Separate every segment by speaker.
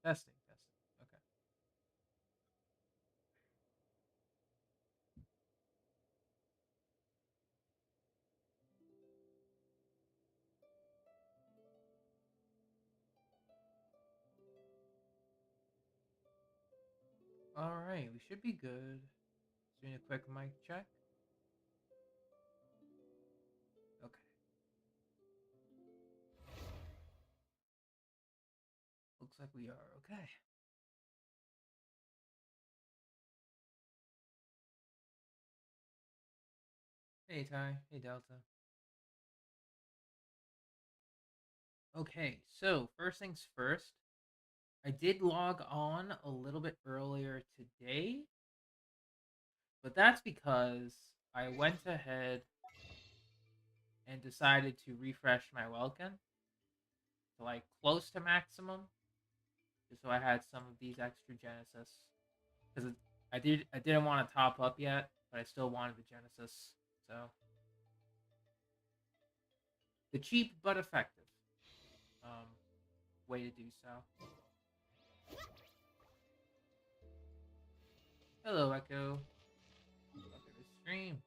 Speaker 1: Testing. Okay. All right, we should be good. Just doing a quick mic check. Okay. Looks like we are okay. Hey Ty. Hey Delta. Okay, so first things first. I did log on a little bit earlier today, but that's because I went ahead and decided to refresh my welcome to like close to maximum, just so I had some of these extra Genesis. Because I didn't want to top up yet, but I still wanted the Genesis. So the cheap but effective way to do so. Hello, Echo. Welcome to the stream.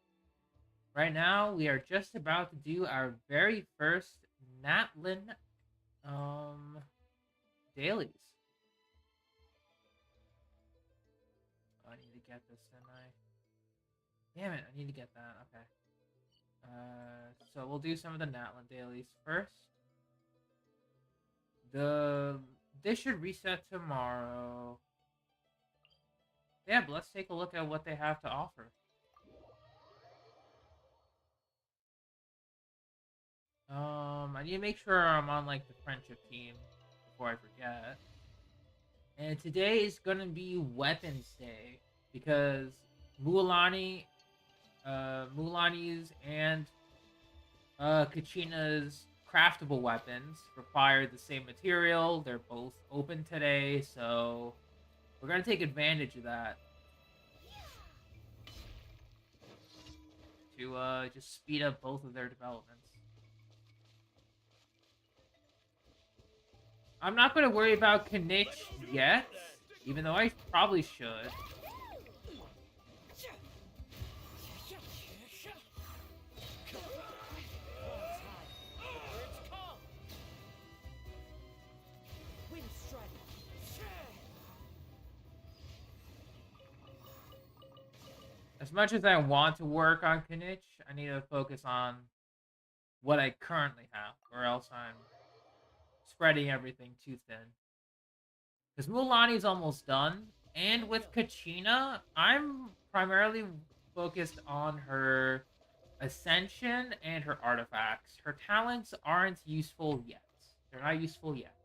Speaker 1: Right now, we are just about to do our very first Natlan dailies. Oh, I need to get this, didn't I? Damn it, I need to get that. Okay. So we'll do some of the Natlan dailies first. This should reset tomorrow. Yeah, but let's take a look at what they have to offer. I need to make sure I'm on like the friendship team before I forget. And today is gonna be Weapons Day because Mulani's and Kachina's craftable weapons require the same material. They're both open today, so we're gonna take advantage of that to just speed up both of their developments. I'm not gonna worry about Kanich yet, even though I probably should. As much as I want to work on Kanich, I need to focus on what I currently have, or else I'm spreading everything too thin. Because Mulani's almost done, and with Kachina, I'm primarily focused on her Ascension and her artifacts. Her talents aren't useful yet. They're not useful yet.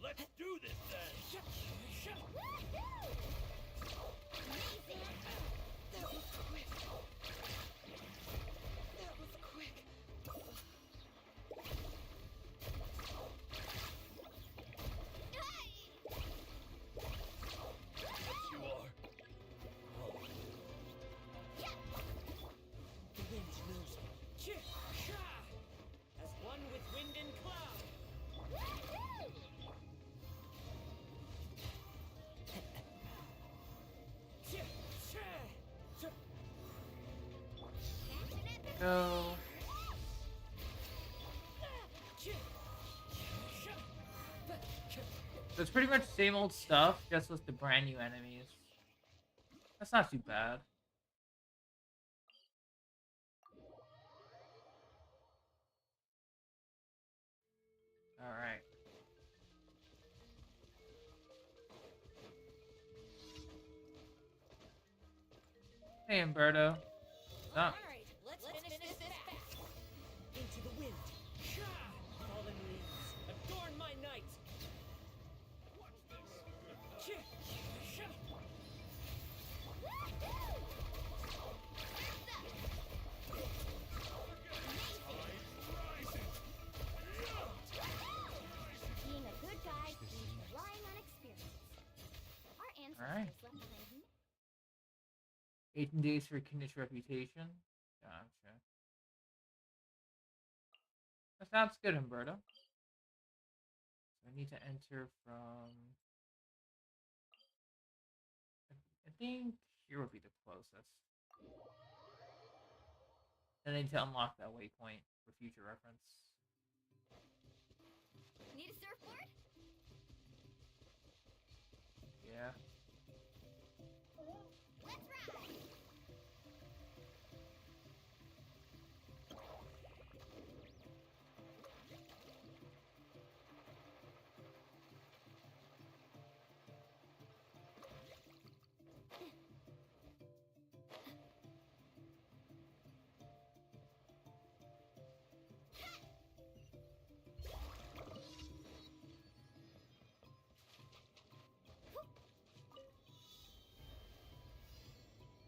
Speaker 2: Let's do this then.
Speaker 1: Go. So it's pretty much the same old stuff, just with the brand new enemies. That's not too bad. Alright. Hey, Umberto. What's up?
Speaker 3: Alright, let's finish this fast. Into the wind. Fallen leaves, adorn my night.
Speaker 2: Watch this.
Speaker 4: Being a good guy means relying on experience. Our
Speaker 1: Alright.
Speaker 4: ancestors left behind
Speaker 1: 18 days for Kanish reputation. Gotcha. That sounds good, Humberto. I need to enter from. I think here would be the closest. And I need to unlock that waypoint for future reference.
Speaker 4: Need a surfboard?
Speaker 1: Yeah.
Speaker 4: Let's ride!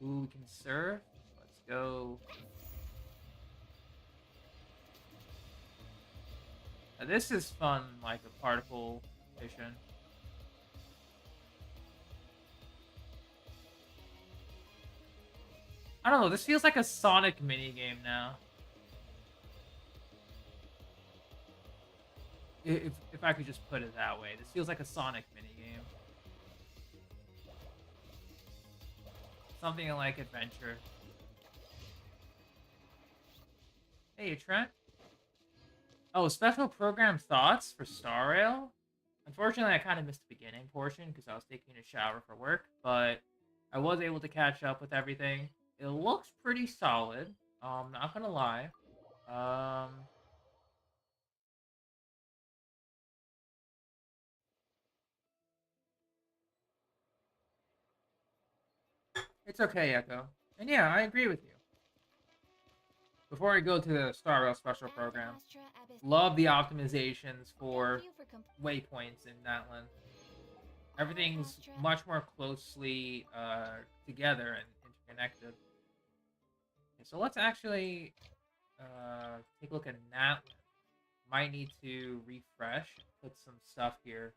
Speaker 1: Ooh, we can surf. Let's go. Now, this is fun, like a particle mission. I don't know, this feels like a Sonic minigame now. If I could just put it that way. This feels like a Sonic minigame. Something like adventure. Hey, Trent. Oh, special program thoughts for Star Rail? Unfortunately, I kind of missed the beginning portion because I was taking a shower for work, but I was able to catch up with everything. It looks pretty solid. Not gonna lie. It's okay, Echo. And yeah, I agree with you. Before I go to the Star Rail special program, love the optimizations for waypoints in Natlan. Everything's much more closely together and interconnected. Okay, so let's actually take a look at Natlan. Might need to refresh, put some stuff here.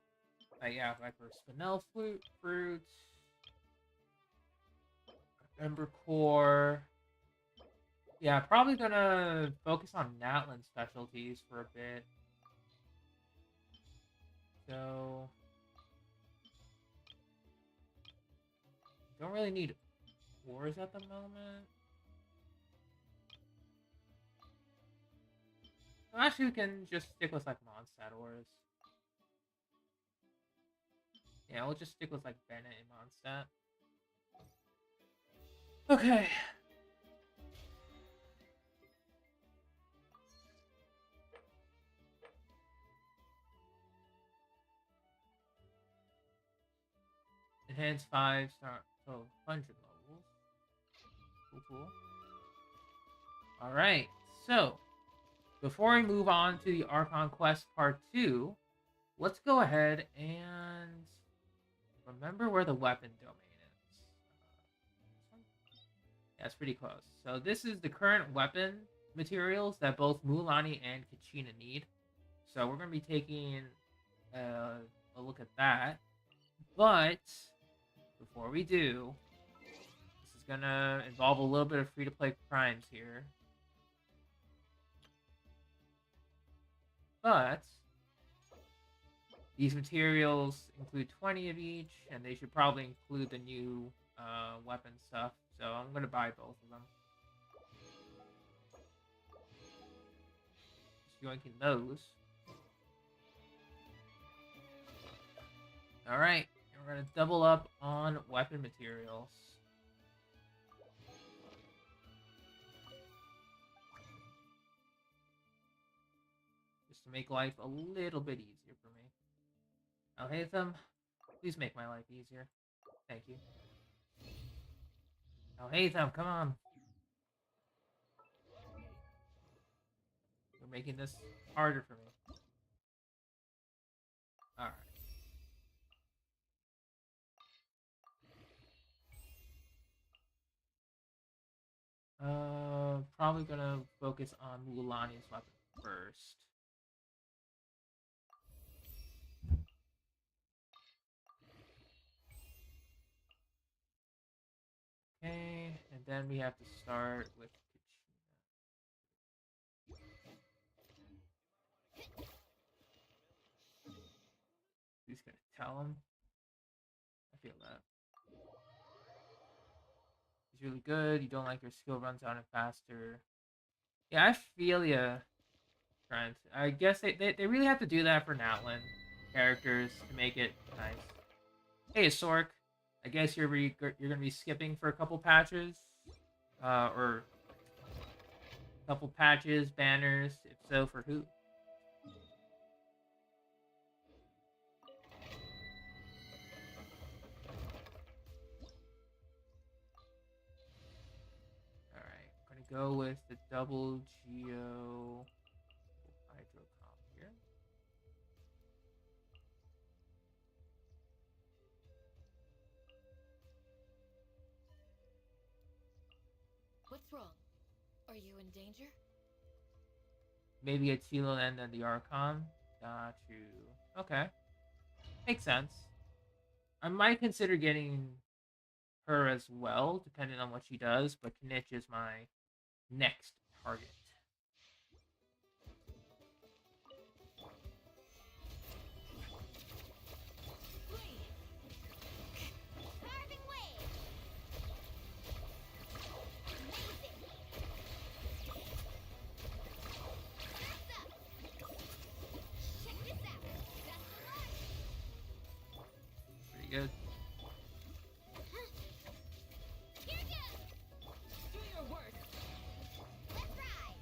Speaker 1: Yeah, like for spinel fruit, Ember Core. Yeah, probably gonna focus on Natlan specialties for a bit. So don't really need ores at the moment. Well, actually, we can just stick with like Mondstadt ores. Yeah, we'll just stick with like Bennett and Mondstadt. Okay. Enhanced 5-star, so 100 levels. Cool. Alright, so before we move on to the Archon Quest Part 2, let's go ahead and remember where the weapon domain is. Yeah, it's pretty close. So this is the current weapon materials that both Mulan and Kachina need. So we're going to be taking a look at that. But before we do, this is going to involve a little bit of free-to-play crimes here. But these materials include 20 of each, and they should probably include the new weapon stuff. So I'm going to buy both of them. Just yoinking those. Alright, we're going to double up on weapon materials. Just to make life a little bit easier for me. Alhaitham, please make my life easier. Thank you. Alhaitham, come on. You're making this harder for me. Alright. Probably gonna focus on Mulani's weapon first. Okay, and then we have to start with Kachina. He's gonna tell him. I feel that. He's really good. You don't like your skill runs out and faster. Yeah, I feel ya, Trent. I guess they really have to do that for Natlan characters to make it nice. Hey, Sork. I guess you're gonna be skipping for a couple patches, or a couple patches, banners. If so, for who? All right, I'm gonna go with the double Geo Hydro comp here.
Speaker 3: What's wrong? Are you in danger?
Speaker 1: Maybe a Chilo and then the Archon. Got you. Okay, makes sense. I might consider getting her as well, depending on what she does, but Knitch is my next target.
Speaker 4: Carving waves. Amazing. That's up. Check this out. That's the launch.
Speaker 1: Pretty good.
Speaker 4: Here goes.
Speaker 3: Do your worst.
Speaker 4: Let's ride.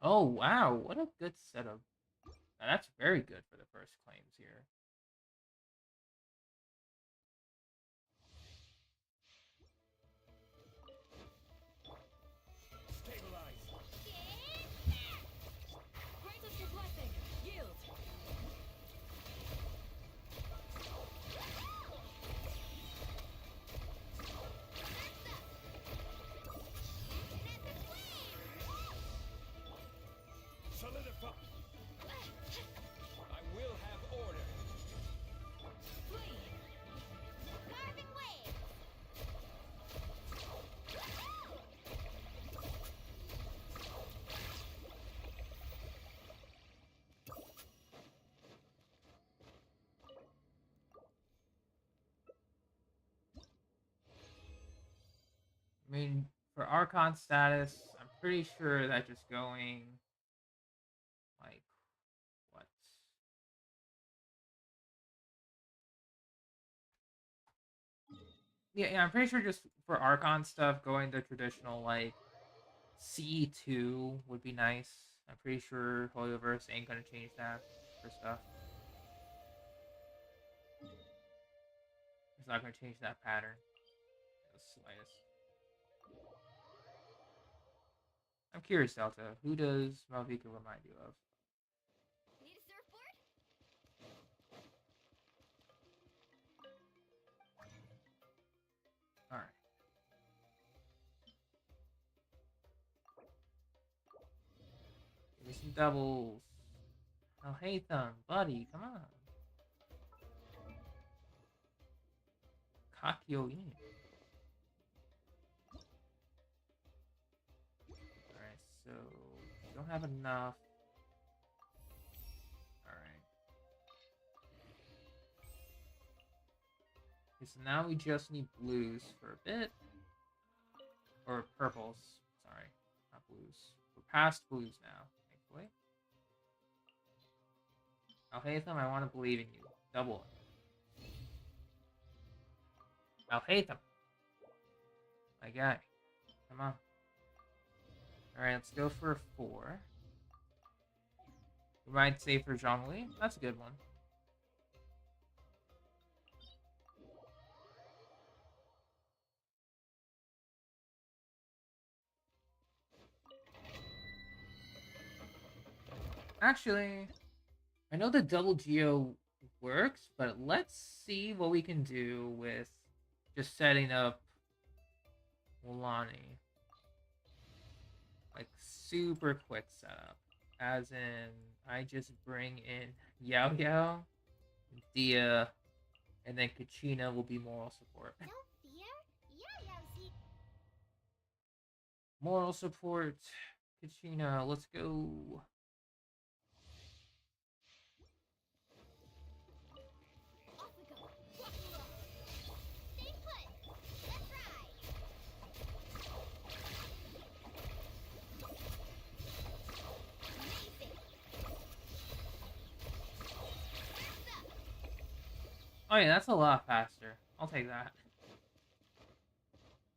Speaker 1: Oh wow, what a good setup. Now, that's very good for the first claims here.
Speaker 2: Stabilize.
Speaker 3: Grant us your blessing. Yield.
Speaker 2: Solidify. I will have order.
Speaker 3: Flee.
Speaker 4: Carving waves.
Speaker 1: I mean, for Archon status, I'm pretty sure that just going like what? Yeah, I'm pretty sure just for Archon stuff, going the traditional like C2 would be nice. I'm pretty sure Hoyoverse ain't gonna change that for stuff. It's not gonna change that pattern. The slightest. I'm curious, Delta. Who does Malvika remind you of?
Speaker 4: Need a surfboard?
Speaker 1: Alright. Give me some doubles. I'll hate them, buddy. Come on. Kakyo in. Alright, so don't have enough. Alright. Okay, so now we just need blues for a bit. Or purples. Sorry, not blues. We're past blues now, thankfully. Alhaitham, I want to believe in you. Double it. Alhaitham. My guy. Come on. Alright, let's go for a 4. We might say for Zhongli. That's a good one. Actually, I know the double Geo works, but let's see what we can do with just setting up Mulani. Like, super quick setup. As in, I just bring in Yao Yao, Dia, And then Kachina will be moral support.
Speaker 4: Don't fear. Yeah, Yoshi.
Speaker 1: Moral support. Kachina, let's go.
Speaker 4: Off we go. Stay put. Let's ride. Amazing.
Speaker 1: Oh yeah, that's a lot faster. I'll take that.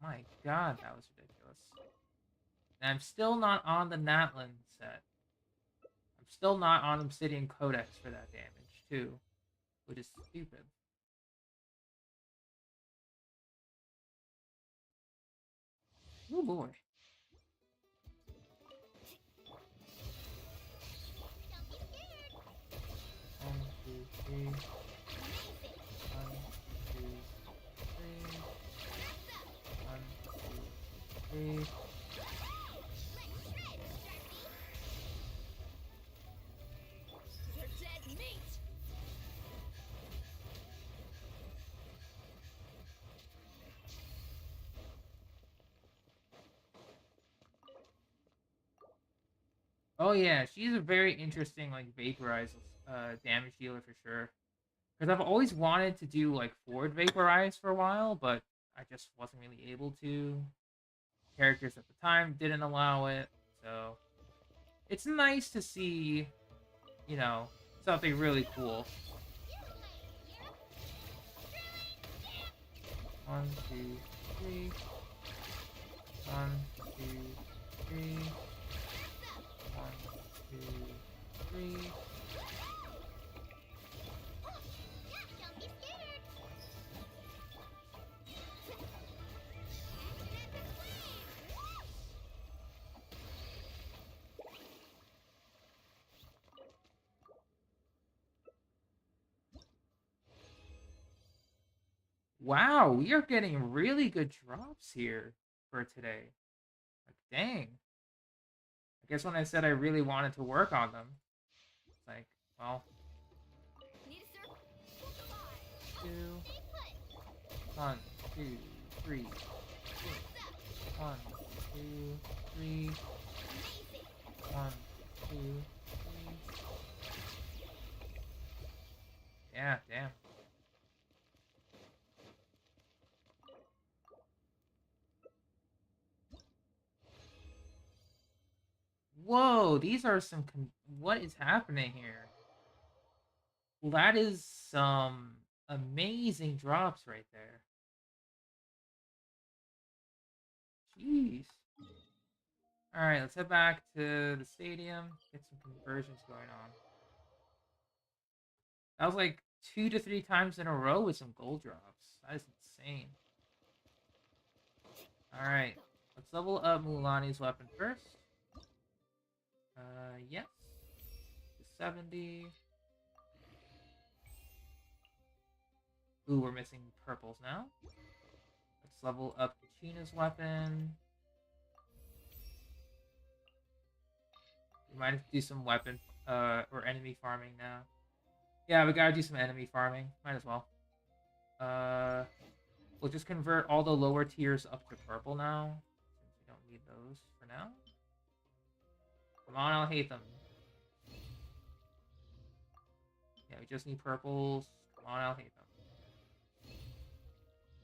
Speaker 1: My god, that was ridiculous. And I'm still not on the Natlan set. I'm still not on Obsidian Codex for that damage, too. Which is stupid. Oh boy.
Speaker 4: Don't be scared.
Speaker 1: 1, 2, 3. 1, 2, 3. 1, 2, 3.
Speaker 4: Let's shred, Sharpie. You're dead meat.
Speaker 1: Oh yeah, she's a very interesting like vaporize damage dealer for sure. Because I've always wanted to do like forward vaporize for a while, but I just wasn't really able to. Characters at the time didn't allow it, so it's nice to see, you know, something really cool. One, two, three. 1, 2, 3. 1, 2, 3.
Speaker 4: Don't be scared.
Speaker 1: Wow, we are getting really good drops here for today. Like, dang. I guess when I said I really wanted to work on them, it's like, well,
Speaker 4: Need a circle.
Speaker 1: 2,
Speaker 4: Stay put.
Speaker 1: 1, 2, 3. 1, 2, 3.
Speaker 4: Amazing.
Speaker 1: 1, 2, 3. Yeah, damn. Whoa, these are some. What is happening here? Well, that is some amazing drops right there. Jeez. Alright, let's head back to the stadium, get some conversions going on. That was like 2 to 3 times in a row with some gold drops. That is insane. Alright, let's level up Mulani's weapon first. Yes. To 70. Ooh, we're missing purples now. Let's level up Kachina's weapon. We might have to do some weapon or enemy farming now. Yeah, we gotta do some enemy farming. Might as well. We'll just convert all the lower tiers up to purple now, since we don't need those for now. Come on, I'll hate them. Yeah, we just need purples. Come on, I'll hate them.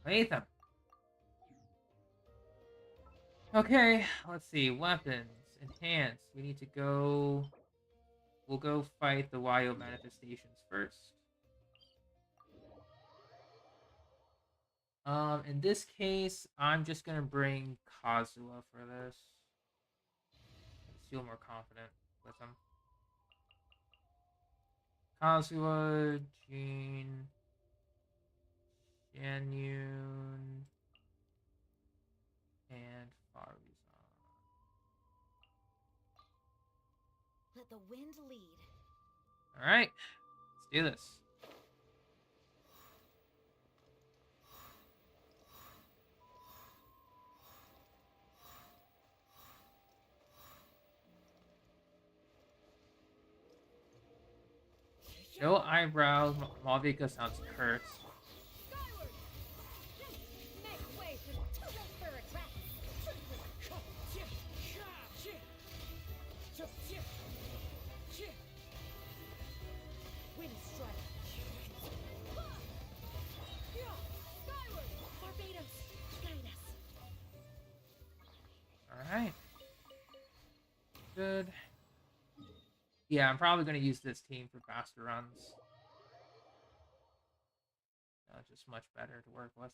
Speaker 1: I hate them. Okay, let's see. Weapons. Enhanced. We need to go... We'll go fight the Wayo manifestations first. In this case, I'm just gonna bring Kazuha for this. I feel more confident with him. Kazuha, Jean, Shanyun, and Faruzan.
Speaker 3: Let the wind lead.
Speaker 1: Alright, let's do this. No eyebrows, Malvika sounds cursed. good. Yeah, I'm probably going to use this team for faster runs. Just much better to work with.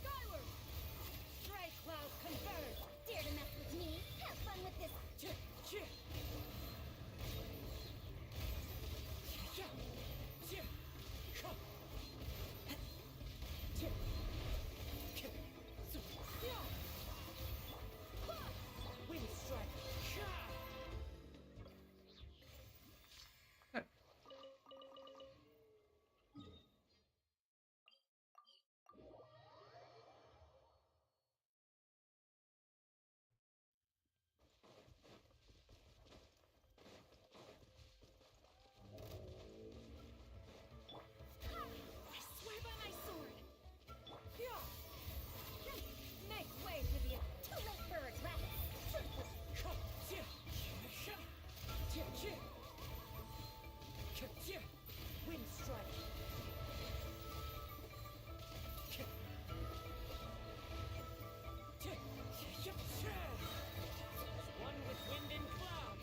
Speaker 3: Skyward! Stray cloud converge!
Speaker 4: Dare to mess with me? Have fun with this.
Speaker 3: Wind strike!
Speaker 1: Good.
Speaker 3: I swear by my sword! Make way for the
Speaker 4: Too late for a trap.
Speaker 3: wind strike! One with wind and cloud!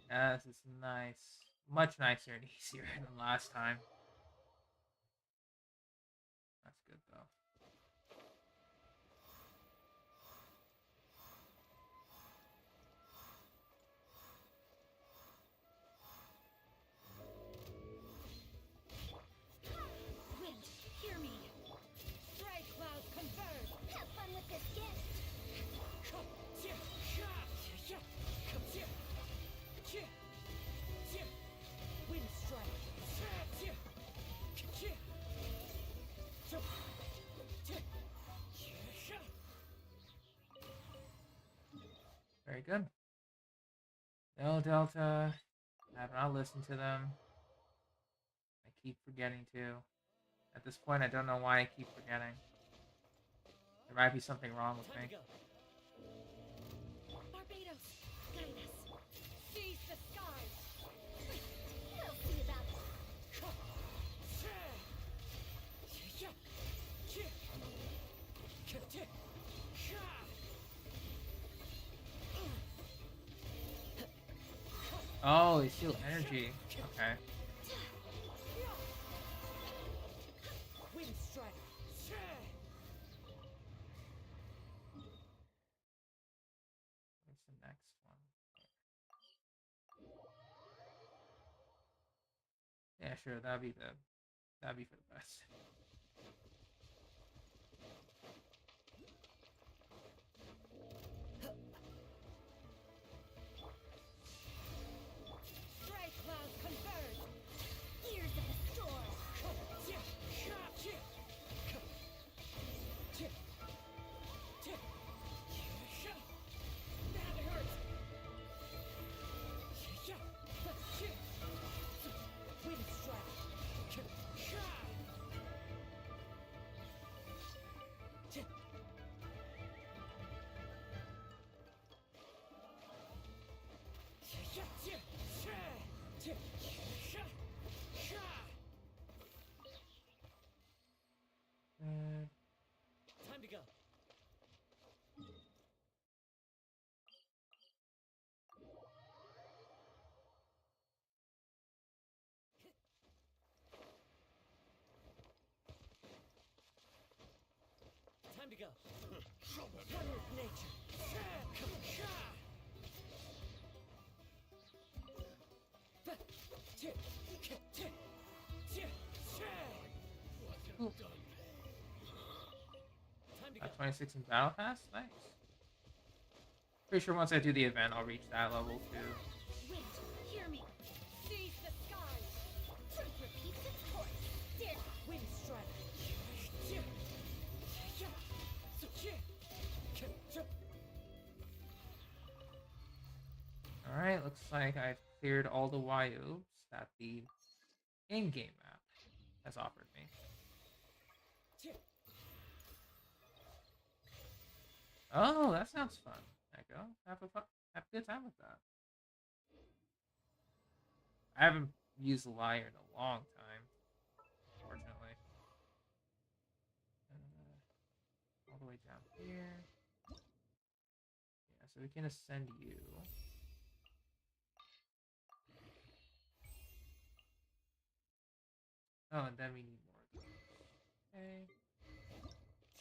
Speaker 1: Yeah, this is nice. Much nicer and easier than last time. That's good though.
Speaker 4: Wind, hear me.
Speaker 3: Stray cloud converge!
Speaker 4: Have fun with this gift.
Speaker 3: Wind strike!
Speaker 1: Very good. No Delta. I have not listened to them. I keep forgetting to. At this point, I don't know why I keep forgetting. There might be something wrong with
Speaker 3: Time
Speaker 1: me.
Speaker 3: to go. Barbados, guide us. Seize the skies.
Speaker 4: We'll see about it.
Speaker 1: Oh, they steal energy. Okay.
Speaker 3: Wind strike.
Speaker 1: What's the next one? Yeah, sure. That'd be for the best.
Speaker 3: Stray cloud converge.
Speaker 4: Ears of the storm.
Speaker 3: That hurts. Wind strike. Time to go. Time to go. One with nature.
Speaker 1: Ooh.
Speaker 3: Time to go.
Speaker 1: 26 in Battle Pass? Nice. Pretty sure once I do the event, I'll reach that level too.
Speaker 4: Wind, hear me.
Speaker 3: Seize the skies.
Speaker 4: Truth repeats its course. Dare.
Speaker 3: Wind strike.
Speaker 1: Alright, looks like I've cleared all the Wyobs that the in-game map has offered me. Oh, that sounds fun. Echo, have a good time with that. I haven't used the Liar in a long time, fortunately. All the way down here. Yeah, so we can ascend you. Oh, and then we need more of those. Okay.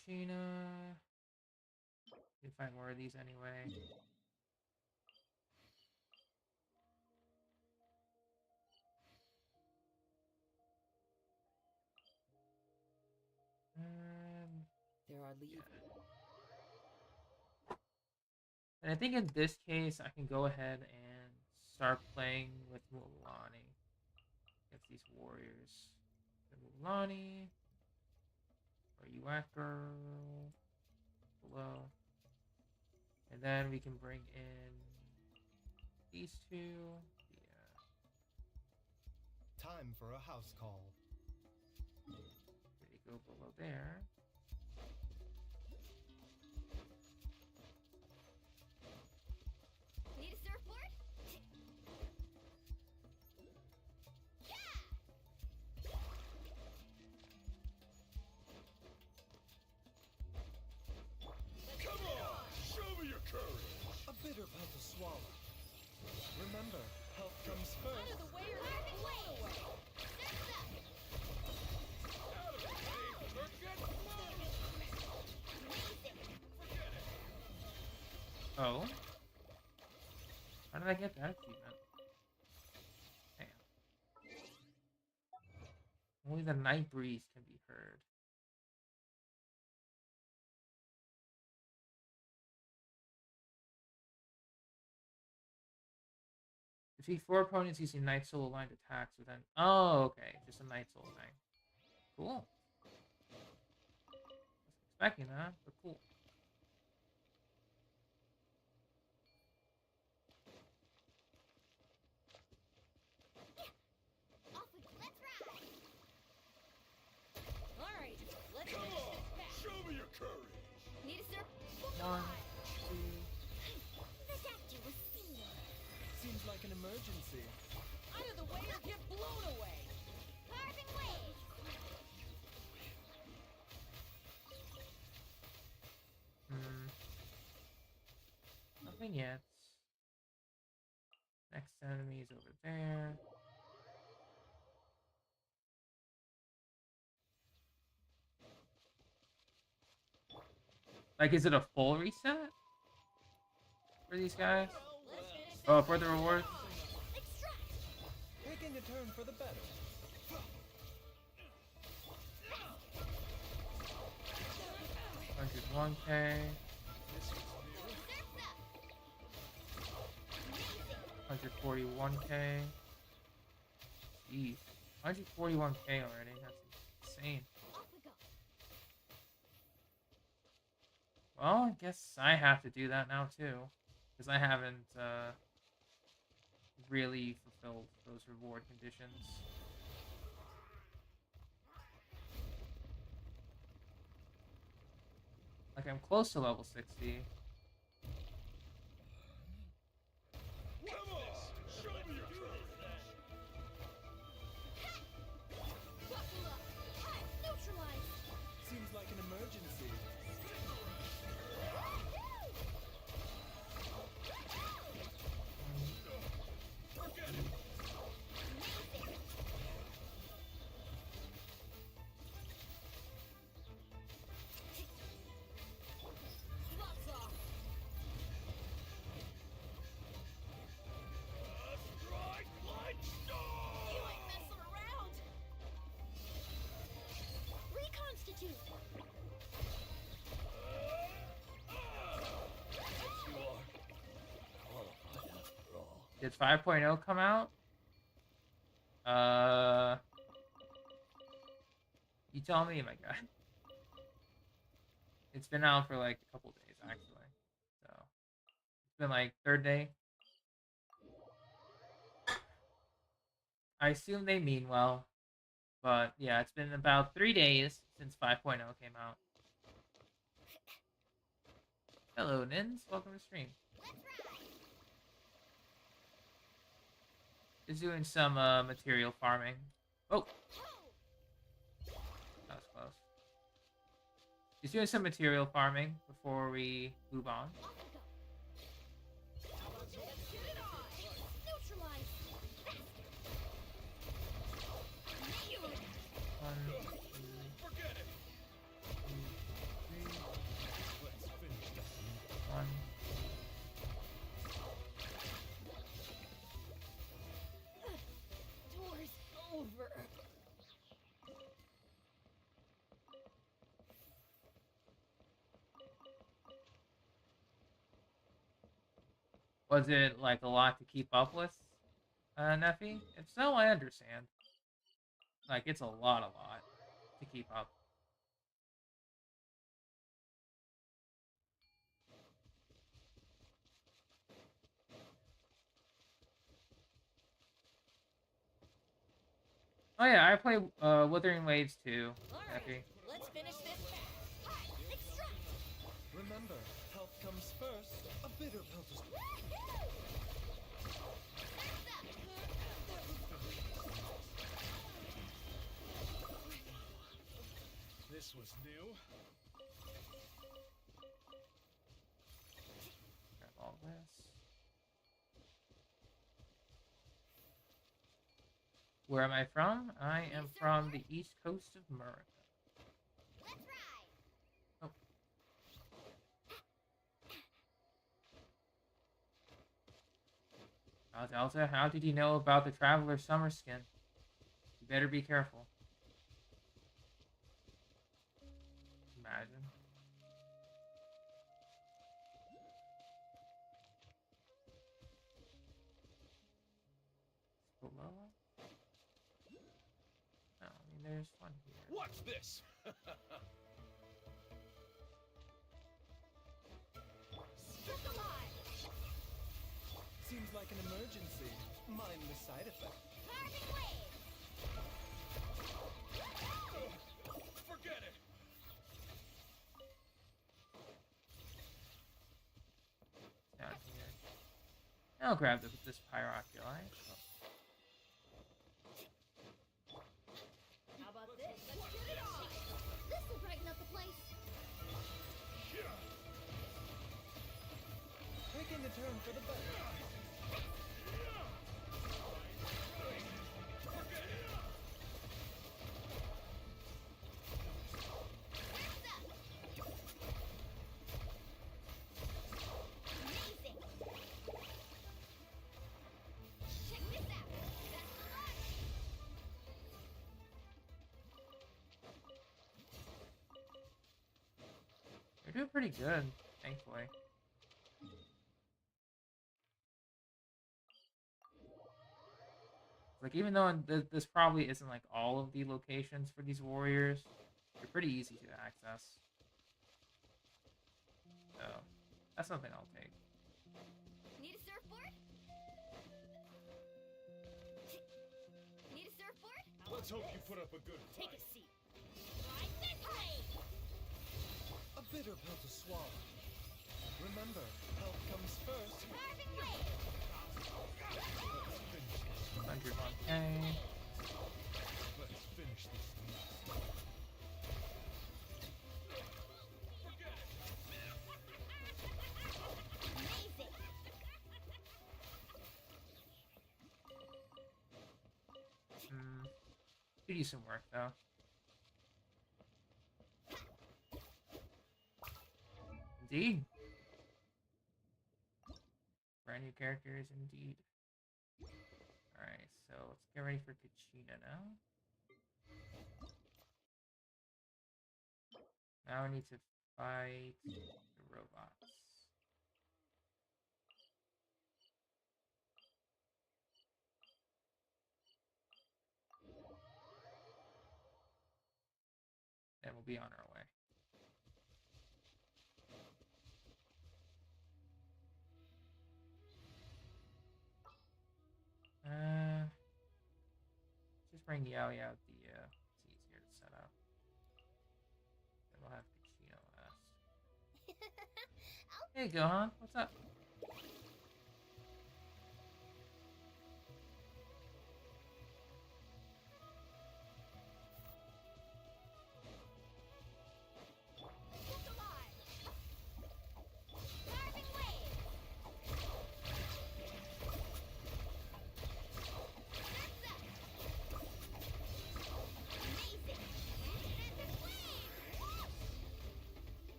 Speaker 1: Sheena. We can find more of these anyway.
Speaker 3: There are leaves.
Speaker 1: And I think in this case, I can go ahead and start playing with Mulan against these warriors. The Mulani, where you at, girl? Below. And then we can bring in these two. Yeah.
Speaker 5: Time for a house call.
Speaker 1: There you go below there.
Speaker 4: Need a surfboard?
Speaker 2: Come on! Show me your courage!
Speaker 5: A bitter pill to swallow. Remember, health comes
Speaker 3: Out
Speaker 5: first.
Speaker 3: of the way or get blown away.
Speaker 4: Surf's up!
Speaker 2: Out of the way or get blown!
Speaker 4: Amazing!
Speaker 2: Forget it!
Speaker 1: Oh. How did I get that achievement? Damn. Only the night breeze can be heard. Defeat 4 opponents using Night Soul aligned attacks with an. Oh, okay. Just a Night Soul thing. Cool. Wasn't expecting that, but cool.
Speaker 4: Off we go. Let's ride!
Speaker 3: All right, let's
Speaker 2: Come
Speaker 3: finish
Speaker 2: on!
Speaker 3: this back.
Speaker 2: Show me your courage!
Speaker 4: Need a surf?
Speaker 1: 1, 2.
Speaker 4: The statue was seen.
Speaker 5: Seems like an emergency.
Speaker 3: Out of the way or get blown away.
Speaker 4: Carving waves!
Speaker 1: Nothing yet. Next enemy is over there. Like, is it a full reset for these guys?
Speaker 3: Let's finish this
Speaker 1: Oh, for the rewards?
Speaker 4: Extract!
Speaker 5: Taking a turn for the better.
Speaker 1: 101k.
Speaker 4: Surf's up!
Speaker 1: 141k. Jeez. 141k already. That's insane.
Speaker 4: Off we go.
Speaker 1: Well, I guess I have to do that now too. Because I haven't really fulfilled those reward conditions. Like, I'm close to level 60.
Speaker 2: Come on! Show me your courage!
Speaker 4: Buckle up! Hi, neutralize!
Speaker 5: Seems like an emergency.
Speaker 2: Forget it!
Speaker 4: Gloves off!
Speaker 2: Strike like storm!
Speaker 4: You ain't messing around! Reconstitute!
Speaker 2: Yes, you are. Qualified after all.
Speaker 1: Did 5.0 come out? You tell me, my guy. It's been out for like a couple days, actually. So, it's been like third day. I assume they mean well. But yeah, it's been about 3 days since 5.0 came out. Hello, Nins. Welcome to stream.
Speaker 4: Let's ride!
Speaker 1: Just doing some material farming. Oh, that was close. Just doing some material farming before we move on. One,
Speaker 2: Forget it. Let's finish this.
Speaker 1: one.
Speaker 3: Door's over.
Speaker 1: Was it like a lot to keep up with, Neffy? If so, I understand. Like, it's a lot to keep up. Oh yeah, I play Wuthering Waves too, Neffy.
Speaker 3: Let's finish this fast. Extract.
Speaker 5: Remember, health comes first. A bitter pill to
Speaker 2: This was new.
Speaker 1: Grab all this. Where am I from? I am from the east coast of America.
Speaker 4: Let's ride.
Speaker 1: Oh. Delta, how did you know about the Traveler Summer Skin? You better be careful. Imagine. Below? No, I mean there's one here.
Speaker 2: What's this?
Speaker 3: Stuck alive.
Speaker 5: seems like an emergency. Mind the side effect.
Speaker 4: Carving wave.
Speaker 2: Forget it.
Speaker 1: Down here. I'll grab this Pyroculi.
Speaker 3: How about this? Let's get it on.
Speaker 4: This will brighten up the place.
Speaker 5: Taking a turn for the better.
Speaker 4: Amazing. Check this out. That's the launch.
Speaker 1: They're doing pretty good, thankfully. Like, even though this probably isn't like all of the locations for these warriors, they're pretty easy to access. So, that's something I'll take.
Speaker 4: Need a surfboard? Need a surfboard?
Speaker 2: Let's hope you put up a good
Speaker 3: Take
Speaker 2: fight.
Speaker 3: a seat.
Speaker 4: Ride this way.
Speaker 5: A bitter pill to swallow. Remember, health comes first.
Speaker 4: Carving wave.
Speaker 1: 101k.
Speaker 2: Let's finish this.
Speaker 4: Amazing.
Speaker 1: Could use some work though. Indeed. Brand new characters, indeed. Alright, so let's get ready for Kachina now. Now we need to fight the robots. And we'll be on our way. Just bring Yao Yao Dia. It's easier to set up. Then we'll have Kachino last. Hey Gohan, what's up?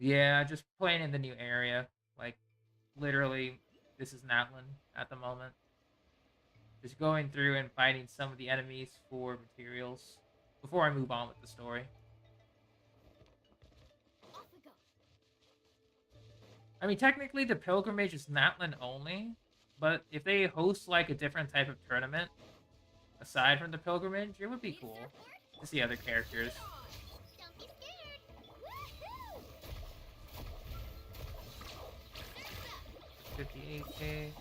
Speaker 1: Yeah, just playing in the new area. Like, literally, this is Natlan at the moment. Just going through and fighting some of the enemies for materials before I move on with the story.
Speaker 4: Off we go.
Speaker 1: I mean, technically, the pilgrimage is Natlan only, but if they host like a different type of tournament aside from the pilgrimage, it would be
Speaker 4: Need a
Speaker 1: cool
Speaker 4: surfboard?
Speaker 1: to see other characters.
Speaker 4: Don't be scared. Woohoo!
Speaker 1: 58k.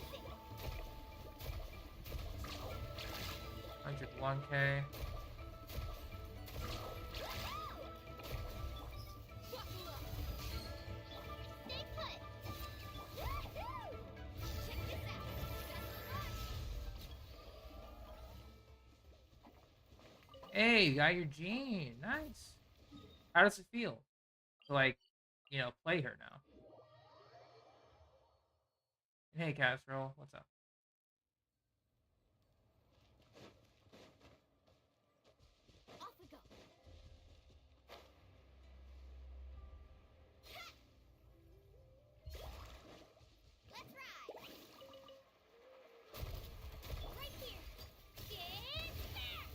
Speaker 4: Amazing.
Speaker 1: 101k.
Speaker 4: Buckle up. Stay put. Woohoo! Check this out.
Speaker 1: Hey, you got your Jean. Nice. How does it feel to, like, play her now? And hey, Casserole, what's up?
Speaker 4: Off we go. Let's ride. Right here. Get back.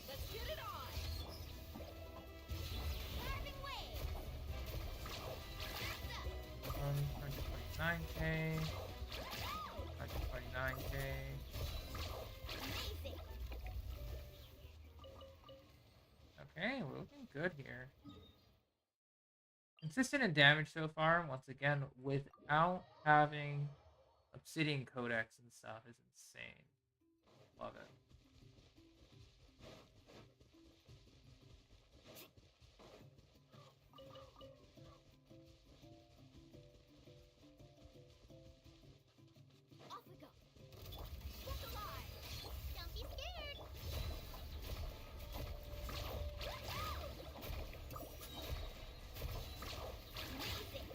Speaker 4: Let's get it on. Carving waves. Surf's up.
Speaker 1: 129k. 129k.
Speaker 4: Amazing.
Speaker 1: Okay, we're looking good here. Consistent in damage so far, once again, without having Obsidian Codex and stuff, is insane. Love it.
Speaker 4: Off we go. Look alive. Don't be scared. Amazing.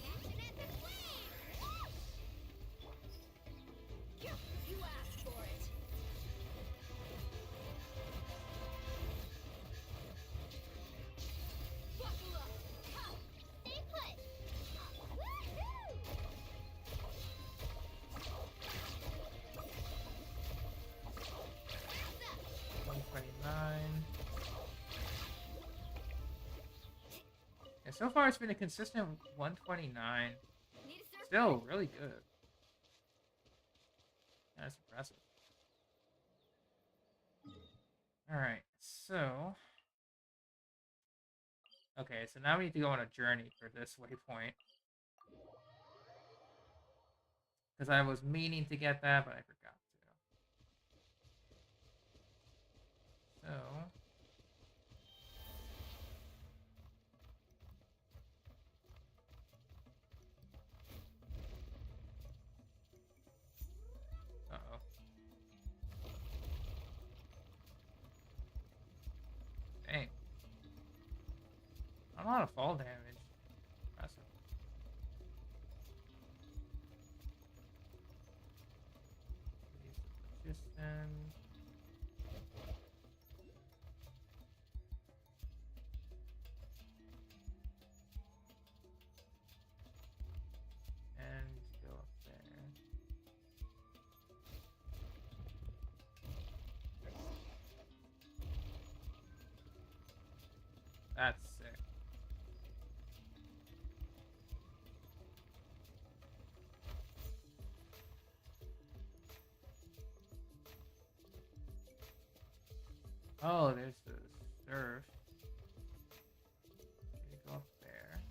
Speaker 4: Catching at the flame. You asked for it. Buckle up. Huh. Stay put. Woohoo! Surf's up.
Speaker 1: 129. Yeah, so far it's been a consistent 129.
Speaker 4: Need a surfboard?
Speaker 1: Still really good. That's impressive. Alright, so... Okay, so now we need to go on a journey for this waypoint. Because I was meaning to get that, but I forgot to. So... Uh-oh. Dang. Not a lot of fall damage. Impressive. Use the Magician. And go up there. That's sick. Oh, there's the surf. You go up there.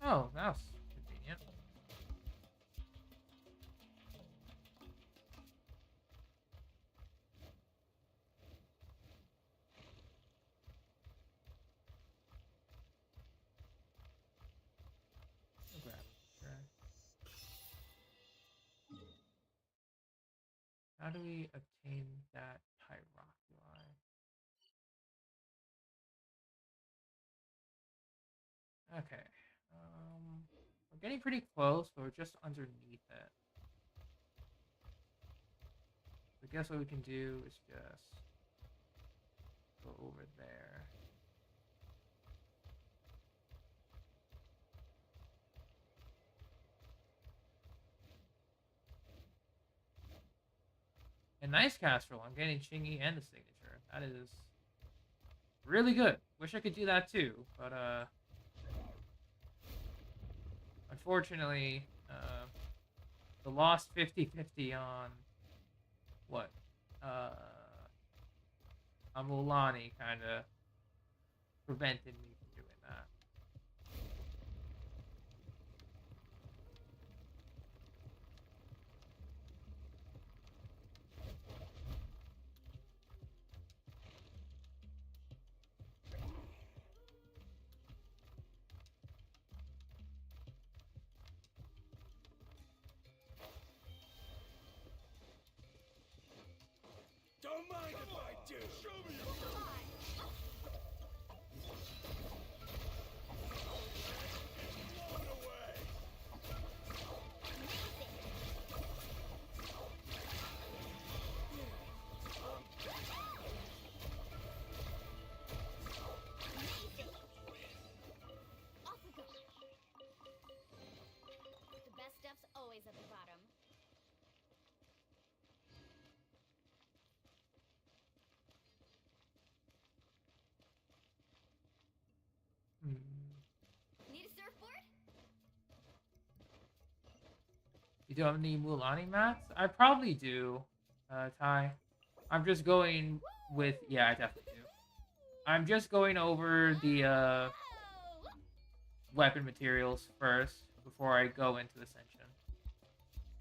Speaker 1: Oh, that was convenient. I'll grab it. Sure. How do we obtain that hierarchy? Okay. We're getting pretty close, but we're just underneath it. I guess what we can do is just go over there. A nice casserole. I'm getting Chingy and the signature. That is really good. Wish I could do that too, but unfortunately, the lost 50-50 on what? Amulani kind of prevented me from doing that.
Speaker 2: Don't mind if I do. Show me your blown away.
Speaker 4: Off we go. The best stuff's always at the bottom. Need a surfboard?
Speaker 1: You don't have any Mulani mats? I probably do, Ty. I'm just going with... Yeah, I definitely do. I'm just going over the
Speaker 4: Oh!
Speaker 1: weapon materials first before I go into Ascension.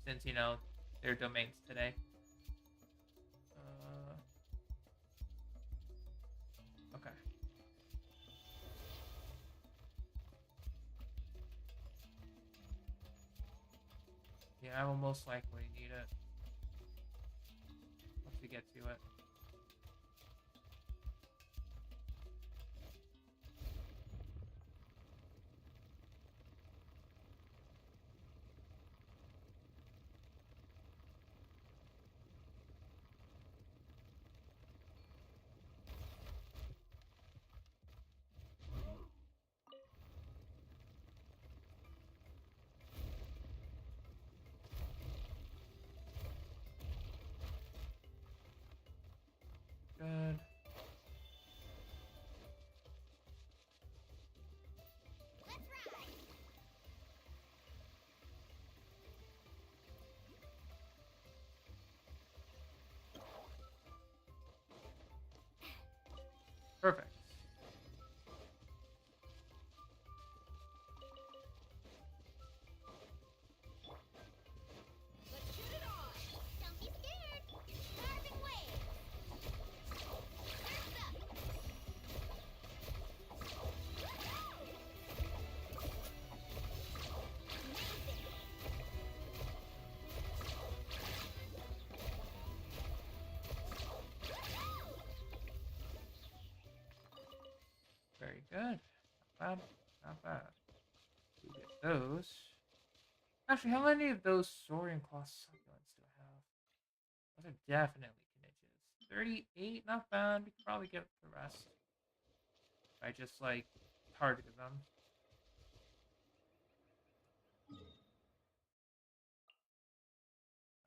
Speaker 1: Since, you know, they're domains today. Okay. Yeah, I will most likely need it. Once we get to it. Good.
Speaker 4: Let's ride!
Speaker 1: Perfect.
Speaker 4: Let's shoot it on! Don't be scared! Carving waves! Surf's up! Amazing!
Speaker 1: Very good. Not bad. Not bad. We get those. Actually, how many of those Saurian Claw succulents do I have? Those are definitely Kniches. 38, not bad. We could probably get the rest. If I just, like, targeted them.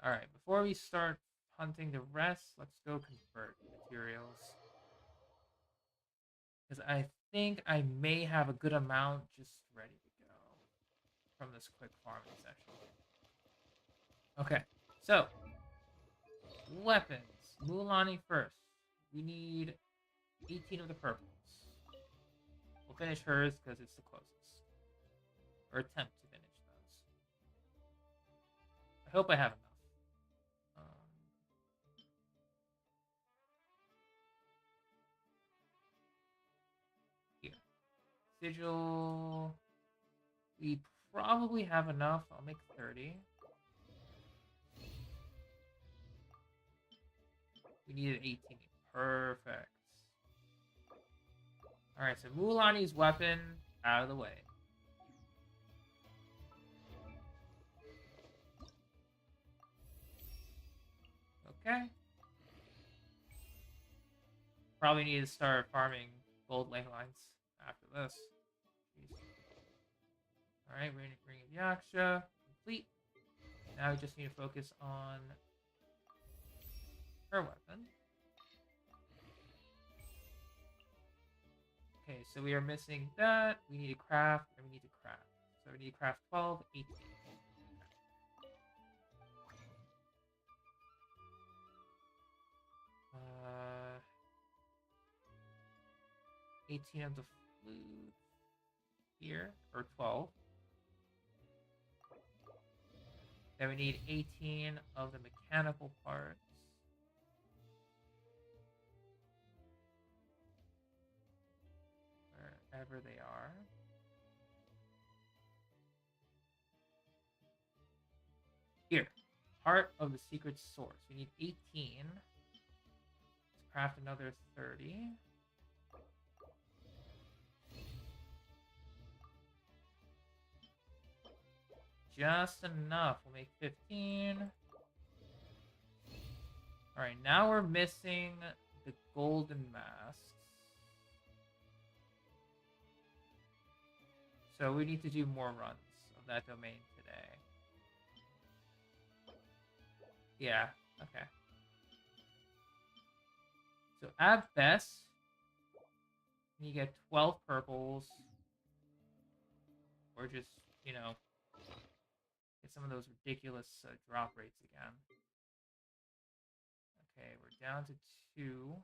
Speaker 1: Alright, before we start hunting the rest, let's go convert materials. Because I think I may have a good amount just ready to go from this quick farming session. Okay, so weapons. Mulani first. We need 18 of the purples. We'll finish hers because it's the closest. Or attempt to finish those. I hope I have enough. Here. Sigil. We probably have enough. I'll make 30. We needed 18. Perfect. Alright, so Mulaney's weapon out of the way. Okay. Probably need to start farming gold ley lines after this. Jeez. Alright, Ring of Yaksha. Complete. Now we just need to focus on her weapon. Okay, so we are missing that. We need to craft, and we need to craft. So we need to craft 12, 18. 18 of the flute here, or 12. Then we need 18 of the mechanical parts. Wherever they are. Here. Heart of the secret source. We need 18. Let's craft another 30. Just enough. We'll make 15. Alright, now we're missing the golden masks. So we need to do more runs of that domain today. Yeah, okay. So at best, you get 12 purples. Or just, you know, get some of those ridiculous drop rates again. Okay, we're down to 2.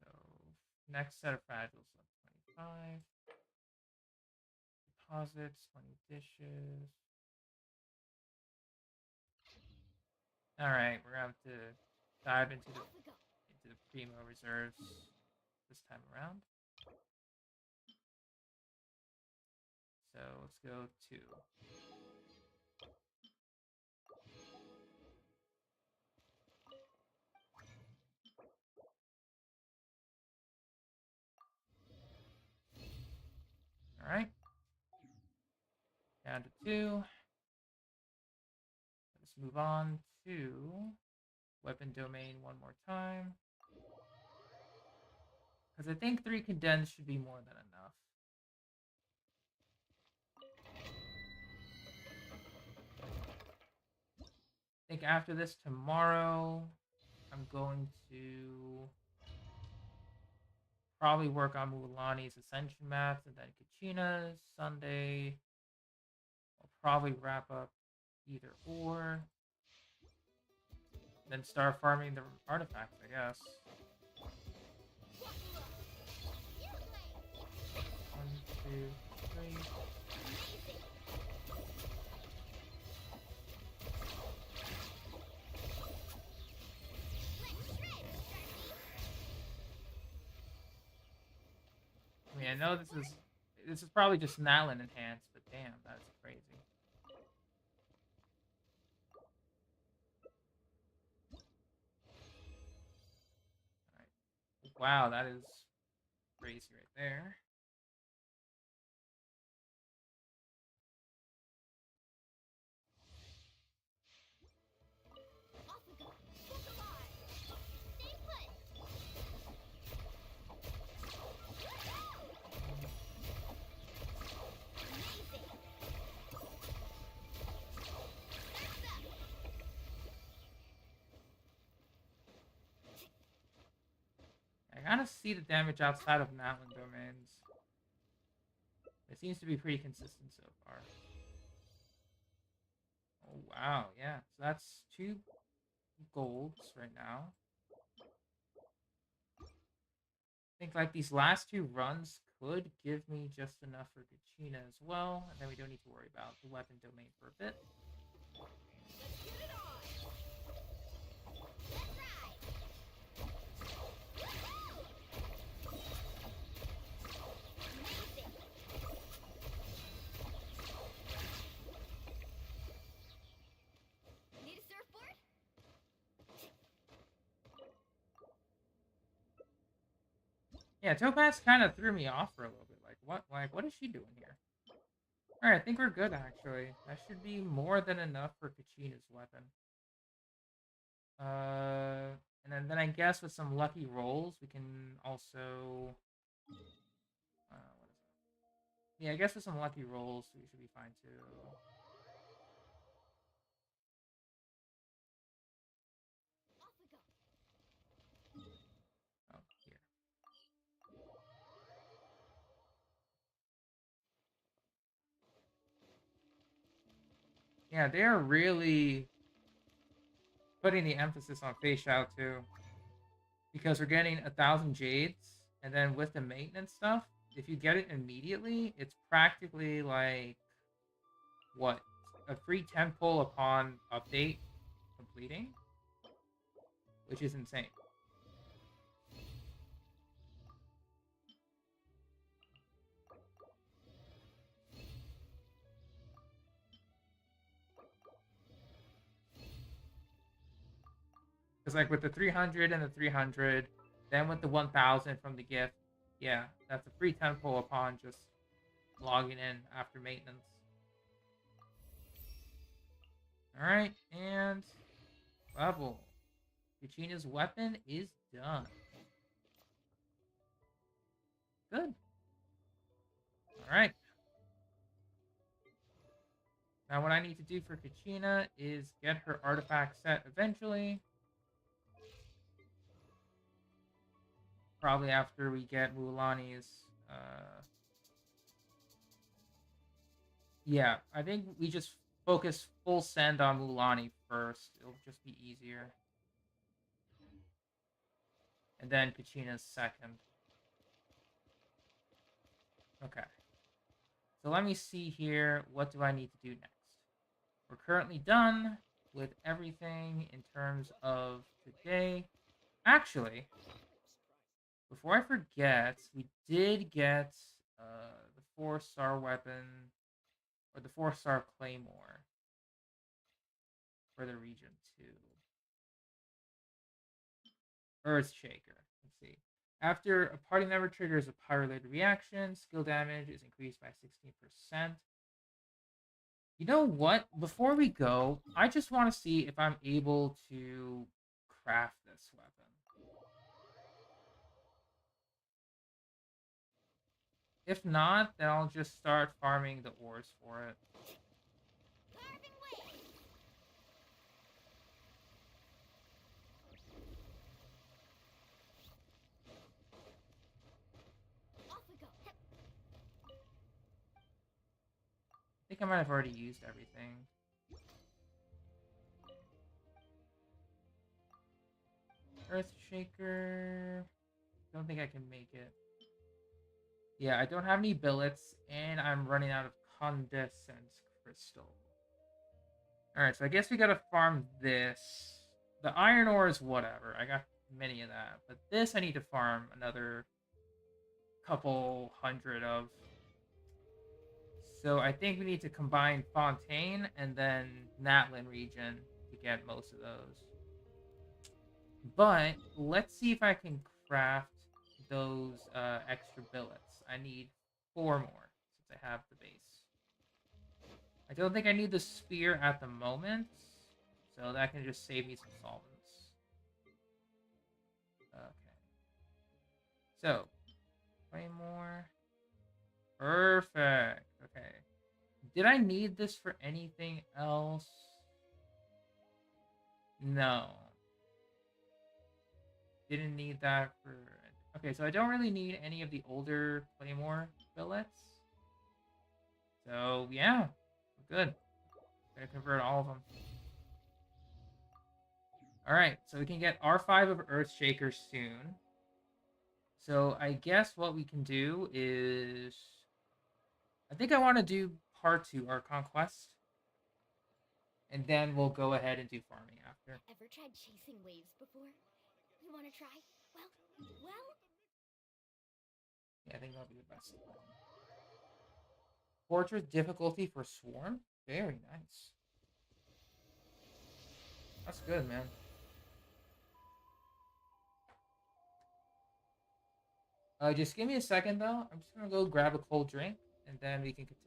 Speaker 1: So next set of fragiles, 25. Deposits, 20 dishes. Alright, we're gonna have to dive into the primo reserves this time around. So let's go 2. Alright. Down to 2. Let's move on to weapon domain one more time. Because I think 3 condensed should be more than enough. I think after this tomorrow, I'm going to probably work on Mulani's Ascension maps and then Kachina's. Sunday, I'll probably wrap up either or. Then start farming the artifacts, I guess. 1, 2, 3. I mean, I know this is probably just Natlan enhanced, but damn, that's crazy. Alright. Wow, that is crazy right there. I kind of see the damage outside of Natlan domains. It seems to be pretty consistent so far. Oh, wow, yeah. So that's 2 golds right now. I think like these last 2 runs could give me just enough for Gachina as well. And then we don't need to worry about the weapon domain for a bit. Yeah, Topaz kind of threw me off for a little bit. What is she doing here? All right, I think we're good actually. That should be more than enough for Kachina's weapon. And then I guess with some lucky rolls, we can also. What is it? Yeah, I guess with some lucky rolls, we should be fine too.
Speaker 4: Off we go.
Speaker 1: Oh, here. Yeah, they are really putting the emphasis on face shadow too, because we're getting 1,000 jades, and then with the maintenance stuff, if you get it immediately, it's practically like what, a free 10 pull upon update completing, which is insane. Because like with the 300 and the 300, then with the 1,000 from the gift, yeah, that's a free 10 pull upon just logging in after maintenance. All right, and level. Kachina's weapon is done. Good. All right. Now what I need to do for Kachina is get her artifact set eventually. Probably after we get Mulan's. Yeah, I think we just focus full send on Mulani first. It'll just be easier. And then Kachina's second. Okay. So let me see here. What do I need to do next? We're currently done with everything in terms of today. Actually, before I forget, we did get the 4-star weapon, or the 4-star claymore for the region 2. Earthshaker. Let's see. After a party member triggers a pyro-related reaction, skill damage is increased by 16%. You know what? Before we go, I just want to see if I'm able to craft this weapon. If not, then I'll just start farming the ores for it.
Speaker 4: Carving way. Off we go.
Speaker 1: I think I might have already used everything. Earthshaker. Don't think I can make it. Yeah, I don't have any billets, and I'm running out of condescent crystal. Alright, so I guess we gotta farm this. The iron ore is whatever. I got many of that. But this I need to farm another couple hundred of. So I think we need to combine Fontaine and then Natlan region to get most of those. But let's see if I can craft those extra billets. I need 4 more since I have the base. I don't think I need the spear at the moment, so that can just save me some solvents. Okay. So, 20 more. Perfect. Okay. Did I need this for anything else? No. Didn't need that for... Okay, so I don't really need any of the older Claymore billets. So, yeah. We're good. Gonna convert all of them. Alright, so we can get R5 of Earthshaker soon. So I guess what we can do is... I think I want to do part 2, our conquest. And then we'll go ahead and do farming after.
Speaker 4: Ever tried chasing waves before? You want to try? Well.
Speaker 1: Yeah, I think that'll be the best. Fortress difficulty for Swarm? Very nice. That's good, man. Just give me a second though. I'm just gonna go grab a cold drink and then we can continue.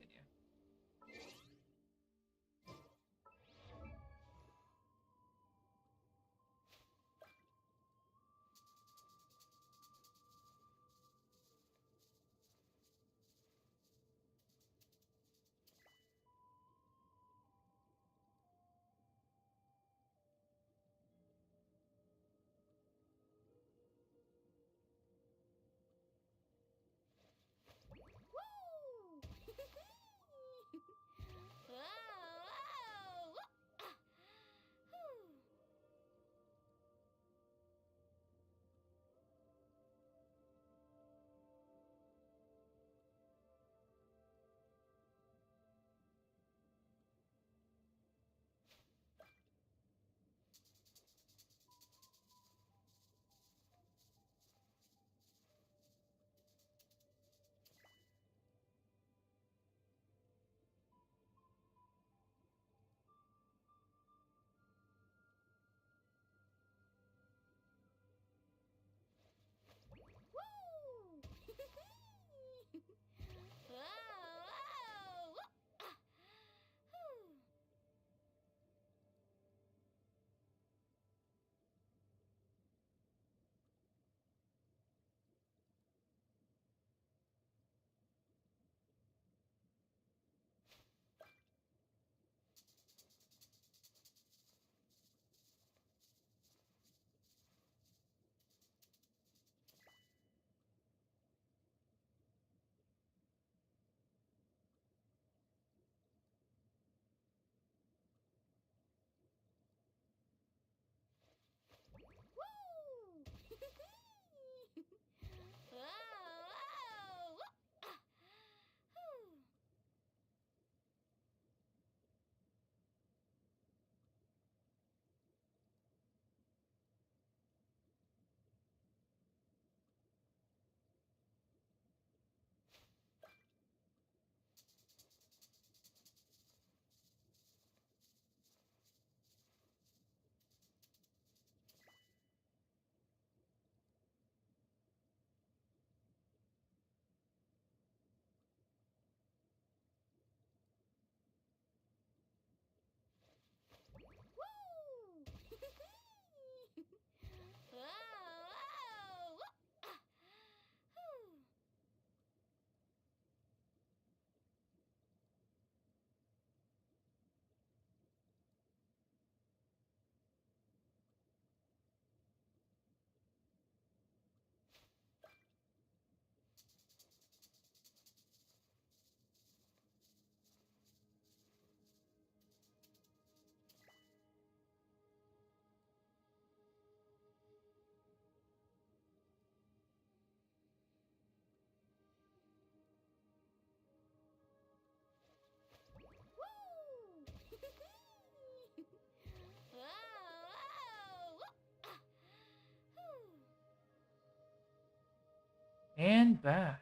Speaker 1: And back.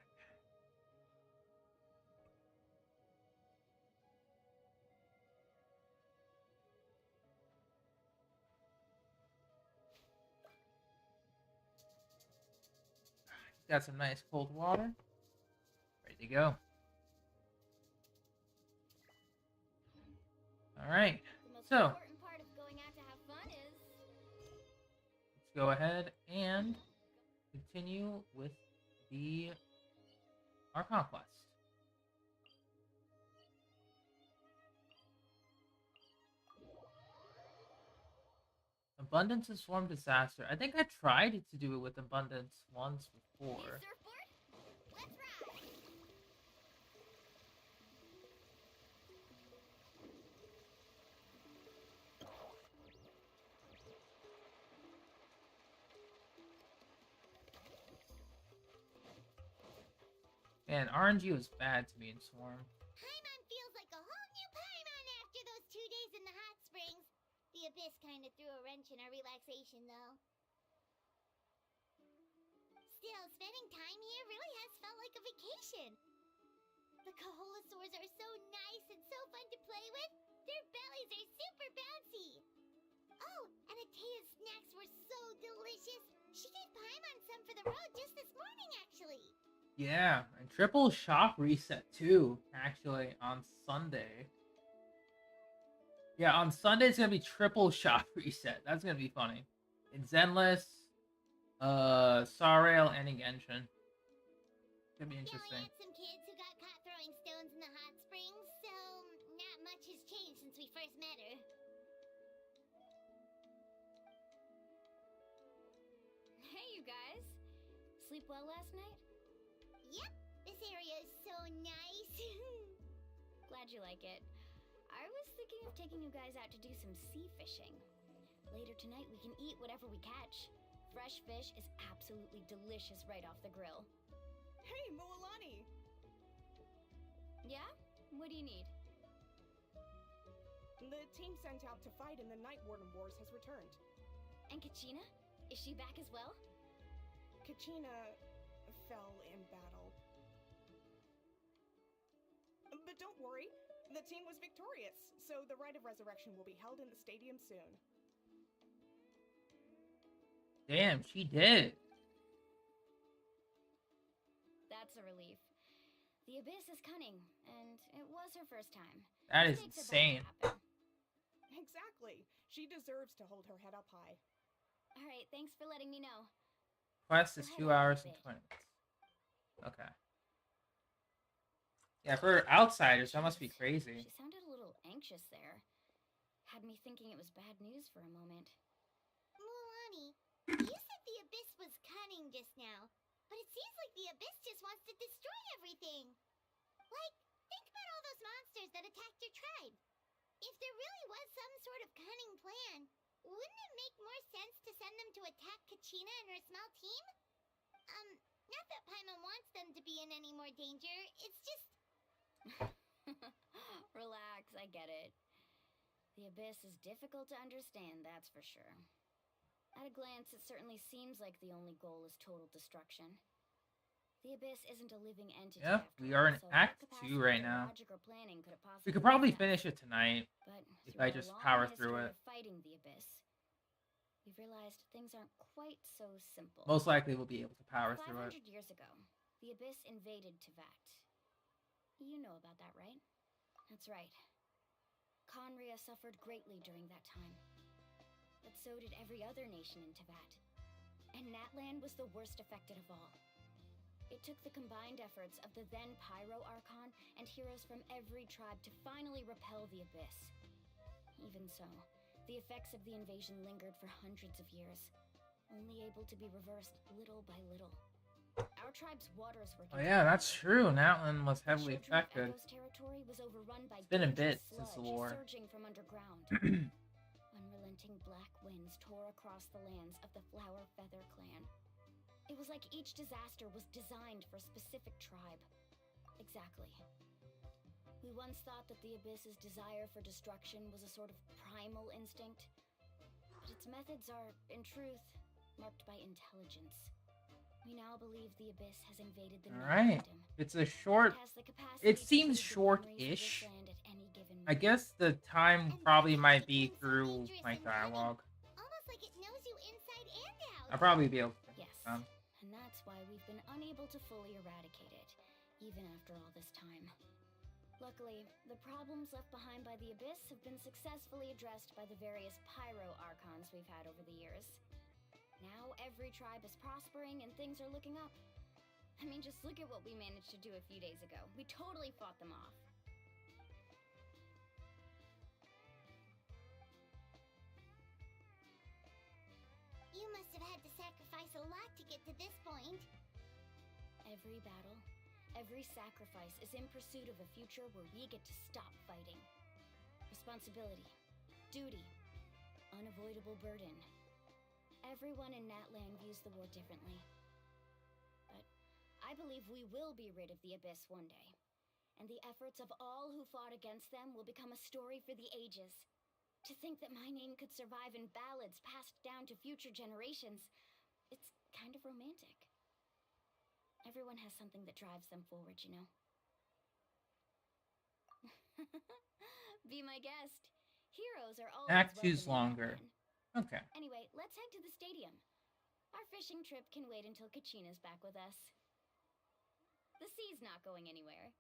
Speaker 1: Got some nice cold water. Ready to go. All right.
Speaker 4: The most
Speaker 1: So
Speaker 4: important part of going out to have fun is
Speaker 1: let's go ahead and continue with the Archon quest. Abundance and Swarm Disaster. I think I tried to do it with Abundance once
Speaker 4: new
Speaker 1: before.
Speaker 4: surfboard. Let's ride.
Speaker 1: Man, RNG was bad to me in Swarm.
Speaker 4: Paimon feels like a whole new Paimon after those 2 days in the hot springs. The abyss kind of threw a wrench in our relaxation, though. Still, spending time here really has felt like a vacation. The Kaholasaurs are so nice and so fun to play with. Their bellies are super bouncy. Oh, and Atea's snacks were so delicious. She gave Paimon some for the road just this morning, actually.
Speaker 1: Yeah, and triple shop reset too, actually, on Sunday. Yeah, on Sunday it's gonna be triple shop reset. That's gonna be funny. In Zenless, Sarail, and in Genshin. It's gonna be
Speaker 4: Yeah,
Speaker 1: interesting.
Speaker 4: I had some kids who got caught throwing stones in the hot springs, so not much has changed since we first met her.
Speaker 3: Hey, you guys. Sleep well last night?
Speaker 4: Yep, this area is so nice.
Speaker 3: Glad you like it. I was thinking of taking you guys out to do some sea fishing. Later tonight, we can eat whatever we catch. Fresh fish is absolutely delicious right off the grill.
Speaker 6: Hey, Moalani!
Speaker 3: Yeah? What do you need?
Speaker 6: The team sent out to fight in the Night Warden Wars has returned.
Speaker 3: And Kachina? Is she back as well?
Speaker 6: Kachina fell in battle. But don't worry, the team was victorious, so the rite of resurrection will be held in the stadium soon.
Speaker 1: Damn, she did.
Speaker 3: That's a relief. The Abyss is cunning, and it was her first time.
Speaker 1: That is
Speaker 3: Mistakes are bound to
Speaker 1: insane.
Speaker 3: happen.
Speaker 6: Exactly. She deserves to hold her head up high.
Speaker 3: All right, thanks for letting me know.
Speaker 1: Quest is
Speaker 3: Go
Speaker 1: 2
Speaker 3: ahead,
Speaker 1: hours and
Speaker 3: bit.
Speaker 1: 20 minutes. Okay. Yeah, for outsiders, that must be crazy.
Speaker 3: She sounded a little anxious there. Had me thinking it was bad news for a moment.
Speaker 4: Mulani, you said the Abyss was cunning just now, but it seems like the Abyss just wants to destroy everything. Like, think about all those monsters that attacked your tribe. If there really was some sort of cunning plan, wouldn't it make more sense to send them to attack Kachina and her small team? Not that Paimon wants them to be in any more danger, it's just...
Speaker 3: Relax, I get it. The Abyss is difficult to understand, that's for sure. At a glance, it certainly seems like the only goal is total destruction. The Abyss isn't a living entity.
Speaker 1: Yep,
Speaker 3: after
Speaker 1: we
Speaker 3: all,
Speaker 1: are in
Speaker 3: so
Speaker 1: Act
Speaker 3: what
Speaker 1: 2
Speaker 3: capacity
Speaker 1: right
Speaker 3: for
Speaker 1: now.
Speaker 3: logic or planning could it
Speaker 1: We could
Speaker 3: possibly
Speaker 1: probably
Speaker 3: possess?
Speaker 1: finish it tonight
Speaker 3: But
Speaker 1: if
Speaker 3: through
Speaker 1: I
Speaker 3: our
Speaker 1: just
Speaker 3: long
Speaker 1: power through
Speaker 3: history
Speaker 1: it.
Speaker 3: of fighting the Abyss, we've realized things aren't quite so simple.
Speaker 1: Most likely we'll be able to power through
Speaker 3: 500
Speaker 1: it.
Speaker 3: years ago, the Abyss invaded Tevat. You know about that, right? That's right. Conria suffered greatly during that time. But so did every other nation in Tevat. And Natlan was the worst affected of all. It took the combined efforts of the then Pyro Archon and heroes from every tribe to finally repel the Abyss. Even so, the effects of the invasion lingered for hundreds of years, only able to be reversed little by little. Our tribe's waters were
Speaker 1: Oh yeah, that's true. Natlan was heavily
Speaker 3: Children of
Speaker 1: affected.
Speaker 3: Echo's territory was overrun by
Speaker 1: It's been a
Speaker 3: dangerous
Speaker 1: bit since the
Speaker 3: sludge
Speaker 1: war.
Speaker 3: surging from underground. Unrelenting black winds tore across the lands of the Flower Feather clan. It was like each disaster was designed for a specific tribe. Exactly. We once thought that the Abyss's desire for destruction was a sort of primal instinct, but its methods are, in truth, marked by intelligence. We now believe the Abyss has invaded the Known
Speaker 1: Alright.
Speaker 3: Kingdom.
Speaker 1: It's a short...
Speaker 3: It has the capacity
Speaker 1: It
Speaker 3: to
Speaker 1: seems
Speaker 3: seize the memories of this
Speaker 1: short-ish.
Speaker 3: land at any given
Speaker 1: I
Speaker 3: moment.
Speaker 1: guess the time
Speaker 4: And
Speaker 1: probably
Speaker 4: that
Speaker 1: might
Speaker 4: makes
Speaker 1: be
Speaker 4: it so
Speaker 1: through
Speaker 4: dangerous
Speaker 1: my
Speaker 4: and cunning.
Speaker 1: dialogue.
Speaker 4: Almost like it knows you inside and out.
Speaker 1: I'll probably be able to finish
Speaker 3: Yes,
Speaker 1: it done.
Speaker 3: and that's why we've been unable to fully eradicate it, even after all this time. Luckily, the problems left behind by the Abyss have been successfully addressed by the various Pyro Archons we've had over the years. Now every tribe is prospering and things are looking up. I mean, just look at what we managed to do a few days ago. We totally fought them off.
Speaker 4: You must have had to sacrifice a lot to get to this point.
Speaker 3: Every battle, every sacrifice is in pursuit of a future where we get to stop fighting. Responsibility, duty, unavoidable burden. Everyone in Natlan views the war differently. But I believe we will be rid of the Abyss one day. And the efforts of all who fought against them will become a story for the ages. To think that my name could survive in ballads passed down to future generations, it's kind of romantic. Everyone has something that drives them forward, you know? Be my guest. Heroes are always
Speaker 1: Act 2's
Speaker 3: welcome in
Speaker 1: longer.
Speaker 3: Natlan.
Speaker 1: Okay.
Speaker 3: Anyway, let's head to the stadium. Our fishing trip can wait until Kachina's back with us. The sea's not going anywhere.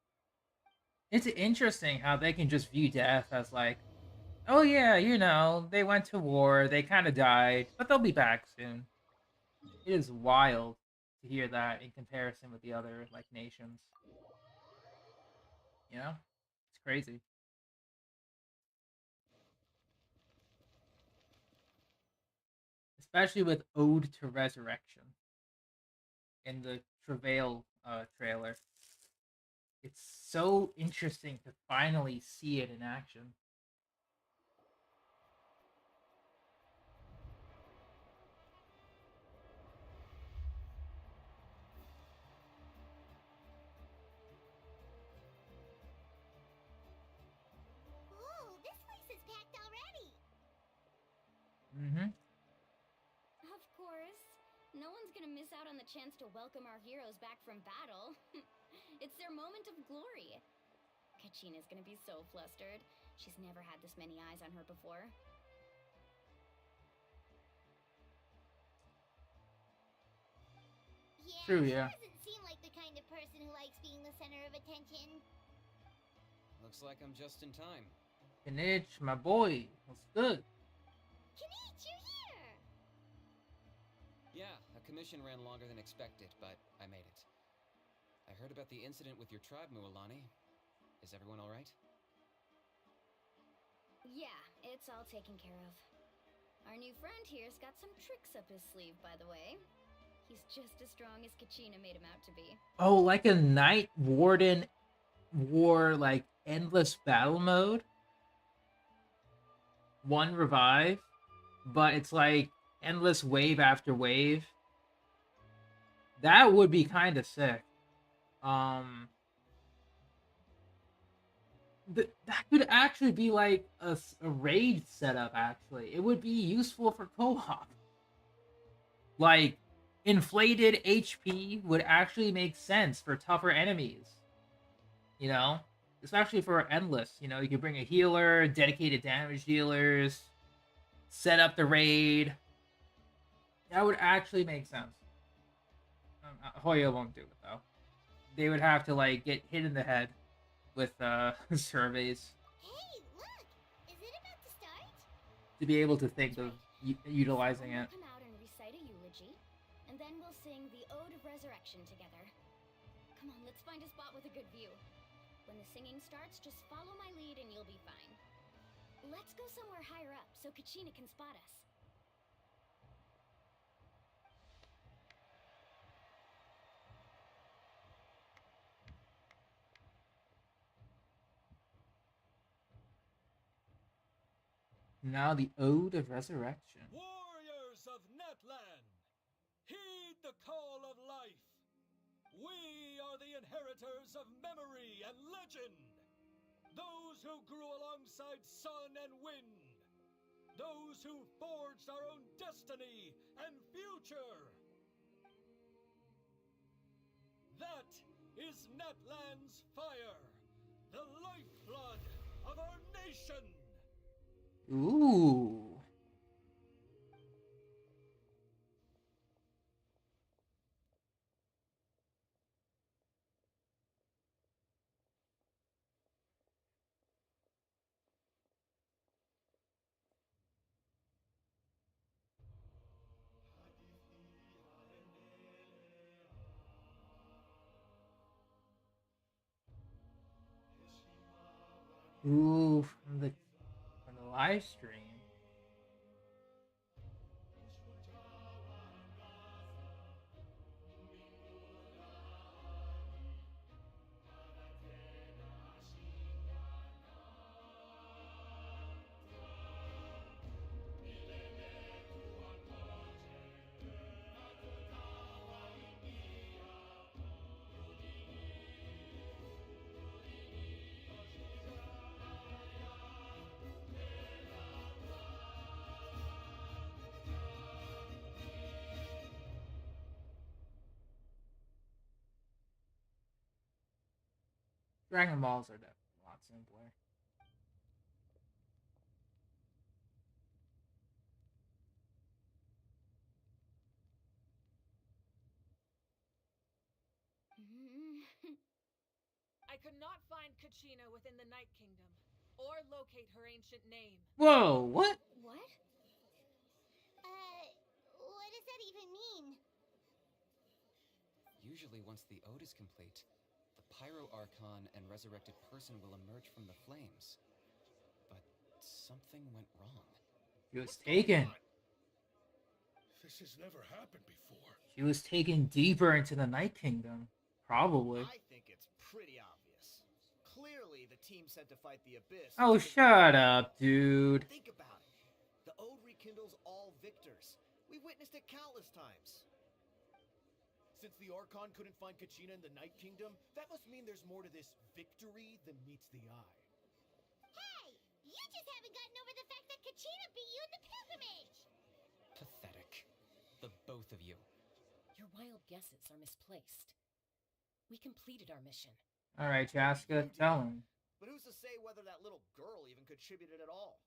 Speaker 1: It's interesting how they can just view death as like, oh yeah, you know, they went to war, they kind of died, but they'll be back soon. It is wild to hear that in comparison with the other like nations. You know, it's crazy. Especially with Ode to Resurrection in the Travail trailer. It's so interesting to finally see it in action.
Speaker 4: Ooh, this place is packed already.
Speaker 1: Mm-hmm.
Speaker 3: Of course. No one's gonna miss out on the chance to welcome our heroes back from battle. It's their moment of glory. Kachina's gonna be so flustered. She's never had this many eyes on her before.
Speaker 4: Yeah,
Speaker 1: True,
Speaker 4: she
Speaker 1: yeah.
Speaker 4: doesn't seem like the kind of person who likes being the center of attention.
Speaker 7: Looks like I'm just in time.
Speaker 1: Kinich, my boy, what's good?
Speaker 4: Kinich, you're here!
Speaker 7: Yeah, a commission ran longer than expected, but I made it. I heard about the incident with your tribe, Mualani. Is everyone alright?
Speaker 3: Yeah, it's all taken care of. Our new friend here's got some tricks up his sleeve, by the way. He's just as strong as Kachina made him out to be.
Speaker 1: Oh, like a Night Warden war, like endless battle mode. One revive, but it's like endless wave after wave. That would be kind of sick. That could actually be like a raid setup. Actually, it would be useful for co-op. Like inflated HP would actually make sense for tougher enemies. You know, especially for endless. You know, you could bring a healer, dedicated damage dealers, set up the raid. That would actually make sense. Hoya won't do it though. They would have to like get hit in the head with surveys
Speaker 4: Hey, look! Is it about to start?
Speaker 1: to be able to think of utilizing it.
Speaker 3: Someone will come out and recite a eulogy, and then we'll sing the Ode of Resurrection together. Come on, let's find a spot with a good view. When the singing starts, just follow my lead and you'll be fine. Let's go somewhere higher up so Kachina can spot us.
Speaker 1: Now the Ode of Resurrection.
Speaker 2: Warriors of Natlan, heed the call of life. We are the inheritors of memory and legend. Those who grew alongside sun and wind. Those who forged our own destiny and future. That is Natlan's fire, the lifeblood of our nation.
Speaker 1: Ooh. Ooh, from the live stream. Dragon Balls are definitely a lot simpler.
Speaker 8: could not find Kachina within the Night Kingdom, or locate her ancient name.
Speaker 1: Whoa, what?
Speaker 3: What?
Speaker 4: What does that even mean?
Speaker 7: Usually once the ode is complete, the Pyro Archon and resurrected person will emerge from the flames. But something went wrong.
Speaker 1: She was taken.
Speaker 2: This has never happened before.
Speaker 1: She was taken deeper into the Night Kingdom. Probably.
Speaker 9: I think it's pretty obvious. Clearly, the team sent to fight the Abyss.
Speaker 1: Oh, shut up, dude.
Speaker 9: Think about it. The ode rekindles all victors. We've witnessed it countless times.
Speaker 5: Since the Archon couldn't find Kachina in the Night Kingdom, that must mean there's more to this victory than meets the eye.
Speaker 4: Hey! You just haven't gotten over the fact that Kachina beat you in the pilgrimage!
Speaker 7: Pathetic. The both of you.
Speaker 10: Your wild guesses are misplaced. We completed our mission.
Speaker 1: Alright, Jaska, tell him.
Speaker 9: But who's to say whether that little girl even contributed at all?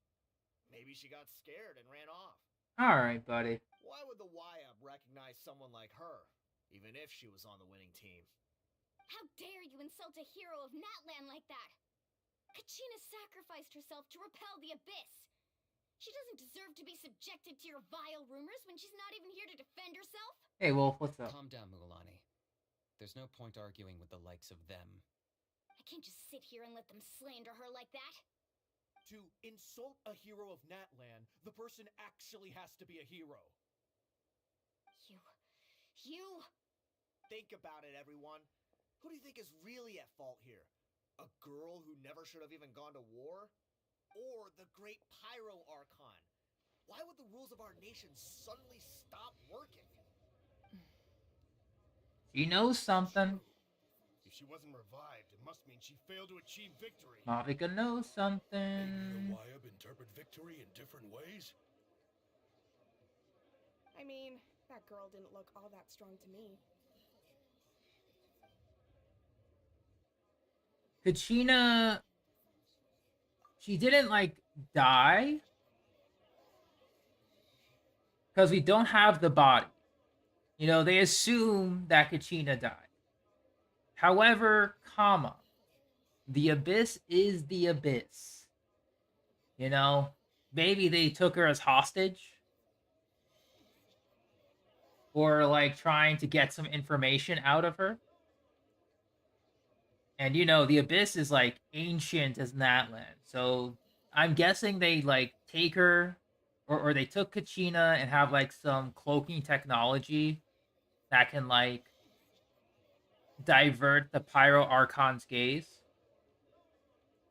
Speaker 9: Maybe she got scared and ran off.
Speaker 1: Alright, buddy.
Speaker 9: Why would the YAB recognize someone like her, even if she was on the winning team?
Speaker 3: How dare you insult a hero of Natlan like that? Kachina sacrificed herself to repel the Abyss. She doesn't deserve to be subjected to your vile rumors when she's not even here to defend herself.
Speaker 1: Hey, Wolf, what's up?
Speaker 7: Calm down, Mualani. There's no point arguing with the likes of them.
Speaker 3: I can't just sit here and let them slander her like that.
Speaker 5: To insult a hero of Natlan, the person actually has to be a hero.
Speaker 3: You...
Speaker 9: Think about it, everyone. Who do you think is really at fault here? A girl who never should have even gone to war? Or the great Pyro Archon? Why would the rules of our nation suddenly stop working?
Speaker 1: She knows something.
Speaker 2: If she wasn't revived, it must mean she failed to achieve victory.
Speaker 1: Marika knows
Speaker 2: Maybe
Speaker 1: something.
Speaker 2: the YAB interpret victory in different ways?
Speaker 6: I mean, that girl didn't look all that strong to me.
Speaker 1: Kachina... She didn't, like, die. Because we don't have the body. You know, they assume that Kachina died. However, comma, the Abyss is the Abyss. You know, maybe they took her as hostage. Or, like, trying to get some information out of her. And, you know, the Abyss is, like, ancient as Natlan. So, I'm guessing they, like, take her, or they took Kachina and have, like, some cloaking technology that can, like, divert the Pyro Archon's gaze.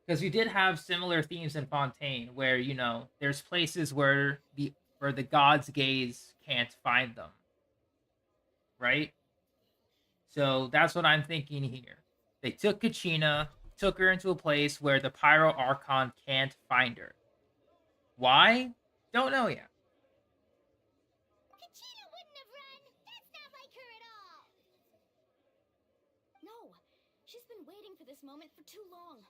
Speaker 1: Because we did have similar themes in Fontaine, where, you know, there's places where the god's gaze can't find them. Right? So, that's what I'm thinking here. They took Kachina, took her into a place where the Pyro Archon can't find her. Why? Don't know yet.
Speaker 4: Kachina wouldn't have run! That's not like her at all!
Speaker 3: No, she's been waiting for this moment for too long.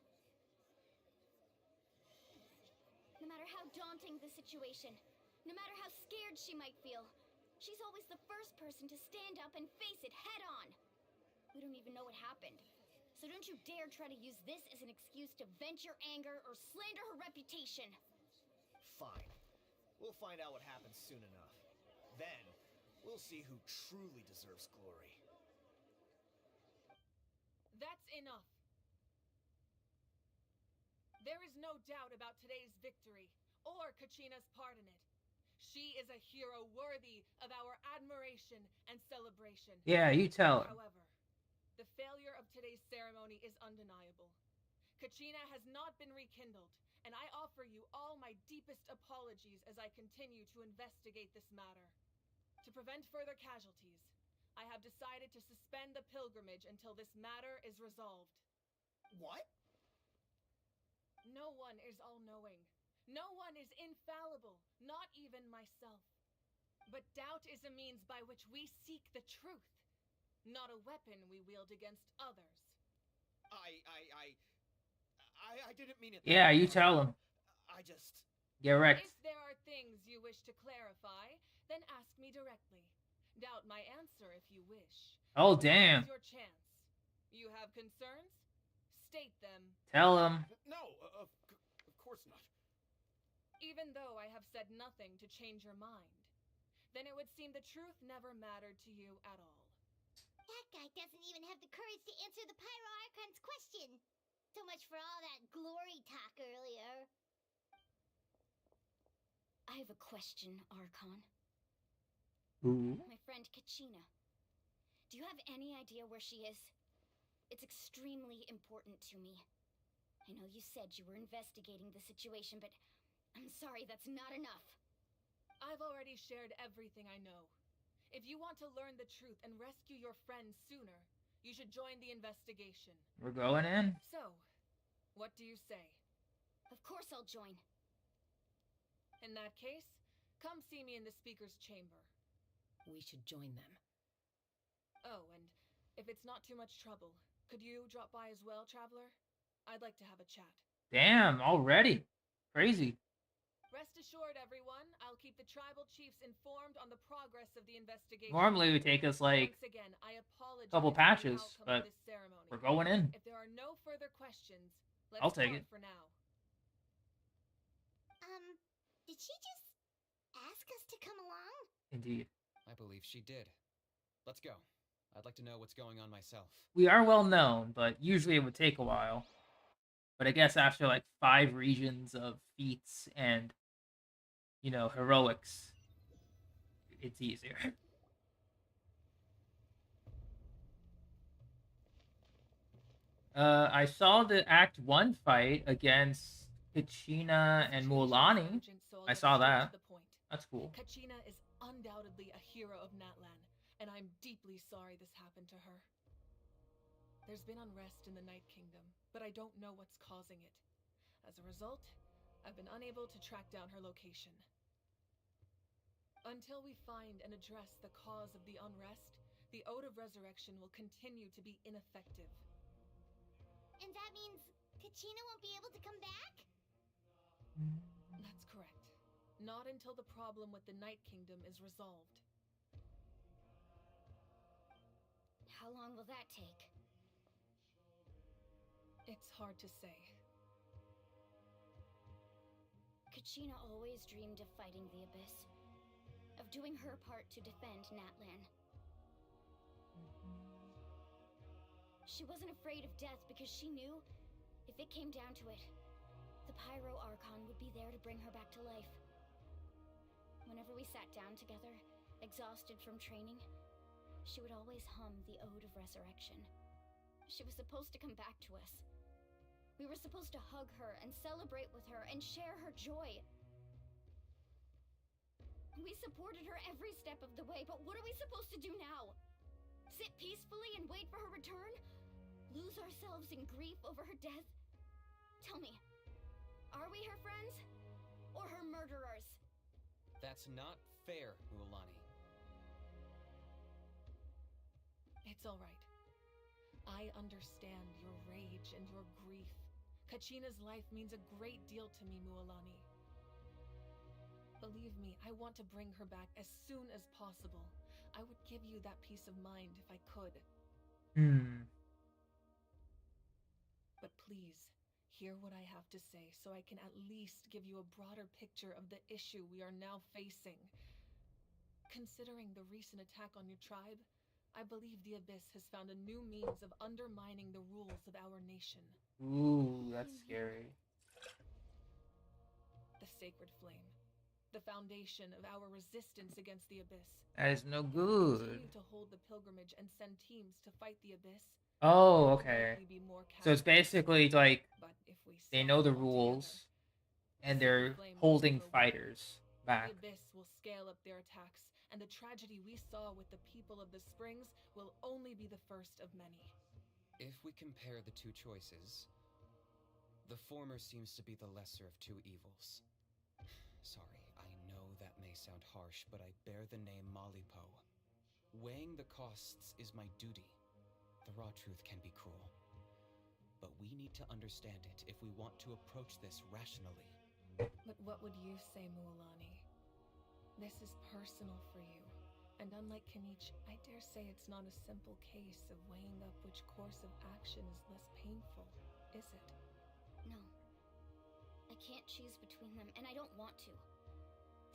Speaker 3: No matter how daunting the situation, no matter how scared she might feel, she's always the first person to stand up and face it head on. We don't even know what happened. So don't you dare try to use this as an excuse to vent your anger or slander her reputation.
Speaker 9: Fine. We'll find out what happens soon enough. Then, we'll see who truly deserves glory.
Speaker 8: That's enough. There is no doubt about today's victory, or Kachina's part in it. She is a hero worthy of our admiration and celebration.
Speaker 1: Yeah, you tell him.
Speaker 8: However, the failure of today's ceremony is undeniable. Kachina has not been rekindled, and I offer you all my deepest apologies as I continue to investigate this matter. To prevent further casualties, I have decided to suspend the pilgrimage until this matter is resolved.
Speaker 9: What?
Speaker 8: No one is all-knowing. No one is infallible, not even myself. But doubt is a means by which we seek the truth, not a weapon we wield against others.
Speaker 9: I didn't mean it.
Speaker 1: Yeah, you tell him.
Speaker 9: I just...
Speaker 1: Get wrecked.
Speaker 8: If there are things you wish to clarify, then ask me directly. Doubt my answer if you wish.
Speaker 1: Oh, damn.
Speaker 8: Now's your chance. You have concerns? state them.
Speaker 1: Tell him.
Speaker 5: No, of course not.
Speaker 8: Even though I have said nothing to change your mind, then it would seem the truth never mattered to you at all.
Speaker 4: That guy doesn't even have the courage to answer the Pyro Archon's question. So much for all that glory talk earlier.
Speaker 3: I have a question, Archon.
Speaker 1: Ooh.
Speaker 3: My friend Kachina. Do you have any idea where she is? It's extremely important to me. I know you said you were investigating the situation, but I'm sorry, that's not enough.
Speaker 8: I've already shared everything I know. If you want to learn the truth and rescue your friend sooner, you should join the investigation.
Speaker 1: We're going in.
Speaker 8: So, what do you say?
Speaker 3: Of course I'll join.
Speaker 8: In that case, come see me in the speaker's chamber.
Speaker 10: We should join them.
Speaker 8: Oh, and if it's not too much trouble, could you drop by as well, Traveler? I'd like to have a chat.
Speaker 1: Damn, already. Crazy.
Speaker 8: Rest assured, everyone, I'll keep the tribal chiefs informed on the progress of the investigation.
Speaker 1: Normally it would take us like
Speaker 8: Once again, I apologize
Speaker 1: couple
Speaker 8: for the
Speaker 1: patches,
Speaker 8: outcome
Speaker 1: but
Speaker 8: of this ceremony.
Speaker 1: we're going in.
Speaker 8: If there are no further questions, let's
Speaker 1: I'll take
Speaker 8: part
Speaker 1: it.
Speaker 8: for now.
Speaker 4: Did she just ask us to come along?
Speaker 1: Indeed.
Speaker 7: I believe she did. Let's go. I'd like to know what's going on myself.
Speaker 1: We are well known, but usually it would take a while. But I guess after like 5 regions of feats and, you know, heroics, it's easier. I saw the Act 1 fight against Kachina and Mualani. I saw that. That's cool.
Speaker 8: Kachina is undoubtedly a hero of Natlan, and I'm deeply sorry this happened to her. There's been unrest in the Night Kingdom, but I don't know what's causing it. As a result, I've been unable to track down her location. Until we find and address the cause of the unrest, the Ode of Resurrection will continue to be ineffective.
Speaker 4: And that means Kachina won't be able to come back?
Speaker 8: That's correct. Not until the problem with the Night Kingdom is resolved.
Speaker 3: How long will that take?
Speaker 8: It's hard to say.
Speaker 3: Kachina always dreamed of fighting the Abyss, of doing her part to defend Natlan. She wasn't afraid of death because she knew, if it came down to it, the Pyro Archon would be there to bring her back to life. Whenever we sat down together, exhausted from training, she would always hum the Ode of Resurrection. She was supposed to come back to us. We were supposed to hug her and celebrate with her and share her joy. We supported her every step of the way, but what are we supposed to do now? Sit peacefully and wait for her return? Lose ourselves in grief over her death? Tell me, are we her friends? Or her murderers?
Speaker 7: That's not fair, Mualani.
Speaker 8: It's all right. I understand your rage and your grief. Kachina's life means a great deal to me, Mualani. Believe me, I want to bring her back as soon as possible. I would give you that peace of mind if I could. But please, hear what I have to say so I can at least give you a broader picture of the issue we are now facing. Considering the recent attack on your tribe, I believe the Abyss has found a new means of undermining the rules of our nation.
Speaker 1: Ooh, that's scary.
Speaker 8: The Sacred Flame. The foundation of our resistance against the Abyss.
Speaker 1: That is no
Speaker 8: If we
Speaker 1: good.
Speaker 8: continue to hold the pilgrimage and send teams to fight the Abyss.
Speaker 1: Oh,
Speaker 8: there will
Speaker 1: okay.
Speaker 8: likely be more
Speaker 1: So it's
Speaker 8: casualties.
Speaker 1: basically like
Speaker 8: But if we
Speaker 1: they
Speaker 8: stand
Speaker 1: know the
Speaker 8: all
Speaker 1: rules
Speaker 8: together,
Speaker 1: and
Speaker 8: the
Speaker 1: they're
Speaker 8: Sacred Flame will
Speaker 1: holding
Speaker 8: never win.
Speaker 1: fighters back.
Speaker 8: The Abyss will scale up their attacks, and the tragedy we saw with the people of the Springs will only be the first of many.
Speaker 7: If we compare the two choices, the former seems to be the lesser of two evils. Sorry, I know that may sound harsh, but I bear the name Malipo. Weighing the costs is my duty. The raw truth can be cruel. But we need to understand it if we want to approach this rationally.
Speaker 8: But what would you say, Mualani? This is personal for you. And unlike Kanich, I dare say it's not a simple case of weighing up which course of action is less painful. is it?
Speaker 3: No. I can't choose between them, and I don't want to.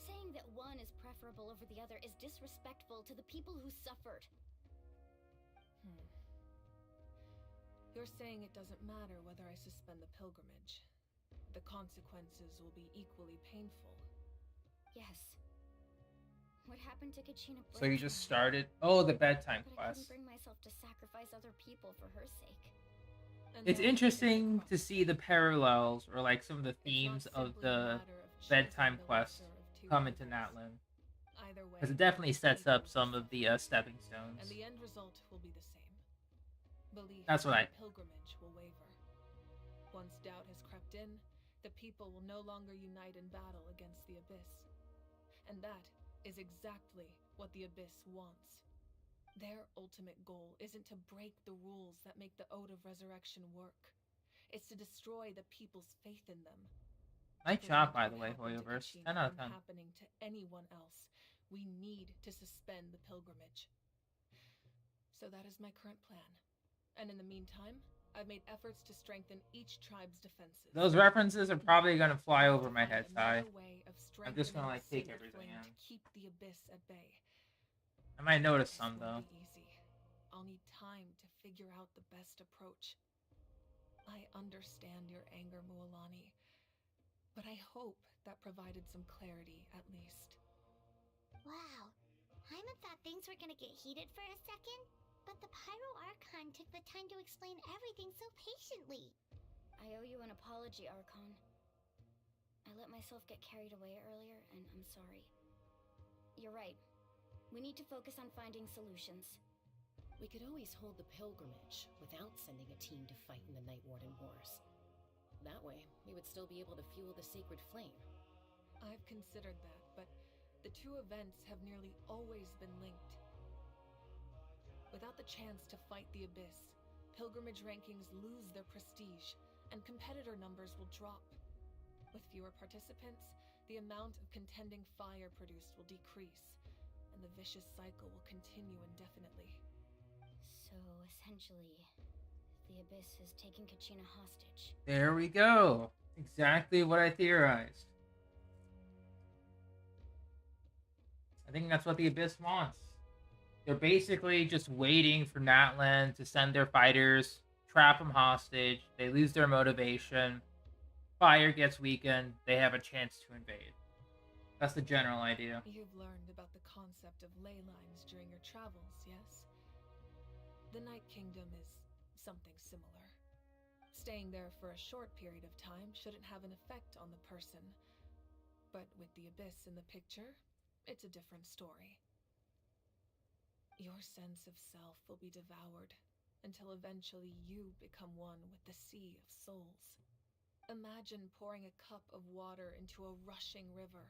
Speaker 3: Saying that one is preferable over the other is disrespectful to the people who suffered.
Speaker 8: You're saying it doesn't matter whether I suspend the pilgrimage. The consequences will be equally painful.
Speaker 3: Yes. What happened to Kachina?
Speaker 1: So you just started... Oh, the bedtime
Speaker 3: but I couldn't
Speaker 1: quest.
Speaker 3: bring myself to sacrifice other people for her sake.
Speaker 8: And
Speaker 1: It's
Speaker 8: that is
Speaker 1: interesting
Speaker 8: the
Speaker 1: to
Speaker 8: crux.
Speaker 1: see the parallels, or like some of the
Speaker 8: It's
Speaker 1: themes
Speaker 8: not
Speaker 1: of
Speaker 8: simply a
Speaker 1: the
Speaker 8: matter of choosing
Speaker 1: bedtime
Speaker 8: the
Speaker 1: quest
Speaker 8: lesser of two
Speaker 1: come into
Speaker 8: evils.
Speaker 1: Natlan.
Speaker 8: Either way,
Speaker 1: Because it definitely sets up
Speaker 8: people
Speaker 1: some
Speaker 8: will
Speaker 1: of the
Speaker 8: suffer.
Speaker 1: stepping stones.
Speaker 8: And the end result will be the same. Belief
Speaker 1: That's what
Speaker 8: in
Speaker 1: I...
Speaker 8: the pilgrimage will waver. Once doubt has crept in, the people will no longer unite in battle against the Abyss. And that is exactly what the Abyss wants. Their ultimate goal isn't to break the rules that make the Ode of Resurrection work. It's to destroy the people's faith in them.
Speaker 1: Nice
Speaker 8: To
Speaker 1: job,
Speaker 8: prevent
Speaker 1: by
Speaker 8: what
Speaker 1: the way,
Speaker 8: happened to
Speaker 1: Hoyoverse.
Speaker 8: Kachina
Speaker 1: 10 out of
Speaker 8: from
Speaker 1: 10.
Speaker 8: happening to anyone else, we need to suspend the pilgrimage. So that is my current plan. And in the meantime, I've made efforts to strengthen each tribe's defenses.
Speaker 1: Those references are probably going to fly
Speaker 8: I have
Speaker 1: over
Speaker 8: to
Speaker 1: my
Speaker 8: find
Speaker 1: head, Ty.
Speaker 8: another way of
Speaker 1: I'm just going to
Speaker 8: strengthening
Speaker 1: like
Speaker 8: the
Speaker 1: take
Speaker 8: sacred
Speaker 1: everything
Speaker 8: flame
Speaker 1: in.
Speaker 8: to keep the Abyss at bay.
Speaker 1: I might notice
Speaker 8: This
Speaker 1: some,
Speaker 8: won't
Speaker 1: though.
Speaker 8: be easy. I'll need time to figure out the best approach. I understand your anger, Mualani, but I hope that provided some clarity, at least.
Speaker 4: Wow. Hyman thought things were gonna get heated for a second, but the Pyro Archon took the time to explain everything so patiently.
Speaker 3: I owe you an apology, Archon. I let myself get carried away earlier, and I'm sorry. You're right. We need to focus on finding solutions.
Speaker 10: We could always hold the pilgrimage without sending a team to fight in the Night Warden Wars. That way, we would still be able to fuel the sacred flame.
Speaker 8: I've considered that, but the two events have nearly always been linked. Without the chance to fight the Abyss, pilgrimage rankings lose their prestige, and competitor numbers will drop. With fewer participants, the amount of contending fire produced will decrease, and the vicious cycle will continue indefinitely.
Speaker 3: So, essentially, the Abyss has taken Kachina hostage.
Speaker 1: There we go. Exactly what I theorized. I think that's what the Abyss wants. They're basically just waiting for Natlan to send their fighters, trap them hostage. They lose their motivation. Fire gets weakened. They have a chance to invade. That's the general idea.
Speaker 8: You've learned about the concept of ley lines during your travels, yes? The Night Kingdom is something similar. Staying there for a short period of time shouldn't have an effect on the person. But with the Abyss in the picture, it's a different story. Your sense of self will be devoured until eventually you become one with the Sea of Souls. Imagine pouring a cup of water into a rushing river.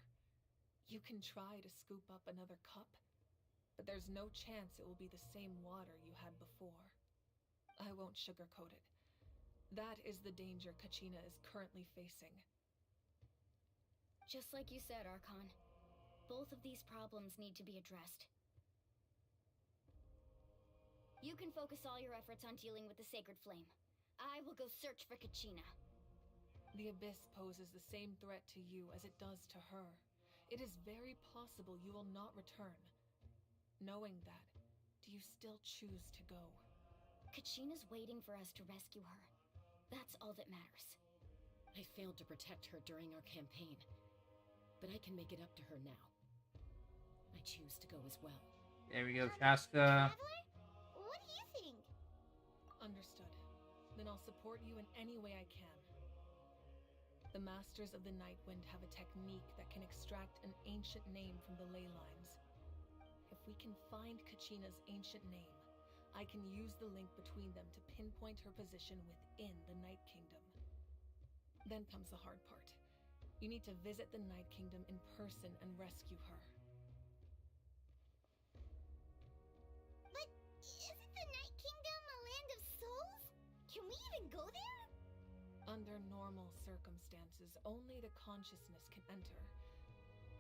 Speaker 8: You can try to scoop up another cup, but there's no chance it will be the same water you had before. I won't sugarcoat it. That is the danger Kachina is currently facing.
Speaker 3: Just like you said, Archon. Both of these problems need to be addressed. You can focus all your efforts on dealing with the Sacred Flame. I will go search for Kachina.
Speaker 8: The Abyss poses the same threat to you as it does to her. It is very possible you will not return. Knowing that, do you still choose to go?
Speaker 3: Kachina's waiting for us to rescue her. That's all that matters.
Speaker 10: I failed to protect her during our campaign, but I can make it up to her now. I choose to go as well.
Speaker 1: There we go, Chaska.
Speaker 4: Traveler? What do you think?
Speaker 8: Understood. Then I'll support you in any way I can. The Masters of the Nightwind have a technique that can extract an ancient name from the ley lines. If we can find Kachina's ancient name, I can use the link between them to pinpoint her position within the Night Kingdom. Then comes the hard part. You need to visit the Night Kingdom in person and rescue her.
Speaker 4: But isn't the Night Kingdom a land of souls? Can we even go there?
Speaker 8: Under normal circumstances, only the consciousness can enter.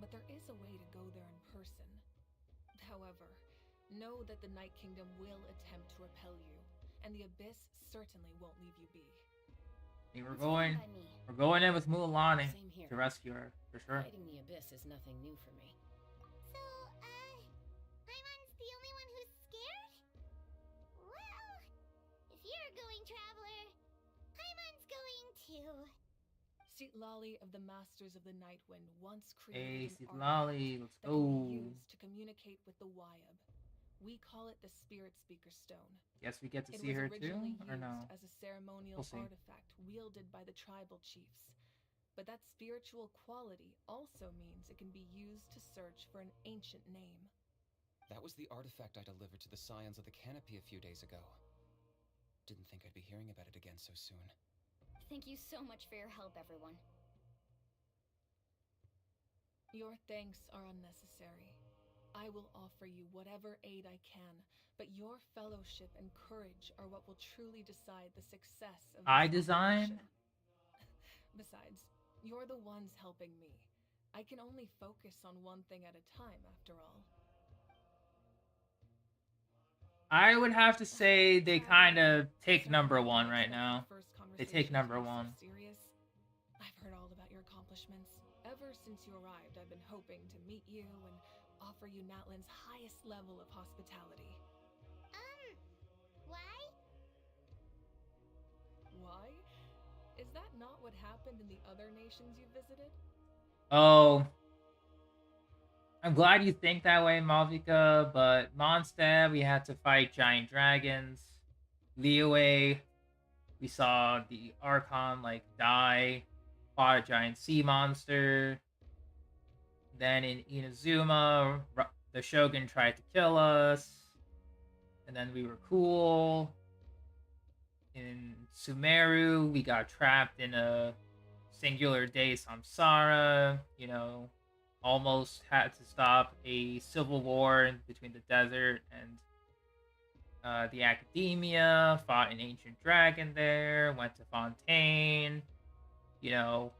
Speaker 8: But there is a way to go there in person. However, know that the Night Kingdom will attempt to repel you, and the Abyss certainly won't leave you be.
Speaker 1: mean,
Speaker 3: It's fine by me.
Speaker 1: we're going in with Mulan
Speaker 10: Same here.
Speaker 1: to rescue her for sure.
Speaker 10: Fighting the Abyss is nothing new for me.
Speaker 4: So, Paimon's the only one who's scared? Well, if you're a going traveler, Paimon's going too.
Speaker 8: Lali of the Masters of the Nightwind once
Speaker 1: Hey,
Speaker 8: created an
Speaker 1: Lali, let's
Speaker 8: artifact that can be
Speaker 1: go.
Speaker 8: used to communicate with the Wyab. We call it the Spirit Speaker Stone.
Speaker 1: Guess we get to
Speaker 8: It
Speaker 1: see
Speaker 8: was
Speaker 1: her too,
Speaker 8: originally
Speaker 1: or
Speaker 8: used
Speaker 1: no?
Speaker 8: as a ceremonial
Speaker 1: We'll see.
Speaker 8: artifact wielded by the tribal chiefs. But that spiritual quality also means it can be used to search for an ancient name.
Speaker 7: That was the artifact I delivered to the Scions of the Canopy a few days ago. Didn't think I'd be hearing about it again so soon.
Speaker 3: Thank you so much for your help, everyone.
Speaker 8: Your thanks are unnecessary. I will offer you whatever aid I can, but your fellowship and courage are what will truly decide the success of
Speaker 1: I
Speaker 8: this
Speaker 1: design?
Speaker 8: operation. Besides, you're the ones helping me. I can only focus on one thing at a time, after all.
Speaker 1: I would have to say they kind of take
Speaker 8: Sorry,
Speaker 1: number
Speaker 8: I
Speaker 1: one
Speaker 8: know
Speaker 1: right
Speaker 8: it's
Speaker 1: now.
Speaker 8: not the first
Speaker 1: They take
Speaker 8: conversation
Speaker 1: number
Speaker 8: to be so
Speaker 1: one.
Speaker 8: serious. I've heard all about your accomplishments. Ever since you arrived, I've been hoping to meet you and offer you Natlan's highest level of hospitality.
Speaker 4: Why?
Speaker 8: Why? Is that not what happened in the other nations you visited?
Speaker 1: Oh, I'm glad you think that way, Malvika, but Mondstadt, we had to fight giant dragons. Liyue, we saw the Archon, like, die. Fought a giant sea monster. Then in Inazuma, the Shogun tried to kill us. And then we were cool. In Sumeru, we got trapped in a singular day samsara. You know, almost had to stop a civil war between the desert and the academia. Fought an ancient dragon there. Went to Fontaine. You know,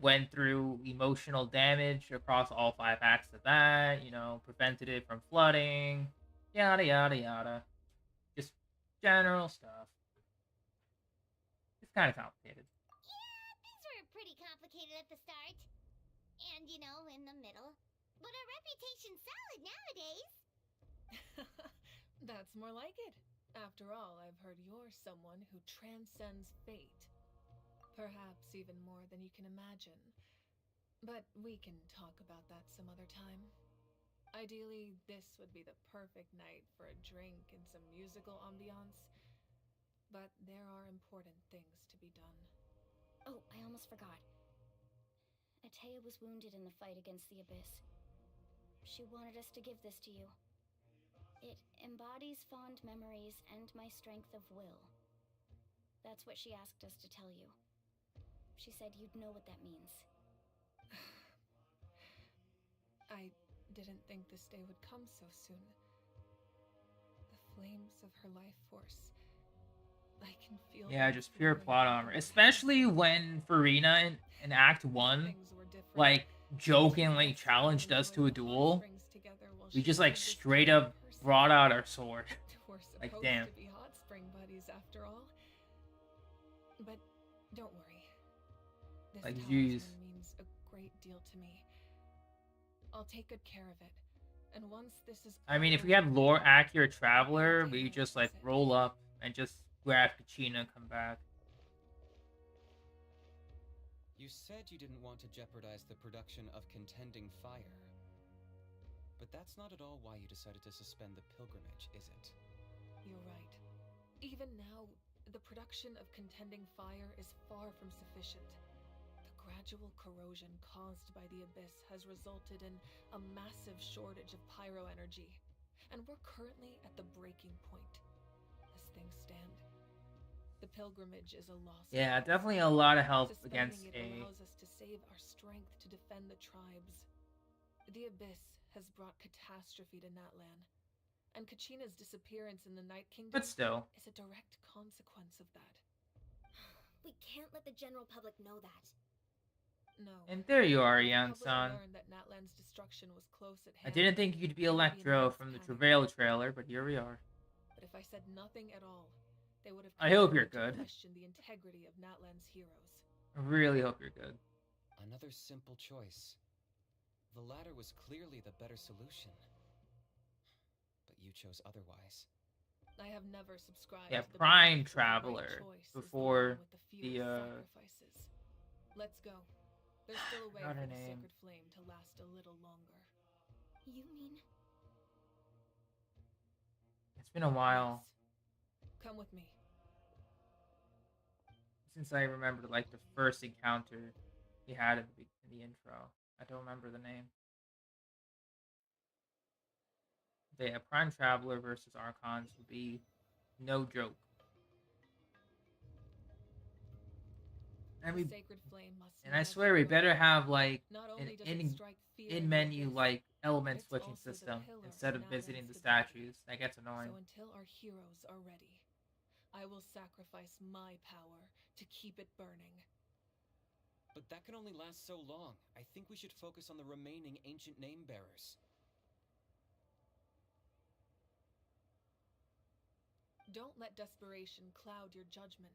Speaker 1: went through emotional damage across all 5 acts of that. You know, prevented it from flooding. Yada yada yada. Just general stuff. It's kind of complicated.
Speaker 4: Yeah, things were pretty complicated at the start. And, you know, in the middle. But our reputation's solid nowadays.
Speaker 8: That's more like it. After all, I've heard you're someone who transcends fate. Perhaps even more than you can imagine. But we can talk about that some other time. Ideally, this would be the perfect night for a drink and some musical ambiance. But there are important things to be done.
Speaker 3: Oh, I almost forgot. Atea was wounded in the fight against the Abyss. She wanted us to give this to you. It embodies fond memories and my strength of will. That's what she asked us to tell you. She said you'd know what that means.
Speaker 8: I didn't think this day would come so soon. The flames of her life force. I can feel.
Speaker 1: Yeah, just pure plot armor. Especially when Farina in Act 1, like, jokingly challenged us to a duel. We just, like, straight up brought out our sword. Like, damn.
Speaker 8: To be hot spring buddies after all. But don't worry. This
Speaker 1: Like,
Speaker 8: talisman
Speaker 1: jeez.
Speaker 8: means a great deal to me. I'll take good care of it. And once this is
Speaker 1: I mean, if we had lore accurate Traveler, we just, like, roll up and just grab Kachina and come back.
Speaker 7: You said you didn't want to jeopardize the production of Contending Fire. But that's not at all why you decided to suspend the pilgrimage, is it?
Speaker 8: You're right. Even now, the production of Contending Fire is far from sufficient. The gradual corrosion caused by the Abyss has resulted in a massive shortage of pyro energy, and we're currently at the breaking point. As things stand, the pilgrimage is a loss.
Speaker 1: Yeah, definitely a lot of help
Speaker 8: Suspending
Speaker 1: against
Speaker 8: it allows us to save our strength to defend the tribes. The Abyss has brought catastrophe to Natlan, and Kachina's disappearance in the Night Kingdom
Speaker 1: But still.
Speaker 8: is a direct consequence of that.
Speaker 4: We can't let the general public know that.
Speaker 8: No.
Speaker 1: And there you are,
Speaker 8: The
Speaker 1: young
Speaker 8: public
Speaker 1: son.
Speaker 8: learned that Natlan's destruction was close at
Speaker 1: I
Speaker 8: hand.
Speaker 1: didn't think you'd be
Speaker 8: There would be
Speaker 1: Electro
Speaker 8: immense
Speaker 1: from the
Speaker 8: panic.
Speaker 1: Travail trailer, but here we are.
Speaker 8: But if I said nothing at all, they would have
Speaker 1: I hope you're
Speaker 8: continued to
Speaker 1: good.
Speaker 8: question the integrity of Natlan's heroes.
Speaker 1: I really hope you're good.
Speaker 7: Another simple choice. The latter was clearly the better solution. But you chose otherwise.
Speaker 8: I have never subscribed
Speaker 1: Yeah,
Speaker 8: to the
Speaker 1: Prime
Speaker 8: belief that the right
Speaker 1: Traveler
Speaker 8: choice is the
Speaker 1: before
Speaker 8: one with the fewest sacrifices. Let's go. There's still a way
Speaker 1: Got
Speaker 8: for
Speaker 1: her
Speaker 8: the
Speaker 1: name.
Speaker 8: sacred flame to last a little longer.
Speaker 3: You mean...
Speaker 1: It's been a while
Speaker 8: Yes. Come with me.
Speaker 1: since I remember like the first encounter we had in the intro. I don't remember the name. But yeah, Prime Traveler versus Archons would be no joke. And
Speaker 8: The sacred flame must
Speaker 1: I
Speaker 8: never
Speaker 1: swear we
Speaker 8: burn.
Speaker 1: better have like
Speaker 8: Not
Speaker 1: an
Speaker 8: only does it strike fear in the
Speaker 1: in-menu
Speaker 8: abyss,
Speaker 1: like element
Speaker 8: it's
Speaker 1: switching
Speaker 8: also the
Speaker 1: system
Speaker 8: pillar
Speaker 1: instead
Speaker 8: of
Speaker 1: of visiting
Speaker 8: Natlan's
Speaker 1: the
Speaker 8: stability.
Speaker 1: statues. That gets annoying.
Speaker 8: So until our heroes are ready, I will sacrifice my power to keep it burning.
Speaker 7: But that can only last so long. I think we should focus on the remaining ancient name bearers.
Speaker 8: Don't let desperation cloud your judgment.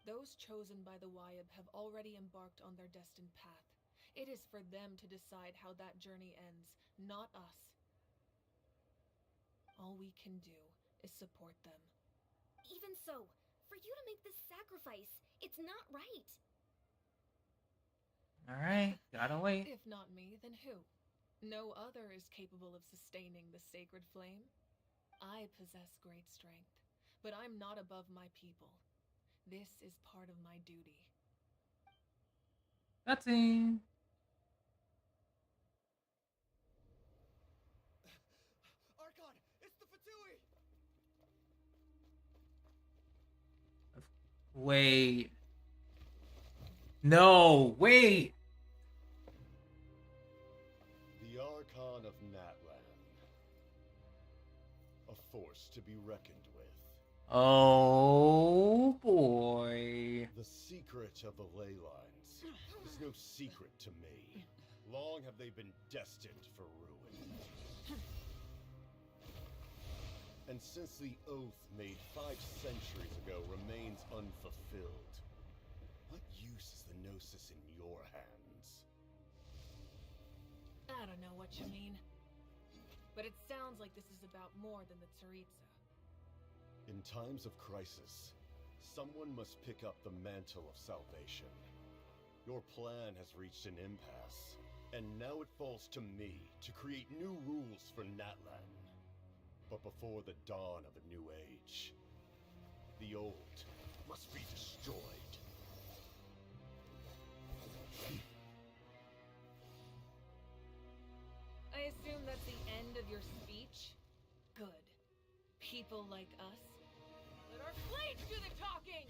Speaker 8: Those chosen by the Wyab have already embarked on their destined path. It is for them to decide how that journey ends, not us. All we can do is support them.
Speaker 3: Even so, for you to make this sacrifice, it's not right.
Speaker 1: Alright, gotta wait.
Speaker 8: If not me, then who? No other is capable of sustaining the sacred flame. I possess great strength, but I'm not above my people. This is part of my duty.
Speaker 1: Cutscene.
Speaker 9: Archon, it's the Fatui!
Speaker 1: Wait. No, wait.
Speaker 11: The Archon of Natlan. A force to be reckoned with.
Speaker 1: Oh boy.
Speaker 11: The secret of the ley lines is no secret to me. Long have they been destined for ruin. And since the oath made 5 centuries ago remains unfulfilled, what use is the Gnosis in your hands?
Speaker 8: I don't know what you mean. But it sounds like this is about more than the Tsaritsa.
Speaker 11: In times of crisis, someone must pick up the mantle of salvation. Your plan has reached an impasse, and now it falls to me to create new rules for Natlan. But before the dawn of a new age, the old must be destroyed.
Speaker 8: I assume that's the end of your speech? Good. People like us. Let our blades do the talking!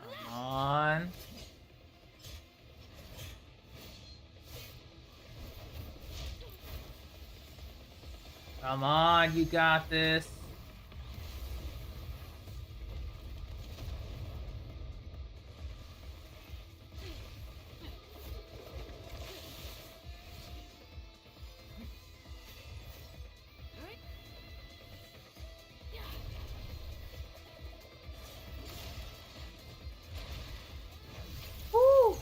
Speaker 1: Come on. Come on, you got this. Woo!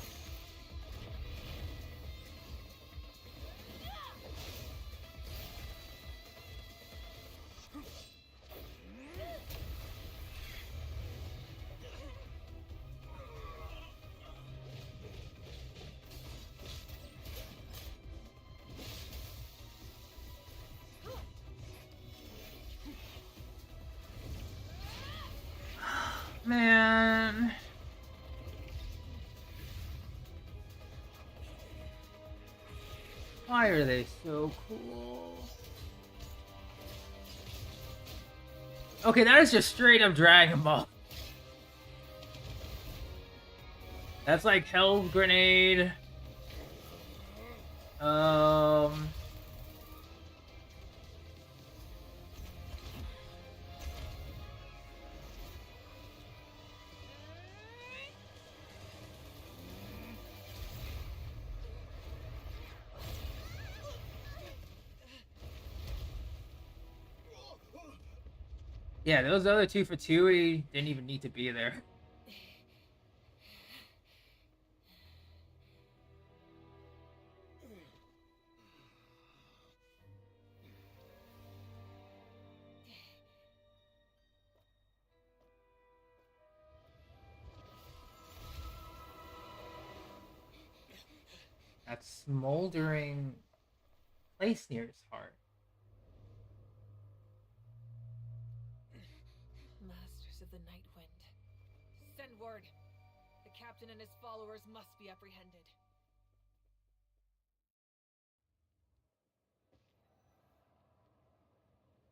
Speaker 1: Man. Why are they so cool? Okay, that is just straight up Dragon Ball. That's like Hell Grenade. Yeah, those other 2 for 2 didn't even need to be there. That smoldering place near his heart.
Speaker 8: Masters of the Night Wind. Send word. The captain and his followers must be apprehended.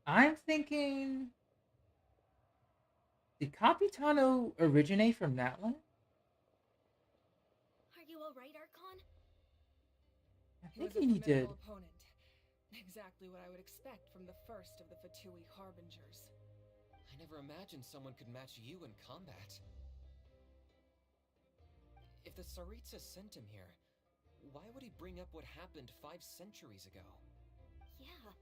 Speaker 1: I'm thinking... Did Capitano originate from Natlan?
Speaker 3: Are you alright, Archon?
Speaker 1: I
Speaker 8: He was
Speaker 1: think
Speaker 8: a
Speaker 1: he did.
Speaker 8: formidable opponent. Exactly what I would expect from the first of the F2P Harbingers.
Speaker 7: I never imagined someone could match you in combat. If the Tsaritsa sent him here, why would he bring up what happened 5 centuries ago?
Speaker 3: Yeah.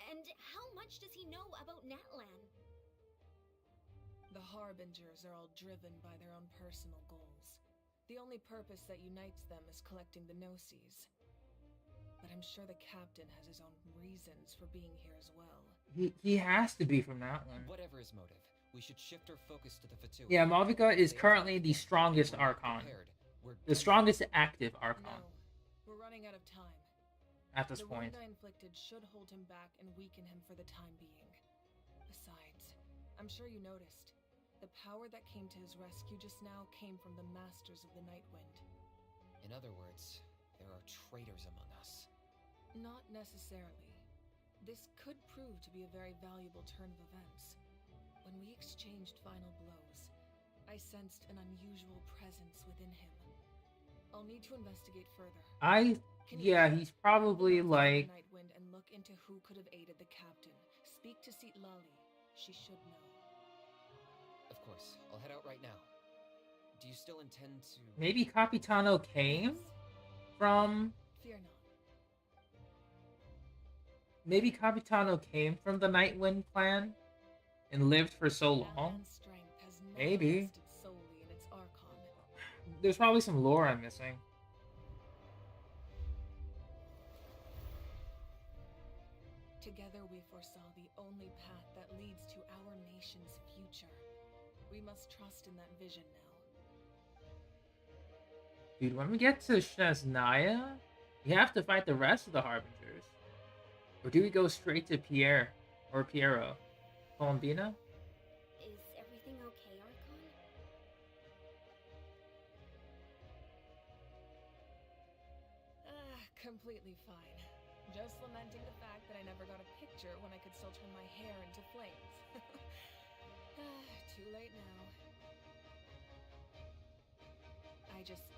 Speaker 3: And how much does he know about Natlan?
Speaker 8: The Harbingers are all driven by their own personal goals. The only purpose that unites them is collecting the Gnosis. But I'm sure the captain has his own reasons for being here as well.
Speaker 1: He has to be from Natlan.
Speaker 7: Whatever his motive, we should shift our focus to the F2.
Speaker 1: Yeah, Malvika is currently the strongest Archon. The strongest active Archon.
Speaker 8: No, we're running out of time.
Speaker 1: At this point.
Speaker 8: The wound I inflicted should hold him back and weaken him for the time being. Besides, I'm sure you noticed, the power that came to his rescue just now came from the Masters of the Night Wind.
Speaker 7: In other words, there are traitors among us.
Speaker 8: Not necessarily. This could prove to be a very valuable turn of events. When we exchanged final blows, I sensed an unusual presence within him. I'll need to investigate further.
Speaker 1: Yeah, he's probably like...
Speaker 8: Night Wind and look into who could have aided the captain. Speak to Seat Lali. She should know.
Speaker 7: Of course, I'll head out right now. Do you still intend to...
Speaker 1: Maybe Capitano came from...
Speaker 8: Fear not.
Speaker 1: Maybe Capitano came from the Nightwind clan and lived for so long. Maybe. There's probably some lore I'm missing.
Speaker 8: Together we foresaw the only path that leads to our nation's future. We must trust in that vision now.
Speaker 1: Dude, when we get to Shasnaya, we have to fight the rest of the Harbingers. Or do we go straight to Pierre? Or Piero? Colombina?
Speaker 3: Is everything okay, Archon?
Speaker 8: Completely fine. Just lamenting the fact that I never got a picture when I could still turn my hair into flames. Too late now. I just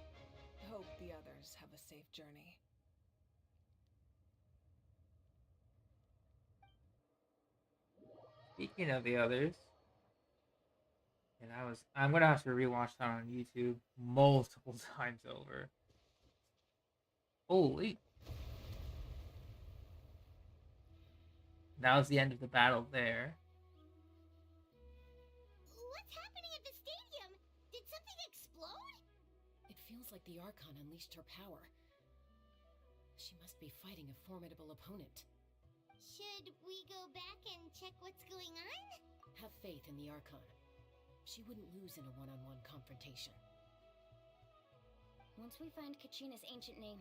Speaker 8: hope the others have a safe journey.
Speaker 1: Speaking of the others, and I'm gonna have to rewatch that on YouTube multiple times over. Holy. That was the end of the battle there.
Speaker 4: What's happening at the stadium? Did something explode?
Speaker 10: It feels like the Archon unleashed her power. She must be fighting a formidable opponent.
Speaker 4: Should we go back and check what's going on?
Speaker 10: Have faith in the Archon. She wouldn't lose in a one-on-one confrontation.
Speaker 3: Once we find Kachina's ancient name,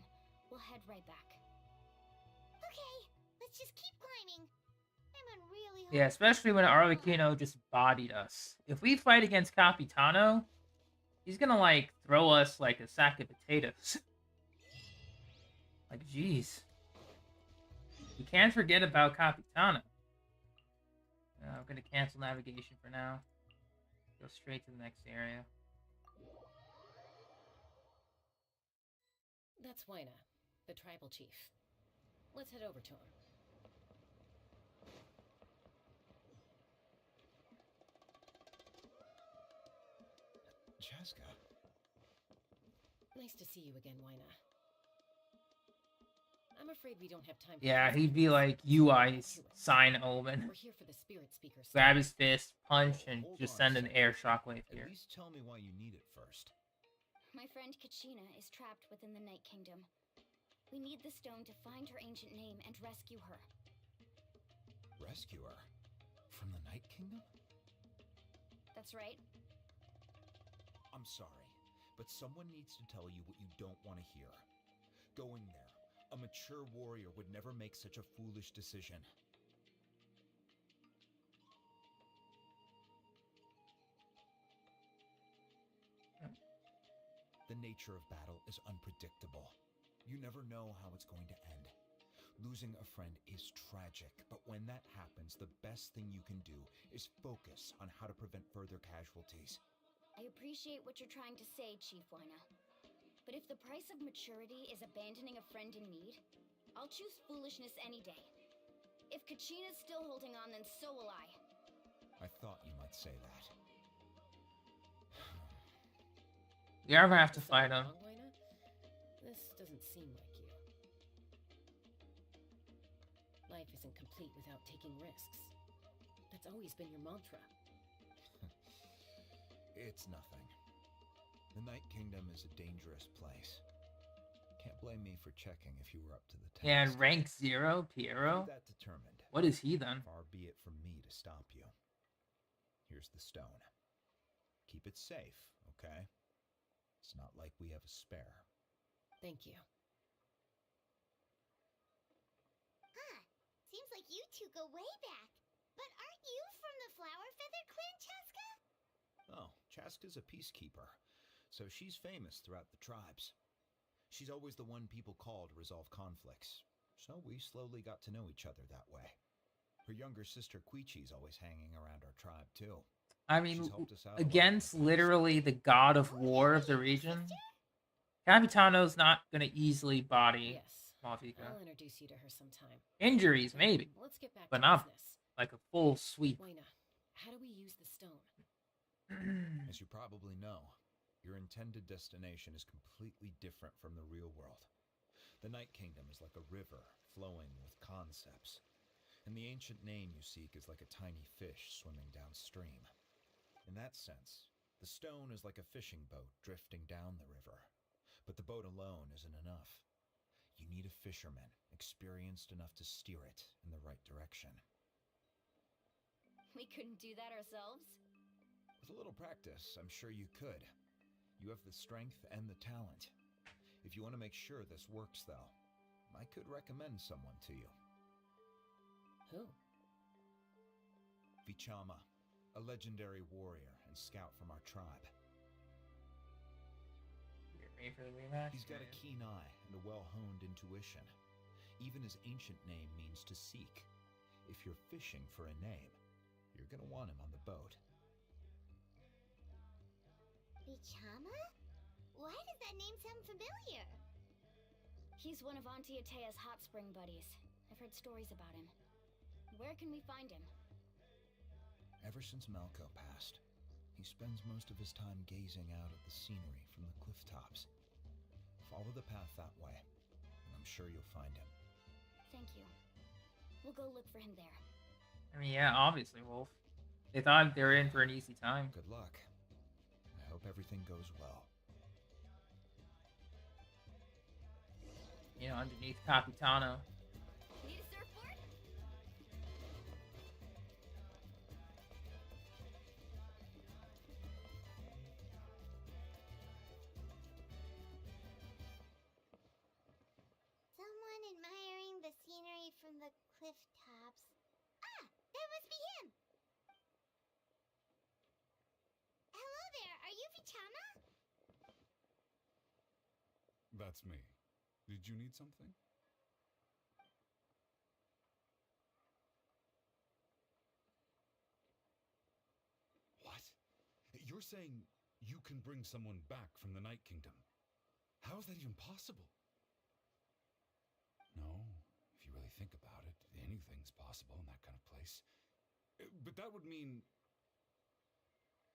Speaker 3: we'll head right back.
Speaker 4: Okay, let's just keep climbing. I'm on really hard.
Speaker 1: Yeah, especially when Arlecchino just bodied us. If we fight against Capitano, he's gonna, like, throw us like a sack of potatoes. Like, jeez. We can't forget about Capitano. I'm gonna cancel navigation for now. Go straight to the next area.
Speaker 10: That's Waina, the tribal chief. Let's head over to him.
Speaker 12: Chaska.
Speaker 10: Nice to see you again, Waina. I'm afraid we don't have time.
Speaker 1: Yeah, he'd be like UI's sign Omen.
Speaker 10: We're here for the spirit speaker.
Speaker 1: Grab his fist, punch, and
Speaker 2: Hold
Speaker 1: just
Speaker 2: on a
Speaker 1: send an
Speaker 2: second.
Speaker 1: air shockwave
Speaker 2: At
Speaker 1: here.
Speaker 2: least tell me why you need it first.
Speaker 3: My friend Kachina is trapped within the Night Kingdom. We need the stone to find her ancient name and rescue her.
Speaker 2: Rescue her? From the Night Kingdom?
Speaker 3: That's right.
Speaker 2: I'm sorry, but someone needs to tell you what you don't want to hear. Going there, a mature warrior would never make such a foolish decision. The nature of battle is unpredictable. You never know how it's going to end. Losing a friend is tragic, but when that happens, the best thing you can do is focus on how to prevent further casualties.
Speaker 3: I appreciate what you're trying to say, Chief Wina. But if the price of maturity is abandoning a friend in need, I'll choose foolishness any day. If Kachina's still holding on, then so will I.
Speaker 2: I thought you might say that.
Speaker 1: You're gonna have to fight him.
Speaker 10: This doesn't seem like you. Life isn't complete without taking risks. That's always been your mantra.
Speaker 2: It's nothing. The Night Kingdom is a dangerous place. Can't blame me for checking if you were up to the task.
Speaker 1: And rank 0, Piero?
Speaker 2: That determined.
Speaker 1: What is he then?
Speaker 2: Far be it from me to stop you. Here's the stone. Keep it safe, okay? It's not like we have a spare.
Speaker 10: Thank you.
Speaker 4: Huh. Seems like you two go way back. But aren't you from the Flower Feather Clan, Chaska?
Speaker 2: Oh, Chaska's a peacekeeper, so she's famous throughout the tribes. She's always the one people call to resolve conflicts, so we slowly got to know each other that way. Her younger sister Quichi's always hanging around our tribe, too.
Speaker 1: I mean,
Speaker 2: She's helped us out a lot
Speaker 1: against
Speaker 2: in the past.
Speaker 1: literally the god of war of the region, Capitano's not gonna easily body
Speaker 10: Yes.
Speaker 1: Malvika.
Speaker 10: I'll introduce you to her sometime.
Speaker 1: Injuries, maybe,
Speaker 10: Let's get back
Speaker 1: but
Speaker 10: to
Speaker 1: not
Speaker 10: business.
Speaker 1: like a full sweep.
Speaker 10: Wayna, how do we use the stone?
Speaker 2: As you probably know, your intended destination is completely different from the real world. The Night Kingdom is like a river flowing with concepts, and the ancient name you seek is like a tiny fish swimming downstream. In that sense, the stone is like a fishing boat drifting down the river, but the boat alone isn't enough. You need a fisherman experienced enough to steer it in the right direction.
Speaker 3: We couldn't do that ourselves?
Speaker 2: With a little practice, I'm sure you could. You have the strength and the talent. If you want to make sure this works, though, I could recommend someone to you.
Speaker 10: Who?
Speaker 2: Vichama, a legendary warrior and scout from our tribe.
Speaker 1: Get ready for the rematch.
Speaker 2: He's got a keen eye and a well-honed intuition. Even his ancient name means to seek. If you're fishing for a name, you're gonna want him on the boat.
Speaker 4: Vichama? Why does that name sound familiar?
Speaker 3: He's one of Auntie Atea's hot spring buddies. I've heard stories about him. Where can we find him?
Speaker 2: Ever since Malco passed, he spends most of his time gazing out at the scenery from the cliff tops. Follow the path that way, and I'm sure you'll find him.
Speaker 3: Thank you. We'll go look for him there.
Speaker 1: I mean, yeah, obviously, Wolf. They thought they were in for an easy time.
Speaker 2: Good luck. I hope everything goes well.
Speaker 1: You know, underneath Capitano.
Speaker 3: Need a surfboard?
Speaker 4: Someone admiring the scenery from the cliff tops. Ah, that must be him! Hello there, are you Vichama?
Speaker 12: That's me. Did you need something? What? You're saying you can bring someone back from the Night Kingdom? How is that even possible? No, if you really think about it, anything's possible in that kind of place. But that would mean...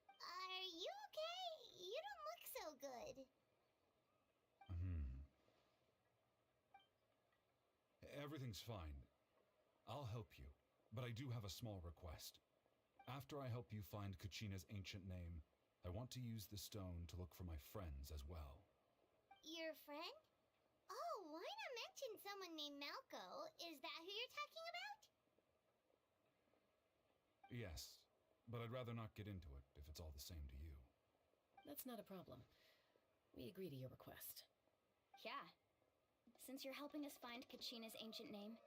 Speaker 4: Are you okay? You don't look so good.
Speaker 12: Everything's fine. I'll help you, but I do have a small request. After I help you find Kachina's ancient name, I want to use the stone to look for my friends as well.
Speaker 4: Your friend? Oh, why not mention someone named Malco? Is that who you're talking about?
Speaker 12: Yes, but I'd rather not get into it if it's all the same to you.
Speaker 10: That's not a problem. We agree to your request.
Speaker 3: Yeah. Since you're helping us find Kachina's ancient name,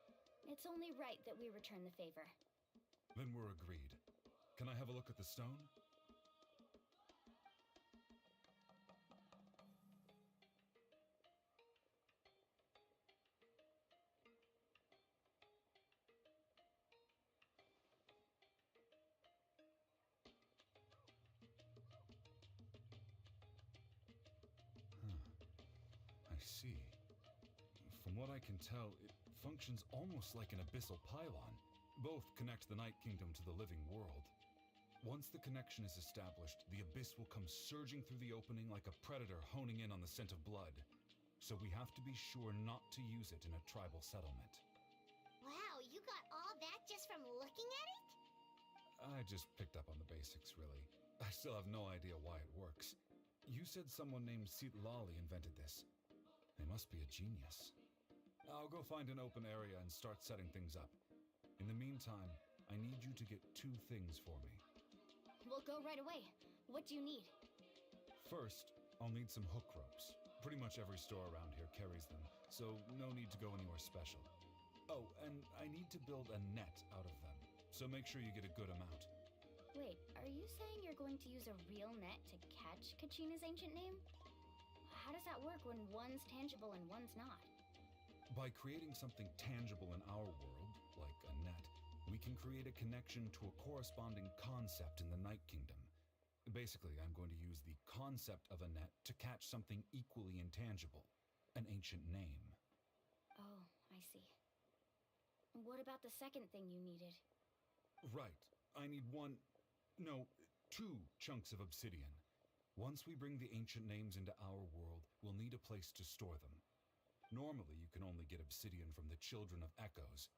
Speaker 3: it's only right that we return the favor.
Speaker 12: Then we're agreed. Can I have a look at the stone? I see. From what I can tell, it functions almost like an abyssal pylon. Both connect the Night Kingdom to the living world. Once the connection is established, the abyss will come surging through the opening like a predator honing in on the scent of blood. So we have to be sure not to use it in a tribal settlement.
Speaker 4: Wow, you got all that just from looking at it?
Speaker 12: I just picked up on the basics, really. I still have no idea why it works. You said someone named Lali invented this. They must be a genius. I'll go find an open area and start setting things up. In the meantime, I need you to get 2 things for me.
Speaker 3: We'll go right away. What do you need?
Speaker 12: First, I'll need some hook ropes. Pretty much every store around here carries them, so no need to go anywhere special. Oh, and I need to build a net out of them, so make sure you get a good amount.
Speaker 3: Wait, are you saying you're going to use a real net to catch Kachina's ancient name? How does that work when one's tangible and one's not?
Speaker 12: By creating something tangible in our world, like a net, we can create a connection to a corresponding concept in the Night Kingdom. Basically, I'm going to use the concept of a net to catch something equally intangible, an ancient name.
Speaker 3: Oh, I see. What about the second thing you needed?
Speaker 12: Right. I need 2 chunks of obsidian. Once we bring the ancient names into our world, we'll need a place to store them. Normally, you can only get obsidian from the Children of Echoes,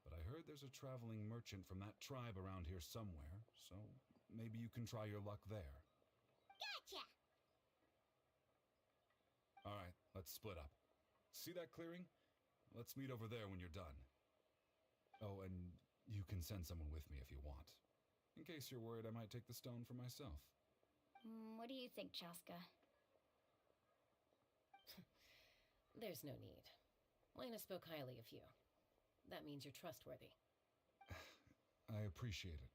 Speaker 12: but I heard there's a traveling merchant from that tribe around here somewhere, so maybe you can try your luck there.
Speaker 4: Gotcha!
Speaker 12: Alright, let's split up. See that clearing? Let's meet over there when you're done. Oh, and you can send someone with me if you want. In case you're worried I might take the stone for myself.
Speaker 3: What do you think, Chaska?
Speaker 10: There's no need. Lena spoke highly of you. That means you're trustworthy.
Speaker 12: I appreciate it,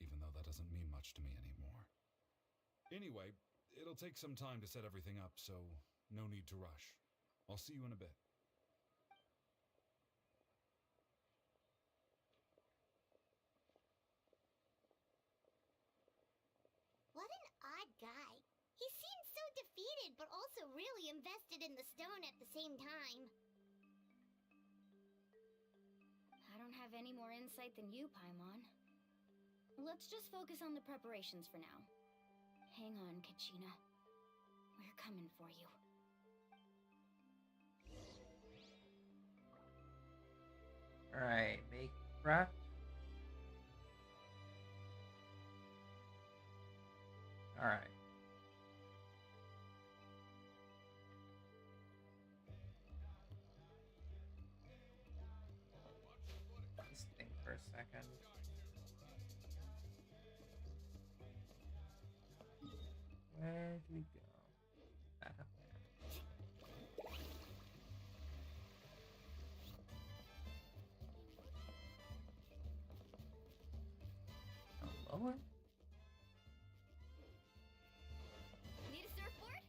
Speaker 12: even though that doesn't mean much to me anymore. Anyway, it'll take some time to set everything up, so no need to rush. I'll see you in a bit.
Speaker 4: What an odd guy. He seems so defeated, but also really invested in the stone at the same time.
Speaker 3: I don't have any more insight than you, Paimon. Let's just focus on the preparations for now. Hang on, Kachina. We're coming for you.
Speaker 1: Alright, make prep. Alright. Just think for a second. Where do we go? Back up there. Lower?
Speaker 4: Need a surfboard?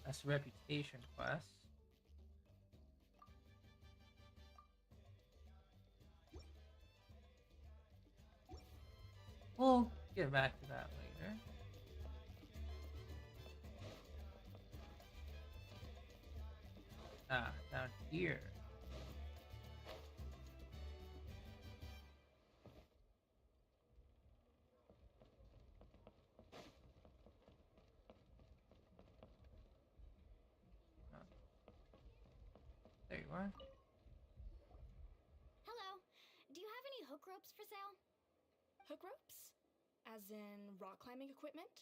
Speaker 1: That's a reputation quest. We'll get back to that later. Ah, down here. way.
Speaker 3: Hello. Do you have any hook ropes for sale?
Speaker 6: Hook ropes? As in rock climbing equipment?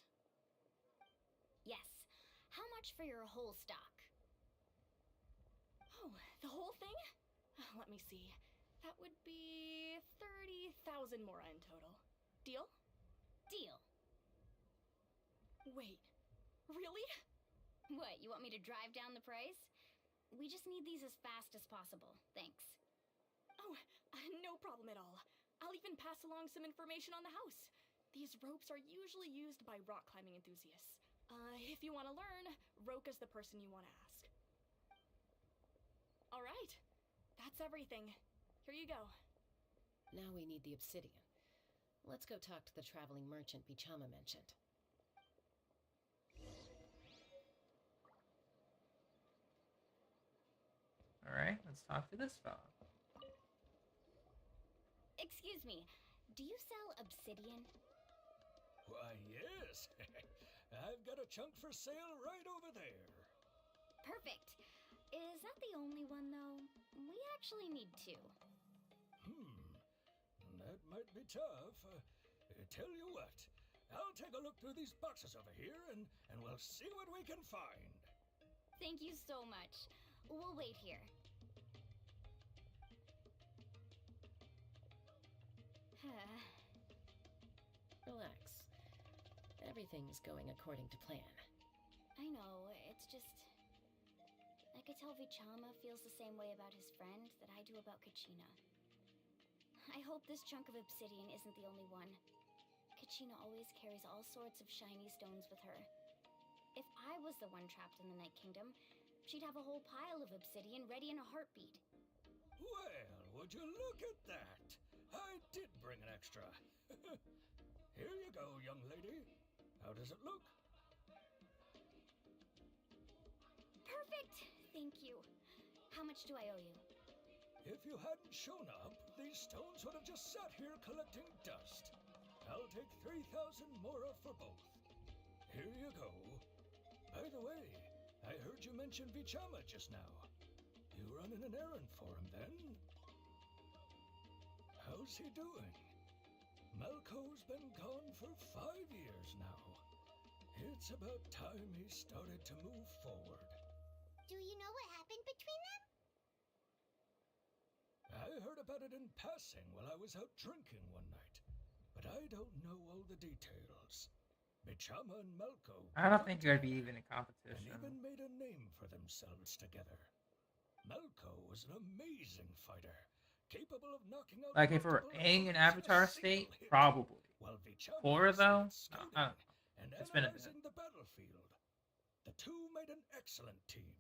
Speaker 3: Yes. How much for your whole stock?
Speaker 6: Oh, the whole thing? Let me see. That would be 30,000 mora in total. Deal?
Speaker 3: Deal.
Speaker 6: Wait, really?
Speaker 3: What, you want me to drive down the price? We just need these as fast as possible. Thanks.
Speaker 6: Oh, no problem at all. I'll even pass along some information on the house. These ropes are usually used by rock climbing enthusiasts. If you want to learn, Roka's the person you want to ask. All right, that's everything. Here you go.
Speaker 10: Now we need the obsidian. Let's go talk to the traveling merchant Bichama mentioned.
Speaker 1: Alright, let's talk to this fella.
Speaker 3: Excuse me, do you sell obsidian?
Speaker 2: Why, yes. I've got a chunk for sale right over there.
Speaker 3: Perfect. Is that the only one, though? We actually need two.
Speaker 2: That might be tough. Tell you what, I'll take a look through these boxes over here, and we'll see what we can find.
Speaker 3: Thank you so much. We'll wait here.
Speaker 10: Relax. Everything's going according to plan.
Speaker 3: I know, it's just... I could tell Vichama feels the same way about his friend that I do about Kachina. I hope this chunk of obsidian isn't the only one. Kachina always carries all sorts of shiny stones with her. If I was the one trapped in the Night Kingdom, she'd have a whole pile of obsidian ready in a heartbeat.
Speaker 2: Well, would you look at that? I did bring an extra. Here you go, young lady. How does it look?
Speaker 3: Perfect! Thank you. How much do I owe you?
Speaker 2: If you hadn't shown up, these stones would have just sat here collecting dust. I'll take 3,000 mora for both. Here you go. By the way, I heard you mention Vichama just now. You running an errand for him, then? How's he doing? Malco's been gone for 5 years now. It's about time he started to move forward.
Speaker 4: Do you know what happened between them?
Speaker 2: I heard about it in passing while I was out drinking one night, but I don't know all the details. Bichama and Malco...
Speaker 1: I don't think there'd be even a competition.
Speaker 2: And even made a name for themselves together. Malco was an amazing fighter, capable of knocking out...
Speaker 1: Like, if we're in an Avatar state, probably. Horror, though? I don't know. It's been a bit.
Speaker 2: The battlefield. The two made an excellent team,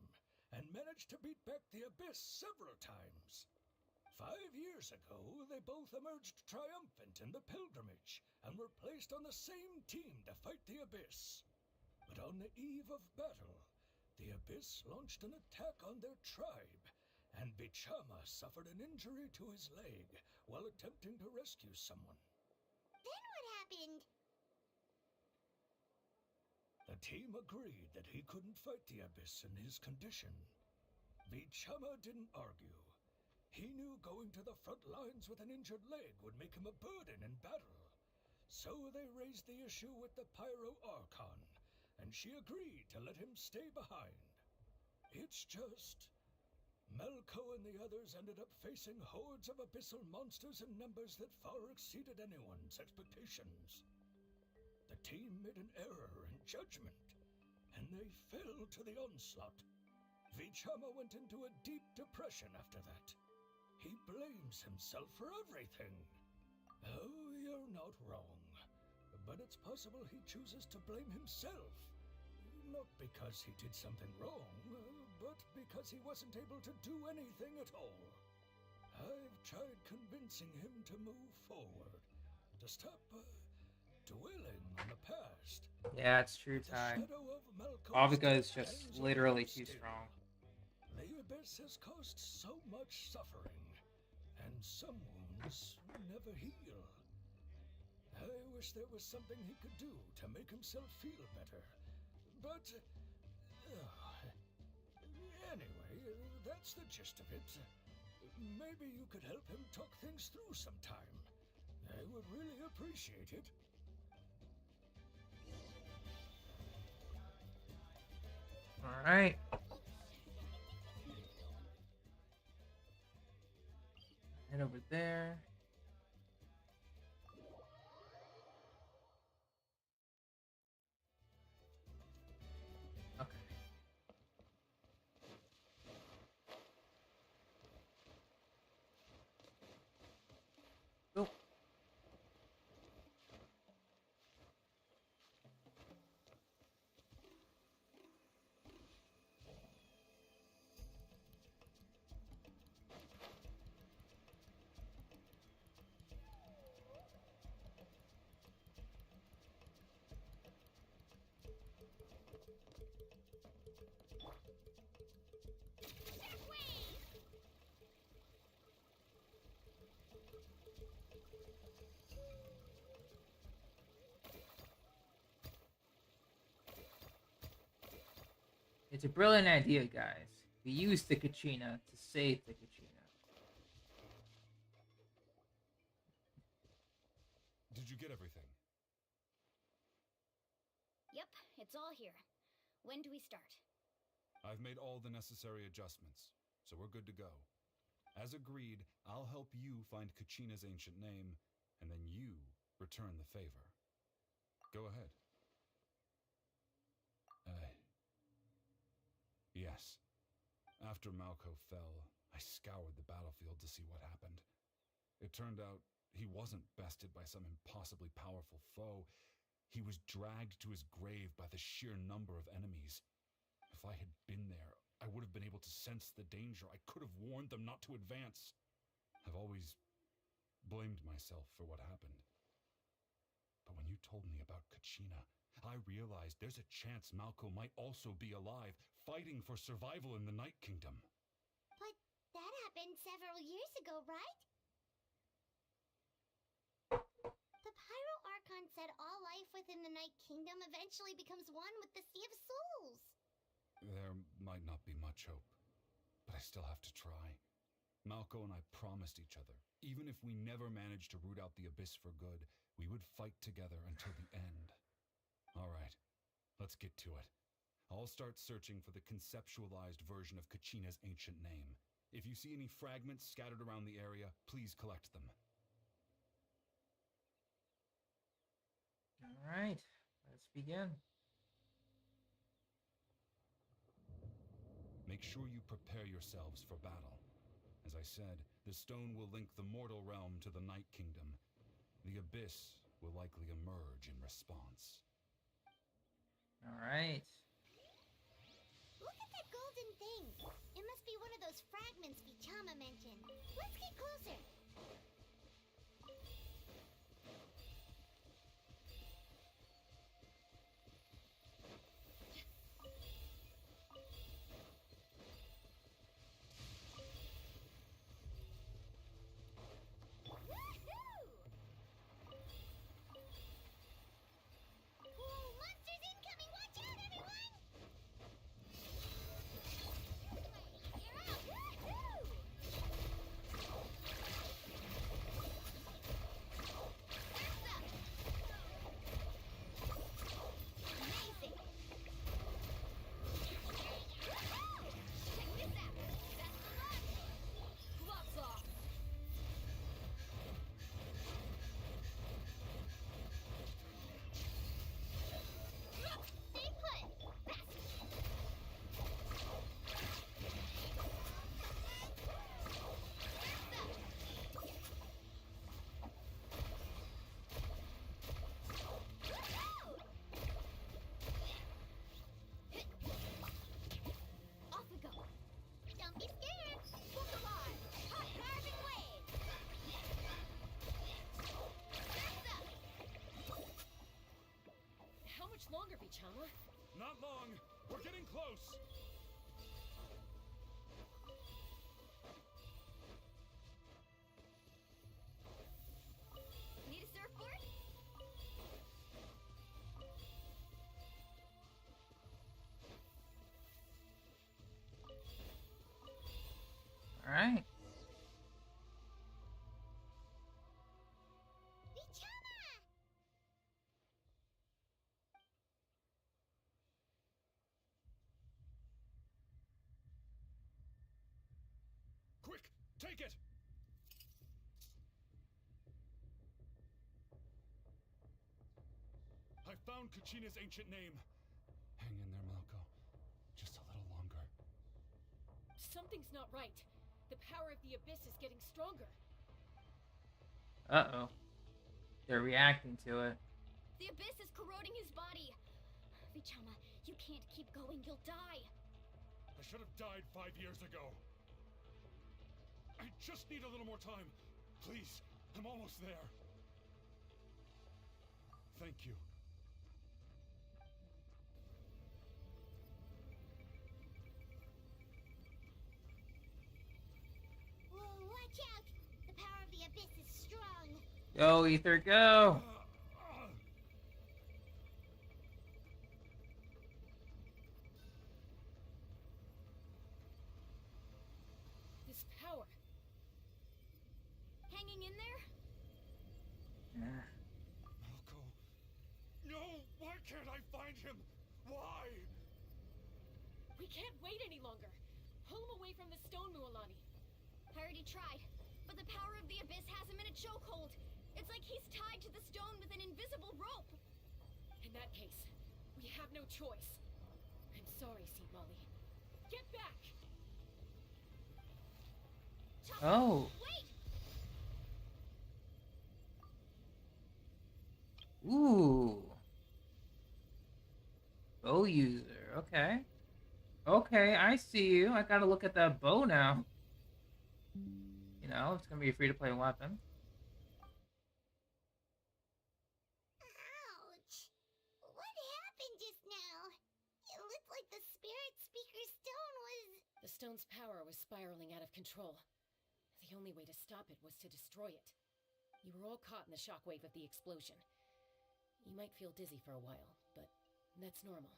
Speaker 2: and managed to beat back the Abyss several times. 5 years ago, they both emerged triumphant in the pilgrimage, and were placed on the same team to fight the Abyss. But on the eve of battle, the Abyss launched an attack on their tribe, and Bichama suffered an injury to his leg while attempting to rescue someone.
Speaker 4: Then what happened?
Speaker 2: The team agreed that he couldn't fight the Abyss in his condition. Bichama didn't argue. He knew going to the front lines with an injured leg would make him a burden in battle. So they raised the issue with the Pyro Archon, and she agreed to let him stay behind. It's just... Malco and the others ended up facing hordes of abyssal monsters in numbers that far exceeded anyone's expectations. The team made an error in judgment, and they fell to the onslaught. Vichama went into a deep depression after that. He blames himself for everything. Oh, you're not wrong. But it's possible he chooses to blame himself. Not because he did something wrong, but because he wasn't able to do anything at all. I've tried convincing him to move forward, to stop dwelling on the past.
Speaker 1: Yeah, it's true, Ty. Aviga is just literally too strong.
Speaker 2: The Abyss has caused so much suffering, and some wounds never heal. I wish there was something he could do to make himself feel better. But... anyway, that's the gist of it. Maybe you could help him talk things through sometime. I would really appreciate it.
Speaker 1: All right. Head over there. Okay. Go. It's a brilliant idea, guys. We use the Kachina to save the Kachina.
Speaker 12: Did you get everything?
Speaker 3: Yep, it's all here. When do we start?
Speaker 12: I've made all the necessary adjustments, so we're good to go. As agreed, I'll help you find Kachina's ancient name, and then you return the favor. Go ahead. Yes. After Malco fell, I scoured the battlefield to see what happened. It turned out he wasn't bested by some impossibly powerful foe. He was dragged to his grave by the sheer number of enemies. If I had been there, I would have been able to sense the danger. I could have warned them not to advance. I've always blamed myself for what happened. But when you told me about Kachina, I realized there's a chance Malco might also be alive, fighting for survival in the Night Kingdom.
Speaker 4: But that happened several years ago, right? The Pyro Archon said all life within the Night Kingdom eventually becomes one with the Sea of Souls.
Speaker 12: There might not be much hope, but I still have to try. Malco and I promised each other, even if we never managed to root out the Abyss for good, we would fight together until the end. All right, let's get to it. I'll start searching for the conceptualized version of Kachina's ancient name. If you see any fragments scattered around the area, please collect them.
Speaker 1: All right, let's begin.
Speaker 12: Make sure you prepare yourselves for battle. As I said, the stone will link the mortal realm to the Night Kingdom. The Abyss will likely emerge in response.
Speaker 1: All right.
Speaker 4: Look at that golden thing. It must be one of those fragments Vichama mentioned. Let's get closer.
Speaker 10: Longer, Vichama.
Speaker 12: Not long. We're getting close.
Speaker 3: Need a surfboard?
Speaker 1: right.
Speaker 4: Vichama!
Speaker 12: Quick, take it! I found Kachina's ancient name. Hang in there, Malko. Just a little longer.
Speaker 10: Something's not right. The power of the Abyss is getting stronger.
Speaker 1: Uh-oh. They're reacting to it.
Speaker 3: The Abyss is corroding his body. Vichama, you can't keep going. You'll die.
Speaker 12: I should have died 5 years ago. I just need a little more time. Please, I'm almost there. Thank you.
Speaker 4: Whoa, watch out! The power of the Abyss is strong.
Speaker 1: Go, Ether, go!
Speaker 10: This power.
Speaker 3: Hanging in there?
Speaker 12: Malko. No! Why can't I find him? Why?
Speaker 10: We can't wait any longer. Pull him away from the stone, Mualani.
Speaker 3: I already tried, but the power of the Abyss has him in a chokehold. It's like he's tied to the stone with an invisible rope.
Speaker 10: In that case, we have no choice. I'm sorry, St. Molly. Get back!
Speaker 1: Oh.
Speaker 3: Wait!
Speaker 1: Ooh. Bow user. Okay. Okay, I see you. I gotta look at that bow now. You know, it's gonna be a free-to-play weapon.
Speaker 4: Ouch! What happened just now? It looked like the spirit speaker stone was...
Speaker 10: The stone's power was spiraling out of control. The only way to stop it was to destroy it. You were all caught in the shockwave of the explosion. You might feel dizzy for a while, but that's normal.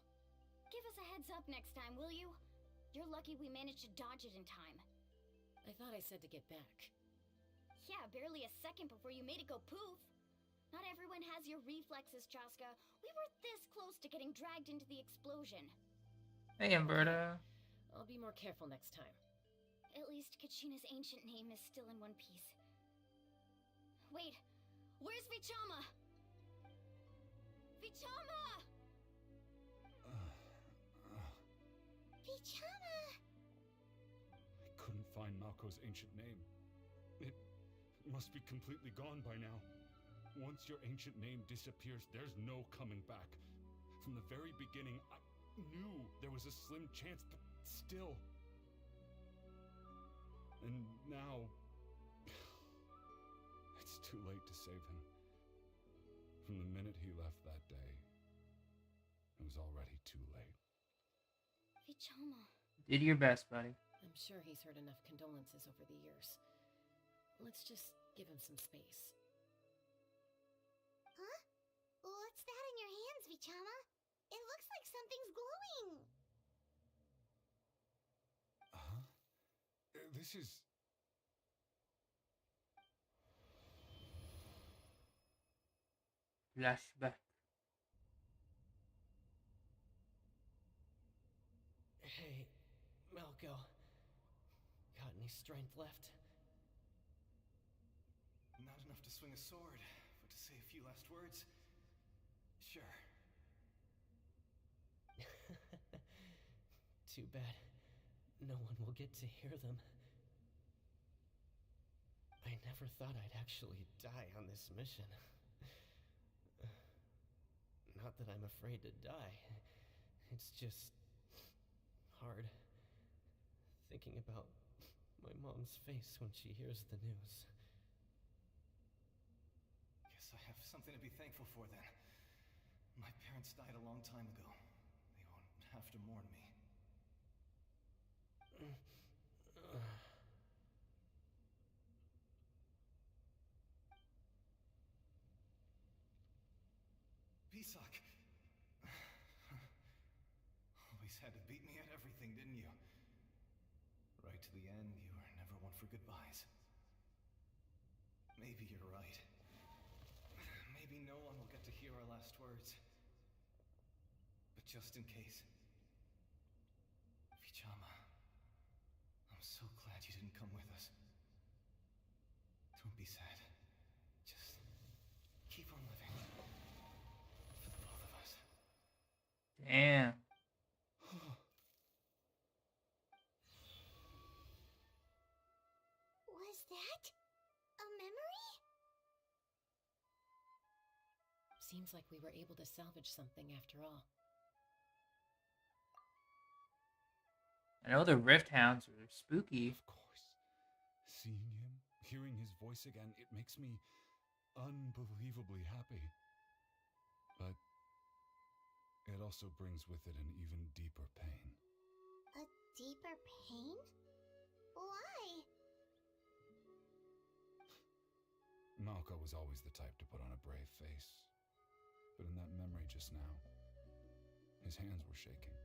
Speaker 3: Give us a heads up next time, will you? You're lucky we managed to dodge it in time.
Speaker 10: I thought I said to get back.
Speaker 3: Yeah, barely a second before you made it go poof. Not everyone has your reflexes, Chaska. We were this close to getting dragged into the explosion.
Speaker 1: Hey, Umberto.
Speaker 10: I'll be more careful next time.
Speaker 3: At least Kachina's ancient name is still in one piece. Wait, where's Vichama? Vichama!
Speaker 4: Vichama!
Speaker 12: I couldn't find Malko's ancient name. It must be completely gone by now. Once your ancient name disappears, there's no coming back. From the very beginning, I knew there was a slim chance, but still. And now... it's too late to save him. From the minute he left that day, it was already too late.
Speaker 3: Vichama.
Speaker 1: Did your best, buddy.
Speaker 10: I'm sure he's heard enough condolences over the years. Let's just give him some space.
Speaker 4: Huh? What's that in your hands, Vichama? It looks like something's glowing.
Speaker 12: Huh? This is...
Speaker 1: Flashback.
Speaker 13: Hey, Malko. Got any strength left?
Speaker 14: Not enough to swing a sword, but to say a few last words? Sure.
Speaker 13: Too bad. No one will get to hear them. I never thought I'd actually die on this mission. Not that I'm afraid to die. It's just... hard. Thinking about my mom's face when she hears the news.
Speaker 14: Guess I have something to be thankful for then. My parents died a long time ago. They won't have to mourn me. Pisak! Always had to beat me at everything, didn't you? Right to the end, you were never everyone for goodbyes. Maybe you're right. Maybe no one will get to hear our last words. But just in case... Vichama, I'm so glad you didn't come with us. Don't be sad. Just keep on living. For the both of us.
Speaker 1: Damn.
Speaker 4: Was that a memory?
Speaker 10: Seems like we were able to salvage something after all.
Speaker 1: I know the Rift Hounds are spooky.
Speaker 12: Of course. Seeing him, hearing his voice again, it makes me unbelievably happy. But it also brings with it an even deeper pain.
Speaker 4: A deeper pain? Why?
Speaker 12: Malko was always the type to put on a brave face. But in that memory just now, his hands were shaking,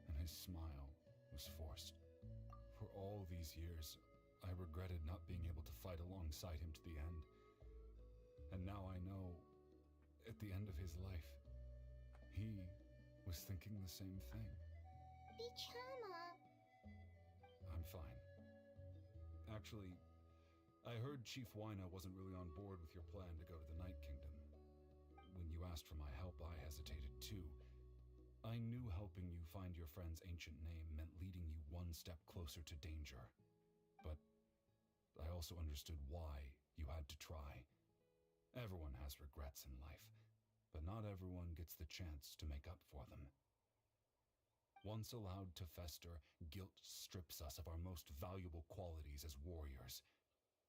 Speaker 12: and his smile was forced. For all these years, I regretted not being able to fight alongside him to the end. And now I know, at the end of his life, he was thinking the same thing.
Speaker 4: Vichama.
Speaker 12: I'm fine. Actually, I heard Chief Wyna wasn't really on board with your plan to go to the Night Kingdom. When you asked for my help, I hesitated too. I knew helping you find your friend's ancient name meant leading you one step closer to danger. But I also understood why you had to try. Everyone has regrets in life, but not everyone gets the chance to make up for them. Once allowed to fester, guilt strips us of our most valuable qualities as warriors.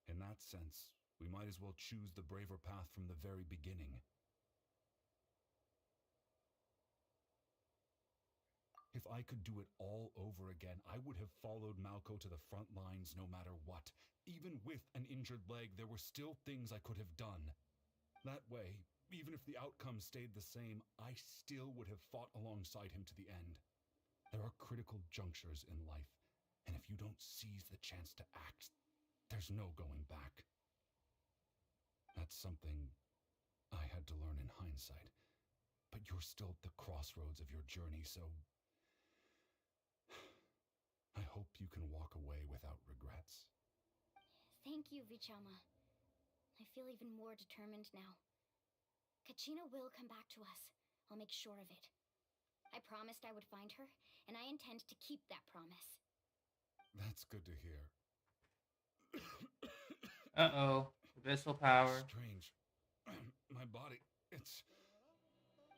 Speaker 12: In that sense, we might as well choose the braver path from the very beginning. If I could do it all over again, I would have followed Malko to the front lines no matter what. Even with an injured leg, there were still things I could have done. That way, even if the outcome stayed the same, I still would have fought alongside him to the end. There are critical junctures in life, and if you don't seize the chance to act, there's no going back. That's something I had to learn in hindsight, but you're still at the crossroads of your journey, so I hope you can walk away without regrets.
Speaker 3: Thank you, Vichama. I feel even more determined now. Kachina will come back to us. I'll make sure of it. I promised I would find her, and I intend to keep that promise.
Speaker 12: That's good to hear.
Speaker 1: Uh-oh. Abyssal power.
Speaker 12: Strange. My body, it's...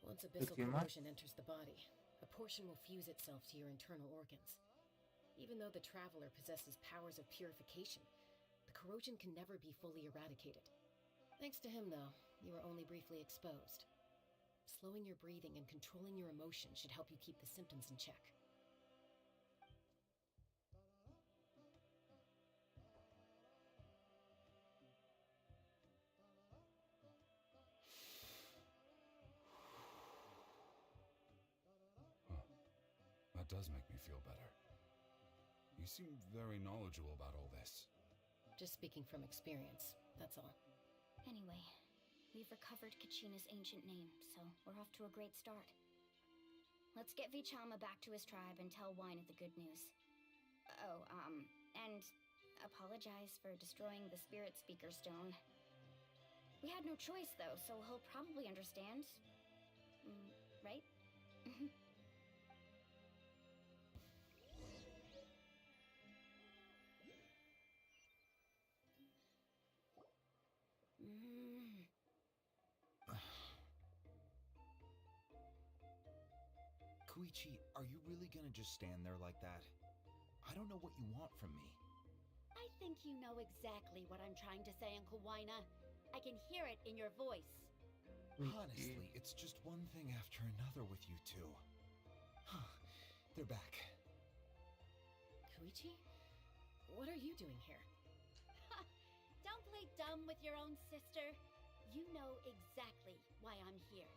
Speaker 10: Once abyssal
Speaker 1: too much?
Speaker 10: corrosion enters the body, a portion will fuse itself to your internal organs. Even though the Traveler possesses powers of purification, the corrosion can never be fully eradicated. Thanks to him, though, you were only briefly exposed. Slowing your breathing and controlling your emotions should help you keep the symptoms in check.
Speaker 12: That does make me feel better. You seem very knowledgeable about all this.
Speaker 10: Just speaking from experience, that's all.
Speaker 3: Anyway, we've recovered Kachina's ancient name, so we're off to a great start. Let's get Vichama back to his tribe and tell Wyna the good news. Oh, and apologize for destroying the Spirit Speaker Stone. We had no choice, though, so he'll probably understand. Right?
Speaker 15: Koichi, are you really gonna just stand there like that? I don't know what you want from me.
Speaker 16: I think you know exactly what I'm trying to say, Uncle Wyna. I can hear it in your voice.
Speaker 15: Honestly, it's just one thing after another with you two. They're back.
Speaker 10: Koichi? What are you doing here?
Speaker 16: Don't play dumb with your own sister. You know exactly why I'm here.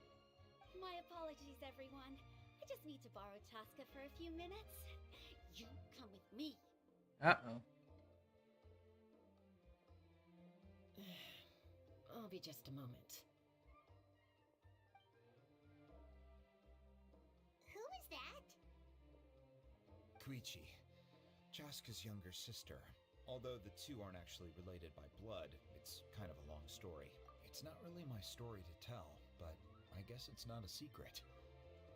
Speaker 16: My apologies, everyone. I just need to borrow Tosca for a few minutes. You come with me.
Speaker 1: Uh-oh.
Speaker 10: I'll be just a moment.
Speaker 4: Who is that?
Speaker 15: Koichi, Chaska's younger sister. Although the two aren't actually related by blood, it's kind of a long story. It's not really my story to tell, but I guess it's not a secret.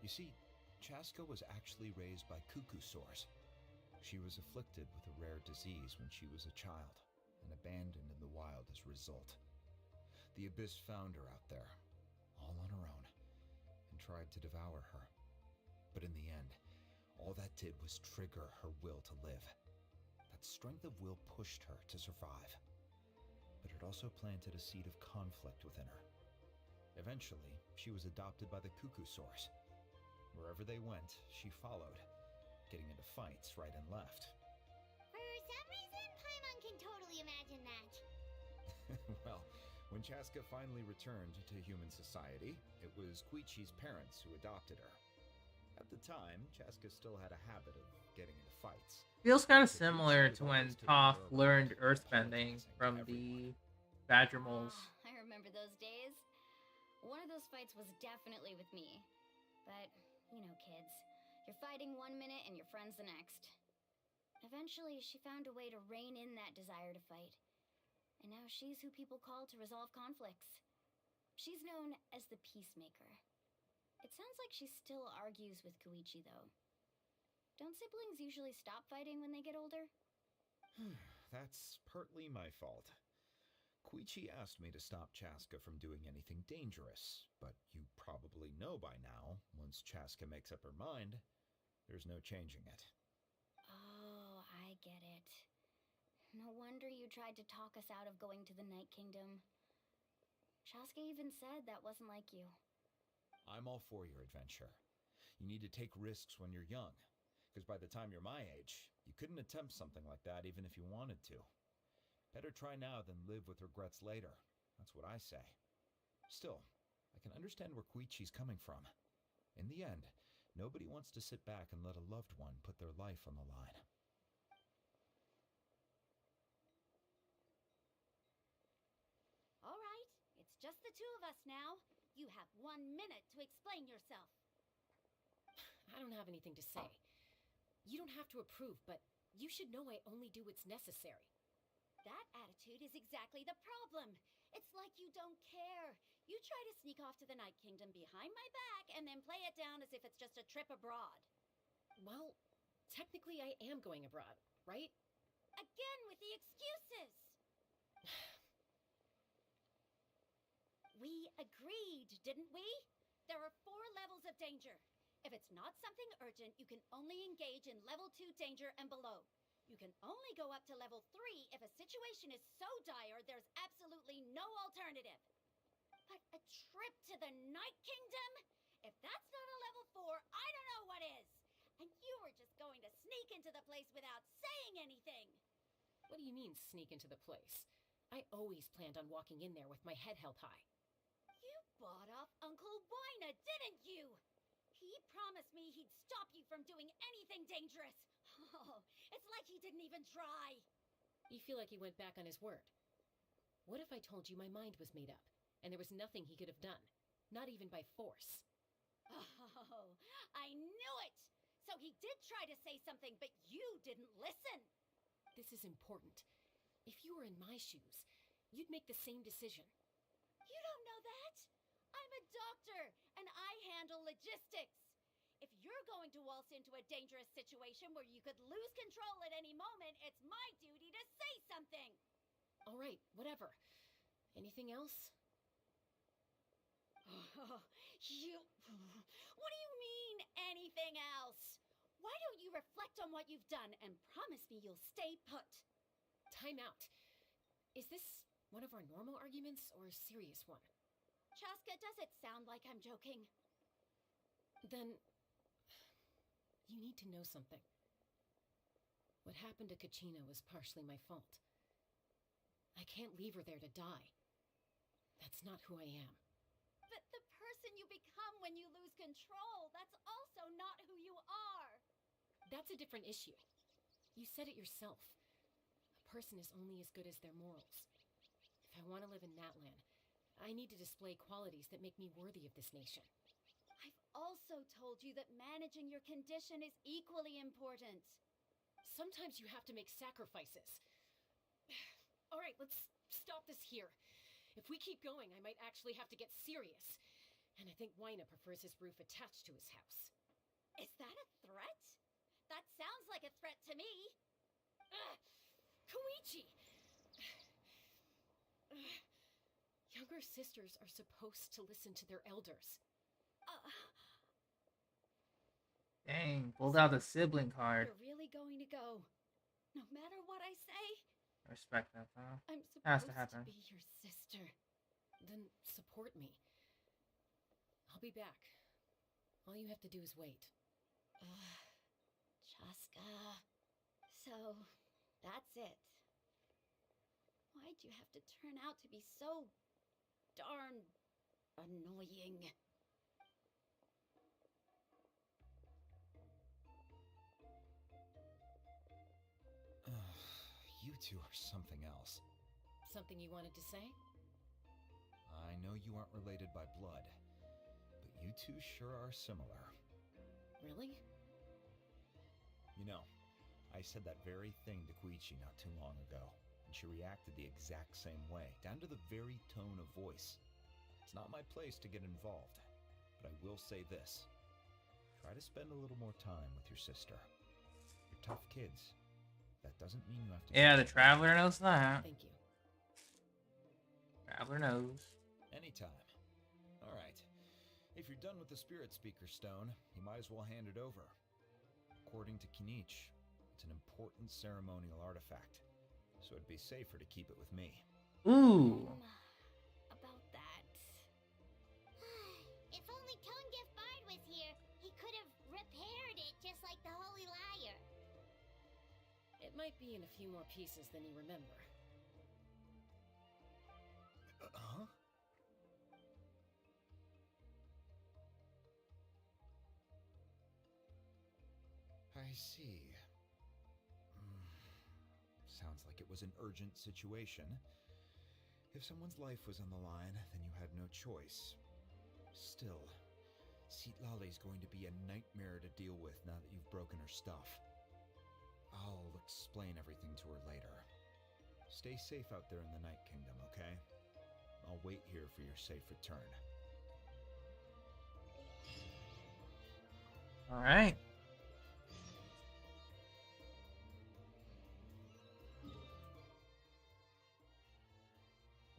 Speaker 15: You see, Chaska was actually raised by cuckoo sores. She was afflicted with a rare disease when she was a child, and abandoned in the wild as a result. The Abyss found her out there, all on her own, and tried to devour her. But in the end, all that did was trigger her will to live. That strength of will pushed her to survive. But it also planted a seed of conflict within her. Eventually, she was adopted by the cuckoo sores. Wherever they went, she followed, getting into fights right and left.
Speaker 4: For some reason, Paimon can totally imagine that.
Speaker 15: Well, when Chaska finally returned to human society, it was Koichi's parents who adopted her. At the time, Chaska still had a habit of getting into fights.
Speaker 1: Feels kind of similar to when Toph learned earthbending from the Badger Moles.
Speaker 3: I remember those days. One of those fights was definitely with me. But, you know, kids. You're fighting one minute and your friend's the next. Eventually, she found a way to rein in that desire to fight. And now she's who people call to resolve conflicts. She's known as the Peacemaker. It sounds like she still argues with Koichi, though. Don't siblings usually stop fighting when they get older?
Speaker 15: That's partly my fault. Koichi asked me to stop Chaska from doing anything dangerous, but you probably know by now, once Chaska makes up her mind, there's no changing it.
Speaker 3: Oh, I get it. No wonder you tried to talk us out of going to the Night Kingdom. Chaska even said that wasn't like you.
Speaker 15: I'm all for your adventure. You need to take risks when you're young, because by the time you're my age, you couldn't attempt something like that even if you wanted to. Better try now than live with regrets later. That's what I say. Still, I can understand where Koichi's coming from. In the end, nobody wants to sit back and let a loved one put their life on the line.
Speaker 16: All right, it's just the two of us now. You have 1 minute to explain yourself.
Speaker 10: I don't have anything to say. You don't have to approve, but you should know I only do what's necessary.
Speaker 16: That attitude is exactly the problem. It's like you don't care. You try to sneak off to the Night Kingdom behind my back and then play it down as if it's just a trip abroad.
Speaker 10: Well, technically I am going abroad, right?
Speaker 16: Again with the excuses! We agreed, didn't we? There are 4 levels of danger. If it's not something urgent, you can only engage in level 2 danger and below. You can only go up to level 3 if a situation is so dire there's absolutely no alternative. But a trip to the Night Kingdom? If that's not a level 4, I don't know what is. And you were just going to sneak into the place without saying anything.
Speaker 10: What do you mean, sneak into the place? I always planned on walking in there with my head held high.
Speaker 16: You bought off Uncle Wina, didn't you? He promised me he'd stop you from doing anything dangerous. Oh, it's like he didn't even try.
Speaker 10: You feel like he went back on his word. What if I told you my mind was made up, and there was nothing he could have done? Not even by force.
Speaker 16: Oh, I knew it! So he did try to say something, but you didn't listen.
Speaker 10: This is important. If you were in my shoes, you'd make the same decision.
Speaker 16: You don't know that? I'm a doctor, and I handle logistics. If you're going to waltz into a dangerous situation where you could lose control at any moment, it's my duty to say something.
Speaker 10: All right, whatever. Anything else?
Speaker 16: What do you mean, anything else? Why don't you reflect on what you've done and promise me you'll stay put?
Speaker 10: Time out. Is this one of our normal arguments or a serious one?
Speaker 16: Chaska, does it sound like I'm joking?
Speaker 10: Then you need to know something. What happened to Kachina was partially my fault. I can't leave her there to die. That's not who I am.
Speaker 16: But the person you become when you lose control, that's also not who you are.
Speaker 10: That's a different issue. You said it yourself. A person is only as good as their morals. If I want to live in Natlan, I need to display qualities that make me worthy of this nation.
Speaker 16: I've also told you that managing your condition is equally important.
Speaker 10: Sometimes you have to make sacrifices. All right, let's stop this here. If we keep going, I might actually have to get serious. And I think Wyna prefers his roof attached to his house.
Speaker 16: Is that a threat? That sounds like a threat to me.
Speaker 10: Koichi! Younger sisters are supposed to listen to their elders.
Speaker 1: Dang, pulled out the sibling card.
Speaker 16: You're really going to go, no matter what I say?
Speaker 1: I respect that, though.
Speaker 16: I'm
Speaker 1: Has
Speaker 16: supposed
Speaker 1: to happen.
Speaker 16: to be your sister.
Speaker 10: Then support me. I'll be back. All you have to do is wait.
Speaker 16: Chaska. So, that's it. Why'd you have to turn out to be so darn annoying?
Speaker 15: You two are something else.
Speaker 10: Something you wanted to say?
Speaker 15: I know you aren't related by blood, but you two sure are similar.
Speaker 10: Really?
Speaker 15: You know, I said that very thing to Koichi not too long ago, and she reacted the exact same way, down to the very tone of voice. It's not my place to get involved, but I will say this. Try to spend a little more time with your sister. You're tough kids. That doesn't mean you have to...
Speaker 1: Yeah, the Traveler knows that.
Speaker 10: Thank you.
Speaker 1: Traveler knows.
Speaker 15: Anytime. Alright. If you're done with the Spirit Speaker Stone, you might as well hand it over. According to Kinich, it's an important ceremonial artifact, so it'd be safer to keep it with me.
Speaker 1: Ooh.
Speaker 16: About that...
Speaker 4: If only Tonegif Bard was here, he could have repaired it just like the Holy Liar.
Speaker 10: It might be in a few more pieces than you remember.
Speaker 15: Huh? I see. Sounds like it was an urgent situation. If someone's life was on the line, then you had no choice. Still, Citlali's going to be a nightmare to deal with now that you've broken her stuff. I'll explain everything to her later. Stay safe out there in the Night Kingdom, okay? I'll wait here for your safe return.
Speaker 1: All right.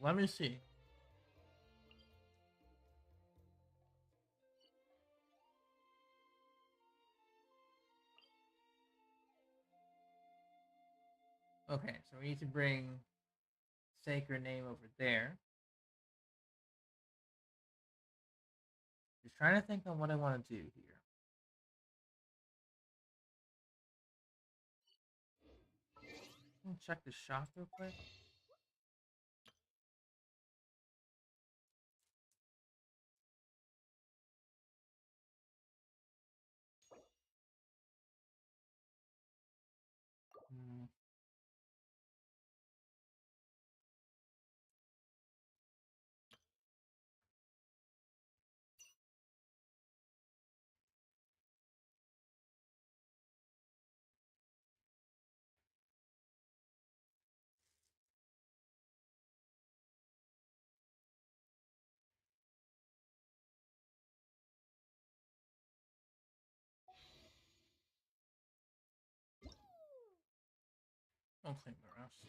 Speaker 1: Let me see. Okay, so we need to bring Sacred Name over there. Just trying to think on what I want to do here. Check the shop real quick. I'll claim the rest.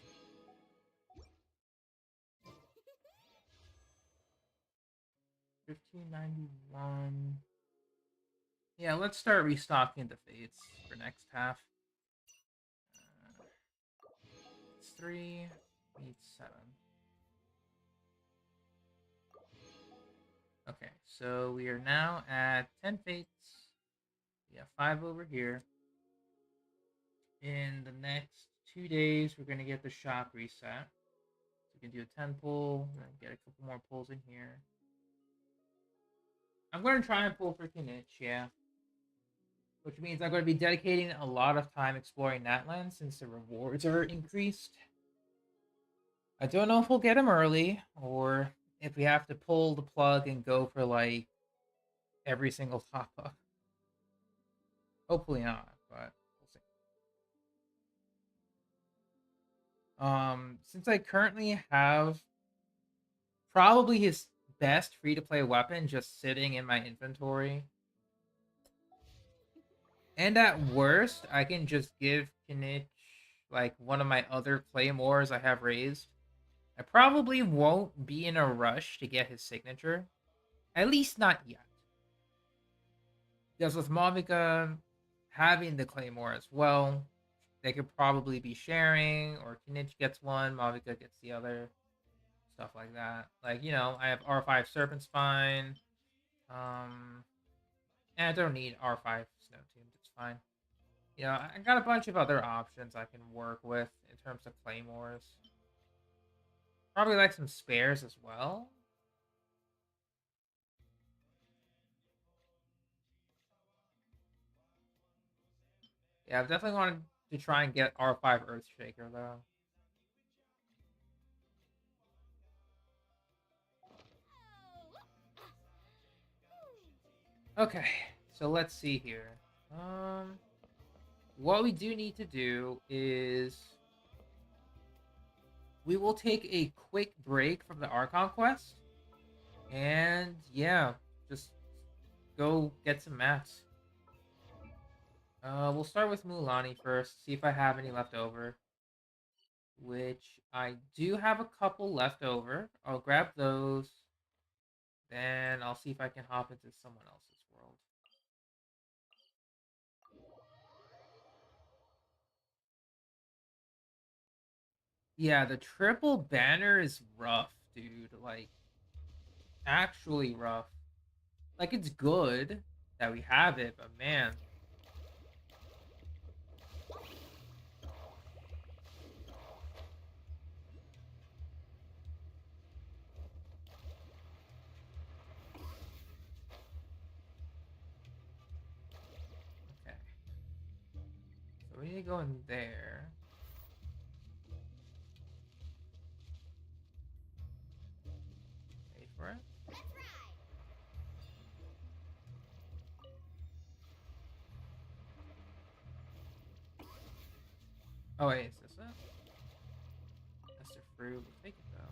Speaker 1: $15.91. Yeah, let's start restocking the fates for next half. It's 3, needs 7. Okay, so we are now at 10 fates. We have 5 over here. In the next 2 days, we're going to get the shop reset. So we can do a 10 pull, and get a couple more pulls in here. I'm going to try and pull for Kinich, yeah. Which means I'm going to be dedicating a lot of time exploring Natlan since the rewards are increased. I don't know if we'll get them early, or if we have to pull the plug and go for like every single top up. Hopefully not, but we'll see. Since I currently have probably his best free-to-play weapon just sitting in my inventory, and at worst, I can just give Kinich like one of my other claymores I have raised. I probably won't be in a rush to get his signature. At least not yet. Because with Mavica having the claymore as well, they could probably be sharing, or Kinich gets one, Mavica gets the other. Stuff like that. Like, you know, I have R5 Serpent Spine. And I don't need R5 Snow Tomb. It's fine. You know, I got a bunch of other options I can work with in terms of claymores. Probably like some spares as well. Yeah, I've definitely wanted to try and get R5 Earthshaker though. Okay, so let's see here. What we do need to do is we will take a quick break from the Archon quest, and yeah, just go get some mats. We'll start with Mulani first, see if I have any left over. Which I do have a couple left over. I'll grab those. Then I'll see if I can hop into someone else's world. Yeah, the triple banner is rough, dude. Like, actually rough. Like, it's good that we have it, but man. Okay. So we need to go in there. Wait for it. Oh wait, is this it? That's the fruit. We'll take it though.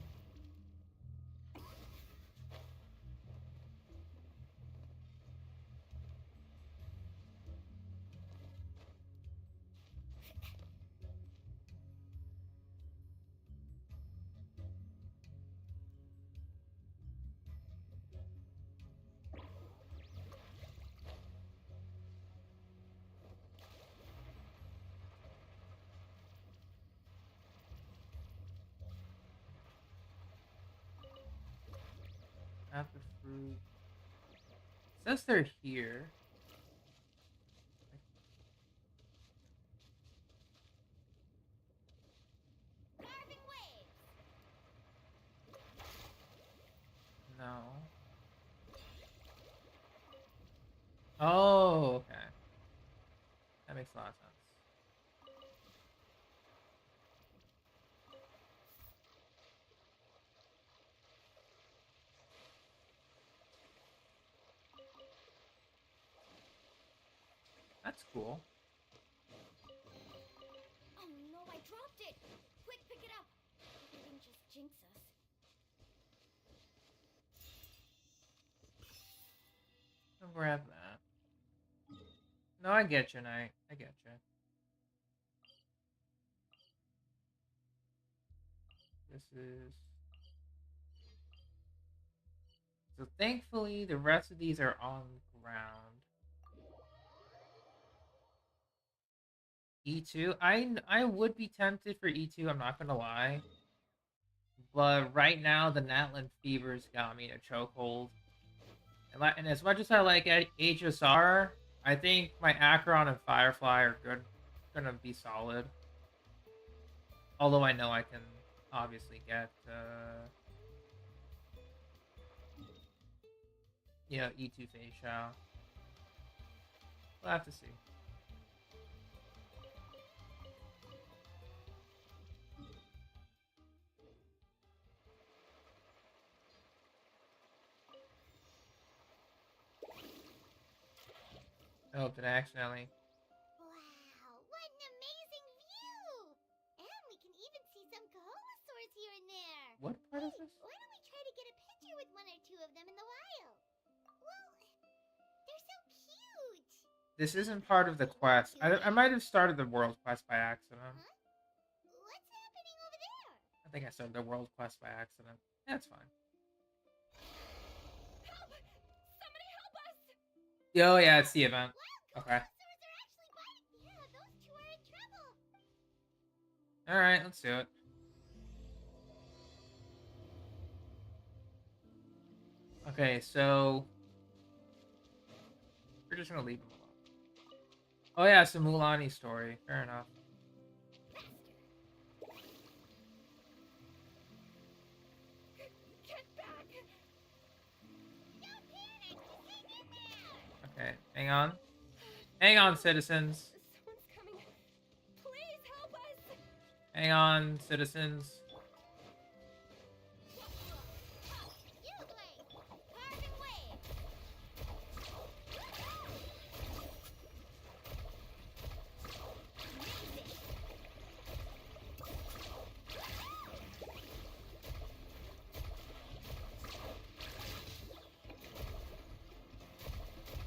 Speaker 1: At the fruit. It says they're here. No. Oh, okay. That makes a lot of sense. That's cool.
Speaker 4: Oh no, I dropped it! Quick, pick it up! You didn't just jinx us.
Speaker 1: I'll grab that. No, I get you, Knight. I get you. This is... So thankfully, the rest of these are on the ground. E2. I would be tempted for E2, I'm not gonna lie. But right now, the Natlan Fever's got me in a chokehold. And as much as I like HSR, I think my Acheron and Firefly are gonna be solid. Although I know I can obviously get, you know, E2 Phase Shao. We'll have to see. Oh, did I accidentally?
Speaker 4: Wow, what an amazing view! And we can even see some Kaholasaurs here and there.
Speaker 1: What part is this?
Speaker 4: Why don't we try to get a picture with one or two of them in the wild? Well, they're so cute.
Speaker 1: This isn't part of the quest. I might have started the world quest by accident.
Speaker 4: Huh? What's happening over there?
Speaker 1: I think I started the world quest by accident. That's fine.
Speaker 6: Help! Somebody help us!
Speaker 1: Oh yeah, it's the event. Okay.
Speaker 4: Yeah, those two are in trouble.
Speaker 1: All right, let's do it. Okay, so we're just gonna leave him alone. Oh yeah, it's a Mulani story. Fair enough.
Speaker 6: Get back!
Speaker 4: Don't panic, just hang in there.
Speaker 1: Okay, hang on. Hang on, citizens.
Speaker 6: Someone's coming. Please help us!
Speaker 1: Hang on, citizens.
Speaker 4: You blink. Carbon wave. Amazing.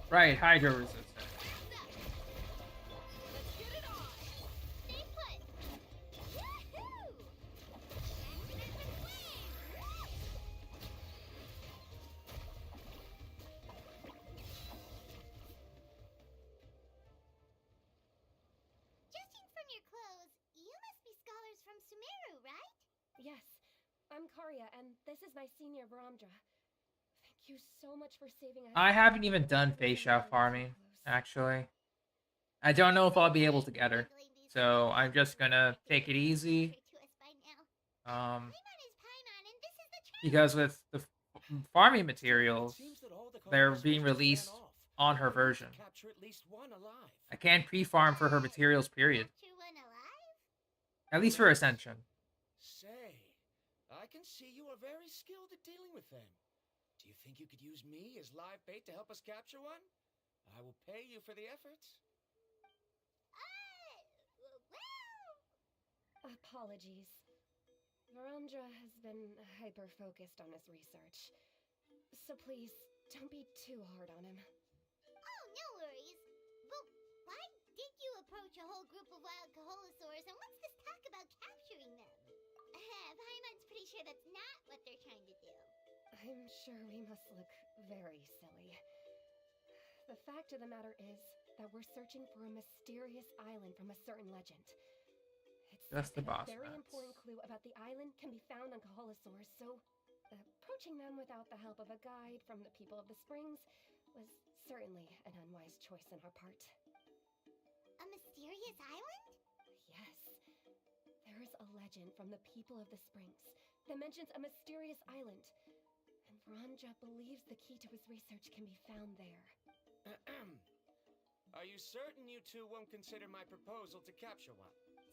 Speaker 1: Right, hydro resistant.
Speaker 6: Let's get it on!
Speaker 4: Stay put. Yahoo! Magnetic wave. Judging from your clothes, you must be scholars from Sumeru, right?
Speaker 10: Yes, I'm Karya, and this is my senior Brahmdra. Thank you so much for saving us.
Speaker 1: I haven't even done Facial farming, actually. I don't know if I'll be able to get her. So I'm just gonna take it easy. Because with the farming materials, they're being released on her version. I can't pre-farm for her materials, period. At least for Ascension.
Speaker 9: Say, I can see you are very skilled at dealing with them. Do you think you could use me as live bait to help us capture one? I will pay you for the efforts.
Speaker 10: Apologies. Brahmdra has been hyper-focused on his research. So please, don't be too hard on him.
Speaker 4: Oh, no worries. But why did you approach a whole group of wild Kaholasaurs, and what's this talk about capturing them? Paimon's pretty sure that's not what they're trying to do.
Speaker 10: I'm sure we must look very silly. The fact of the matter is that we're searching for a mysterious island from a certain legend.
Speaker 1: Just the boss
Speaker 10: A very
Speaker 1: rats.
Speaker 10: important clue about the island can be found on Kaholasaurs, so approaching them without the help of a guide from the people of the Springs was certainly an unwise choice on our part.
Speaker 4: A mysterious island?
Speaker 10: Yes. There is a legend from the people of the Springs that mentions a mysterious island, and Brahmdra believes the key to his research can be found there.
Speaker 9: Are you certain you two won't consider my proposal to capture one?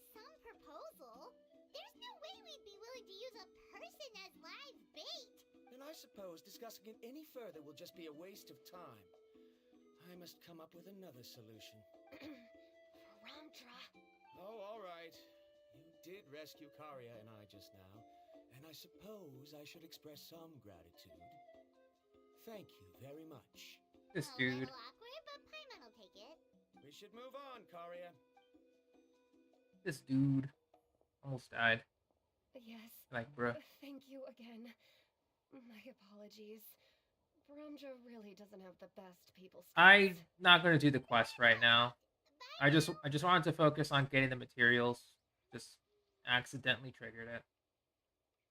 Speaker 4: Some proposal? There's no way we'd be willing to use a person as live bait.
Speaker 9: Then I suppose discussing it any further will just be a waste of time. I must come up with another solution.
Speaker 10: Brahmdra.
Speaker 9: Oh, all right. You did rescue Karya and I just now, and I suppose I should express some gratitude. Thank you very much.
Speaker 1: This
Speaker 4: A
Speaker 1: dude.
Speaker 4: little awkward, but Paimon will take it.
Speaker 9: We should move on, Karya.
Speaker 1: This dude almost died.
Speaker 10: Yes.
Speaker 1: Like, bruh.
Speaker 10: Thank you again. My apologies. Brahmdra really doesn't have the best people skills.
Speaker 1: I'm not gonna do the quest right now. I just wanted to focus on getting the materials. Just accidentally triggered it.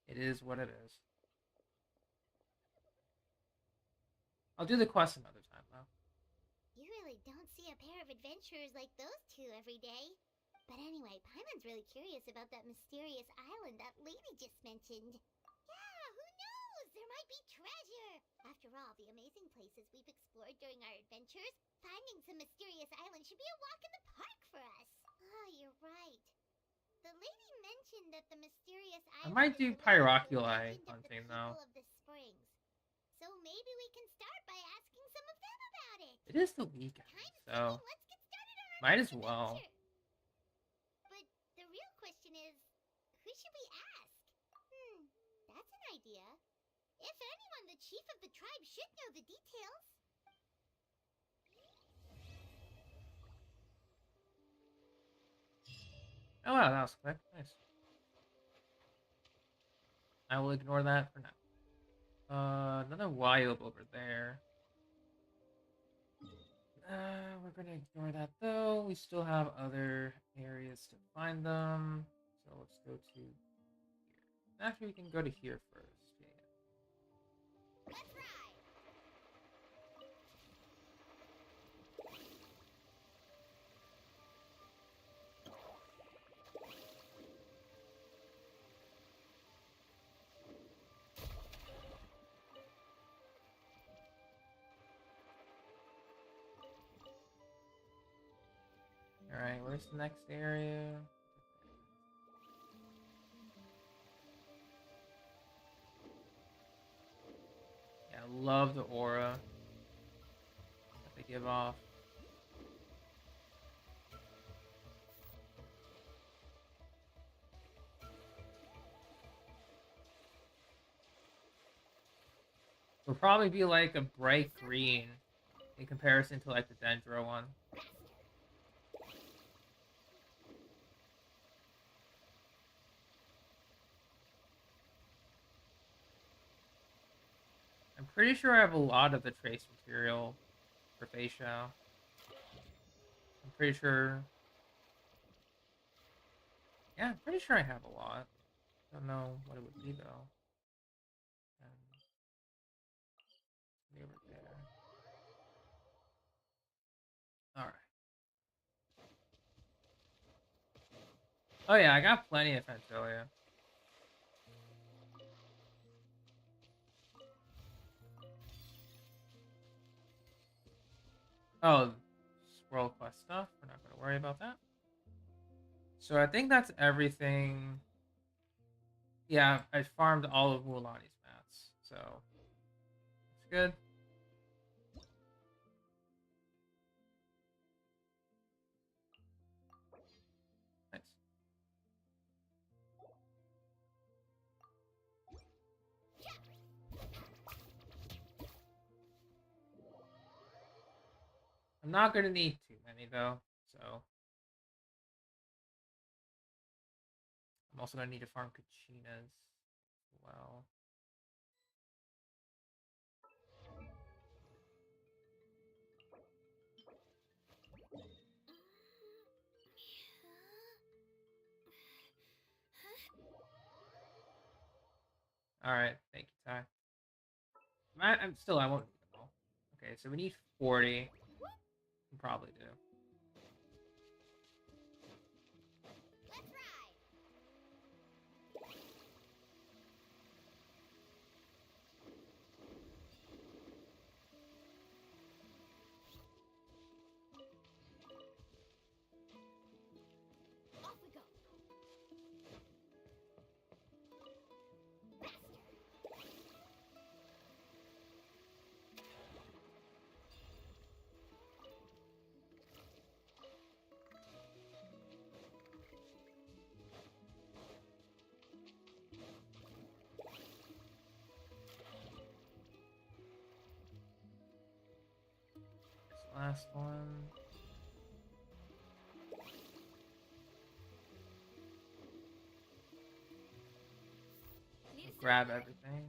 Speaker 1: It is what it is. I'll do the quest another time though.
Speaker 4: You really don't see a pair of adventurers like those two every day. But anyway, Paimon's really curious about that mysterious island that lady just mentioned. Yeah, who knows? There might be treasure. After all, the amazing places we've explored during our adventures, finding some mysterious island should be a walk in the park for us. Oh, you're right. The lady mentioned that the mysterious
Speaker 1: I
Speaker 4: island
Speaker 1: might
Speaker 4: is
Speaker 1: do
Speaker 4: the legend
Speaker 1: Pyroculi
Speaker 4: of the
Speaker 1: hunting
Speaker 4: people
Speaker 1: though.
Speaker 4: of the Springs. So maybe we can start by asking some of them about it.
Speaker 1: It is the weekend, so might as well.
Speaker 4: But the real question is, who should we ask? That's an idea. If anyone, the chief of the tribe should know the details.
Speaker 1: Oh wow, that was quick. Nice. I will ignore that for now. Another wild over there. We're gonna ignore that though. We still have other areas to find them. So let's go to here. Actually, we can go to here first. Yeah.
Speaker 4: Let's ride.
Speaker 1: Alright, where's the next area? Yeah, I love the aura that they give off. It'll probably be like a bright green in comparison to like the Dendro one. I'm pretty sure I have a lot of the trace material for Facial. I'm pretty sure. Yeah, I'm pretty sure I have a lot. Don't know what it would be though. Over there. Alright. Oh yeah, I got plenty of Fantilia. Oh, scroll quest stuff. We're not going to worry about that. So I think that's everything. Yeah, I farmed all of Mulaney's mats, so it's good. Nice. I'm not going to need too many though, so I'm also going to need to farm Kachinas as well. Alright, thank you, Ty. I won't need them all. Okay, so we need 40. We'll probably do. Last one. Grab everything.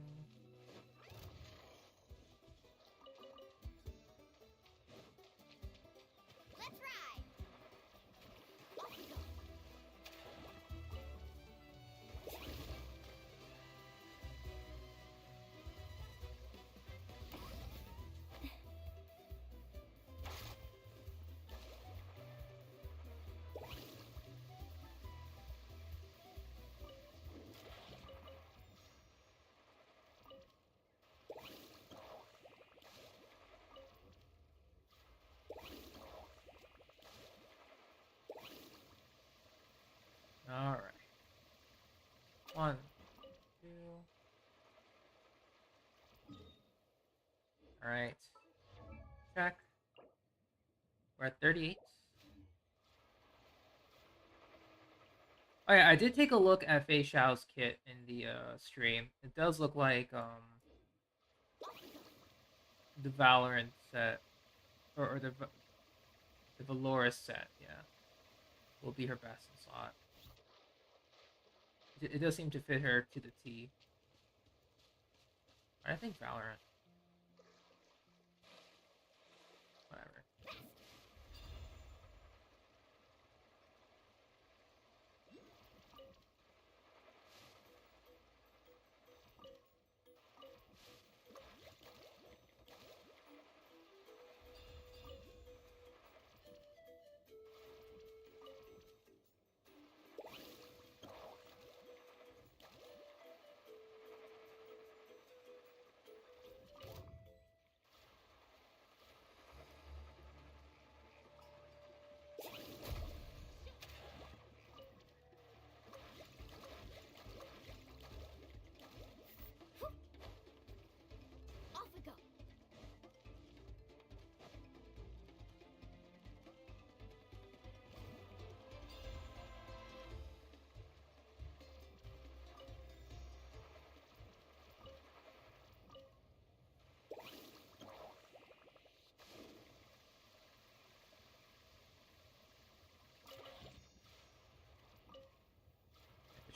Speaker 1: All right. 1, 2. All right. Check. We're at 38. Oh yeah, I did take a look at Fei Xiao's kit in the stream. It does look like the Valorant set, or the Valoris set, yeah, will be her best in slot. It does seem to fit her to the T. I think Valorant. Whatever.
Speaker 4: Off we go.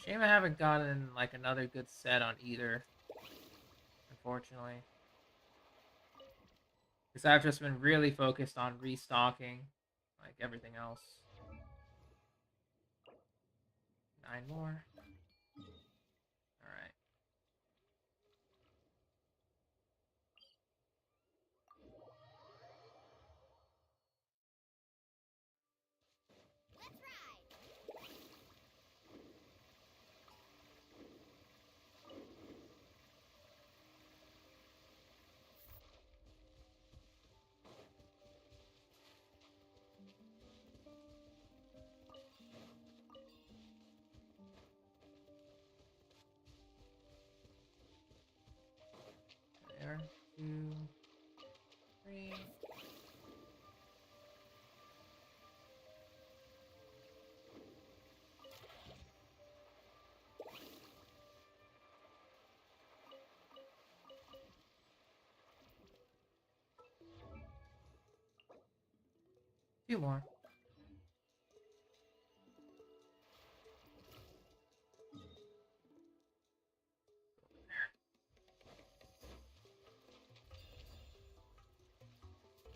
Speaker 1: Shame I haven't gotten like another good set on either, unfortunately. Because I've just been really focused on restocking, like everything else. 9 more. Alright.
Speaker 4: Let's ride.
Speaker 1: There. 2, 3. Two more.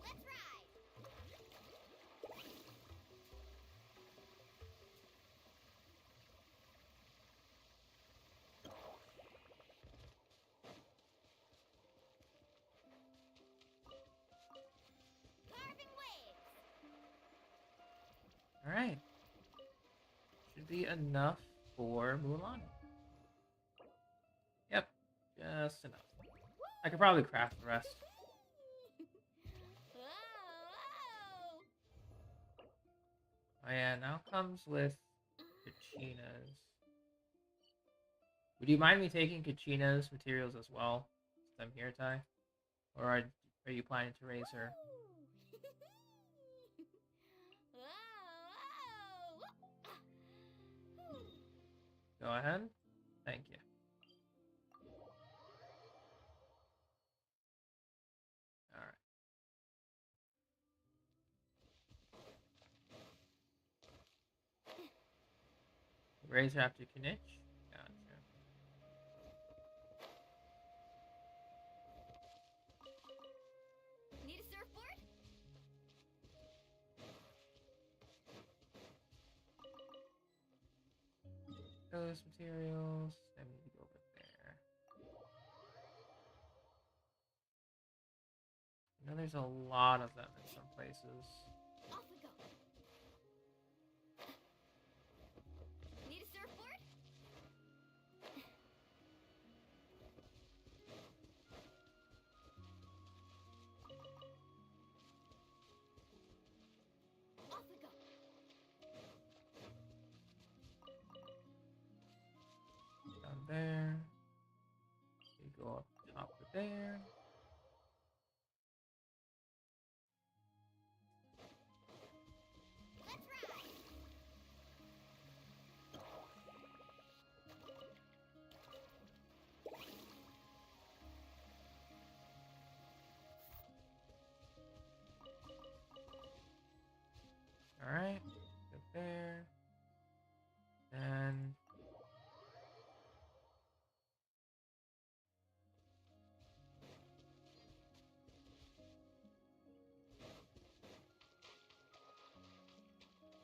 Speaker 4: Let's ride. Carving waves.
Speaker 1: Alright. Should be enough for Mulan. Yep. Just enough. I could probably craft the rest.
Speaker 4: Whoa,
Speaker 1: Oh yeah, now comes with Kachina's. Would you mind me taking Kachina's materials as well? Since I'm here, Ty? Or are you planning to raise her? Go ahead. Thank you. Alright. Raise her after Kinich? Gotcha.
Speaker 4: Need a surfboard?
Speaker 1: Those materials. I need to go over there. I know there's a lot of them in some places.
Speaker 4: Off we go. Need a surfboard? Off we go.
Speaker 1: Down there. We go up top of there.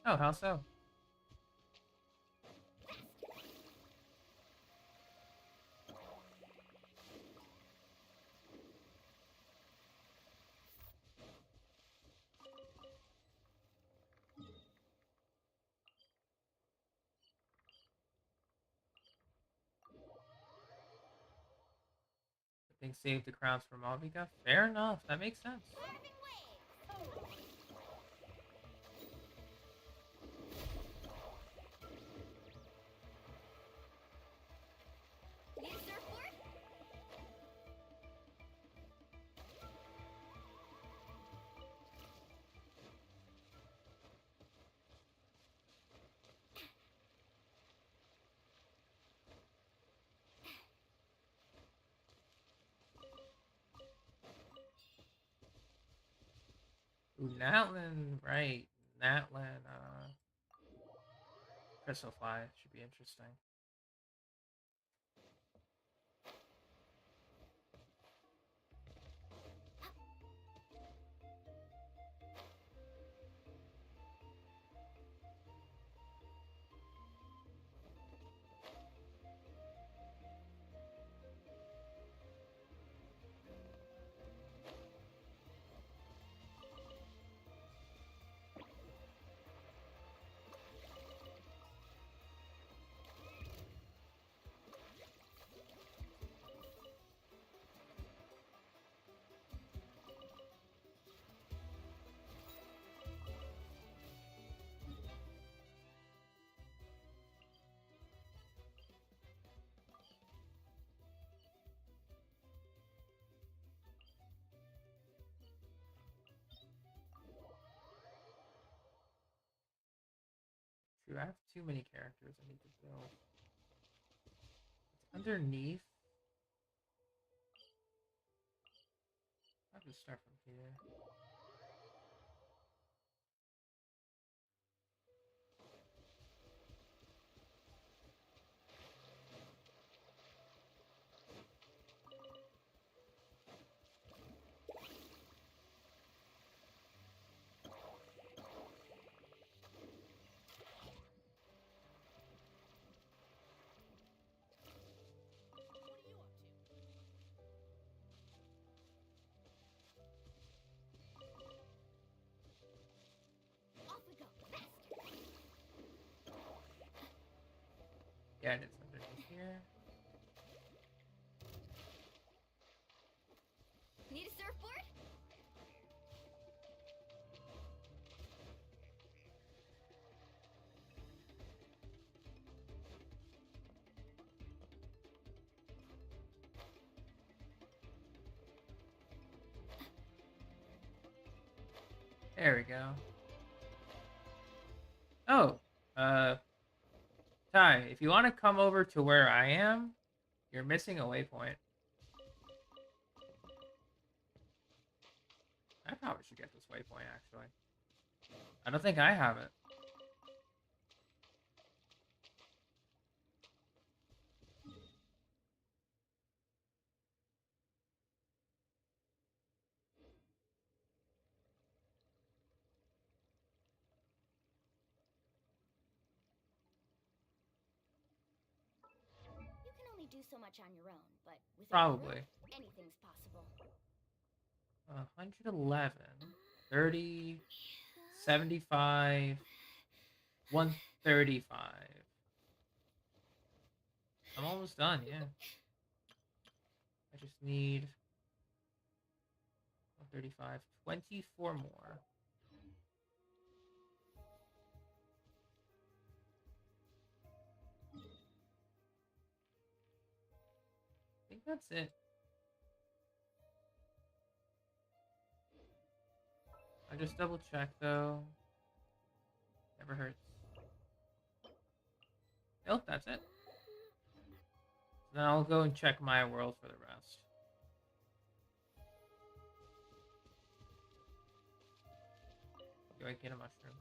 Speaker 1: Oh, how so? I think save the crowns for Malvika. Fair enough. That makes sense. Ooh, Natlan, right. Natlan, Crystal Fly should be interesting. True, I have too many characters I need to build. It's underneath. I'll just start from here. Yeah, and it's underneath here.
Speaker 16: Need a surfboard?
Speaker 1: There we go. Oh, Ty, if you want to come over to where I am, you're missing a waypoint. I probably should get this waypoint, actually. I don't think I have it.
Speaker 3: You can only do so much on your own, but with
Speaker 1: Probably.
Speaker 3: anything's possible.
Speaker 1: 111, 30, 75, 135. I'm almost done, yeah. I just need 135, 24 more. I think that's it. I just double check though. Never hurts. Nope, that's it. So then I'll go and check my world for the rest. Do I get a mushroom?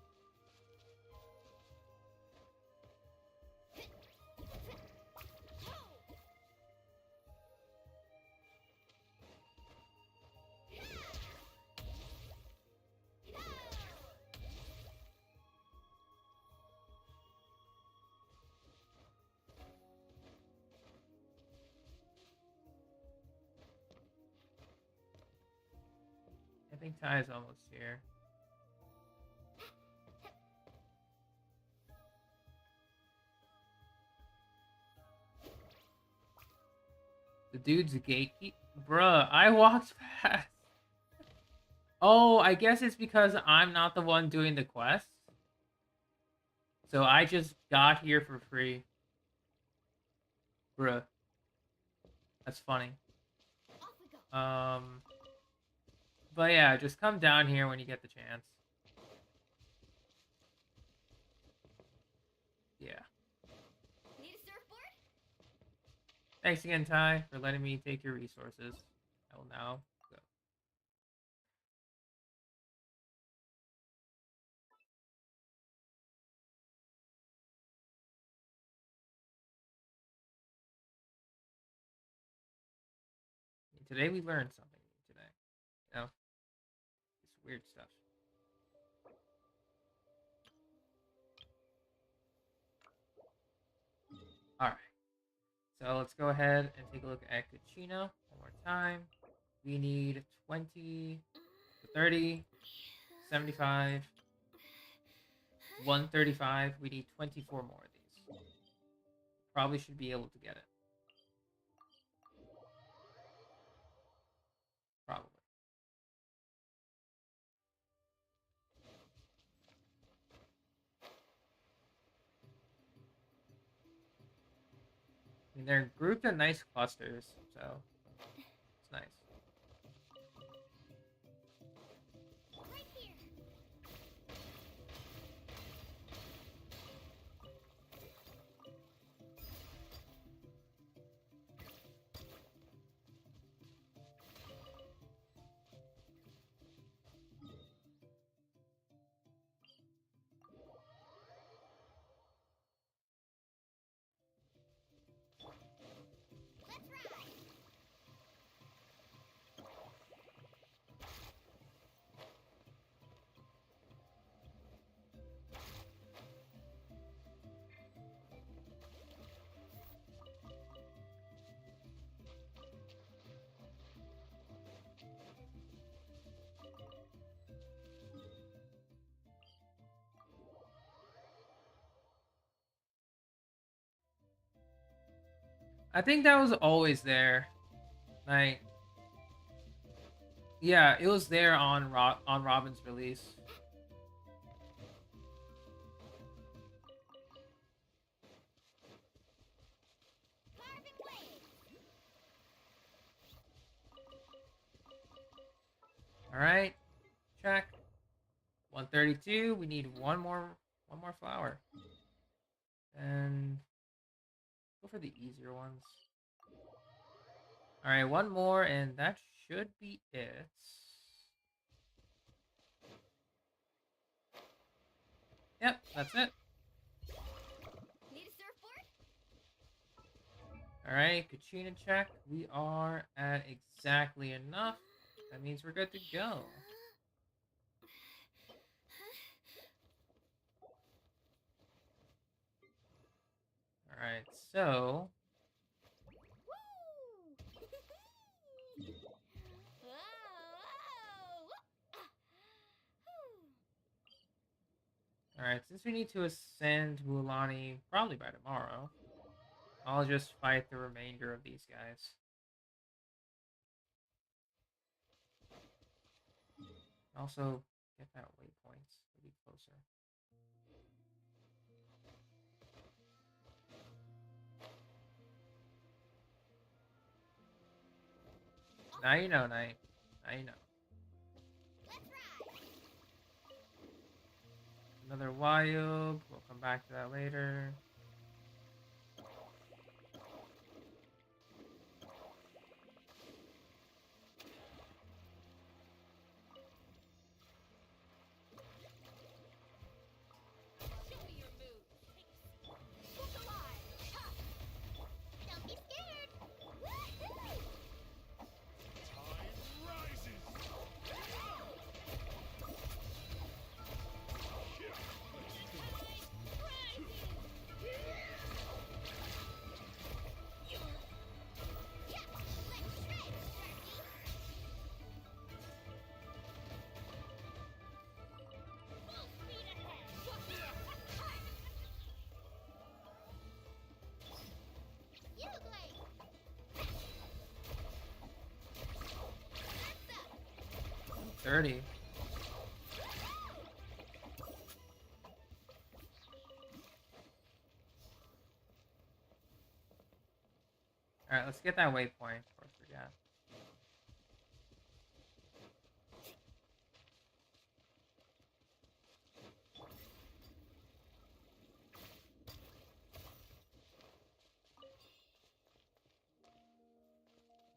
Speaker 1: think Ty's almost here. The dude's a gatekeeper. Bruh, I walked past. Oh, I guess it's because I'm not the one doing the quest. So I just got here for free. Bruh. That's funny. But yeah, just come down here when you get the chance. Yeah.
Speaker 16: Need a surfboard?
Speaker 1: Thanks again, Ty, for letting me take your resources. I will now go. Today we learned something today. You know? It's weird stuff. Alright. So let's go ahead and take a look at Kachina one more time. We need 20, 30, 75, 135. We need 24 more of these. Probably should be able to get it. Probably. I mean, they're grouped in nice clusters, so it's nice.
Speaker 4: Right here. Let's ride.
Speaker 1: I think that was always there. Like, yeah, it was there on Robin's release. All right, check. 132. We need one more flower, and go for the easier ones. All right, one more, and that should be it. Yep, that's it.
Speaker 16: Need a surfboard?
Speaker 1: All right, Kachina check. We are at exactly enough. That means we're good to go. All right, so all right, since we need to ascend Mulan probably by tomorrow, I'll just fight the remainder of these guys. Also, get that waypoint to be closer. Now you know, Knight. Now you know. Another wild. We'll come back to that later.
Speaker 4: Don't be scared.
Speaker 1: 30. Alright, let's get that waypoint before I forget.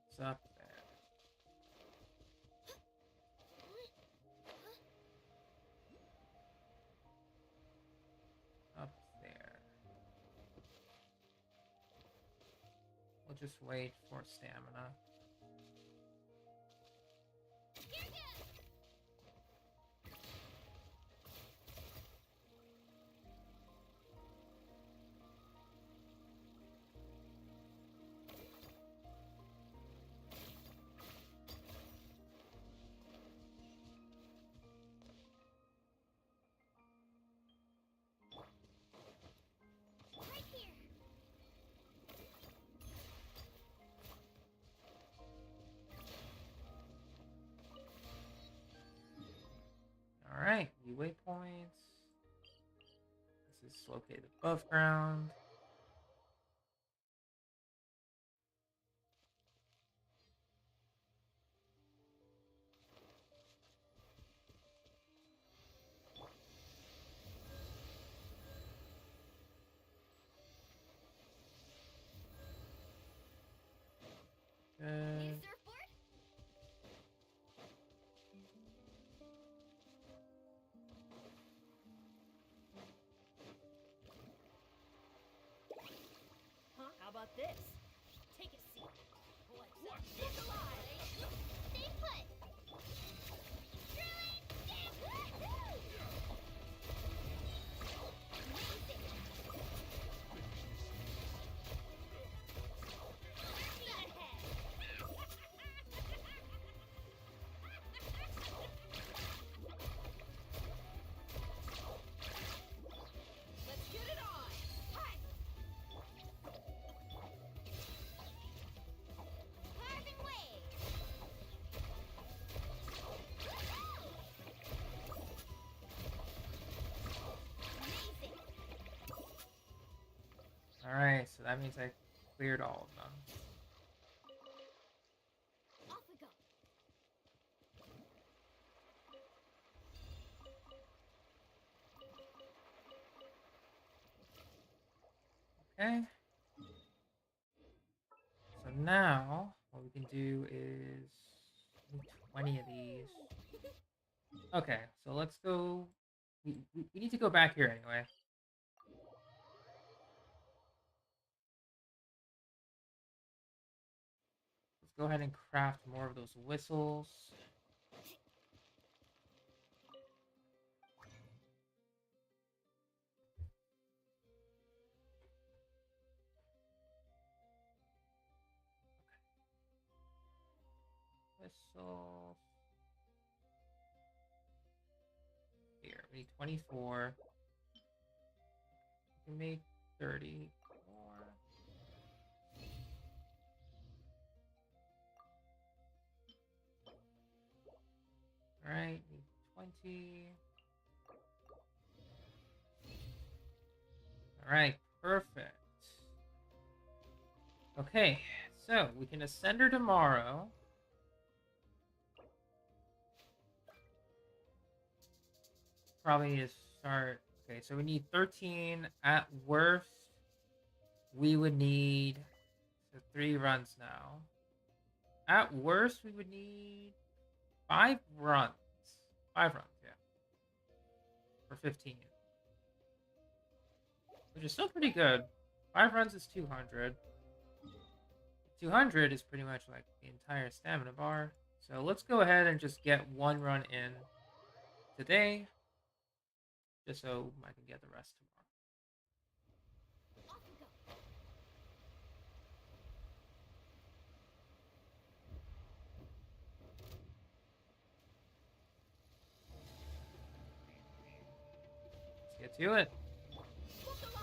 Speaker 1: What's up there? Up there. We'll just wait for stamina. Alright, new waypoints. This is located above ground. Good.
Speaker 16: Huh? How about this? Take a seat. What's alive? Stay put. Drilling. Stay put. Amazing. Speed ahead. Let's get it on. Hi. Carving way. Amazing.
Speaker 1: Alright, so that means I cleared all of them.
Speaker 16: Off we go.
Speaker 1: Okay. So now, what we can do is do 20 of these. Okay, so let's go. We need to go back here anyway. Let's go ahead and craft more of those whistles. Whistles. Here, we need 24. We can make 30 more. Alright, need 20. Alright, perfect. Okay, so we can ascend her tomorrow. Probably need to start. Okay, so we need 13. At worst, we would need 3 runs now. At worst, we would need 5 runs. 5 runs, yeah. For 15. Which is still pretty good. 5 runs is 200. 200 is pretty much like the entire stamina bar. So let's go ahead and just get 1 run in today. Just so I can get the rest tomorrow.
Speaker 16: Off we go.
Speaker 1: Let's get to it.
Speaker 16: Look alive.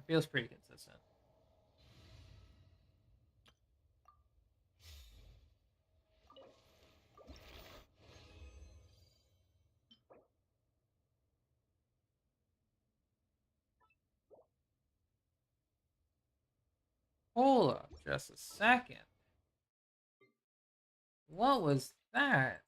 Speaker 1: feels pretty consistent. Hold up just a second. What was that?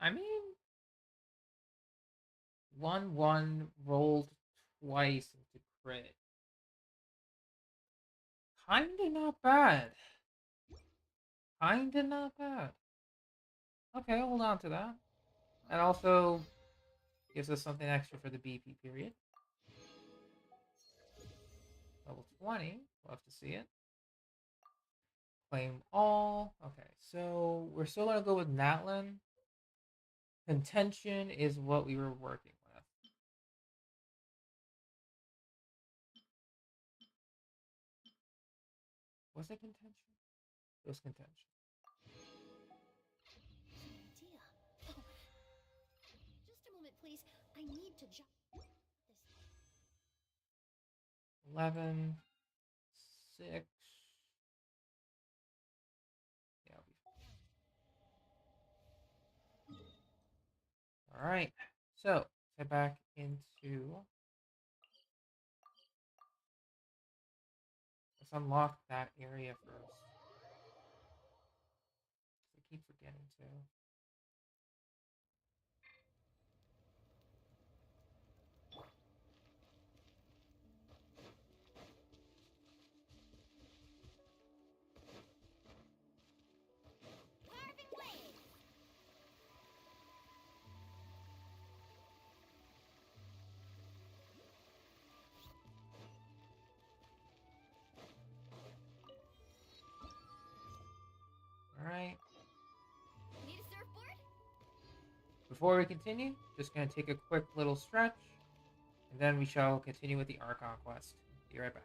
Speaker 1: I mean, 1-1 rolled twice into crit. Kinda not bad. Kinda not bad. Okay, hold on to that. That also gives us something extra for the BP period. Level 20. Love to see it. Claim all. Okay, so we're still going to go with Natlan. Contention is what we were working with. Was it contention? It was contention.
Speaker 4: Idea. Oh. Just a moment, please. I need to jump.
Speaker 1: 11, 6. Yeah, I'll be fine. All right. So let's head back into. Let's unlock that area first. I keep forgetting to. All right.
Speaker 4: Need a surfboard?
Speaker 1: Before we continue, just going to take a quick little stretch, and then we shall continue with the Archon quest. Be right back.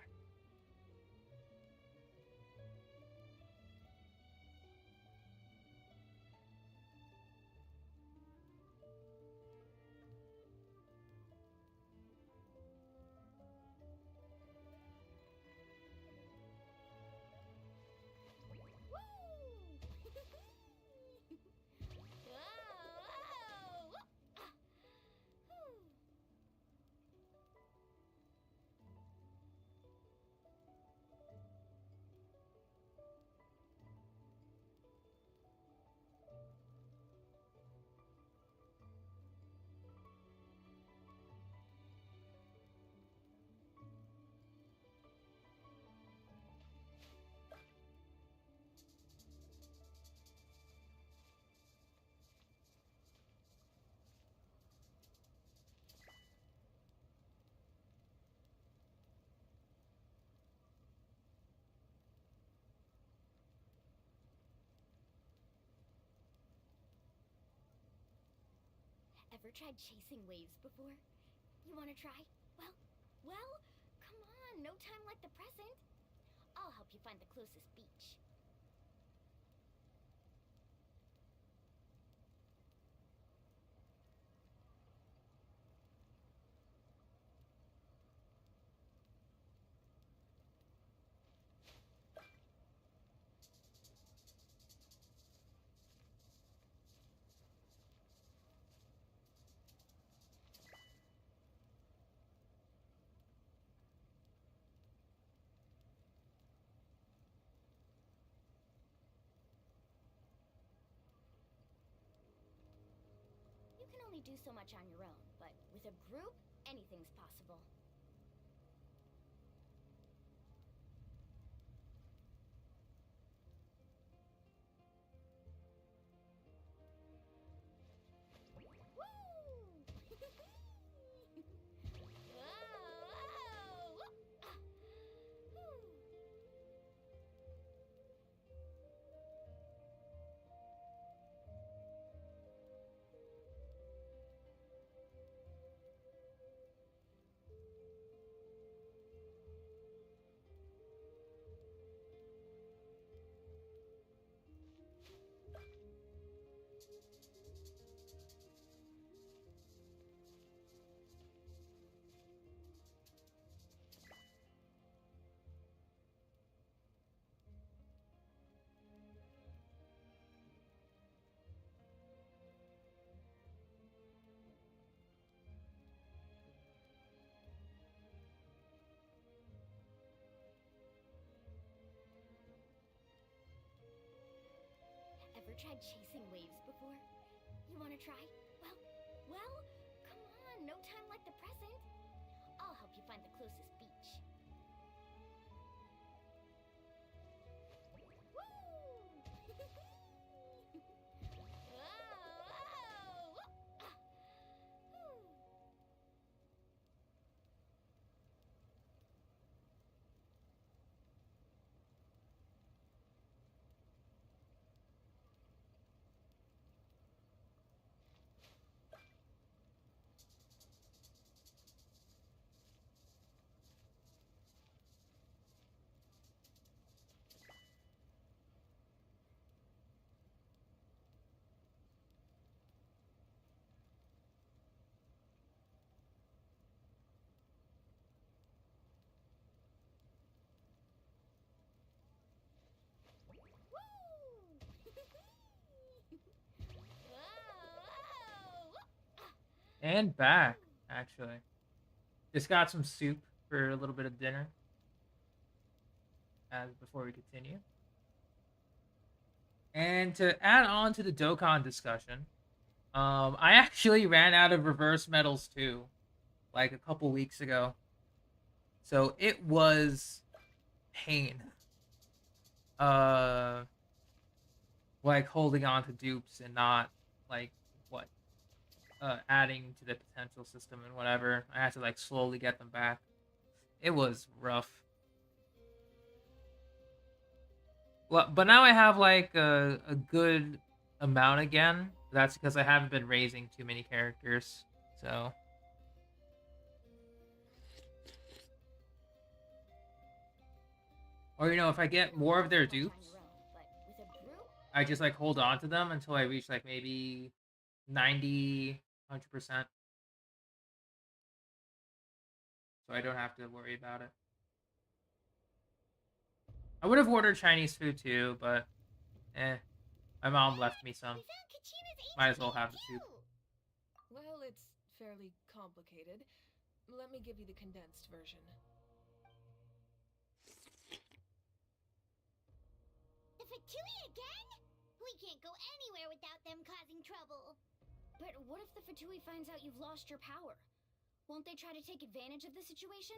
Speaker 4: Ever tried chasing waves before? You want to try? Well, come on, no time like the present. I'll help you find the closest beach. You can only do so much on your own, but with a group, anything's possible.
Speaker 3: tried chasing waves before? You wanna try? Well, come on, no time like the present. I'll help you find the closest beach.
Speaker 1: And back, actually. Just got some soup for a little bit of dinner. As before we continue. And to add on to the Dokkan discussion, I actually ran out of reverse medals too, like a couple weeks ago. So it was pain. Like holding on to dupes and not like what adding to the potential system and whatever. I had to like slowly get them back. It was rough. Well, but now I have like a good amount again. That's because I haven't been raising too many characters. So or if I get more of their dupes, I just like hold on to them until I reach like maybe 90, 100%. So I don't have to worry about it. I would have ordered Chinese food too, but my mom left me some. Might as well have the soup.
Speaker 8: Well, it's fairly complicated. Let me give you the condensed version.
Speaker 4: The Fatui again? We can't go anywhere without them causing trouble.
Speaker 3: But what if the Fatui finds out you've lost your power? Won't they try to take advantage of the situation?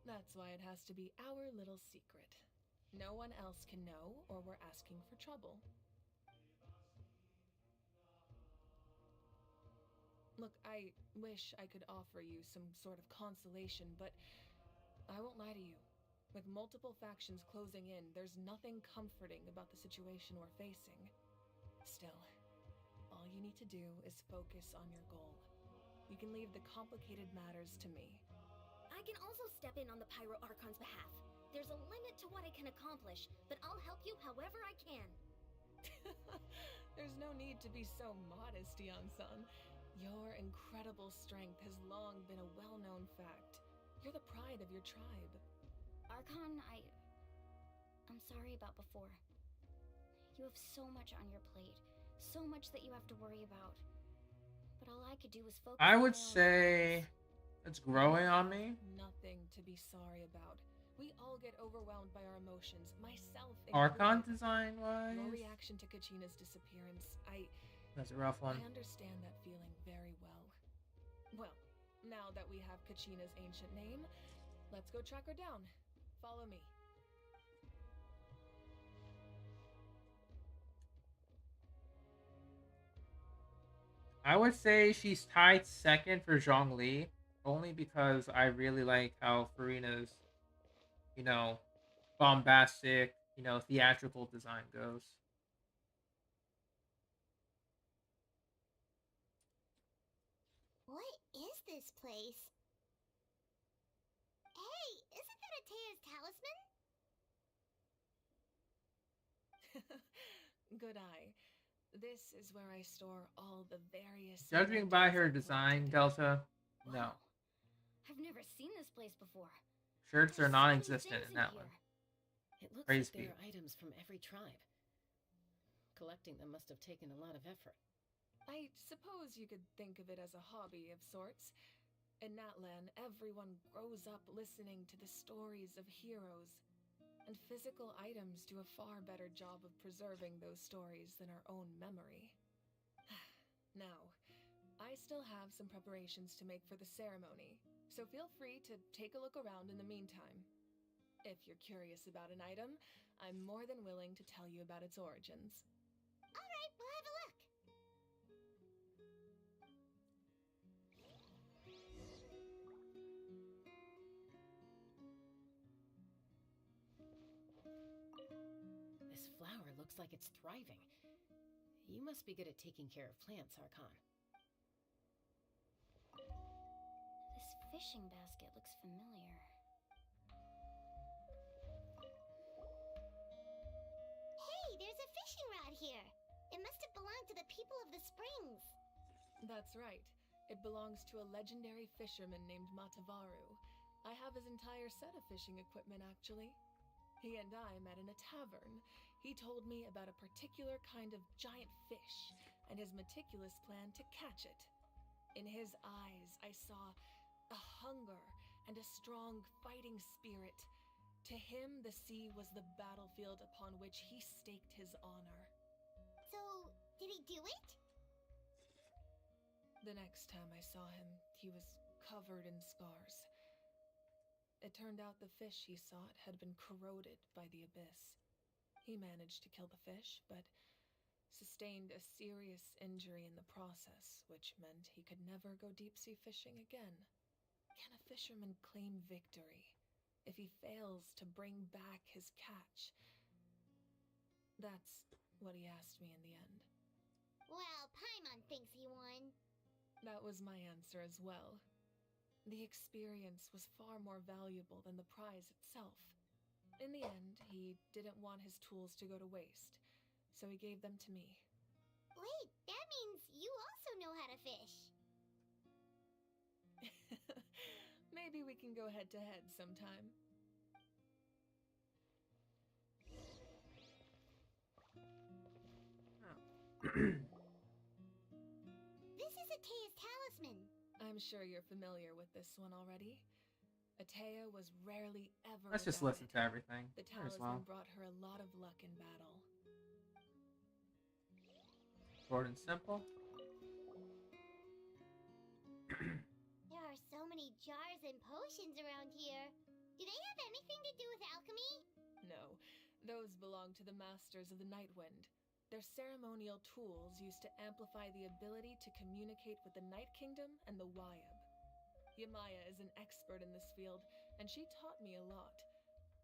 Speaker 8: That's why it has to be our little secret. No one else can know, or we're asking for trouble. Look, I wish I could offer you some sort of consolation, but I won't lie to you. With multiple factions closing in, there's nothing comforting about the situation we're facing. Still, all you need to do is focus on your goal. You can leave the complicated matters to me.
Speaker 3: I can also step in on the Pyro Archon's behalf. There's a limit to what I can accomplish, but I'll help you however I can.
Speaker 8: There's no need to be so modest, Yan-san. Your incredible strength has long been a well-known fact. You're the pride of your tribe.
Speaker 3: Archon, I'm sorry about before. You have so much on your plate. So much that you have to worry about. But all I could do was focus
Speaker 1: I
Speaker 3: on
Speaker 1: would
Speaker 3: my own
Speaker 1: say it's growing on me.
Speaker 8: Nothing to be sorry about. We all get overwhelmed by our emotions, myself
Speaker 1: Archon
Speaker 8: included.
Speaker 1: design wise.
Speaker 8: Your reaction to Kachina's disappearance,
Speaker 1: That's a rough one.
Speaker 8: I understand that feeling very well. Well, now that we have Kachina's ancient name, let's go track her down. Follow me.
Speaker 1: I would say she's tied second for Zhongli, only because I really like how Farina's, bombastic, theatrical design goes.
Speaker 4: What is this place? Hey, isn't that Atea's talisman?
Speaker 8: Good eye. This is where I store all the various...
Speaker 1: Judging by her design, Delta, no.
Speaker 3: I've never seen this place before.
Speaker 1: Shirts are non-existent in that one.
Speaker 10: It looks
Speaker 1: Praise
Speaker 10: like
Speaker 1: be.
Speaker 10: there are items from every tribe. Collecting them must have taken a lot of effort.
Speaker 8: I suppose you could think of it as a hobby of sorts. In Natlan, everyone grows up listening to the stories of heroes.
Speaker 6: And physical items do a far better job of preserving those stories than our own memory. Now, I still have some preparations to make for the ceremony, so feel free to take a look around in the meantime. If you're curious about an item, I'm more than willing to tell you about its origins.
Speaker 4: Alright, we'll have a look.
Speaker 10: This flower looks like it's thriving. You must be good at taking care of plants, Archon.
Speaker 3: This fishing basket looks familiar.
Speaker 4: Hey, there's a fishing rod here. It must have belonged to the people of the springs.
Speaker 6: That's right. It belongs to a legendary fisherman named Matavaru. I have his entire set of fishing equipment, actually. He and I met in a tavern. He told me about a particular kind of giant fish and his meticulous plan to catch it. In his eyes, I saw a hunger and a strong fighting spirit. To him, the sea was the battlefield upon which he staked his honor.
Speaker 4: So, did he do it?
Speaker 6: The next time I saw him, he was covered in scars. It turned out the fish he sought had been corroded by the abyss. He managed to kill the fish, but sustained a serious injury in the process, which meant he could never go deep-sea fishing again. Can a fisherman claim victory if he fails to bring back his catch? That's what he asked me in the end.
Speaker 4: Well, Paimon thinks he won.
Speaker 6: That was my answer as well. The experience was far more valuable than the prize itself. In the end, he didn't want his tools to go to waste, so he gave them to me.
Speaker 4: Wait, that means you also know how to fish.
Speaker 6: Maybe we can go head-to-head sometime.
Speaker 4: This is Atea's talisman.
Speaker 6: I'm sure you're familiar with this one already. Atea was rarely ever
Speaker 1: Let's just listen to everything.
Speaker 6: The
Speaker 1: Might as
Speaker 6: talisman
Speaker 1: well.
Speaker 6: brought her a lot of luck in battle.
Speaker 1: Short and simple.
Speaker 4: There are so many jars and potions around here. Do they have anything to do with alchemy?
Speaker 6: No, those belong to the Masters of the Nightwind. They're ceremonial tools used to amplify the ability to communicate with the Night Kingdom and the Wyab. Yamaya is an expert in this field, and she taught me a lot.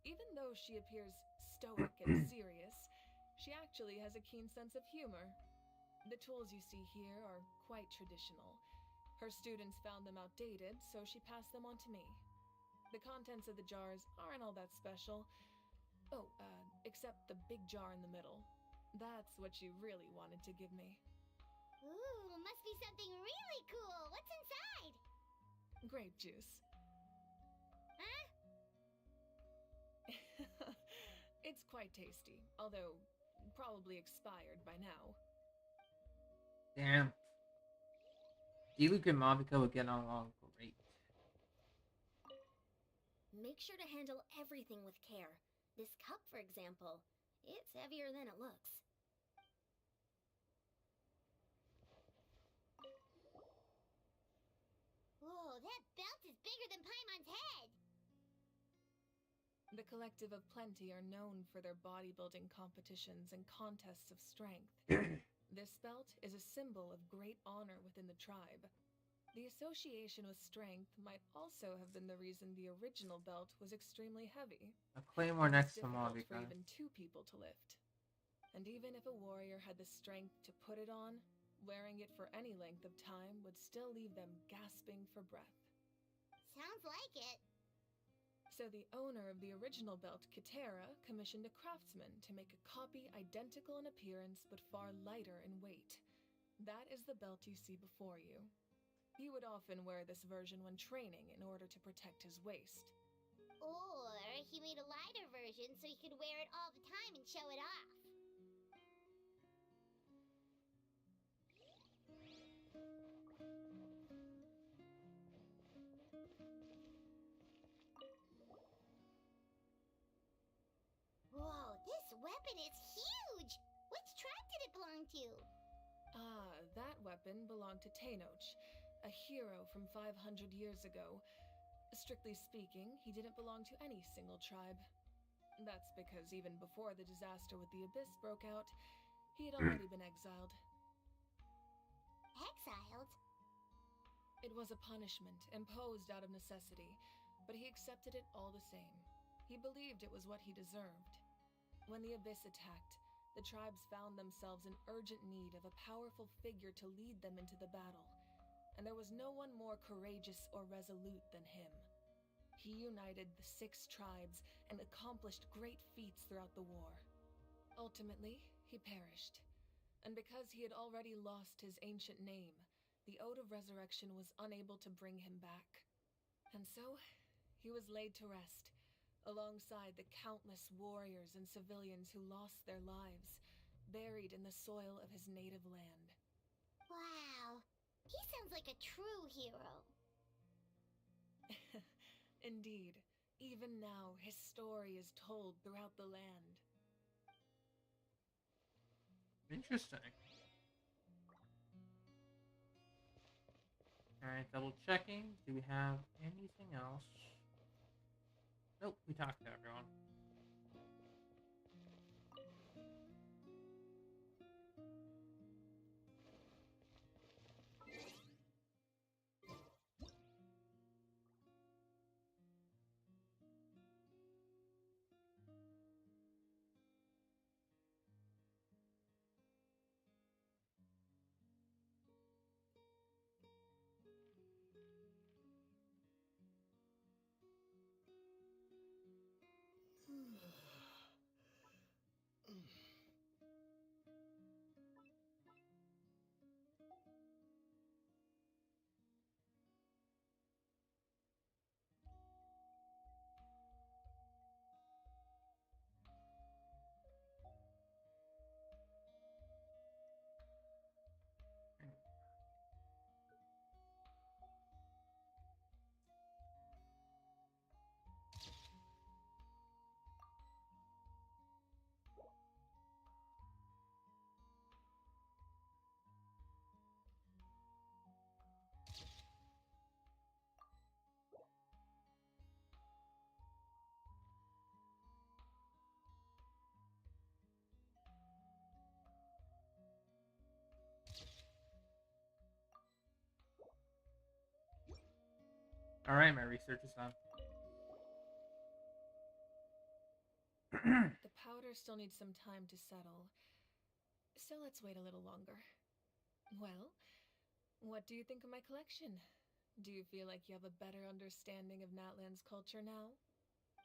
Speaker 6: Even though she appears stoic and serious, she actually has a keen sense of humor. The tools you see here are quite traditional. Her students found them outdated, so she passed them on to me. The contents of the jars aren't all that special. Oh, except the big jar in the middle. That's what she really wanted to give me.
Speaker 4: Ooh, must be something really cool. What's inside?
Speaker 6: Grape juice.
Speaker 4: Huh?
Speaker 6: It's quite tasty, although probably expired by now.
Speaker 1: Damn. Diluc and Mavika would get along great.
Speaker 3: Make sure to handle everything with care. This cup, for example, it's heavier than it looks.
Speaker 4: Whoa, that belt is bigger than Paimon's head!
Speaker 6: The Collective of Plenty are known for their bodybuilding competitions and contests of strength. This belt is a symbol of great honor within the tribe. The association with strength might also have been the reason the original belt was extremely heavy.
Speaker 1: A claymore
Speaker 6: It was
Speaker 1: next to
Speaker 6: difficult for
Speaker 1: Mavika.
Speaker 6: even two people to lift. And even if a warrior had the strength to put it on, wearing it for any length of time would still leave them gasping for breath.
Speaker 4: Sounds like it.
Speaker 6: So the owner of the original belt, Kitera, commissioned a craftsman to make a copy identical in appearance but far lighter in weight. That is the belt you see before you. He would often wear this version when training in order to protect his waist.
Speaker 4: Or he made a lighter version so he could wear it all the time and show it off. weapon is huge! Which tribe did it belong to?
Speaker 6: That weapon belonged to Tenoch, a hero from 500 years ago. Strictly speaking, he didn't belong to any single tribe. That's because even before the disaster with the Abyss broke out, he had already been exiled.
Speaker 4: Exiled?
Speaker 6: It was a punishment imposed out of necessity, but he accepted it all the same. He believed it was what he deserved. When the Abyss attacked, the tribes found themselves in urgent need of a powerful figure to lead them into the battle, and there was no one more courageous or resolute than him. He united the 6 tribes and accomplished great feats throughout the war. Ultimately, he perished, and because he had already lost his ancient name, the Ode of Resurrection was unable to bring him back. And so, he was laid to rest, alongside the countless warriors and civilians who lost their lives, buried in the soil of his native land.
Speaker 4: Wow, he sounds like a true hero.
Speaker 6: Indeed, even now his story is told throughout the land.
Speaker 1: Interesting. Alright, double checking. Do we have anything else? Nope, we talked to everyone. Alright, my research is done.
Speaker 6: The powder still needs some time to settle, so let's wait a little longer. Well, what do you think of my collection? Do you feel like you have a better understanding of Natlan's culture now?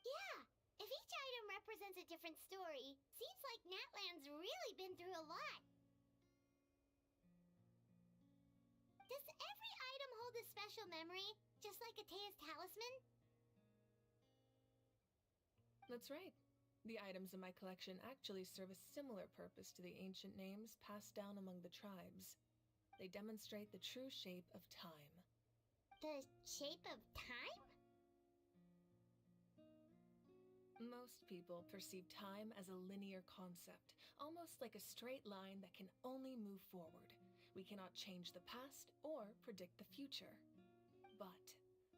Speaker 4: Yeah, if each item represents a different story, seems like Natlan's really been through a lot. Does every item hold a special memory, just like Atea's talisman?
Speaker 6: That's right. The items in my collection actually serve a similar purpose to the ancient names passed down among the tribes. They demonstrate the true shape of time.
Speaker 4: The shape of time?
Speaker 6: Most people perceive time as a linear concept, almost like a straight line that can only move forward. We cannot change the past or predict the future. But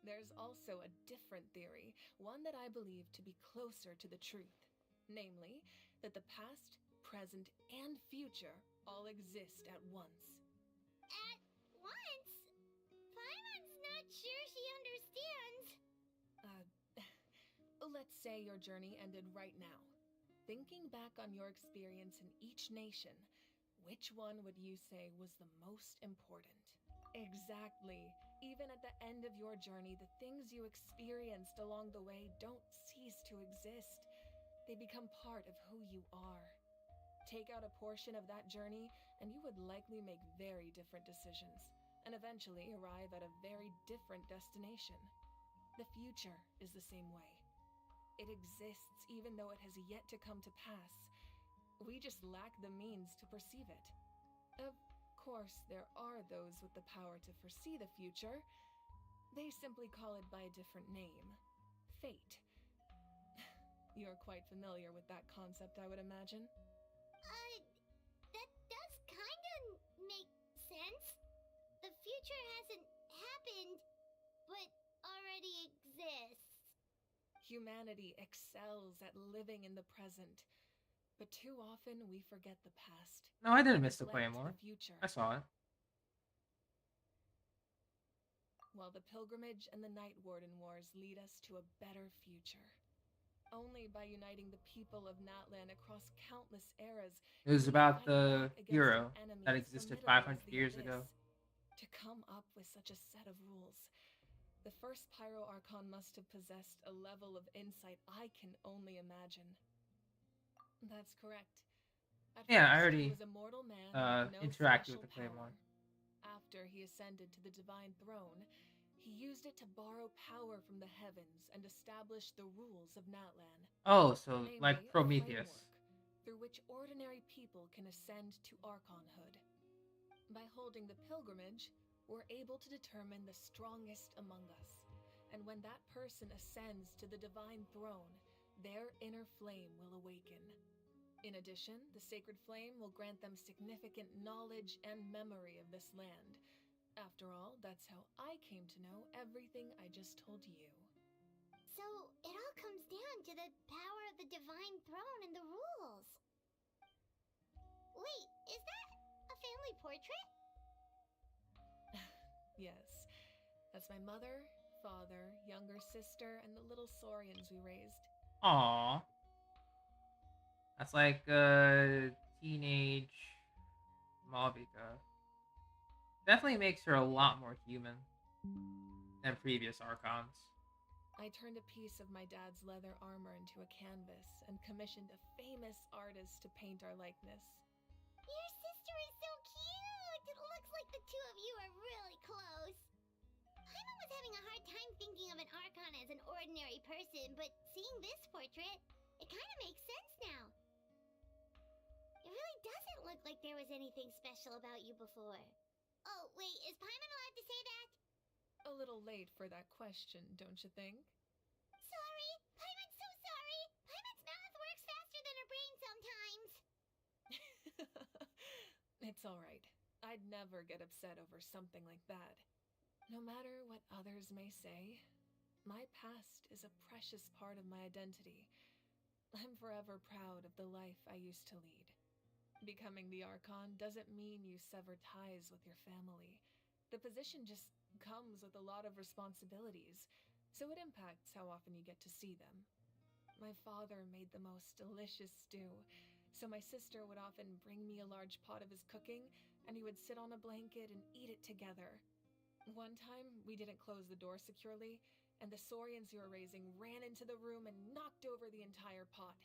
Speaker 6: there's also a different theory, one that I believe to be closer to the truth. Namely, that the past, present, and future all exist at once.
Speaker 4: At once? Paimon's not sure she understands.
Speaker 6: Let's say your journey ended right now. Thinking back on your experience in each nation, which one would you say was the most important? Exactly. Even at the end of your journey, the things you experienced along the way don't cease to exist. They become part of who you are. Take out a portion of that journey, and you would likely make very different decisions, and eventually arrive at a very different destination. The future is the same way. It exists even though it has yet to come to pass. We just lack the means to perceive it. Of course, there are those with the power to foresee the future. They simply call it by a different name. Fate. You're quite familiar with that concept, I would imagine.
Speaker 4: That does kinda make sense. The future hasn't happened, but already exists.
Speaker 6: Humanity excels at living in the present, but too often we forget the past.
Speaker 1: No, I didn't miss the
Speaker 6: Neglect
Speaker 1: Claymore.
Speaker 6: the future.
Speaker 1: I saw it.
Speaker 6: While the Pilgrimage and the Night Warden Wars lead us to a better future. Only by uniting the people of Natlan across countless eras.
Speaker 1: It was
Speaker 6: can we
Speaker 1: about
Speaker 6: fight
Speaker 1: the
Speaker 6: back against
Speaker 1: hero
Speaker 6: an enemy
Speaker 1: that
Speaker 6: as
Speaker 1: existed
Speaker 6: formidable
Speaker 1: 500
Speaker 6: as the
Speaker 1: years
Speaker 6: Abyss.
Speaker 1: ago.
Speaker 6: To come up with such a set of rules, the first Pyro Archon must have possessed a level of insight I can only imagine. That's correct. At
Speaker 1: Yeah, I
Speaker 6: first,
Speaker 1: already
Speaker 6: he was a mortal man with no
Speaker 1: interacted
Speaker 6: special
Speaker 1: with the Claymore.
Speaker 6: power. After he ascended to the divine throne, he used it to borrow power from the heavens and establish the rules of Natlan.
Speaker 1: Oh, so
Speaker 6: Namely,
Speaker 1: like
Speaker 6: a
Speaker 1: Prometheus.
Speaker 6: framework through which ordinary people can ascend to Archonhood. By holding the pilgrimage, we're able to determine the strongest among us. And when that person ascends to the divine throne, their inner flame will awaken. In addition, the sacred flame will grant them significant knowledge and memory of this land. After all, that's how I came to know everything I just told you.
Speaker 4: So, it all comes down to the power of the divine throne and the rules. Wait, is that a family portrait?
Speaker 6: Yes, that's my mother, father, younger sister, and the little Saurians we raised.
Speaker 1: Aww. That's like teenage Malvika. Definitely makes her a lot more human than previous Archons.
Speaker 6: I turned a piece of my dad's leather armor into a canvas and commissioned a famous artist to paint our likeness.
Speaker 4: Your sister is so cute! It looks like the two of you are really close. Paimon was having a hard time thinking of an Archon as an ordinary person, but seeing this portrait, it kinda makes sense now. It really doesn't look like there was anything special about you before. Oh, wait, is Paimon allowed to say that?
Speaker 6: A little late for that question, don't you think?
Speaker 4: Sorry! Paimon's so sorry! Paimon's mouth works faster than her brain sometimes!
Speaker 6: It's alright. I'd never get upset over something like that. No matter what others may say, my past is a precious part of my identity. I'm forever proud of the life I used to lead. Becoming the Archon doesn't mean you sever ties with your family. The position just comes with a lot of responsibilities, so it impacts how often you get to see them. My father made the most delicious stew, so my sister would often bring me a large pot of his cooking, and we would sit on a blanket and eat it together. One time, we didn't close the door securely, and the Saurians you were raising ran into the room and knocked over the entire pot.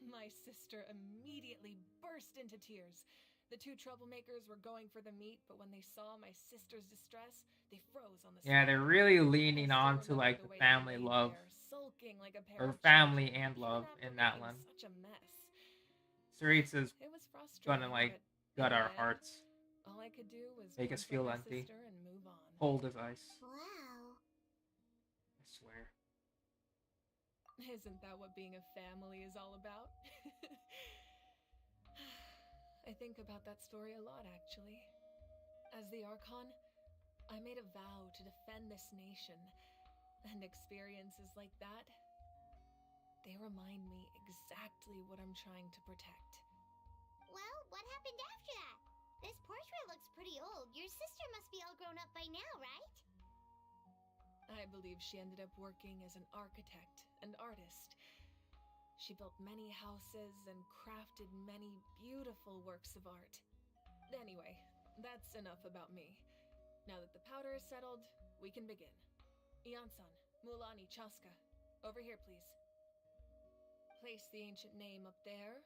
Speaker 6: My sister immediately burst into tears. The two troublemakers were going for the meat, but when they saw my sister's distress, they froze on the spot.
Speaker 1: Yeah, they're really leaning on to like the family love,
Speaker 6: sulking like a pair
Speaker 1: or
Speaker 6: of
Speaker 1: family
Speaker 6: children,
Speaker 1: and love
Speaker 6: even
Speaker 1: in
Speaker 6: after
Speaker 1: that one.
Speaker 6: making such a mess.
Speaker 1: Saritsa's
Speaker 6: It was frustrating,
Speaker 1: gonna like
Speaker 6: but
Speaker 1: gut
Speaker 6: in
Speaker 1: our
Speaker 6: the end,
Speaker 1: hearts,
Speaker 6: all I could do was
Speaker 1: make us
Speaker 6: comfort
Speaker 1: feel
Speaker 6: my
Speaker 1: empty,
Speaker 6: sister and move on.
Speaker 1: cold as ice.
Speaker 4: Wow.
Speaker 1: I swear.
Speaker 6: Isn't that what being a family is all about? I think about that story a lot, actually. As the Archon, I made a vow to defend this nation, and experiences like that, they remind me exactly what I'm trying to protect.
Speaker 4: Well, what happened after that? This portrait looks pretty old. Your sister must be all grown up by now, right?
Speaker 6: I believe she ended up working as an architect and artist. She built many houses and crafted many beautiful works of art. Anyway, that's enough about me. Now that the powder is settled, we can begin. Iansan, Mulani, Chaska, over here, please. Place the ancient name up there,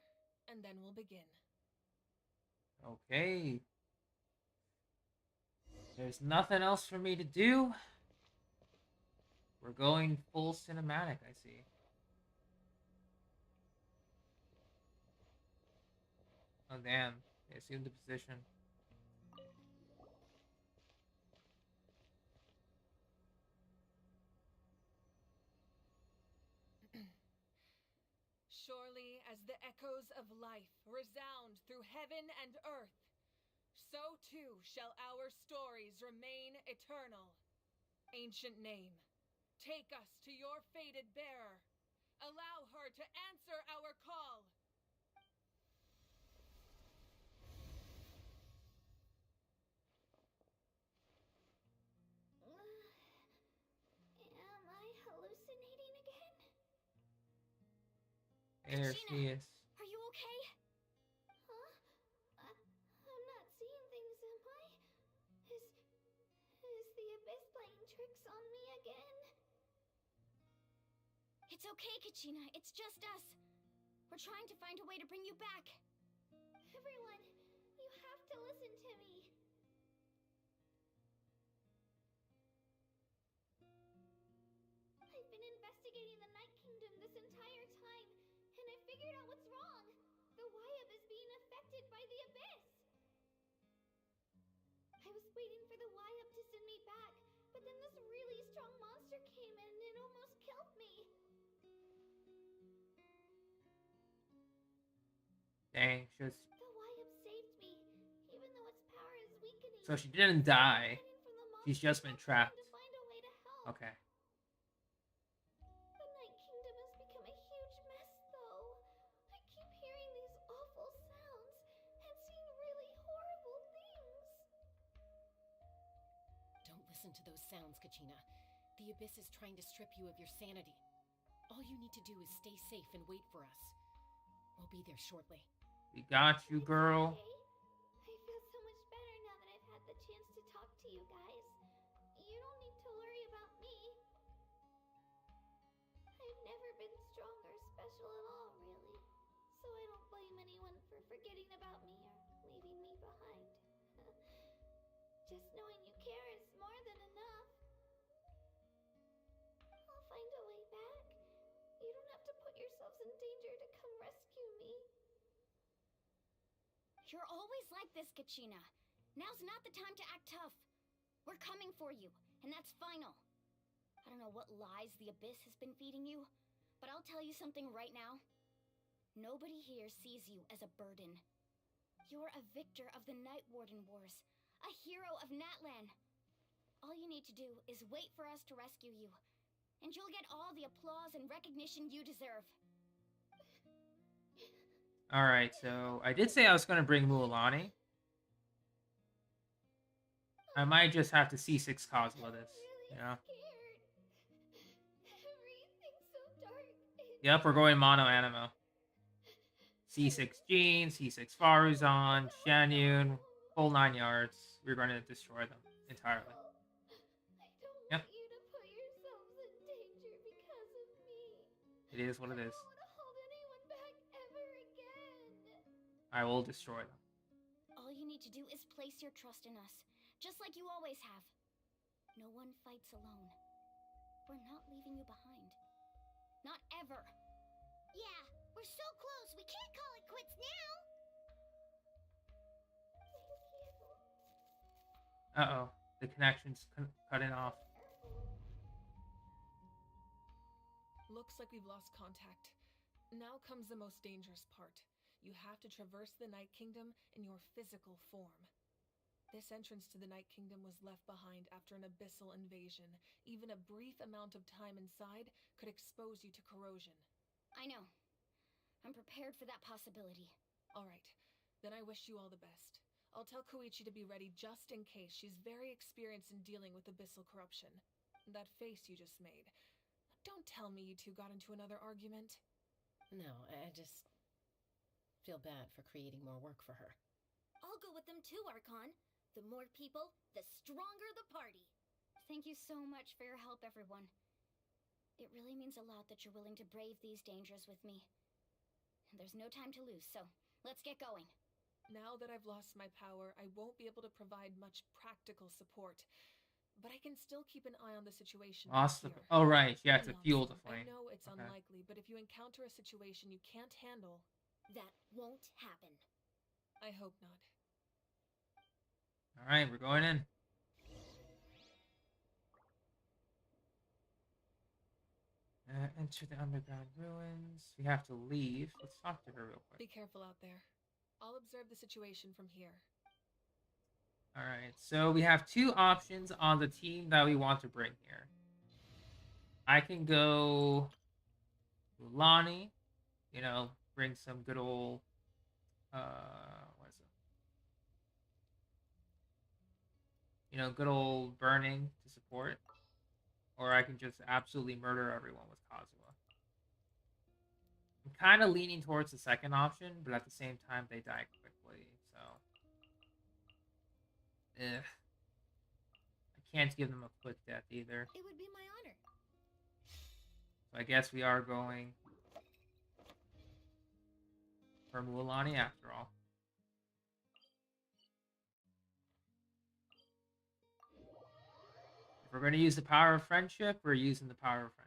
Speaker 6: and then we'll begin.
Speaker 1: Okay. There's nothing else for me to do. We're going full cinematic, I see. Oh, damn. They assumed the position.
Speaker 8: surely as the echoes of life resound through heaven and earth, so too shall our stories remain eternal. Ancient name, take us to your fated bearer. Allow her to answer our call.
Speaker 4: Am I hallucinating again?
Speaker 1: There she is.
Speaker 3: Are you okay?
Speaker 4: Huh? I'm not seeing things, am I? Is the Abyss playing tricks on me again?
Speaker 3: It's okay, Kachina. It's just us. We're trying to find a way to bring you back.
Speaker 4: Everyone, you have to listen to me. I've been investigating the Night Kingdom this entire time, and I figured out what's wrong. The Wyab is being affected by the Abyss. I was waiting for the Wyab to send me back, but then this really strong monster came in and it almost killed me.
Speaker 1: Dang, she's...
Speaker 4: The Wyab saved me, even though its power is weakening.
Speaker 1: So she didn't die. She's just been trapped. Okay.
Speaker 4: The Night Kingdom has become a huge mess, though. I keep hearing these awful sounds and seeing really horrible things.
Speaker 10: Don't listen to those sounds, Kachina. The Abyss is trying to strip you of your sanity. All you need to do is stay safe and wait for us. We'll be there shortly.
Speaker 1: We got you, girl.
Speaker 4: I feel so much better now that I've had the chance to talk to you guys. You don't need to worry about me. I've never been strong or special at all, really. So I don't blame anyone for forgetting about me or leaving me behind. Just knowing you care is more than enough. I'll find a way back. You don't have to put yourselves in danger to come rescue me.
Speaker 3: You're always like this, Kachina. Now's not the time to act tough. We're coming for you, and that's final. I don't know what lies the Abyss has been feeding you, but I'll tell you something right now. Nobody here sees you as a burden. You're a victor of the Night Warden Wars, a hero of Natlan. All you need to do is wait for us to rescue you, and you'll get all the applause and recognition you deserve.
Speaker 1: Alright, so I did say I was going to bring Mualani. I might just have to C6 Cosmo this, you know? Yep, we're going mono animo. C6 Jean, C6 Faruzan, Shanyun, whole 9 yards. We're going to destroy them entirely. Yep. It is what it is. I will destroy them.
Speaker 3: All you need to do is place your trust in us, just like you always have. No one fights alone. We're not leaving you behind. Not ever.
Speaker 4: Yeah, we're so close. We can't call it quits now.
Speaker 1: Uh-oh. The connection's cutting off.
Speaker 8: Looks like we've lost contact. Now comes the most dangerous part. You have to traverse the Night Kingdom in your physical form. This entrance to the Night Kingdom was left behind after an abyssal invasion. Even a brief amount of time inside could expose you to corrosion.
Speaker 3: I know. I'm prepared for that possibility.
Speaker 8: All right. Then I wish you all the best. I'll tell Koichi to be ready just in case. She's very experienced in dealing with abyssal corruption. That face you just made. Don't tell me you two got into another argument.
Speaker 10: No, I just feel bad for creating more work for her.
Speaker 16: I'll go with them too, Archon. The more people, the stronger the party.
Speaker 3: Thank you so much for your help, everyone. It really means a lot that you're willing to brave these dangers with me. There's no time to lose, so let's get going.
Speaker 8: Now that I've lost my power, I won't be able to provide much practical support. But I can still keep an eye on the situation.
Speaker 1: Lost the... Oh, right. She has to fuel the flame.
Speaker 8: I know it's unlikely, but if you encounter a situation you can't handle...
Speaker 16: That won't happen.
Speaker 8: I hope not.
Speaker 1: Alright, we're going in. Enter the underground ruins. We have to leave. Let's talk to her real quick.
Speaker 8: Be careful out there. I'll observe the situation from here.
Speaker 1: Alright, so we have two options on the team that we want to bring here. I can go Lonnie, you know, bring some good old, what is it? You know, good old burning to support. Or I can just absolutely murder everyone with Kazuha. I'm kind of leaning towards the second option, but at the same time, they die quickly, so... I can't give them a quick death either.
Speaker 3: It would be my honor.
Speaker 1: So I guess we are going for Mualani after all. If we're going to use the power of friendship, we're using the power of friendship.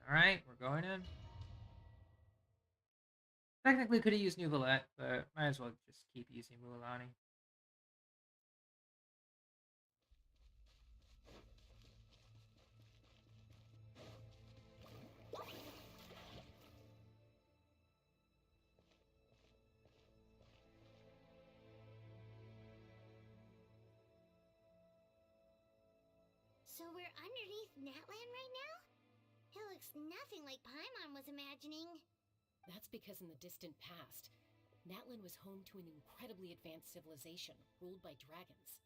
Speaker 1: Alright, we're going in. Technically could have used New Valette, but might as well just keep using Mualani.
Speaker 4: So we're underneath Natlan right now? It looks nothing like Paimon was imagining.
Speaker 10: That's because in the distant past, Natlan was home to an incredibly advanced civilization ruled by dragons.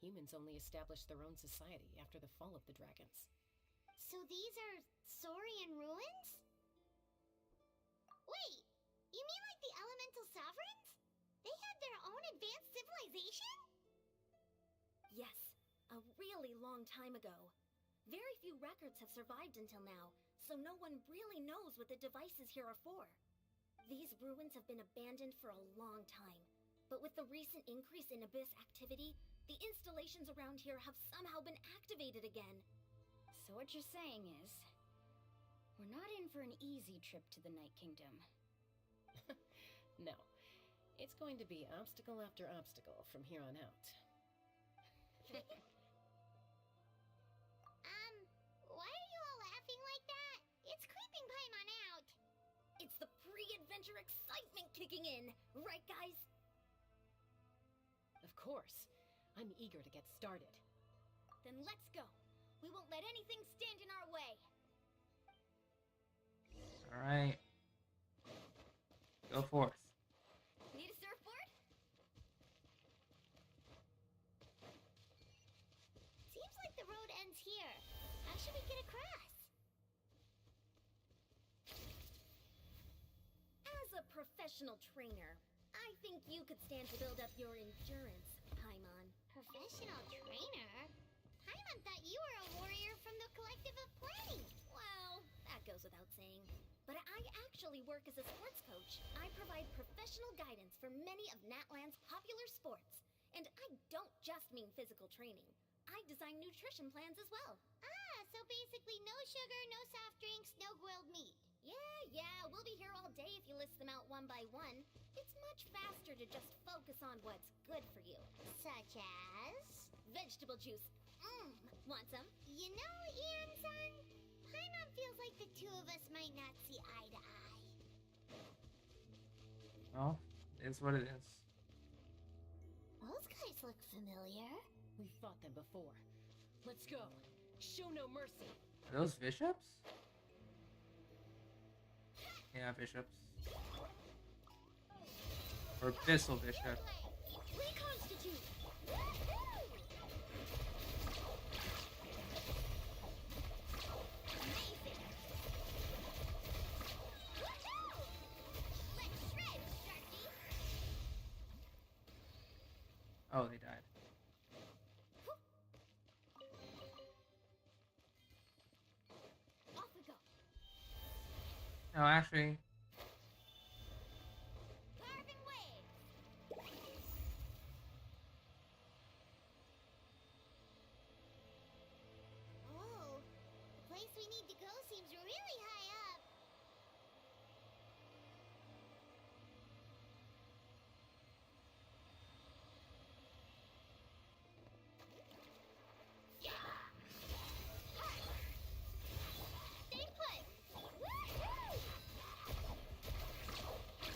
Speaker 10: Humans only established their own society after the fall of the dragons.
Speaker 4: So these are Saurian ruins? Wait, you mean like the elemental sovereigns? They had their own advanced civilization?
Speaker 3: Yes, a really long time ago. Very few records have survived until now, so no one really knows what the devices here are for. These ruins have been abandoned for a long time, but with the recent increase in Abyss activity, the installations around here have somehow been activated again.
Speaker 16: So what you're saying is, we're not in for an easy trip to the Night Kingdom.
Speaker 10: No, it's going to be obstacle after obstacle from here on out.
Speaker 4: Why are you all laughing like that? It's creeping Paimon out.
Speaker 3: It's the pre-adventure excitement kicking in, right guys?
Speaker 10: Of course. I'm eager to get started.
Speaker 3: Then let's go. We won't let anything stand in our way.
Speaker 1: Alright. Go forth.
Speaker 3: Need a surfboard?
Speaker 4: Seems like the road ends here. How should we get across?
Speaker 3: As a professional trainer, I think you could stand to build up your endurance, Paimon.
Speaker 4: Professional trainer? Paimon thought you were a warrior from the Collective of Planning.
Speaker 3: Well, that goes without saying. But I actually work as a sports coach. I provide professional guidance for many of Natlan's popular sports. And I don't just mean physical training. I design nutrition plans as well.
Speaker 4: Ah, so basically no sugar, no soft drinks, no grilled meat.
Speaker 3: Yeah, we'll be here all day if you list them out one by one. It's much faster to just focus on what's good for you.
Speaker 4: Such as?
Speaker 3: Vegetable juice. Want some?
Speaker 4: You know, Ian-san, Paimon feels like the two of us might not see eye to eye.
Speaker 1: Well, it is what it is.
Speaker 4: Those guys look familiar.
Speaker 10: We've fought them before. Let's go. Show no mercy.
Speaker 1: Are those bishops? Yeah, bishops. Or Abyssal Bishop.
Speaker 3: Reconstitute!
Speaker 4: Amazing! Woohoo! Let's shred, Sharky!
Speaker 1: Oh, they died. No, actually.
Speaker 4: Carving waves. Oh, the place we need to go seems really high up. Stay put. Woohoo!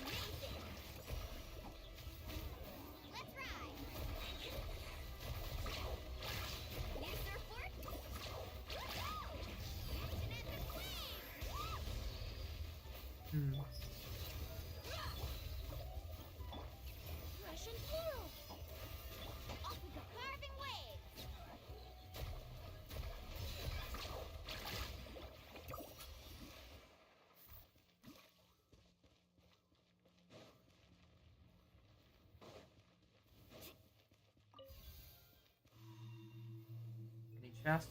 Speaker 4: Amazing. Let's ride. Need a surfboard? Woohoo! Action at the queen!
Speaker 1: Hmm.
Speaker 4: Russian poodle. Off we go. Carving waves.
Speaker 1: Any chests?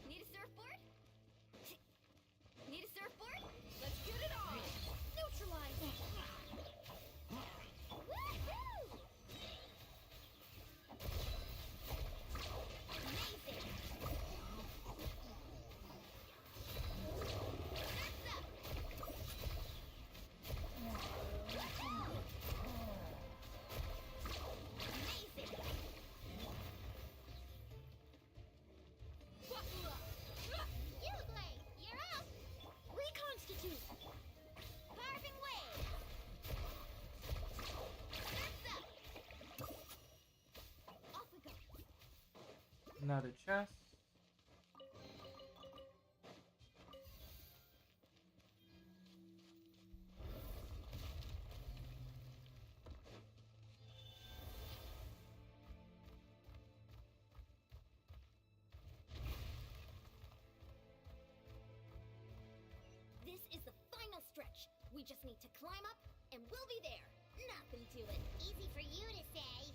Speaker 4: Need a surfboard? Need a surfboard? Let's get it on! Neutralize! Woohoo! Amazing! Surf's up! Amazing! Uglay, you're up! Reconstitute! Carving waves! Surf's up! Off we go!
Speaker 1: Another chest.
Speaker 4: This is the final stretch. We just need to climb up, and we'll be there. Nothing to it. Easy for you to say.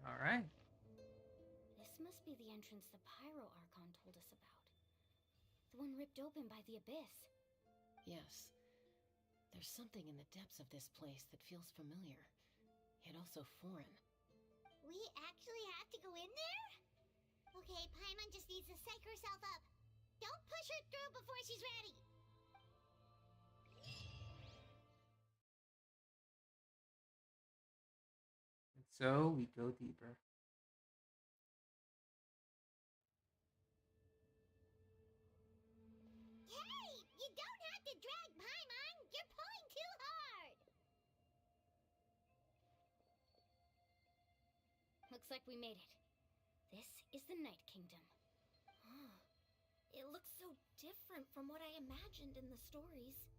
Speaker 1: All right.
Speaker 3: This must be the entrance the Pyro Archon told us about. The one ripped open by the abyss.
Speaker 10: Yes. There's something in the depths of this place that feels familiar, yet also foreign.
Speaker 4: We actually have to go in there? Okay, Paimon just needs to psych herself up. Don't push her through before she's ready.
Speaker 1: And so we go deeper.
Speaker 4: Hey, you don't have to drag Paimon. You're pulling too hard.
Speaker 3: Looks like we made it. This is the Night Kingdom.
Speaker 6: Oh, it looks so different from what I imagined in the stories.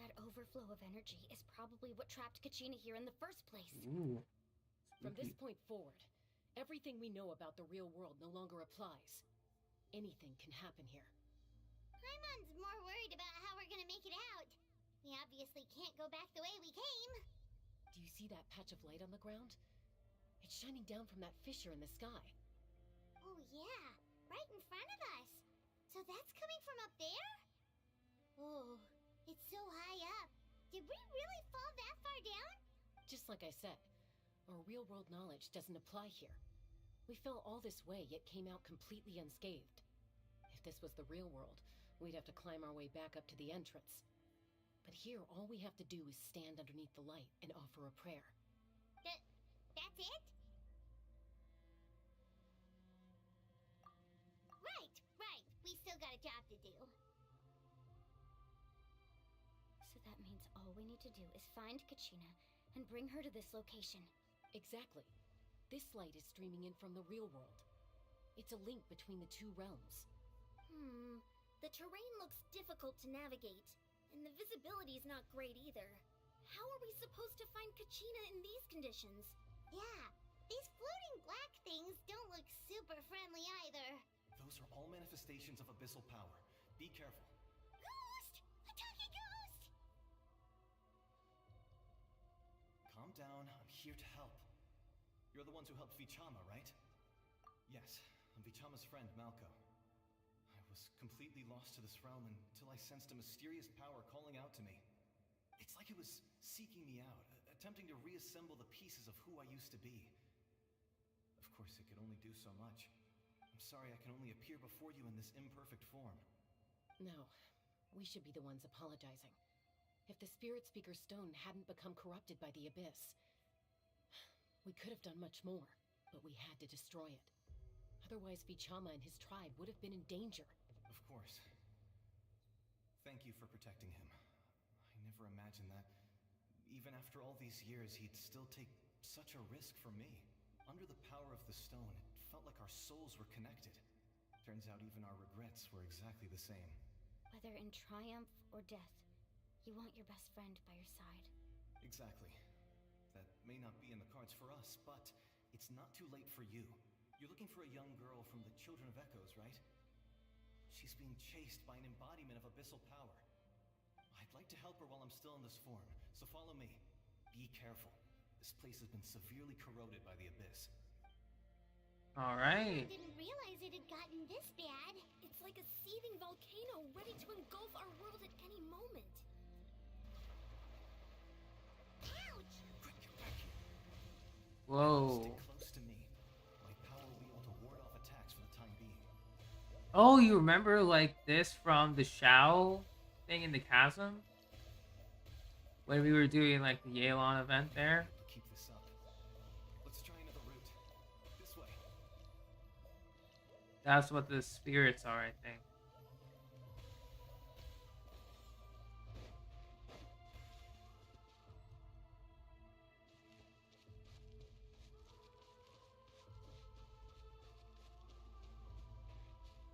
Speaker 3: That overflow of energy is probably what trapped Kachina here in the first place.
Speaker 1: Ooh.
Speaker 10: From this
Speaker 1: Spooky.
Speaker 10: point forward, everything we know about the real world no longer applies. Anything can happen here.
Speaker 4: Paimon's more worried about how we're gonna make it out. We obviously can't go back the way we came.
Speaker 10: Do you see that patch of light on the ground? It's shining down from that fissure in the sky.
Speaker 4: Oh yeah, right in front of us. So that's coming from up there? Oh, it's so high up. Did we really fall that far down?
Speaker 10: Just like I said, our real-world knowledge doesn't apply here. We fell all this way, yet came out completely unscathed. If this was the real world, we'd have to climb our way back up to the entrance. But here, all we have to do is stand underneath the light and offer a prayer.
Speaker 4: That's it? Right. We still got a job to do.
Speaker 3: means all we need to do is find Kachina and bring her to this location.
Speaker 10: Exactly. This light is streaming in from the real world. It's a link between the two realms.
Speaker 4: The terrain looks difficult to navigate, and the visibility's not great either. How are we supposed to find Kachina in these conditions? Yeah, these floating black things don't look super friendly either.
Speaker 14: Those are all manifestations of abyssal power. Be careful.
Speaker 4: Ghost! A talking ghost!
Speaker 14: Calm down, I'm here to help. You're the ones who helped Vichama, right? Yes, I'm Vichama's friend, Malco. I was completely lost to this realm until I sensed a mysterious power calling out to me. It's like it was seeking me out, attempting to reassemble the pieces of who I used to be. Of course, it could only do so much. I'm sorry I can only appear before you in this imperfect form.
Speaker 10: No, we should be the ones apologizing. If the Spirit Speaker's stone hadn't become corrupted by the Abyss, we could have done much more, but we had to destroy it. Otherwise, Vichama and his tribe would have been in danger.
Speaker 14: Of course. Thank you for protecting him. I never imagined that, even after all these years, he'd still take such a risk for me. Under the power of the stone, it felt like our souls were connected. Turns out even our regrets were exactly the same.
Speaker 3: Whether in triumph or death, you want your best friend by your side.
Speaker 14: Exactly. That may not be in the cards for us, but it's not too late for you. You're looking for a young girl from the Children of Echoes, right? She's being chased by an embodiment of abyssal power. I'd like to help her while I'm still in this form, so follow me. Be careful. This place has been severely corroded by the Abyss.
Speaker 1: Alright.
Speaker 4: I didn't realize it had gotten this bad.
Speaker 6: It's like a seething volcano ready to engulf our world at any moment.
Speaker 4: Ouch!
Speaker 14: Quick, get back here.
Speaker 1: Whoa.
Speaker 14: Stay close to me. My power will be able to ward off attacks for the time being.
Speaker 1: Oh, you remember like this from the Shao thing in the chasm? When we were doing like the Yelan event there?
Speaker 14: Keep this up. Let's try another route. This way.
Speaker 1: That's what the spirits are, I think.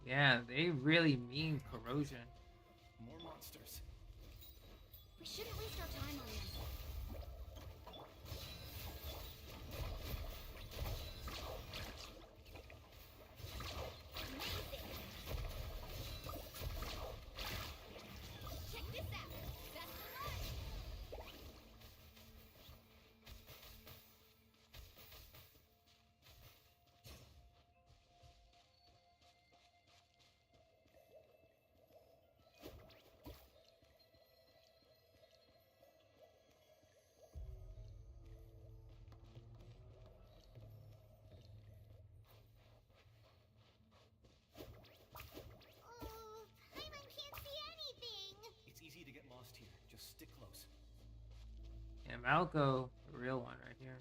Speaker 1: Yeah, they really mean corrosion.
Speaker 14: More monsters.
Speaker 3: We shouldn't waste our time on them.
Speaker 4: Check this out! That's the one! Oh, Paimon can't see anything!
Speaker 14: It's easy to get lost here. Just stick close.
Speaker 1: Yeah, Malco, the real one right here.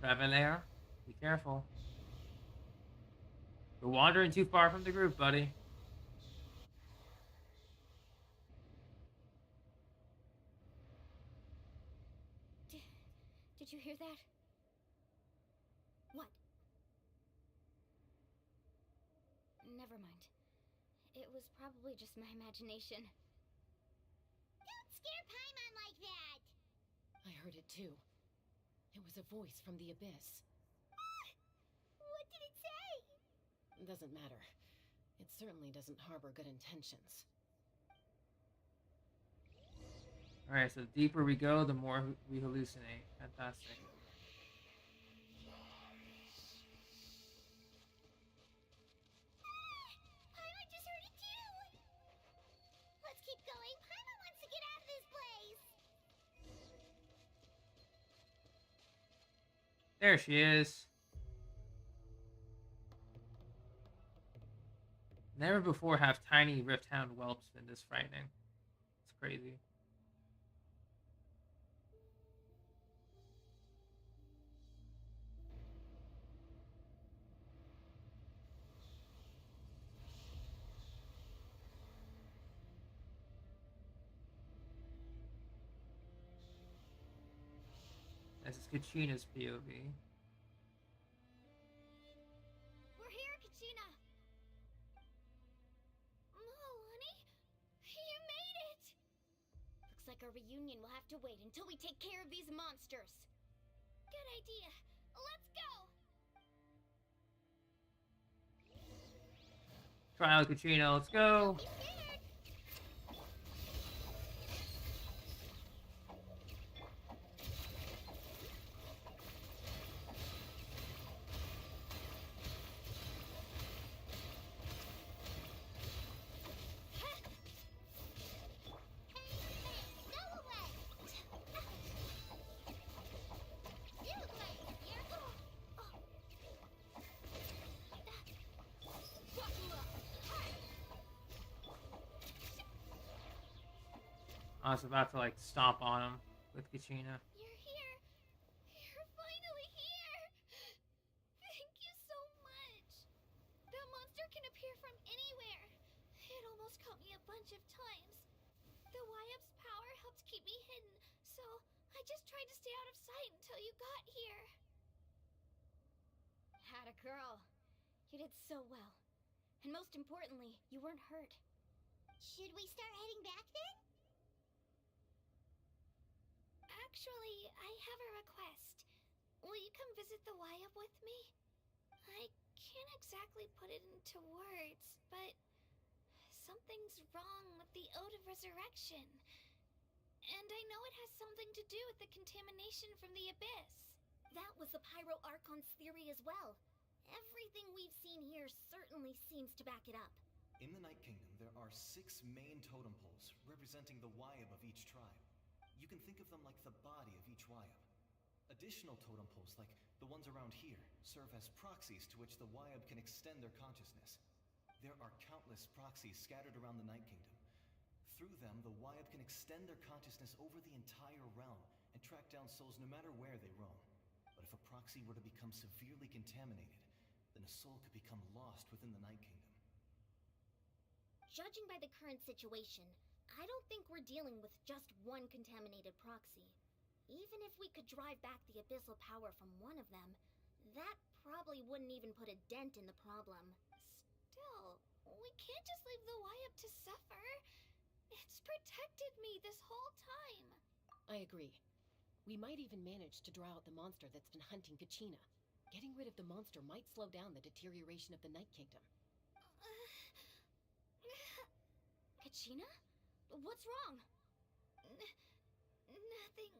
Speaker 1: Traveler, be careful. You're wandering too far from the group, buddy.
Speaker 3: Did you hear that?
Speaker 6: What?
Speaker 3: Never mind. It was probably just my imagination.
Speaker 4: Don't scare Paimon like that!
Speaker 10: I heard it too. It was a voice from the Abyss.
Speaker 4: What did it say?
Speaker 10: Doesn't matter. It certainly doesn't harbor good intentions.
Speaker 1: Alright, so the deeper we go, the more we hallucinate. Fantastic.
Speaker 4: Paimon just heard it too! Let's keep going. Paimon wants to get out of this place!
Speaker 1: There she is. Never before have tiny Rift Hound whelps been this frightening. It's crazy. This is Kachina's POV.
Speaker 4: We're here, Kachina! Honey? You made it! Looks like our reunion will have to wait until we take care of these monsters. Good idea. Let's go!
Speaker 1: Trial Kachina, let's go! I was about to like stomp on him with Kachina.
Speaker 4: You're here. You're finally here. Thank you so much. That monster can appear from anywhere. It almost caught me a bunch of times. The Wyap's power helped keep me hidden, so I just tried to stay out of sight until you got here. Had a girl. You did so well. And most importantly, you weren't hurt. Should we start heading back then? Actually, I have a request. Will you come visit the Wyap with me? I can't exactly put it into words, but something's wrong with the Ode of Resurrection. And I know it has something to do with the contamination from the Abyss. That was the Pyro Archon's theory as well. Everything we've seen here certainly seems to back it up.
Speaker 14: In the Night Kingdom, there are 6 main totem poles representing the Wyap of each tribe. You can think of them like the body of each Wyap. Additional totem poles, like the ones around here, serve as proxies to which the Wyap can extend their consciousness. There are countless proxies scattered around the Night Kingdom. Through them, the Wyap can extend their consciousness over the entire realm and track down souls no matter where they roam. But if a proxy were to become severely contaminated, then a soul could become lost within the Night Kingdom.
Speaker 4: Judging by the current situation, I don't think we're dealing with just one contaminated proxy. Even if we could drive back the abyssal power from one of them, that probably wouldn't even put a dent in the problem. Still, we can't just leave the Wyap to suffer. It's protected me this whole time.
Speaker 10: I agree. We might even manage to draw out the monster that's been hunting Kachina. Getting rid of the monster might slow down the deterioration of the Night Kingdom.
Speaker 4: Kachina? What's wrong? Nothing.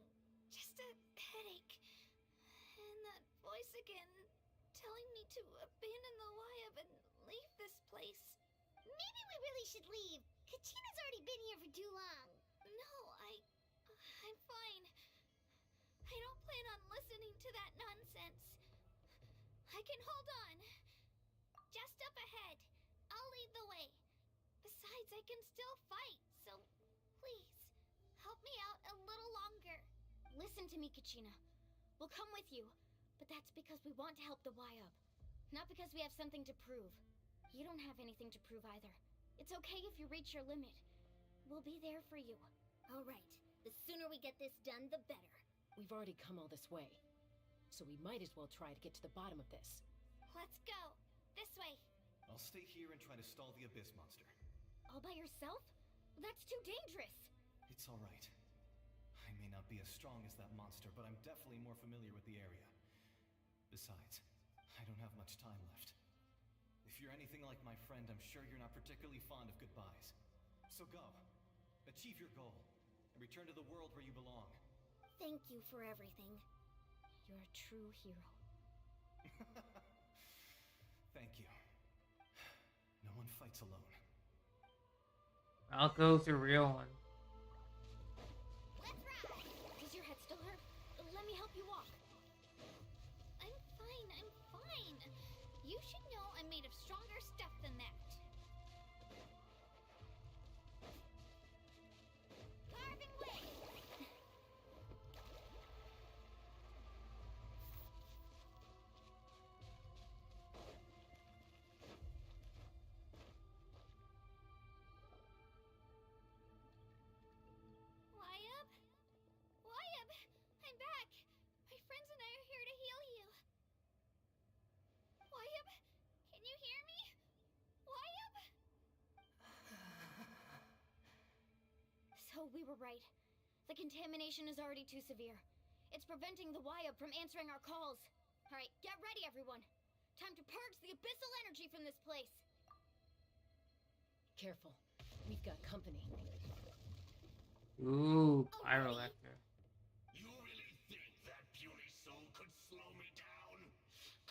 Speaker 4: Just a headache. And that voice again, telling me to abandon the Wyap and leave this place. Maybe we really should leave. Kachina's already been here for too long. No, I'm fine. I don't plan on listening to that nonsense. I can hold on. Just up ahead. I'll lead the way. Besides, I can still fight, so please, help me out a little longer. Listen to me, Kachina. We'll come with you, but that's because we want to help the Wyap, not because we have something to prove. You don't have anything to prove either. It's okay if you reach your limit. We'll be there for you. All right. The sooner we get this done, the better.
Speaker 10: We've already come all this way, so we might as well try to get to the bottom of this.
Speaker 4: Let's go. This way.
Speaker 14: I'll stay here and try to stall the Abyss monster.
Speaker 4: All by yourself? That's too dangerous.
Speaker 14: It's all right. I may not be as strong as that monster, but I'm definitely more familiar with the area. Besides, I don't have much time left. If you're anything like my friend, I'm sure you're not particularly fond of goodbyes. So go. Achieve your goal. And return to the world where you belong.
Speaker 4: Thank you for everything. You're a true hero.
Speaker 14: Thank you. No one fights alone.
Speaker 1: Malco's a real one.
Speaker 4: Let's ride! Does your head still hurt? Let me help you walk. I'm fine. You should know I'm made of stronger stuff than that. Carving way! Wyap? I'm back! My
Speaker 3: we were right. The contamination is already too severe. It's preventing the Wyob from answering our calls. Alright, get ready, everyone. Time to purge the abyssal energy from this place.
Speaker 10: Careful. We've got company.
Speaker 1: Ooh, Pyrolector.
Speaker 11: You really think that puny soul could slow me down?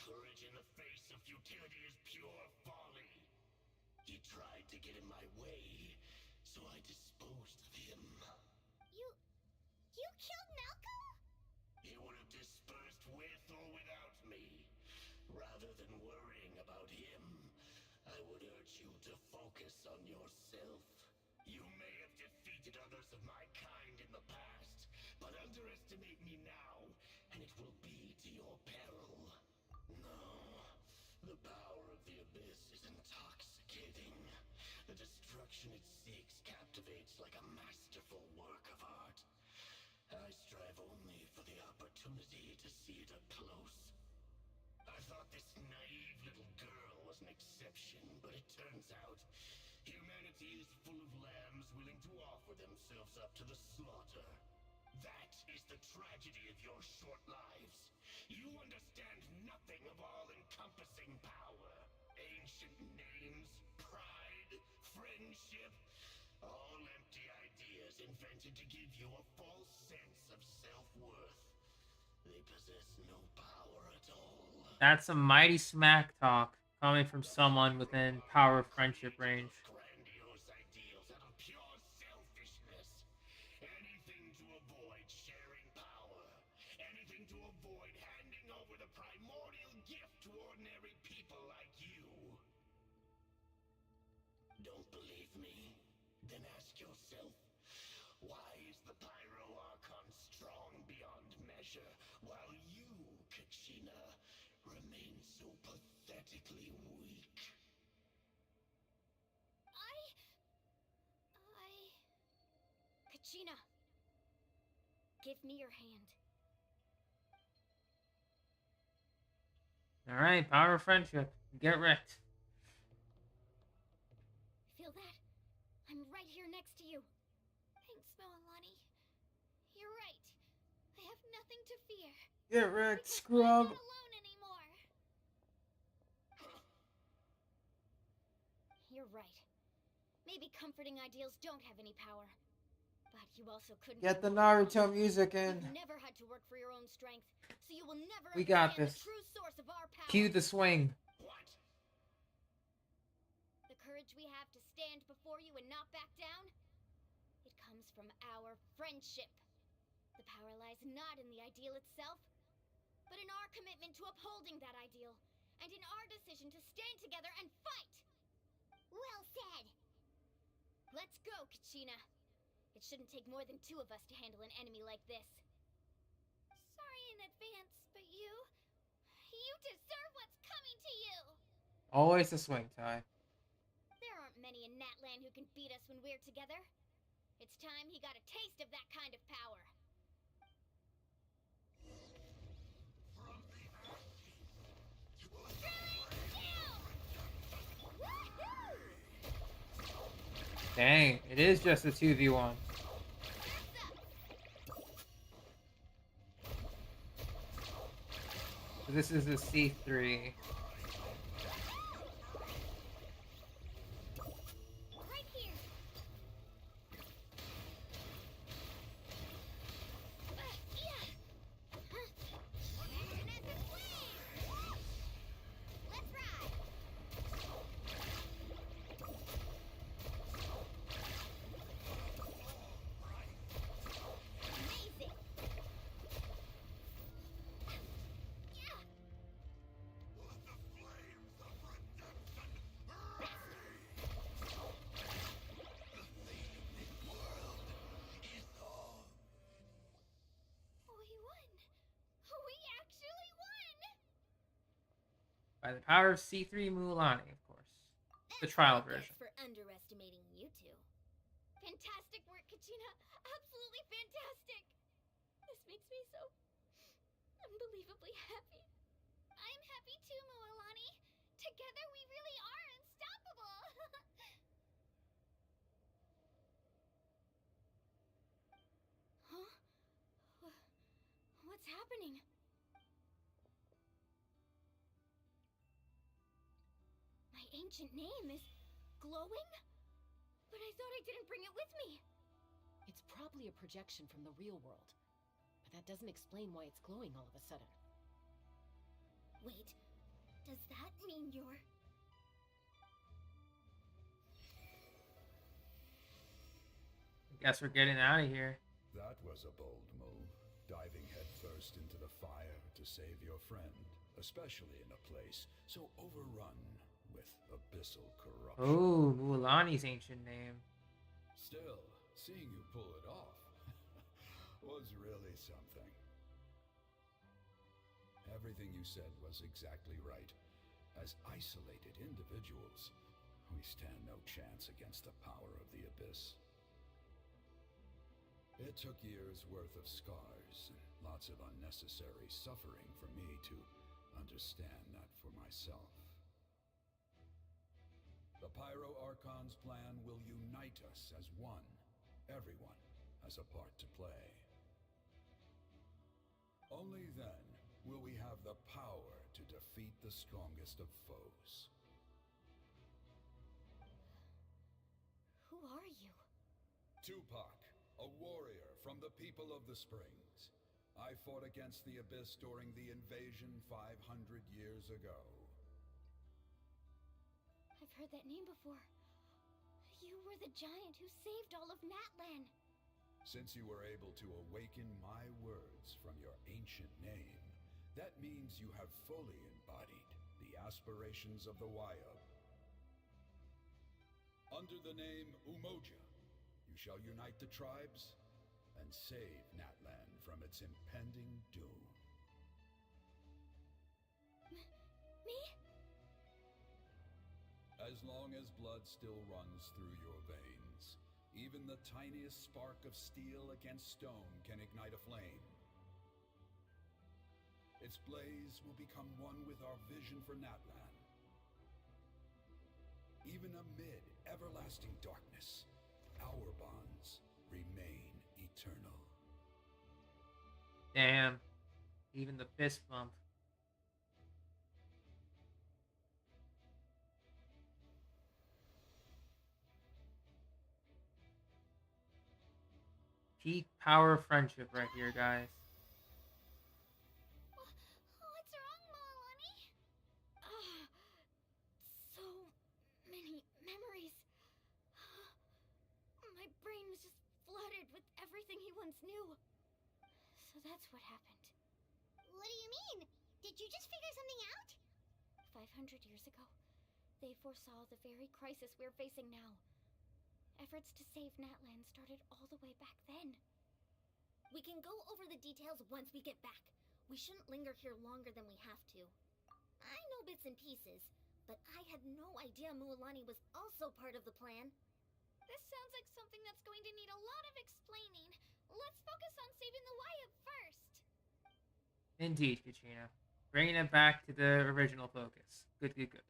Speaker 11: Courage in the face of futility is pure folly. He tried to get in my way, so I disposed of him.
Speaker 4: You killed Malco?
Speaker 11: He would have dispersed with or without me. Rather than worrying about him, I would urge you to focus on yourself. You may have defeated others of my kind in the past, but underestimate me now, and it will be to your peril. No, the power of the Abyss is intoxicating. The destruction it seeks captivates like a masterful work of art. I strive only for the opportunity to see it up close. I thought this naive little girl was an exception, but it turns out humanity is full of lambs willing to offer themselves up to the slaughter. That is the tragedy of your short lives. You understand nothing of all-encompassing power. Ancient names, pride, friendship, all empty ideas invented to give you a false sense of self-worth. They possess no power at all.
Speaker 1: That's some mighty smack talk coming from someone within power friendship range.
Speaker 11: Grandiose ideals out of pure selfishness. Anything to avoid sharing power. Anything to avoid handing over the primordial gift to ordinary people like you. Don't believe me? Then ask yourself, why is the Pyro Archon strong beyond measure, while you, Kachina, remain so pathetically weak?
Speaker 3: Kachina, give me your hand.
Speaker 1: Alright, power of friendship. Get wrecked.
Speaker 3: Feel that? I'm right here next to you.
Speaker 4: Thanks, Moalani. You're right. I have nothing to fear.
Speaker 1: Get wrecked,
Speaker 4: Because
Speaker 1: scrub.
Speaker 4: I'm not alone anymore.
Speaker 3: You're right. Maybe comforting ideals don't have any power. But you also couldn't
Speaker 1: Get the
Speaker 3: be wrong.
Speaker 1: Naruto music in.
Speaker 3: You've never had to work for your own strength, so you will never
Speaker 1: We got
Speaker 3: understand
Speaker 1: this.
Speaker 3: the true source of our power.
Speaker 1: Cue the swing.
Speaker 3: The courage we have to stand before you and not back down, it comes from our friendship. The power lies not in the ideal itself, but in our commitment to upholding that ideal, and in our decision to stand together and fight!
Speaker 4: Well said!
Speaker 3: Let's go, Kachina. It shouldn't take more than two of us to handle an enemy like this.
Speaker 4: Sorry in advance, but you deserve what's coming to you!
Speaker 1: Always a swing, Ty.
Speaker 3: There aren't many in Natlan who can beat us when we're together. It's time he got a taste of that kind of power.
Speaker 1: Dang, it is just a 2v1. So this is a C3.
Speaker 4: Right here! Let's ride! Amazing! We won! We actually won!
Speaker 1: By the power of C3 Mulan, of course. The trial version.
Speaker 3: Thanks for underestimating you two. Fantastic work, Kachina. Absolutely fantastic. This makes me so unbelievably happy.
Speaker 4: I'm happy too, Moalani. Together we really are unstoppable.
Speaker 3: What's happening? My ancient name is glowing? But I thought I didn't bring it with me.
Speaker 10: It's probably a projection from the real world. But that doesn't explain why it's glowing all of a sudden.
Speaker 3: Wait, does that mean you're...
Speaker 1: Guess we're getting out of here.
Speaker 12: That was a bold move, diving headfirst into the fire to save your friend, especially in a place so overrun with abyssal corruption.
Speaker 1: Oh, Mualani's ancient name.
Speaker 12: Still, seeing you pull it off was really something. Everything you said was exactly right. As isolated individuals, we stand no chance against the power of the Abyss. It took years' worth of scars and lots of unnecessary suffering for me to understand that for myself. The Pyro Archon's plan will unite us as one. Everyone has a part to play. Only then will we have the power to defeat the strongest of foes.
Speaker 3: Who are you?
Speaker 12: Tupac, a warrior from the people of the Springs. I fought against the Abyss during the invasion 500 years ago.
Speaker 3: I've heard that name before. You were the giant who saved all of Natlan.
Speaker 12: Since you were able to awaken my words from your ancient name, that means you have fully embodied the aspirations of the Wyob. Under the name Umoja, you shall unite the tribes and save Natlan from its impending doom.
Speaker 3: Me?
Speaker 12: As long as blood still runs through your veins, even the tiniest spark of steel against stone can ignite a flame. Its blaze will become one with our vision for Natlan. Even amid everlasting darkness, our bonds remain eternal.
Speaker 1: Damn. Even the fist bump. Peak power friendship right here, guys.
Speaker 3: What's wrong, Mualani? So many memories. My brain was just flooded with everything he once knew. So that's what happened.
Speaker 4: What do you mean? Did you just figure something out?
Speaker 3: 500 years ago, they foresaw the very crisis we're facing now. Efforts to save Natlan started all the way back then.
Speaker 16: We can go over the details once we get back. We shouldn't linger here longer than we have to. I know bits and pieces, but I had no idea Mualani was also part of the plan.
Speaker 3: This sounds like something that's going to need a lot of explaining. Let's focus on saving the Wyob first.
Speaker 1: Indeed, Kachina. Bringing it back to the original focus. Good, good, good.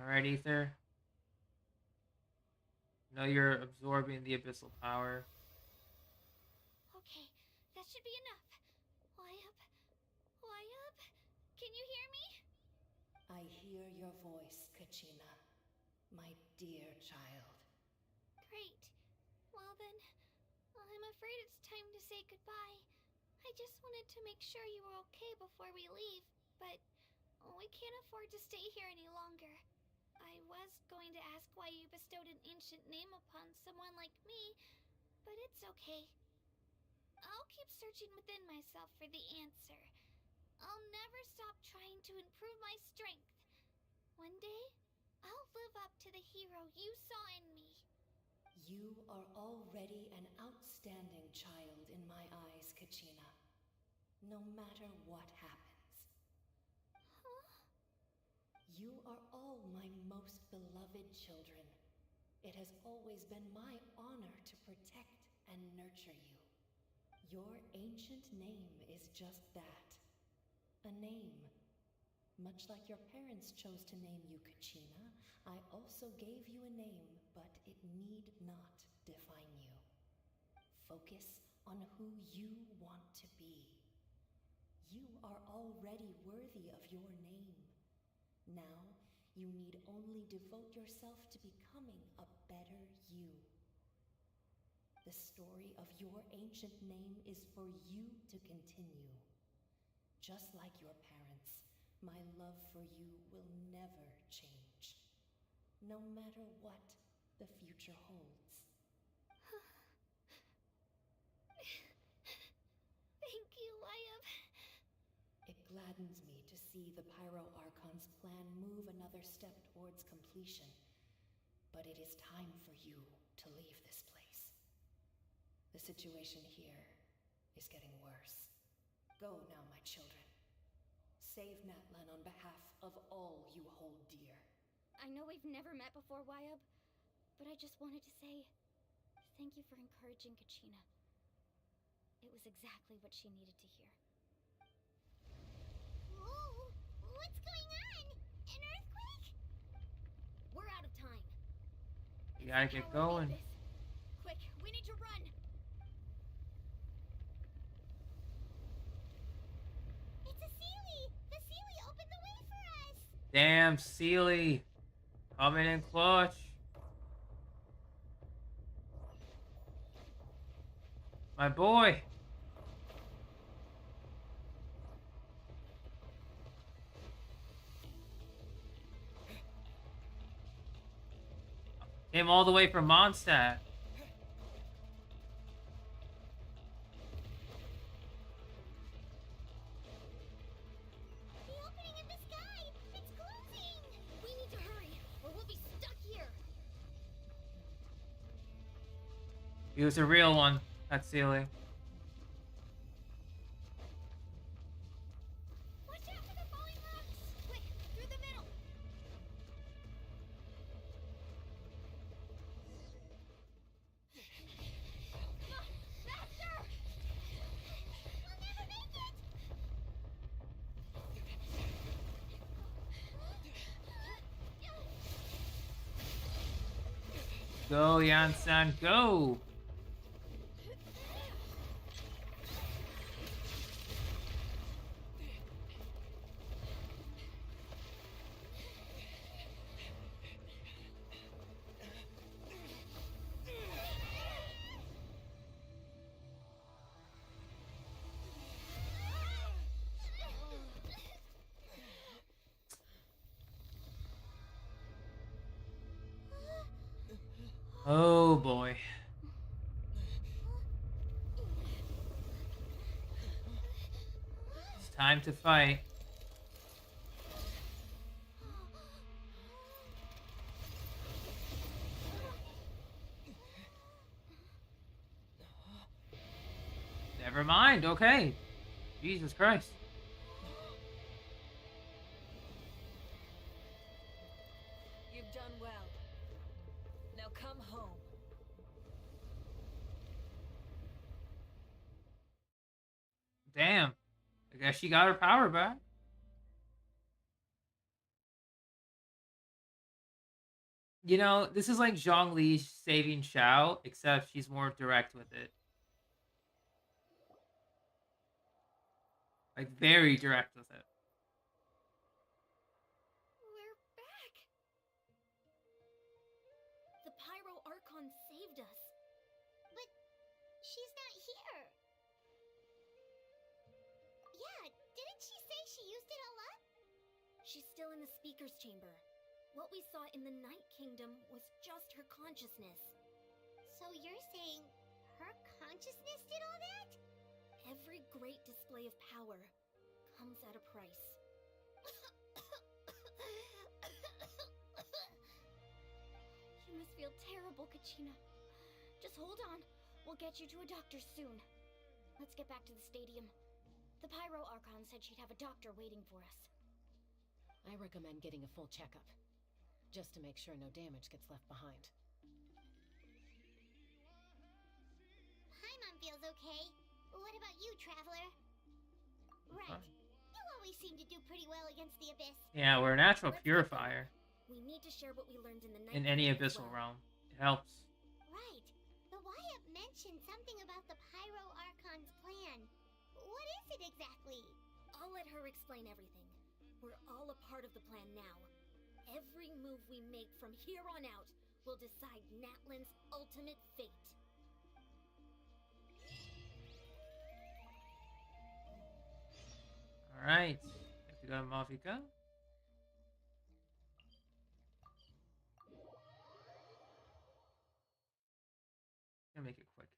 Speaker 1: Alright, Ether. Know you're absorbing the abyssal power.
Speaker 3: Okay, that should be enough. Wyob? Wyob? Can you hear me?
Speaker 17: I hear your voice, Kachina. My dear child.
Speaker 3: Great. Well then, I'm afraid it's time to say goodbye. I just wanted to make sure you were okay before we leave, but we can't afford to stay here any longer. I was going to ask why you bestowed an ancient name upon someone like me, but it's okay. I'll keep searching within myself for the answer. I'll never stop trying to improve my strength. One day, I'll live up to the hero you saw in me.
Speaker 17: You are already an outstanding child in my eyes, Kachina. No matter what happens.
Speaker 3: Huh?
Speaker 17: You are all my most beloved children. It has always been my honor to protect and nurture you. Your ancient name is just that. A name. Much like your parents chose to name you Kachina, I also gave you a name, but it need not define you. Focus on who you want to be. You are already worthy of your name. Now, you need only devote yourself to becoming a better you. The story of your ancient name is for you to continue. Just like your parents, my love for you will never change. No matter what the future holds.
Speaker 4: Thank you, Wyatt.
Speaker 17: It gladdens me to see the Pyro Archon's plan move another step towards completion. But it is time for you to leave this place. The situation here is getting worse. Go now, my children. Save Natlan on behalf of all you hold dear.
Speaker 3: I know we've never met before, Wyatt, but I just wanted to say thank you for encouraging Kachina. It was exactly what she needed to hear.
Speaker 4: Whoa! What's going on? An earthquake?
Speaker 3: We're out of time.
Speaker 1: You gotta get going.
Speaker 3: Quick, we need to run.
Speaker 4: It's a Sealy! The Sealy opened the way for us!
Speaker 1: Damn, Sealy. Coming in clutch. My boy. Came all the way from Mondstadt.
Speaker 4: The opening in the sky! It's closing! We need to hurry, or we'll be stuck here!
Speaker 1: He was a real one, that Sealy.
Speaker 4: Watch out for the falling rocks! Quick, through the middle! Faster! We'll never make it!
Speaker 1: Go, Yan-san, go! Oh boy. It's time to fight. Never mind, okay. Jesus Christ.
Speaker 8: You've done well. Now come home.
Speaker 1: Damn. I guess she got her power back. You know, this is like Zhongli saving Xiao, except she's more direct with it. Like, very direct with it.
Speaker 3: We're back. The Pyro Archon saved us.
Speaker 4: But she's not here. Yeah, didn't she say she used it all up?
Speaker 3: She's still in the speaker's chamber. What we saw in the Night Kingdom was just her consciousness.
Speaker 4: So you're saying her consciousness did all that?
Speaker 3: Every great display of power comes at a price. You must feel terrible, Kachina. Just hold on. We'll get you to a doctor soon. Let's get back to the stadium. The Pyro Archon said she'd have a doctor waiting for us.
Speaker 10: I recommend getting a full checkup, just to make sure no damage gets left behind.
Speaker 4: Paimon feels okay. What you, Traveler. Right. You always seem to do pretty well against the Abyss.
Speaker 1: Yeah, we're a natural purifier.
Speaker 3: We need to share what we learned in the night.
Speaker 1: In any abyssal realm. It helps.
Speaker 4: Right. The Wyatt mentioned something about the Pyro Archon's plan. What is it exactly?
Speaker 3: I'll let her explain everything. We're all a part of the plan now. Every move we make from here on out will decide Natlan's ultimate fate.
Speaker 1: Alright. Have to go to Mafika. Gonna make it quick.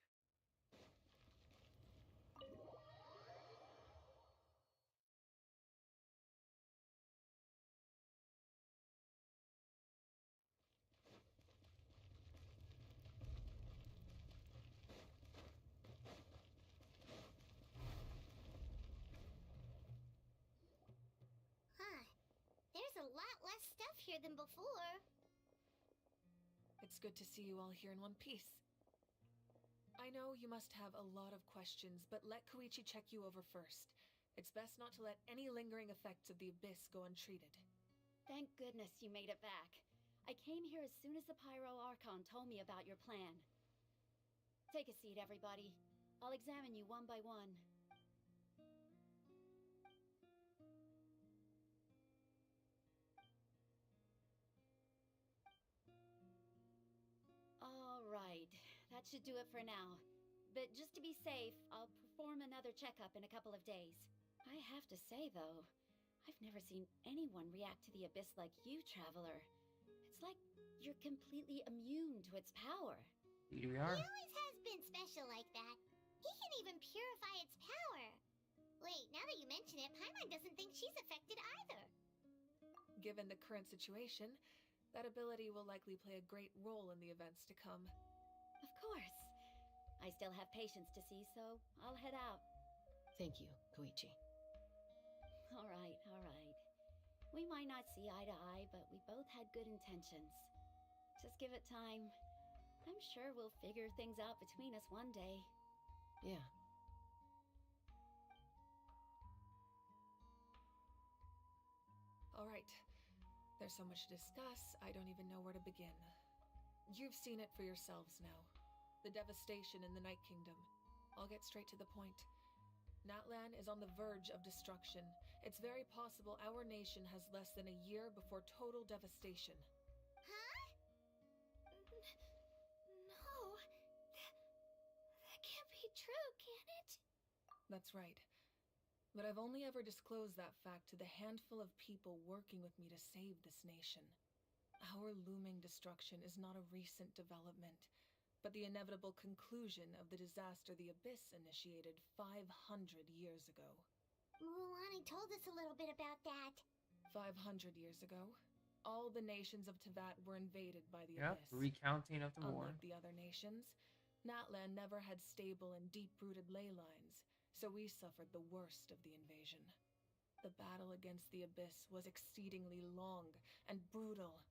Speaker 4: Huh. There's a lot less stuff here than before.
Speaker 8: It's good to see you all here in one piece. I know you must have a lot of questions, but let Koichi check you over first. It's best not to let any lingering effects of the Abyss go untreated.
Speaker 3: Thank goodness you made it back. I came here as soon as the Pyro Archon told me about your plan. Take a seat, everybody. I'll examine you one by one. All right, that should do it for now. But just to be safe, I'll perform another checkup in a couple of days. I have to say, though, I've never seen anyone react to the Abyss like you, Traveler. It's like you're completely immune to its power.
Speaker 1: Here we are.
Speaker 4: He always has been special like that. He can even purify its power. Wait, now that you mention it, Paimon doesn't think she's affected either.
Speaker 8: Given the current situation, that ability will likely play a great role in the events to come.
Speaker 3: Of course. I still have patients to see, so I'll head out.
Speaker 10: Thank you, Koichi.
Speaker 3: All right, all right. We might not see eye to eye, but we both had good intentions. Just give it time. I'm sure we'll figure things out between us one day.
Speaker 10: Yeah.
Speaker 8: All right. There's so much to discuss, I don't even know where to begin. You've seen it for yourselves now. The devastation in the Night Kingdom. I'll get straight to the point. Natlan is on the verge of destruction. It's very possible our nation has less than a year before total devastation.
Speaker 4: Huh? No. That can't be true, can it?
Speaker 8: That's right. But I've only ever disclosed that fact to the handful of people working with me to save this nation. Our looming destruction is not a recent development, but the inevitable conclusion of the disaster the Abyss initiated 500 years ago.
Speaker 4: Mulan told us a little bit about that.
Speaker 8: 500 years ago, all the nations of Teyvat were invaded by the
Speaker 1: Yep,
Speaker 8: Abyss.
Speaker 1: recounting of the war.
Speaker 8: Unlike the other nations, Natlan never had stable and deep-rooted ley lines, so we suffered the worst of the invasion. The battle against the Abyss was exceedingly long and brutal.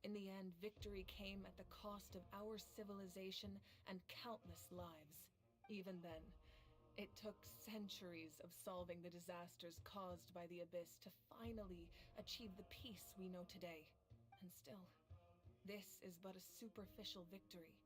Speaker 8: In the end, victory came at the cost of our civilization and countless lives. Even then, it took centuries of solving the disasters caused by the Abyss to finally achieve the peace we know today. And still, this is but a superficial victory.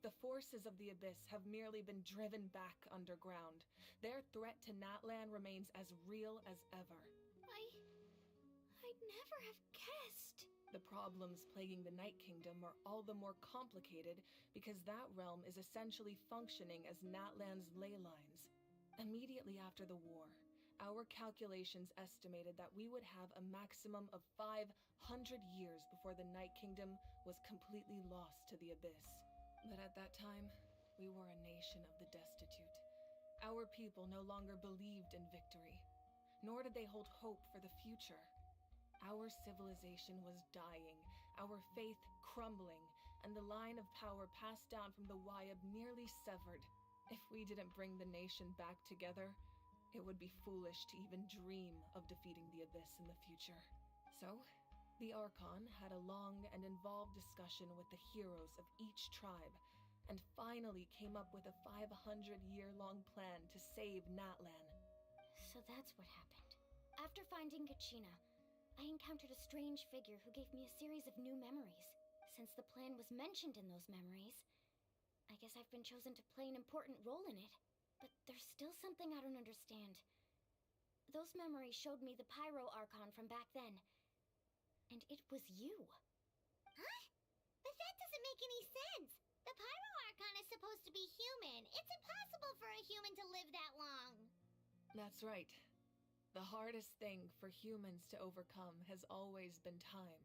Speaker 8: The forces of the Abyss have merely been driven back underground. Their threat to Natlan remains as real as ever.
Speaker 4: I'd never have guessed.
Speaker 8: The problems plaguing the Night Kingdom are all the more complicated because that realm is essentially functioning as Natlan's ley lines. Immediately after the war, our calculations estimated that we would have a maximum of 500 years before the Night Kingdom was completely lost to the Abyss. But at that time, we were a nation of the destitute. Our people no longer believed in victory, nor did they hold hope for the future. Our civilization was dying, our faith crumbling, and the line of power passed down from the Wyatt nearly severed. If we didn't bring the nation back together, it would be foolish to even dream of defeating the Abyss in the future. So, the Archon had a long and involved discussion with the heroes of each tribe, and finally came up with a 500-year-long plan to save Natlan.
Speaker 3: So that's what happened. After finding Kachina, I encountered a strange figure who gave me a series of new memories. Since the plan was mentioned in those memories, I guess I've been chosen to play an important role in it. But there's still something I don't understand. Those memories showed me the Pyro Archon from back then. And it was you.
Speaker 4: Huh? But that doesn't make any sense. The Pyro Archon is supposed to be human. It's impossible for a human to live that long.
Speaker 8: That's right. The hardest thing for humans to overcome has always been time.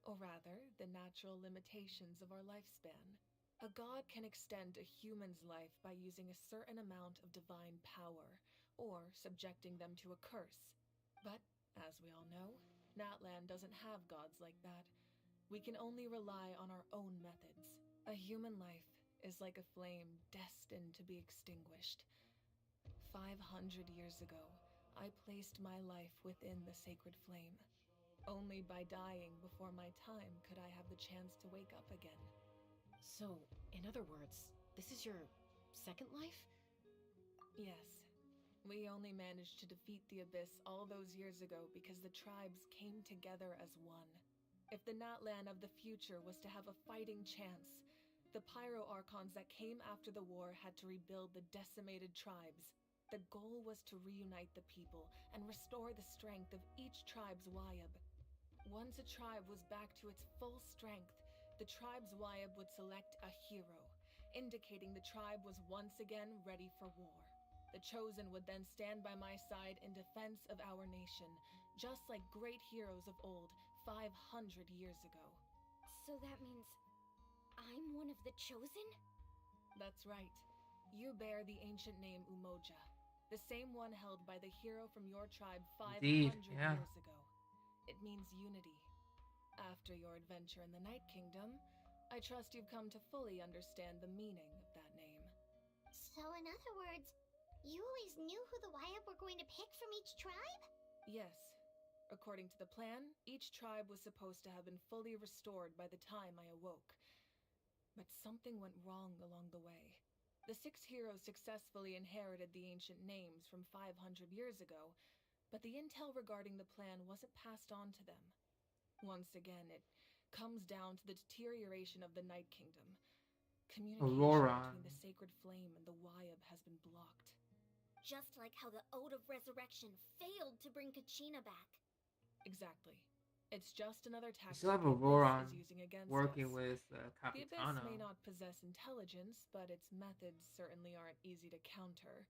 Speaker 8: Or rather, the natural limitations of our lifespan. A god can extend a human's life by using a certain amount of divine power, or subjecting them to a curse. But, as we all know, Natlan doesn't have gods like that. We can only rely on our own methods. A human life is like a flame destined to be extinguished. 500 years ago, I placed my life within the sacred flame. Only by dying before my time could I have the chance to wake up again.
Speaker 10: So, in other words, this is your second life?
Speaker 8: Yes. We only managed to defeat the Abyss all those years ago because the tribes came together as one. If the Natlan of the future was to have a fighting chance, the Pyro Archons that came after the war had to rebuild the decimated tribes. The goal was to reunite the people and restore the strength of each tribe's Wayab. Once a tribe was back to its full strength, the tribe's Wayab would select a hero, indicating the tribe was once again ready for war. The Chosen would then stand by my side in defense of our nation, just like great heroes of old 500 years ago.
Speaker 3: So that means I'm one of the Chosen?
Speaker 8: That's right. You bear the ancient name Umoja, the same one held by the hero from your tribe 500
Speaker 1: Indeed, yeah.
Speaker 8: years ago. It means unity. After your adventure in the Night Kingdom, I trust you've come to fully understand the meaning of that name.
Speaker 4: So in other words, you always knew who the Wayab were going to pick from each tribe?
Speaker 8: Yes. According to the plan, each tribe was supposed to have been fully restored by the time I awoke. But something went wrong along the way. The 6 heroes successfully inherited the ancient names from 500 years ago, but the intel regarding the plan wasn't passed on to them. Once again, it comes down to the deterioration of the Night Kingdom. Communication between the Sacred Flame and the Wayab has been blocked.
Speaker 3: Just like how the Ode of Resurrection failed to bring Kachina back.
Speaker 8: Exactly. It's just another
Speaker 1: We
Speaker 8: tactic
Speaker 1: still have
Speaker 8: the Abyss
Speaker 1: Auroran
Speaker 8: is using against
Speaker 1: working
Speaker 8: us.
Speaker 1: with
Speaker 8: The Abyss
Speaker 1: Capitano.
Speaker 8: may not possess intelligence, but its methods certainly aren't easy to counter.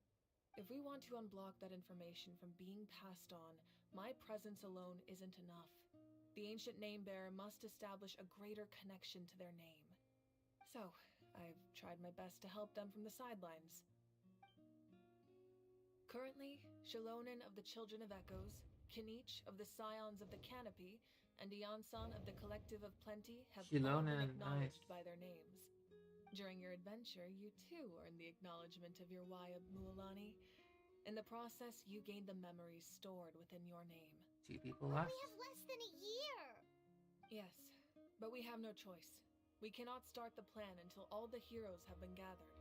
Speaker 8: If we want to unblock that information from being passed on, my presence alone isn't enough. The ancient name-bearer must establish a greater connection to their name. So, I've tried my best to help them from the sidelines. Currently, Shilonen of the Children of Echoes, Kinich of the Scions of the Canopy, and Iansan of the Collective of Plenty have all been acknowledged by their names. During your adventure, you too earned the acknowledgement of your Wayab, Mualani. In the process, you gained the memories stored within your name.
Speaker 1: 2 people
Speaker 4: But
Speaker 1: left.
Speaker 4: we have less than a year!
Speaker 8: Yes, but we have no choice. We cannot start the plan until all the heroes have been gathered.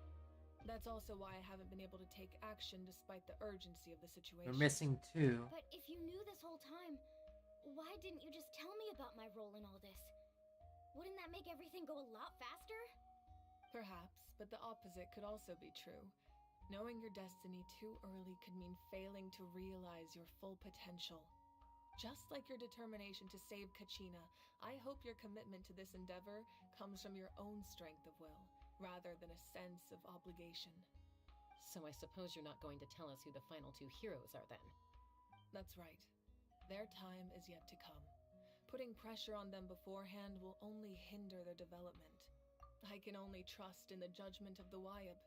Speaker 8: That's also why I haven't been able to take action despite the urgency of the situation.
Speaker 1: We're missing 2.
Speaker 3: But if you knew this whole time, why didn't you just tell me about my role in all this? Wouldn't that make everything go a lot faster?
Speaker 8: Perhaps, but the opposite could also be true. Knowing your destiny too early could mean failing to realize your full potential. Just like your determination to save Kachina, I hope your commitment to this endeavor comes from your own strength of will, rather than a sense of obligation.
Speaker 10: So I suppose you're not going to tell us who the final 2 heroes are then?
Speaker 8: That's right. Their time is yet to come. Putting pressure on them beforehand will only hinder their development. I can only trust in the judgment of the Wayab.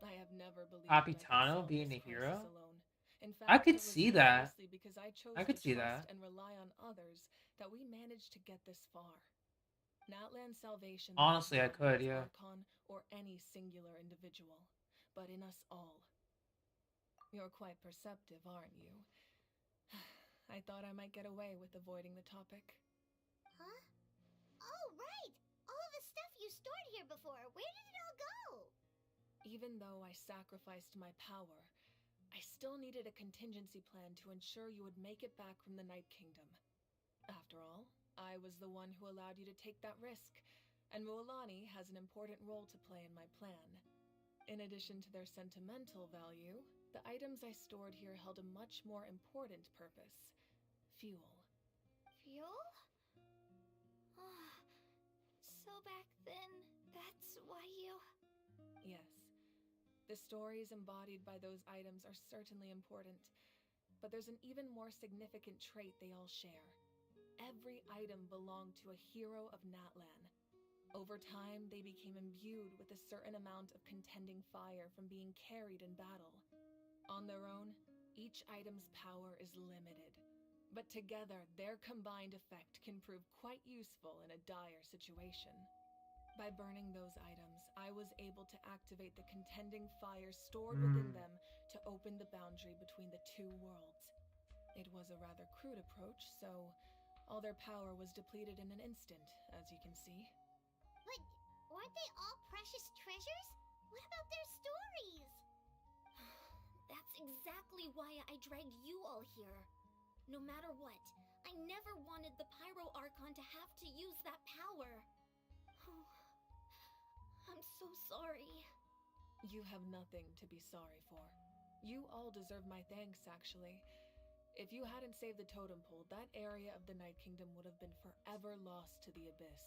Speaker 8: I have never believed
Speaker 1: Capitano
Speaker 8: I could solve
Speaker 1: being
Speaker 8: this
Speaker 1: a hero?
Speaker 8: crisis alone. In fact,
Speaker 1: I could
Speaker 8: it was
Speaker 1: see that.
Speaker 8: precisely because I chose
Speaker 1: I could
Speaker 8: to
Speaker 1: see
Speaker 8: trust
Speaker 1: that.
Speaker 8: and rely on others that we managed to get this far. Natlan's salvation
Speaker 1: Honestly, I
Speaker 8: lies not
Speaker 1: could,
Speaker 8: in its
Speaker 1: yeah.
Speaker 8: Archon or any singular individual, but in us all. You're quite perceptive, aren't you? I thought I might get away with avoiding the topic.
Speaker 4: Huh? Oh, right! All of the stuff you stored here before, where did it all
Speaker 8: Even though I sacrificed my power, I still needed a contingency plan to ensure you would make it back from the Night Kingdom. After all, I was the one who allowed you to take that risk, and Mualani has an important role to play in my plan. In addition to their sentimental value, the items I stored here held a much more important purpose: fuel.
Speaker 4: Fuel? So back then, that's why you...
Speaker 8: Yes. The stories embodied by those items are certainly important, but there's an even more significant trait they all share. Every item belonged to a hero of Natlan. Over time, they became imbued with a certain amount of contending fire from being carried in battle. On their own, each item's power is limited, but together, their combined effect can prove quite useful in a dire situation. By burning those items, I was able to activate the contending fire stored within them to open the boundary between the two worlds. It was a rather crude approach, so all their power was depleted in an instant, as you can see.
Speaker 4: But weren't they all precious treasures? What about their stories? That's exactly why I dragged you all here. No matter what, I never wanted the Pyro Archon to have to use that power. I'm so sorry.
Speaker 8: You have nothing to be sorry for. You all deserve my thanks, actually. If you hadn't saved the totem pole, that area of the Night Kingdom would have been forever lost to the abyss.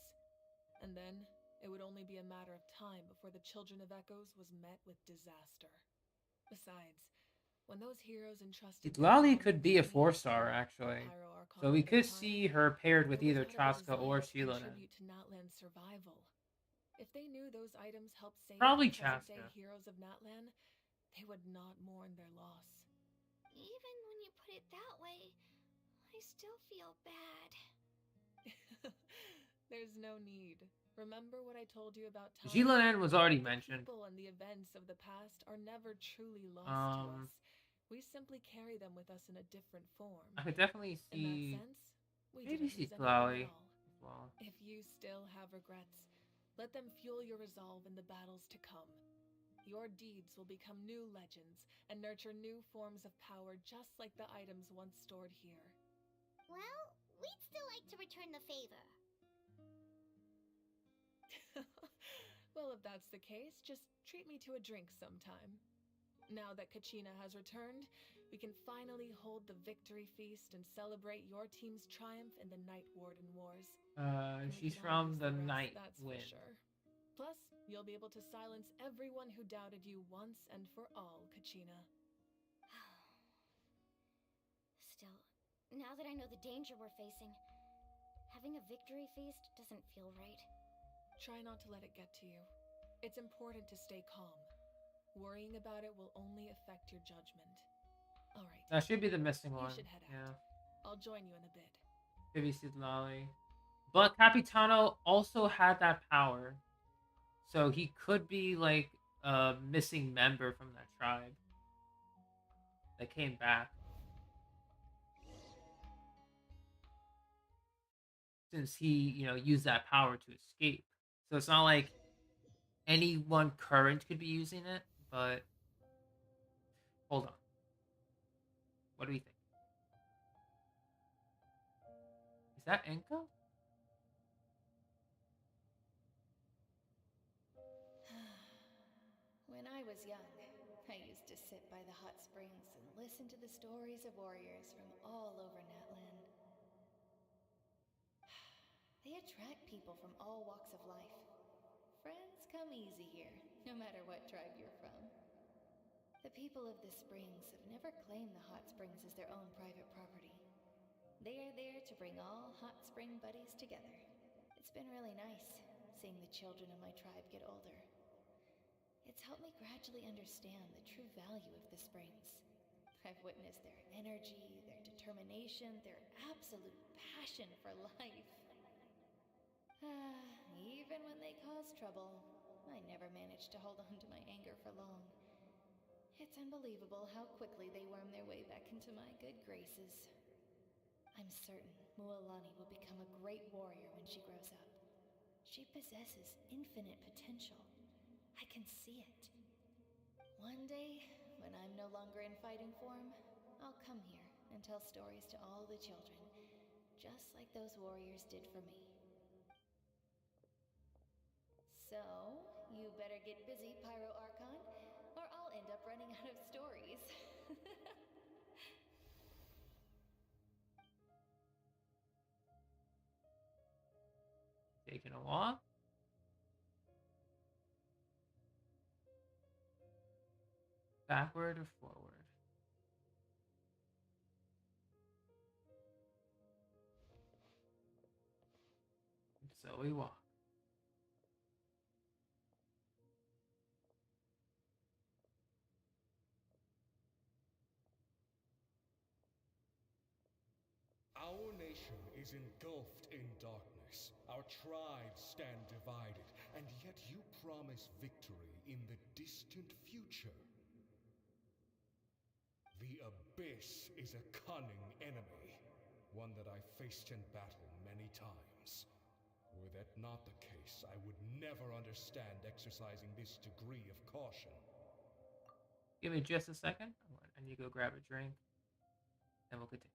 Speaker 8: And then, it would only be a matter of time before the Children of Echoes was met with disaster. Besides, when those heroes entrusted...
Speaker 1: Lali could be a 4-star, actually. So we could see her paired with either Traska or Sheila.
Speaker 8: ...contribute to Natlan's survival. If they knew those items helped save
Speaker 1: Probably
Speaker 8: the present-day
Speaker 1: Traska.
Speaker 8: heroes of Natlan, they would not mourn their loss.
Speaker 4: Even when you put it that way, I still feel bad.
Speaker 8: There's no need. Remember what I told you about time?
Speaker 1: Gilanen was already mentioned.
Speaker 8: The people and the events of the past are never truly lost to us. We simply carry them with us in a different form.
Speaker 1: I could definitely see...
Speaker 8: In that sense, we
Speaker 1: maybe
Speaker 8: didn't
Speaker 1: see
Speaker 8: lose anything
Speaker 1: Lali
Speaker 8: at all.
Speaker 1: as well.
Speaker 8: If you still have regrets, let them fuel your resolve in the battles to come. Your deeds will become new legends and nurture new forms of power just like the items once stored here.
Speaker 4: Well, we'd still like to return the favor.
Speaker 8: Well, if that's the case, just treat me to a drink sometime. Now that Kachina has returned, we can finally hold the victory feast and celebrate your team's triumph in the Night Warden Wars.
Speaker 1: She's from the Night Wind.
Speaker 8: For sure. Plus, you'll be able to silence everyone who doubted you once and for all, Kachina.
Speaker 3: Still, now that I know the danger we're facing, having a victory feast doesn't feel right.
Speaker 8: Try not to let it get to you. It's important to stay calm. Worrying about it will only affect your judgment. Alright.
Speaker 1: That should be the missing one.
Speaker 8: You should head out. I'll join you in a bit.
Speaker 1: Maybe Lali. But Capitano also had that power. So he could be like a missing member from that tribe that came back. Since he, used that power to escape. So it's not like anyone current could be using it, but hold on. What do we think? Is that Enko?
Speaker 17: When I was young, I used to sit by the hot springs and listen to the stories of warriors from all over Natlan. They attract people from all walks of life. Friends come easy here, no matter what tribe you're from. The people of the springs have never claimed the hot springs as their own private property. They are there to bring all hot spring buddies together. It's been really nice, seeing the children of my tribe get older. It's helped me gradually understand the true value of the springs. I've witnessed their energy, their determination, their absolute passion for life. Even when they cause trouble, I never managed to hold on to my anger for long. It's unbelievable how quickly they worm their way back into my good graces. I'm certain Mualani will become a great warrior when she grows up. She possesses infinite potential. I can see it. One day, when I'm no longer in fighting form, I'll come here and tell stories to all the children, just like those warriors did for me. So, you better get busy, Pyro Archon, or I'll end up running out of stories.
Speaker 1: Taking a walk. Backward or forward? And so we walk.
Speaker 2: Our nation is engulfed in darkness. Our tribes stand divided, and yet you promise victory in the distant future. The Abyss is a cunning enemy, one that I faced in battle many times. Were that not the case, I would never understand exercising this degree of caution.
Speaker 1: Give me just a second. I need to go grab a drink. Then we'll continue.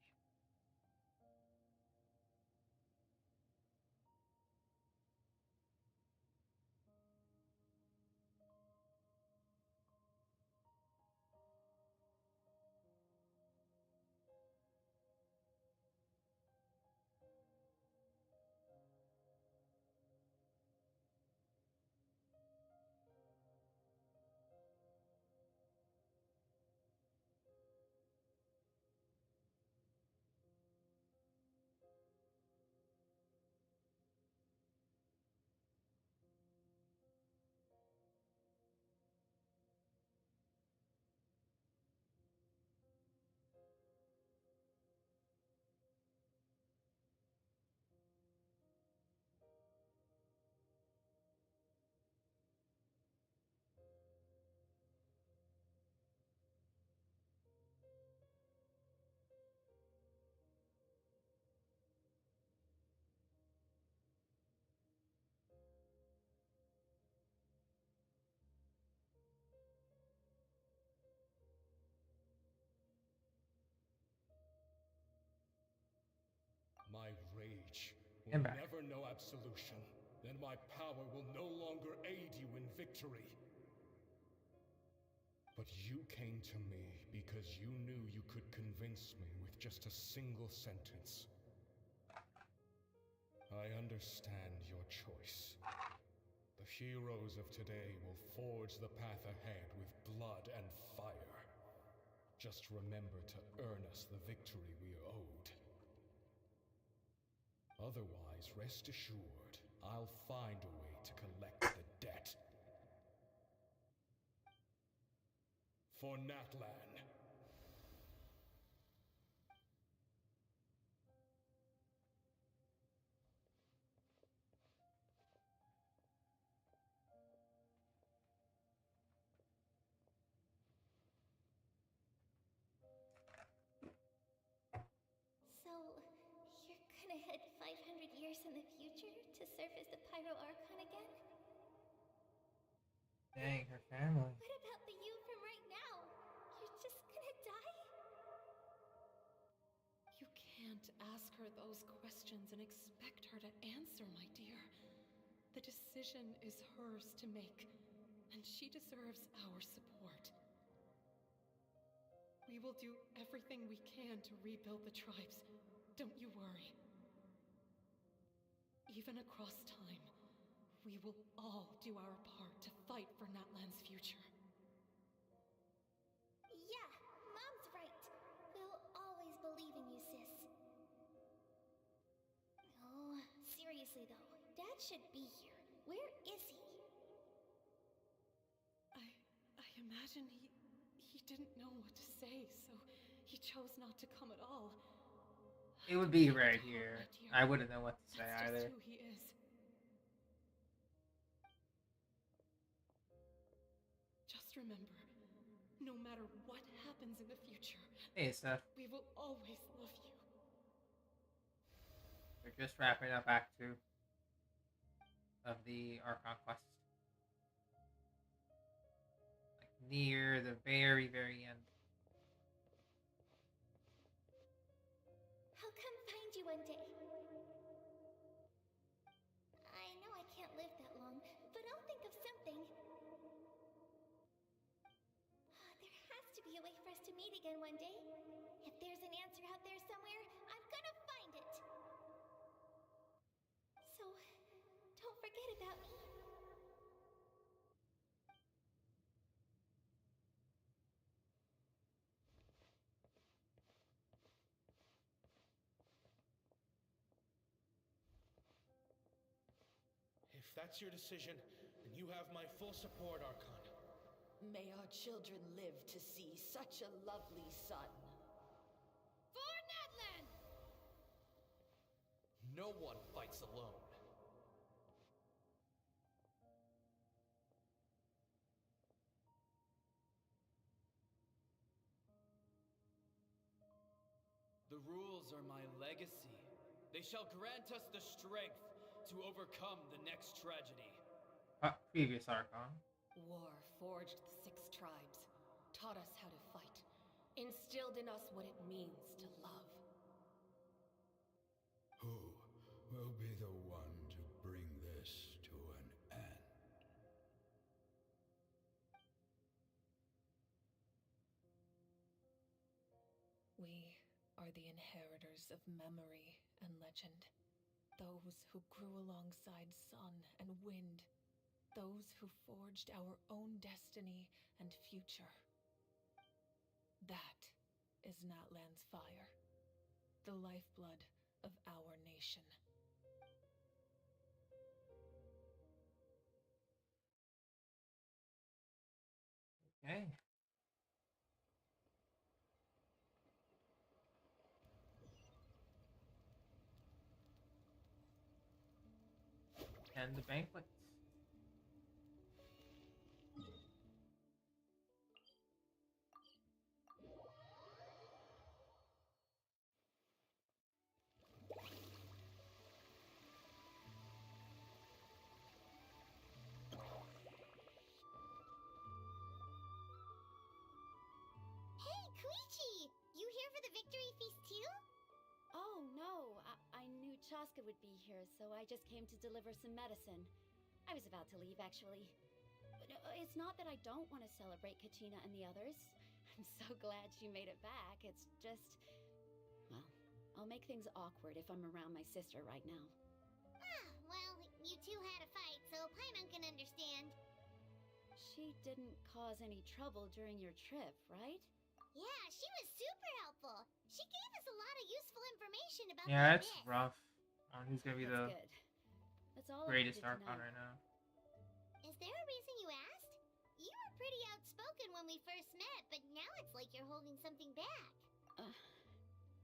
Speaker 2: My rage
Speaker 1: And
Speaker 2: will
Speaker 1: back.
Speaker 2: never know absolution. Then my power will no longer aid you in victory. But you came to me because you knew you could convince me with just a single sentence. I understand your choice. The heroes of today will forge the path ahead with blood and fire. Just remember to earn us the victory we are owed. Otherwise, rest assured, I'll find a way to collect the debt. For Natlan.
Speaker 4: So, you're gonna head 500 years in the future to serve as the Pyro Archon again?
Speaker 1: Dang, her family.
Speaker 4: What about the you from right now? You're just gonna die?
Speaker 6: You can't ask her those questions and expect her to answer, my dear. The decision is hers to make, and she deserves our support. We will do everything we can to rebuild the tribes. Don't you worry. Even across time, we will all do our part to fight for Natlan's future.
Speaker 4: Yeah, Mom's right. We'll always believe in you, sis. Oh, seriously though, Dad should be here. Where is he?
Speaker 6: I imagine he didn't know what to say, so he chose not to come at all.
Speaker 1: It would be right here. I wouldn't know what to say
Speaker 6: That's
Speaker 1: either.
Speaker 6: just who he is. Just remember, no matter what happens in the future,
Speaker 1: Hey, Steph.
Speaker 6: we will always love you.
Speaker 1: We're just wrapping up Act 2 of the Archon quest. Like, near the very, very end.
Speaker 4: I'll come find you one day. I know I can't live that long, but I'll think of something. There has to be a way for us to meet again one day. If there's an answer out there somewhere, I'm gonna find it. So, don't forget about me.
Speaker 5: If that's your decision, then you have my full support, Archon.
Speaker 17: May our children live to see such a lovely son.
Speaker 8: For Natlan!
Speaker 9: No one fights alone.
Speaker 18: The rules are my legacy. They shall grant us the strength to overcome the next tragedy.
Speaker 1: Previous Archon.
Speaker 10: War forged the 6 tribes, taught us how to fight, instilled in us what it means to love.
Speaker 12: Who will be the one to bring this to an end?
Speaker 6: We are the inheritors of memory and legend. Those who grew alongside sun and wind. Those who forged our own destiny and future. That is Natlan's fire. The lifeblood of our nation.
Speaker 1: Okay. And the banquets.
Speaker 4: Hey, Koichi! You here for the victory feast too?
Speaker 3: Oh, no. I knew Chaska would be here, so I just came to deliver some medicine. I was about to leave, actually. But it's not that I don't want to celebrate Kachina and the others. I'm so glad she made it back. It's just... Well, I'll make things awkward if I'm around my sister right now.
Speaker 4: Ah, well, you two had a fight, so Paimon can understand.
Speaker 3: She didn't cause any trouble during your trip, right?
Speaker 4: Yeah, she was super helpful. She gave us a lot of useful information about
Speaker 1: Yeah,
Speaker 4: the
Speaker 1: it's
Speaker 4: abyss.
Speaker 1: rough on who's gonna be the
Speaker 3: Good. That's all
Speaker 1: greatest
Speaker 3: I needed to
Speaker 1: Archon
Speaker 3: know.
Speaker 1: right now.
Speaker 4: Is there a reason you asked? You were pretty outspoken when we first met, but now it's like you're holding something back.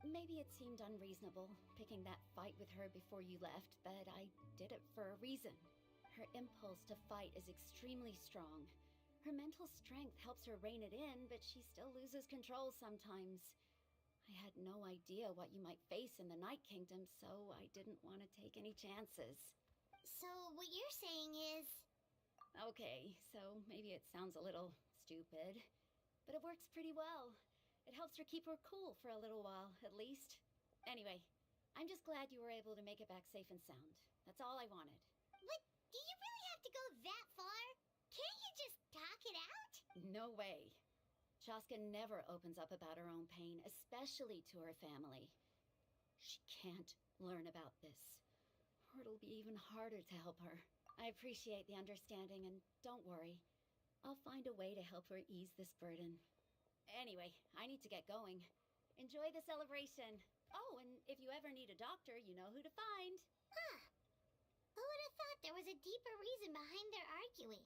Speaker 3: Maybe it seemed unreasonable, picking that fight with her before you left, but I did it for a reason. Her impulse to fight is extremely strong. Her mental strength helps her rein it in, but she still loses control sometimes. I had no idea what you might face in the Night Kingdom, so I didn't want to take any chances.
Speaker 4: So, what you're saying is...
Speaker 3: Okay, so maybe it sounds a little stupid, but it works pretty well. It helps her keep her cool for a little while, at least. Anyway, I'm just glad you were able to make it back safe and sound. That's all I wanted.
Speaker 4: What? Do you really have to go that far? Can't you just talk it out?
Speaker 3: No way. Chaska never opens up about her own pain, especially to her family. She can't learn about this, or it'll be even harder to help her. I appreciate the understanding, and don't worry. I'll find a way to help her ease this burden. Anyway, I need to get going. Enjoy the celebration. Oh, and if you ever need a doctor, you know who to find.
Speaker 4: Huh. Who would have thought there was a deeper reason behind their arguing?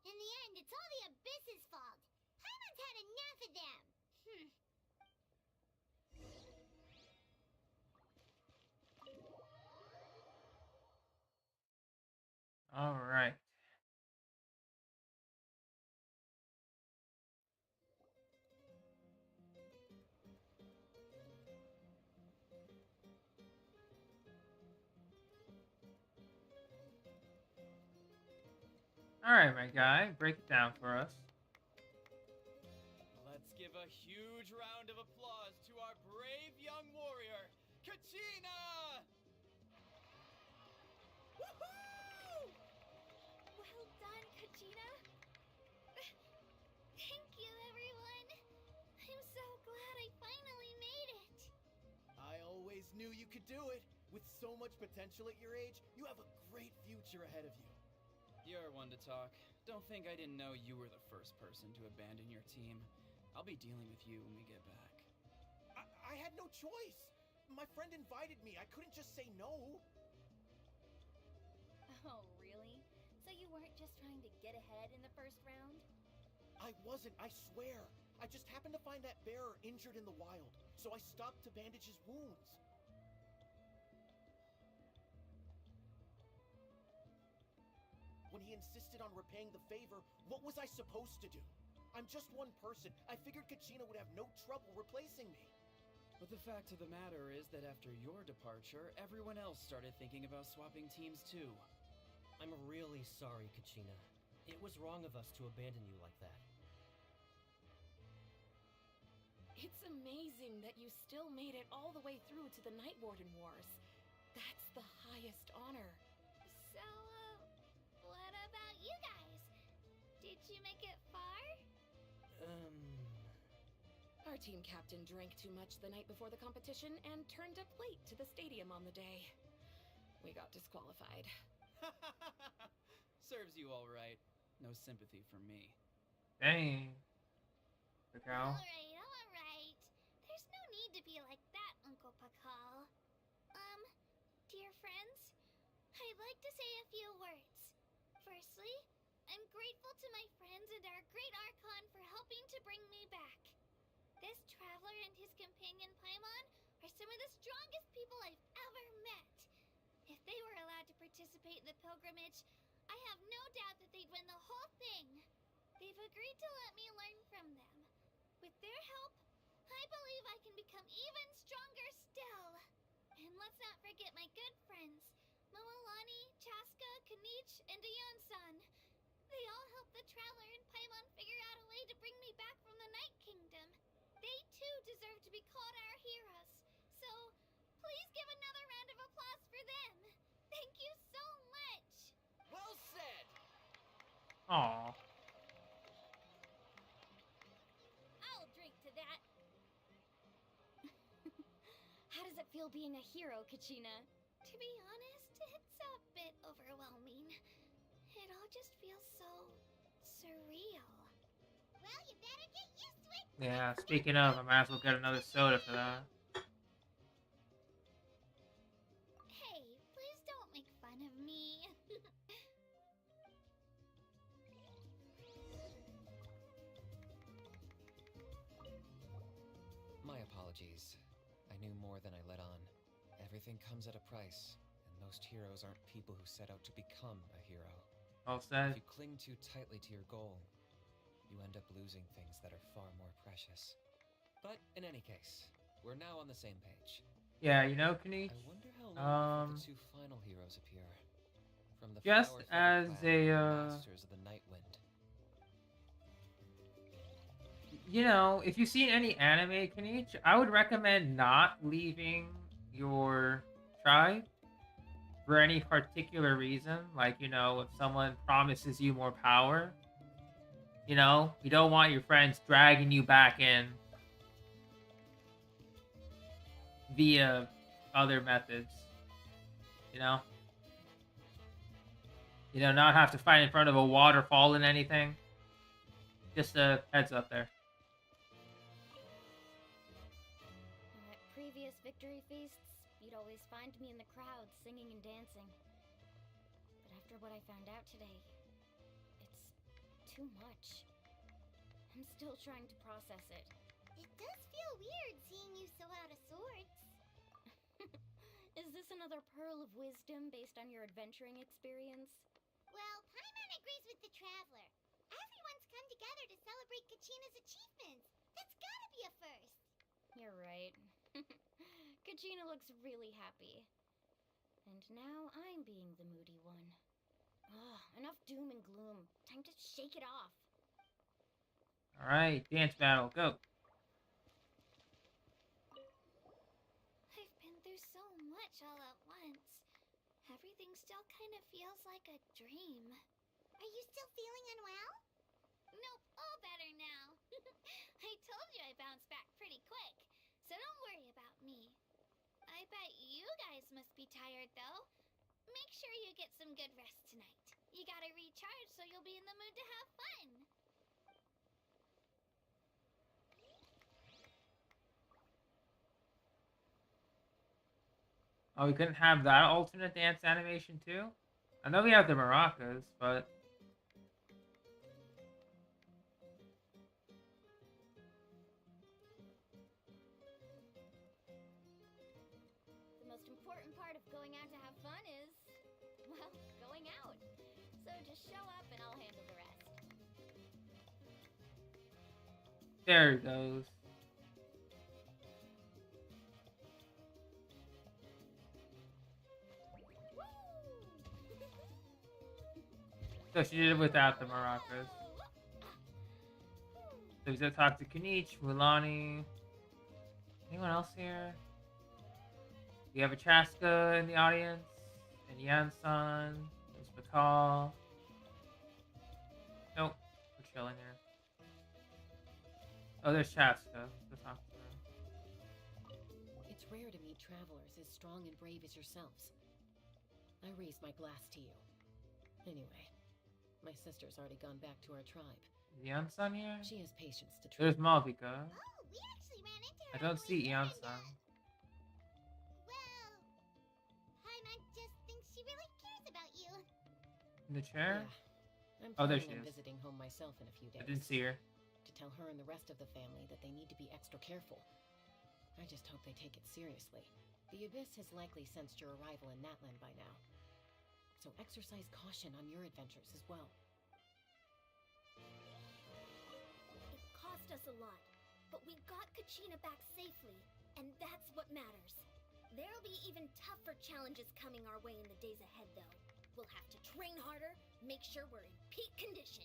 Speaker 4: In the end, it's all the Abyss's fault. Paimon's had enough of them.
Speaker 1: All right. All right, my guy, break it down for us.
Speaker 18: a huge round of applause to our brave young warrior, Kachina!
Speaker 4: Woohoo! Well done, Kachina. Thank you, everyone. I'm so glad I finally made it.
Speaker 5: I always knew you could do it. With so much potential at your age, you have a great future ahead of you.
Speaker 18: You're one to talk. Don't think I didn't know you were the first person to abandon your team. I'll be dealing with you when we get back.
Speaker 5: I had no choice. My friend invited me. I couldn't just say no.
Speaker 3: Oh, really? So you weren't just trying to get ahead in the first round?
Speaker 5: I wasn't, I swear. I just happened to find that bearer injured in the wild, so I stopped to bandage his wounds. When he insisted on repaying the favor, what was I supposed to do? I'm just one person. I figured Kachina would have no trouble replacing me.
Speaker 18: But the fact of the matter is that after your departure, everyone else started thinking about swapping teams too.
Speaker 13: I'm really sorry, Kachina. It was wrong of us to abandon you like that.
Speaker 6: It's amazing that you still made it all the way through to the Night Warden Wars. That's the highest honor.
Speaker 4: So, what about you guys? Did you make it far?
Speaker 6: Our team captain drank too much the night before the competition and turned up late to the stadium on the day. We got disqualified.
Speaker 18: Serves you all right. No sympathy for me.
Speaker 1: Dang. The cow.
Speaker 4: Alright. There's no need to be like that, Uncle Pakal. Dear friends, I'd like to say a few words. Firstly, I'm grateful to my friends and our great Archon for helping to bring me back. This traveler and his companion Paimon are some of the strongest people I've ever met. If they were allowed to participate in the pilgrimage, I have no doubt that they'd win the whole thing. They've agreed to let me learn from them. With their help, I believe I can become even stronger still. And let's not forget my good friends, Moalani, Chaska, Kanich, and Aeon-san. They all helped the traveler and Paimon figure out a way to bring me back from the Night Kingdom. They too deserve to be called our heroes. So, please give another round of applause for them. Thank you so much.
Speaker 9: Well said.
Speaker 1: Aww.
Speaker 3: I'll drink to that. How does it feel being a hero, Kachina?
Speaker 4: To be honest, it's a bit overwhelming. It all just feels so surreal. Well, you better get used to it.
Speaker 1: Yeah, speaking of, I might as well get another soda for that.
Speaker 4: Hey, please don't make fun of me.
Speaker 7: My apologies. I knew more than I let on. Everything comes at a price, and most heroes aren't people who set out to become a hero.
Speaker 1: All said.
Speaker 7: If you cling too tightly to your goal, you end up losing things that are far more precious. But in any case, we're now on the same page.
Speaker 1: Yeah, you know, Kanich,
Speaker 7: I wonder how long before the two final heroes appear. From the
Speaker 1: just
Speaker 7: Flower
Speaker 1: as
Speaker 7: Feather
Speaker 1: a,
Speaker 7: Clan, Masters of the Night Wind.
Speaker 1: you know, if you've seen any anime, Kanich, I would recommend not leaving your tribe for any particular reason. Like, you know, if someone promises you more power, you know, you don't want your friends dragging you back in via other methods, you know? You know, not have to fight in front of a waterfall and anything. Just a heads up there.
Speaker 3: At previous victory feasts, you'd always find me in the crowd singing and dancing. But after what I found out today, it's too much. I'm still trying to process it.
Speaker 4: It does feel weird seeing you so out of sorts.
Speaker 3: Is this another pearl of wisdom based on your adventuring experience?
Speaker 4: Well, Paimon agrees with the traveler. Everyone's come together to celebrate Kachina's achievements. That's gotta be a first.
Speaker 3: You're right. Kachina looks really happy. And now I'm being the moody one. Ugh, enough doom and gloom. Time to shake it off.
Speaker 1: Alright, dance battle, go.
Speaker 4: still kind of feels like a dream. Are you still feeling unwell? Nope, all better now. I told you I bounced back pretty quick, so don't worry about me. I bet you guys must be tired, though. Make sure you get some good rest tonight. You gotta recharge so you'll be in the mood to have fun.
Speaker 1: Oh, we couldn't have that alternate dance animation too? I know we have the maracas, but...
Speaker 3: The most important part of going out to have fun is, well, going out. So just show up and I'll handle the rest.
Speaker 1: There it goes. So she did it without the maracas. So we said talk to Kanich, Mulani. Anyone else here? We have a Chaska in the audience, and Yansan, there's Batal. Nope, we're chilling here. Oh, there's Chaska. Let's talk to her.
Speaker 10: It's rare to meet travelers as strong and brave as yourselves. I raise my glass to you. Anyway, my sister's already gone back to our tribe.
Speaker 1: Is Yansan here?
Speaker 10: She has patience to train.
Speaker 1: There's Malvika.
Speaker 4: Oh, we actually ran into her.
Speaker 1: I don't see Yansan.
Speaker 4: Well, Paimon just thinks she really cares about you.
Speaker 1: In the chair?
Speaker 10: Yeah. I'm
Speaker 1: Oh, there
Speaker 10: planning
Speaker 1: she
Speaker 10: on
Speaker 1: is.
Speaker 10: visiting home myself in a few days.
Speaker 1: I didn't see her.
Speaker 10: To tell her and the rest of the family that they need to be extra careful. I just hope they take it seriously. The Abyss has likely sensed your arrival in Natlan by now. So exercise caution on your adventures as well.
Speaker 3: It cost us a lot, but we got Kachina back safely, and that's what matters. There'll be even tougher challenges coming our way in the days ahead, though. We'll have to train harder, make sure we're in peak condition.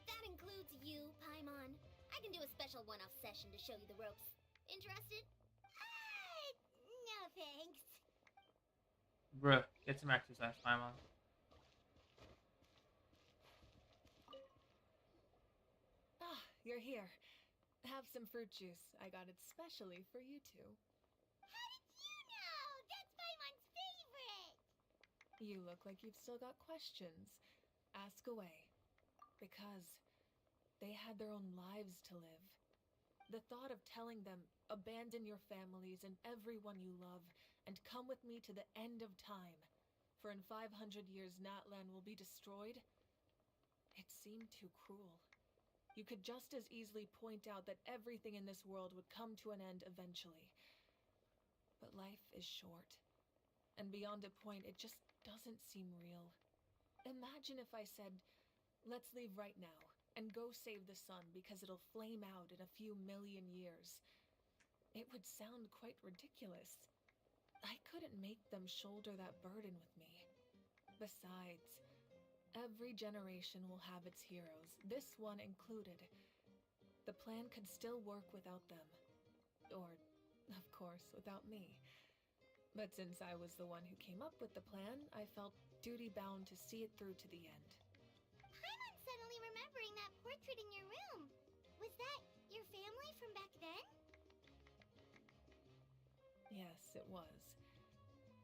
Speaker 3: That includes you, Paimon. I can do a special one-off session to show you the ropes. Interested?
Speaker 4: No thanks.
Speaker 1: Bruh, get some exercise, Paimon.
Speaker 8: Ah, you're here. Have some fruit juice. I got it specially for you two.
Speaker 4: How did you know? That's Paimon's favorite.
Speaker 8: You look like you've still got questions. Ask away. Because they had their own lives to live. The thought of telling them, abandon your families and everyone you love, and come with me to the end of time, for in 500 years Natlan will be destroyed, it seemed too cruel. You could just as easily point out that everything in this world would come to an end eventually. But life is short. And beyond a point, it just doesn't seem real. Imagine if I said, let's leave right now, and go save the sun because it'll flame out in a few million years. It would sound quite ridiculous. I couldn't make them shoulder that burden with me. Besides, every generation will have its heroes, this one included. The plan could still work without them. Or, of course, without me. But since I was the one who came up with the plan, I felt duty-bound to see it through to the end.
Speaker 4: Paimon's suddenly remembering that portrait in your room. Was that your family from back then?
Speaker 8: Yes, it was.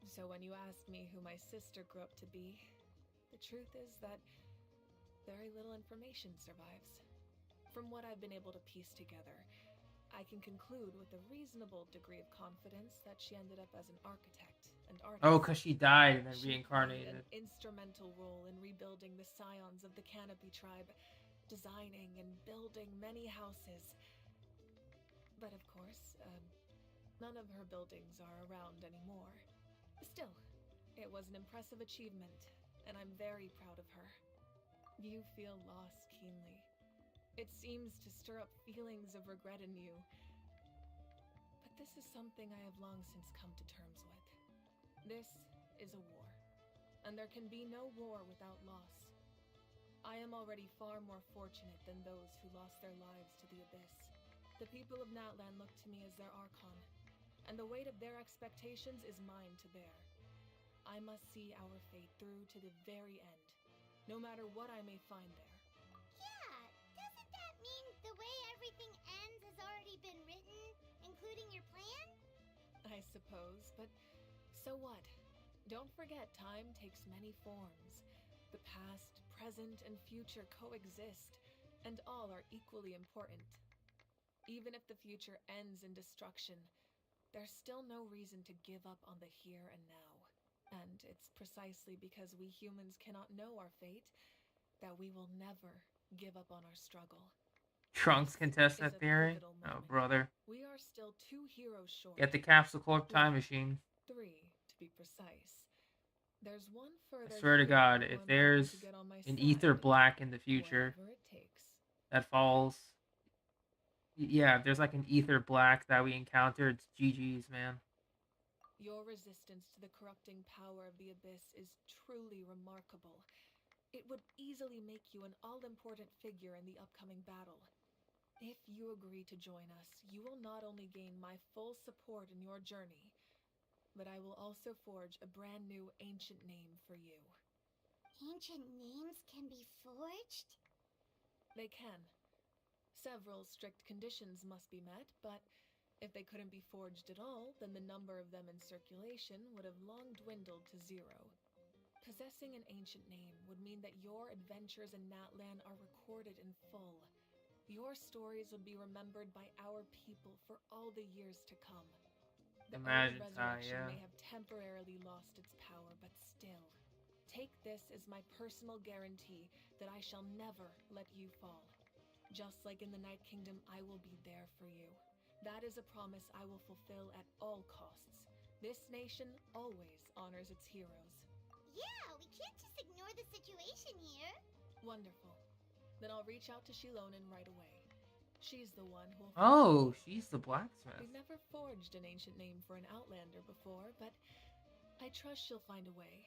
Speaker 8: So when you asked me who my sister grew up to be, the truth is that very little information survives. From what I've been able to piece together, I can conclude with a reasonable degree of confidence that she ended up as an architect and artist.
Speaker 1: Oh, because she died and then
Speaker 8: She
Speaker 1: reincarnated.
Speaker 8: played an instrumental role in rebuilding the scions of the Canopy tribe, designing and building many houses. But of course, none of her buildings are around anymore. Still, it was an impressive achievement, and I'm very proud of her. You feel loss keenly. It seems to stir up feelings of regret in you. But this is something I have long since come to terms with. This is a war, and there can be no war without loss. I am already far more fortunate than those who lost their lives to the Abyss. The people of Natlan look to me as their Archon, and the weight of their expectations is mine to bear.
Speaker 6: I must see our fate through to the very end, no matter what I may find there.
Speaker 4: Yeah, doesn't that mean the way everything ends has already been written, including your plan?
Speaker 6: I suppose, but so what? Don't forget, time takes many forms. The past, present, and future coexist, and all are equally important. Even if the future ends in destruction, there's still no reason to give up on the here and now. And it's precisely because we humans cannot know our fate that we will never give up on our struggle.
Speaker 1: Trunks can test
Speaker 6: Is
Speaker 1: that
Speaker 6: a
Speaker 1: theory.
Speaker 6: pivotal
Speaker 1: Oh,
Speaker 6: moment.
Speaker 1: brother.
Speaker 6: We are still 2 heroes short.
Speaker 1: Get the Capsule Corp time machine.
Speaker 6: 3, to be precise. There's one further
Speaker 1: I swear to
Speaker 6: hero
Speaker 1: God,
Speaker 6: who
Speaker 1: if
Speaker 6: I'm
Speaker 1: there's
Speaker 6: hoping to get on my
Speaker 1: an
Speaker 6: side.
Speaker 1: Ether Black in the future
Speaker 6: Whatever it takes.
Speaker 1: that falls. Yeah, if there's like an Ether Black that we encounter, it's GG's, man.
Speaker 6: Your resistance to the corrupting power of the Abyss is truly remarkable. It would easily make you an all-important figure in the upcoming battle. If you agree to join us, you will not only gain my full support in your journey, but I will also forge a brand new ancient name for you.
Speaker 4: Ancient names can be forged?
Speaker 6: They can. Several strict conditions must be met, but if they couldn't be forged at all, then the number of them in circulation would have long dwindled to 0. Possessing an ancient name would mean that your adventures in Natlan are recorded in full. Your stories would be remembered by our people for all the years to come. The early
Speaker 1: Imagine,
Speaker 6: resurrection
Speaker 1: yeah.
Speaker 6: may have temporarily lost its power, but still, take this as my personal guarantee that I shall never let you fall. Just like in the Night Kingdom, I will be there for you. That is a promise I will fulfill at all costs. This nation always honors its heroes.
Speaker 4: Yeah, we can't just ignore the situation here.
Speaker 6: Wonderful. Then I'll reach out to Shilonen right away. She's the one who will...
Speaker 1: Oh, she's the blacksmith.
Speaker 6: We've never forged an ancient name for an Outlander before, but I trust she'll find a way.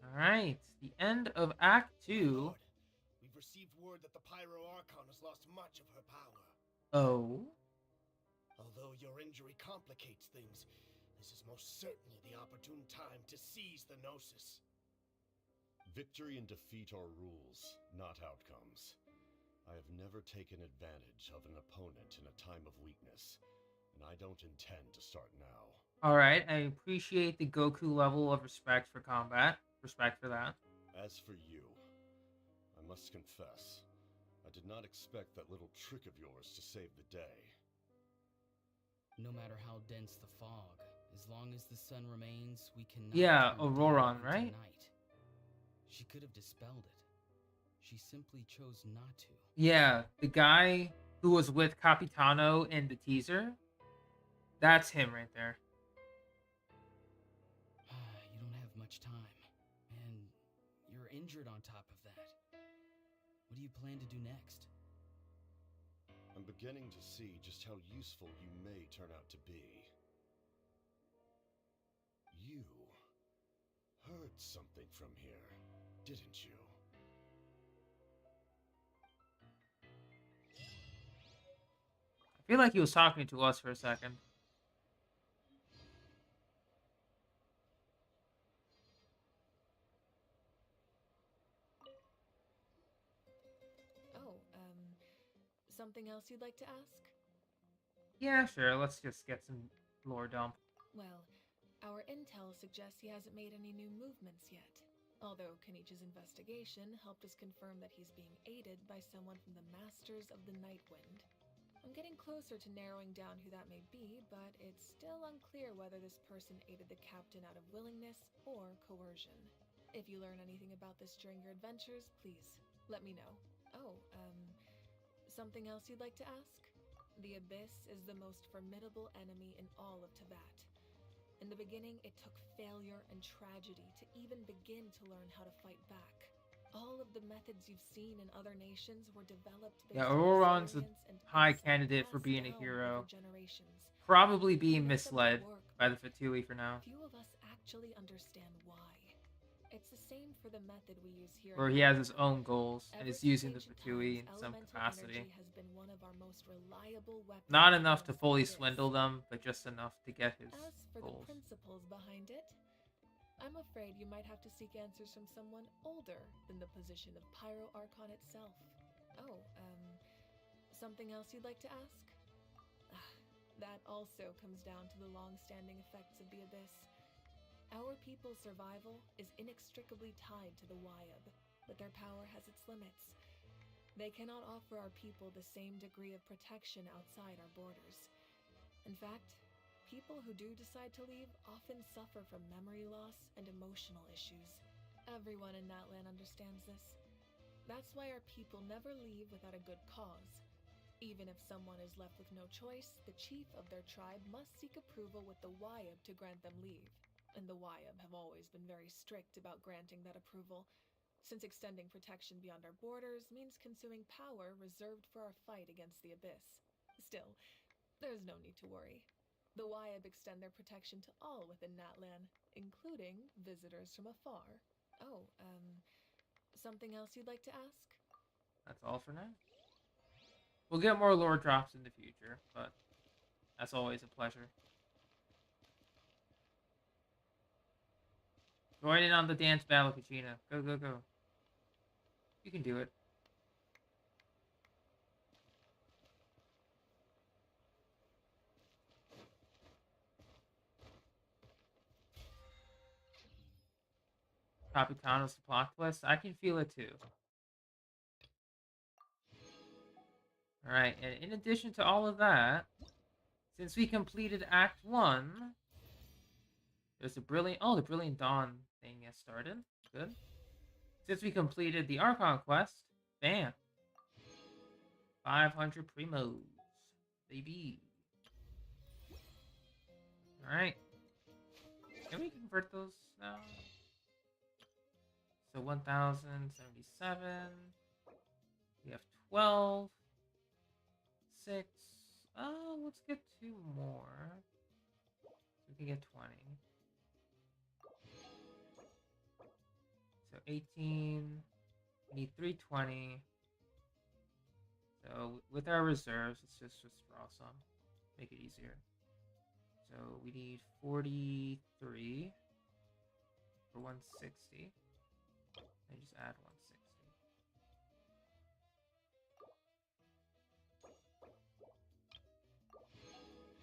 Speaker 1: Alright, the end of Act 2.
Speaker 9: Lord, we've received word that the Pyro Archon has lost much of her power.
Speaker 1: Oh?
Speaker 9: Although your injury complicates things, this is most certainly the opportune time to seize the Gnosis.
Speaker 11: Victory and defeat are rules, not outcomes. I have never taken advantage of an opponent in a time of weakness, and I don't intend to start now.
Speaker 1: Alright, I appreciate the Goku level of respect for combat. Respect for that.
Speaker 11: As for you, I must confess, I did not expect that little trick of yours to save the day.
Speaker 7: No matter how dense the fog, as long as the sun remains, we cannot...
Speaker 1: Yeah,
Speaker 7: turn day
Speaker 1: Auroron,
Speaker 7: into
Speaker 1: right?
Speaker 7: night. She could have dispelled it. She simply chose not to.
Speaker 1: Yeah, the guy who was with Capitano in the teaser, that's him right there.
Speaker 7: You don't have much time. And you're injured on top of that. What do you plan to do next?
Speaker 11: I'm beginning to see just how useful you may turn out to be. You heard something from here, didn't you?
Speaker 1: I feel like he was talking to us for a second.
Speaker 6: Oh, something else you'd like to ask?
Speaker 1: Yeah, sure. Let's just get some lore dump.
Speaker 6: Well, our intel suggests he hasn't made any new movements yet. Although Kenichi's investigation helped us confirm that he's being aided by someone from the Masters of the Nightwind. I'm getting closer to narrowing down who that may be, but it's still unclear whether this person aided the captain out of willingness or coercion. If you learn anything about this during your adventures, please let me know. Oh, something else you'd like to ask? The Abyss is the most formidable enemy in all of Teyvat. In the beginning, it took failure and tragedy to even begin to learn how to fight back. All of the methods you've seen in other nations were developed based on
Speaker 1: Auroron's a
Speaker 6: experience and
Speaker 1: high
Speaker 6: insight
Speaker 1: candidate for
Speaker 6: passed
Speaker 1: being a
Speaker 6: down
Speaker 1: hero.
Speaker 6: over generations.
Speaker 1: Probably being
Speaker 6: We know that they
Speaker 1: misled
Speaker 6: work,
Speaker 1: by the Fatui for now.
Speaker 6: Few of us actually understand why.
Speaker 8: It's the same for the method we use here.
Speaker 1: Where he has his own goals and is using the F2P in some
Speaker 8: elemental
Speaker 1: capacity.
Speaker 8: energy has been one of our most reliable weapons.
Speaker 1: Not enough to fully swindle them, but just enough to get his
Speaker 8: As for
Speaker 1: goals.
Speaker 8: the principles behind it, I'm afraid you might have to seek answers from someone older than the position of Pyro Archon itself. Oh, something else you'd like to ask? That also comes down to the long-standing effects of the Abyss. Our people's survival is inextricably tied to the Wyab, but their power has its limits. They cannot offer our people the same degree of protection outside our borders. In fact, people who do decide to leave often suffer from memory loss and emotional issues. Everyone in Natlan understands this. That's why our people never leave without a good cause. Even if someone is left with no choice, the chief of their tribe must seek approval with the Wyab to grant them leave. And the Wyab have always been very strict about granting that approval, since extending protection beyond our borders means consuming power reserved for our fight against the Abyss. Still, there's no need to worry. The Wyab extend their protection to all within Natlan, including visitors from afar. Oh, something else you'd like to ask?
Speaker 1: That's all for now. We'll get more lore drops in the future, but that's always a pleasure. Join in on the dance battle, Kachina. Go, go, go. You can do it. Capitano's the plot twist. I can feel it too. Alright, and in addition to all of that, since we completed Act 1, there's a brilliant... Oh, the Brilliant Dawn thing has started. Good. Since we completed the Archon quest, bam. 500 primos. Baby. Alright. Can we convert those now? So 1,077. We have 12. 6. Oh, let's get 2 more. So we can get 20. So 18. We need 320. So with our reserves, let's just draw some. Make it easier. So we need 43 for 160. And just add 160.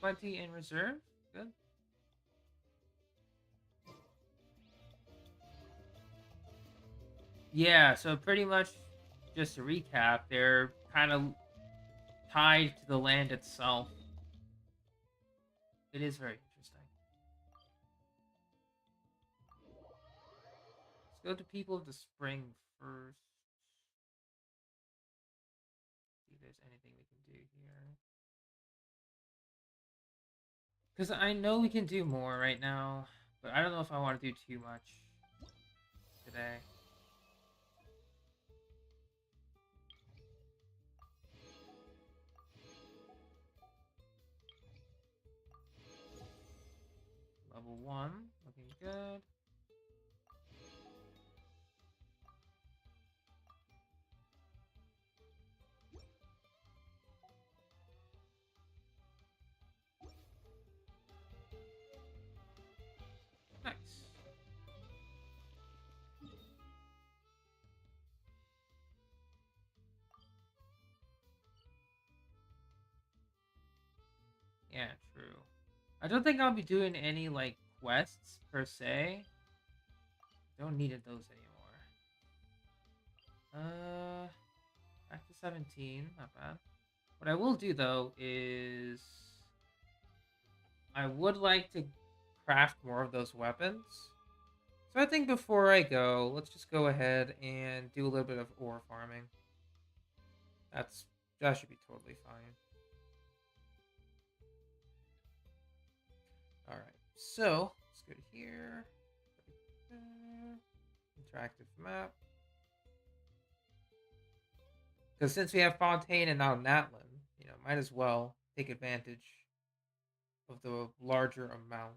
Speaker 1: Plenty in reserve. Good. Yeah, so pretty much, just to recap, they're kind of tied to the land itself. It is very interesting. Let's go to People of the Spring first. See if there's anything we can do here. Because I know we can do more right now, but I don't know if I want to do too much today. Level 1, looking good. Nice. Yeah, true. I don't think I'll be doing any, like, quests, per se. Don't need those anymore. Back to 17, not bad. What I will do, though, is... I would like to craft more of those weapons. So I think before I go, let's just go ahead and do a little bit of ore farming. That should be totally fine. Alright, so let's go to here. Interactive map. Because since we have Fontaine and now Natlan, you know, might as well take advantage of the larger amount.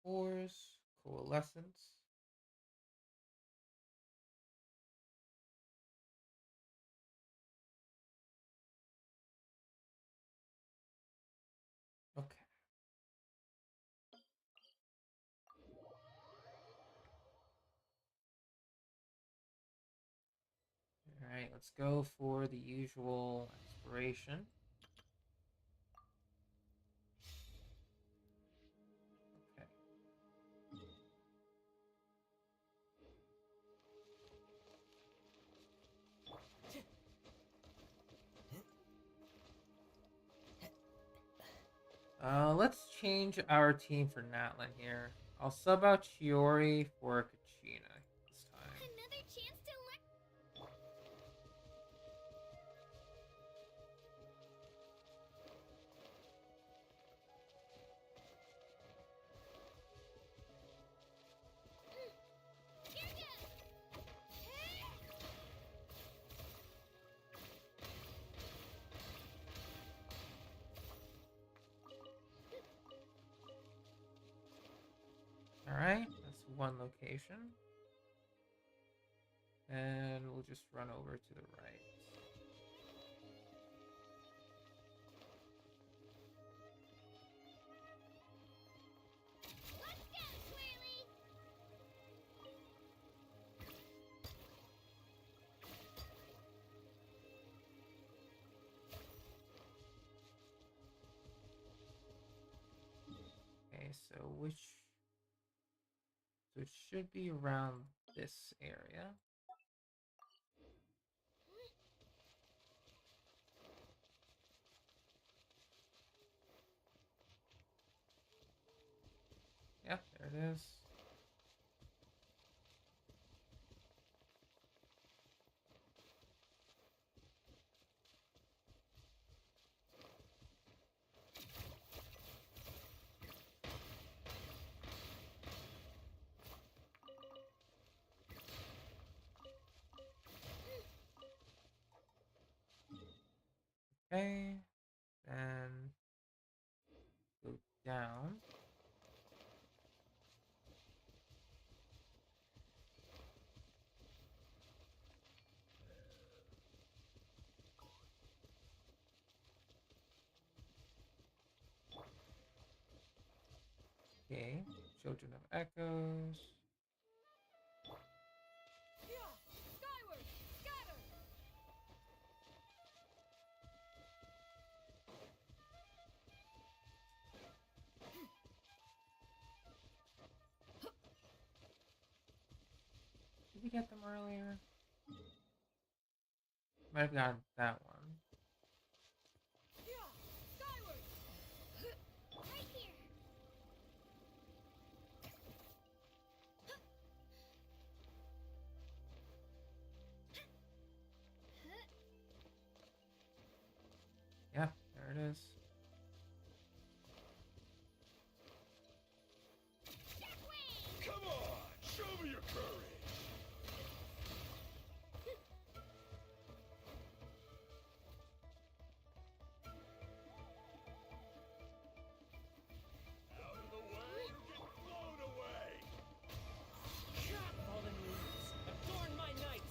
Speaker 1: Ores, coalescence. Okay. All right, let's go for the usual exploration. Okay. Let's change our team for Natlan here. I'll sub out Chiori for Kachina this time.
Speaker 4: Another chance to learn.
Speaker 1: Alright, that's one location. And we'll just run over to the right.
Speaker 4: Let's go, Swirly!
Speaker 1: Okay, so it should be around this area. Yeah, there it is. Okay, then go down. Okay, Children of Echoes.
Speaker 8: Skyward! Scatter!
Speaker 1: Did we get them earlier? Might have gotten that one.
Speaker 8: Skyward!
Speaker 4: Right here!
Speaker 1: Yeah, there it is.
Speaker 11: Come on, show me your courage. Out of the way, or get blown away.
Speaker 18: Fallen leaves, adorn my night!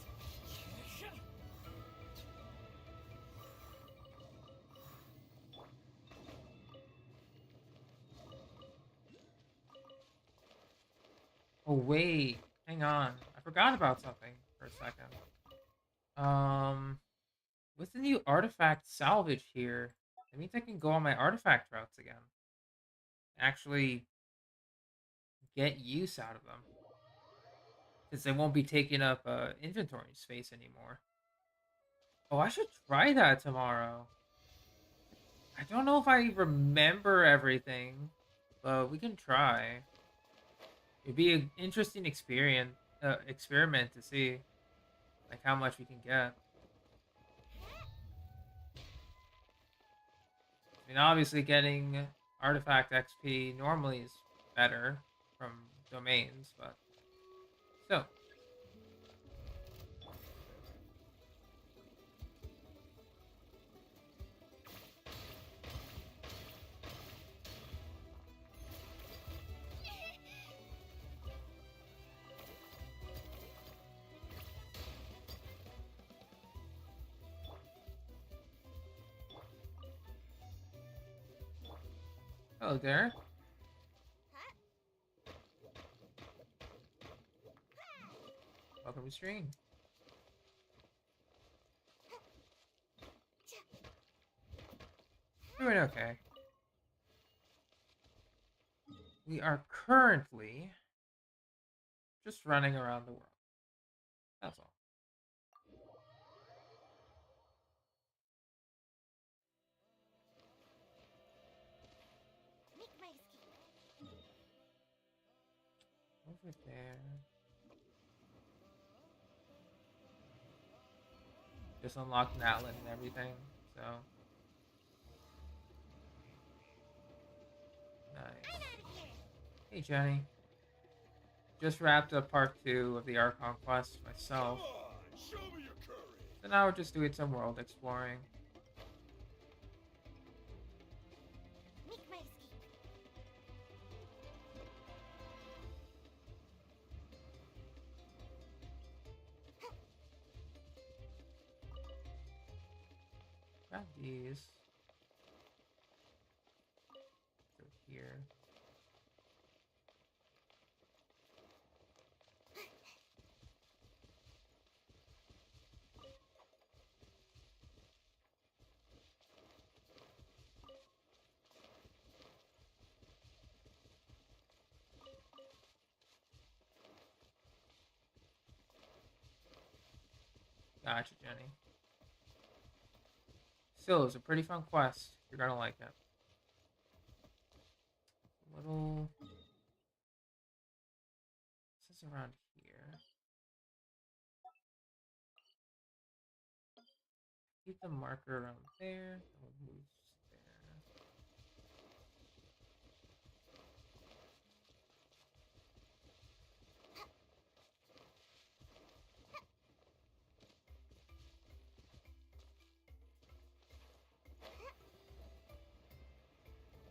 Speaker 1: Oh wait, hang on. I forgot about something for a second. What's the new artifact salvage here? That means I can go on my artifact routes again. Actually get use out of them. Since they won't be taking up inventory space anymore. Oh, I should try that tomorrow. I don't know if I remember everything, but we can try. It'd be an interesting experiment to see like how much we can get. I mean, obviously getting artifact XP normally is better from domains, but still. Hello, Derek. Welcome to stream. Doing okay. We are currently just running around the world. That's all.
Speaker 4: Make my escape.
Speaker 1: Over there. Just unlocked Natlan and everything, so. Nice. Hey, Jenny. Just wrapped up part 2 of the Archon quest myself.
Speaker 2: Show me your courage.
Speaker 1: So now we're just doing some world exploring.
Speaker 4: Make my escape.
Speaker 1: Grab these. Go here. Gotcha, Jenny. Still, it's a pretty fun quest. You're gonna like it. A little... This is around here. Keep the marker around there. We'll move there.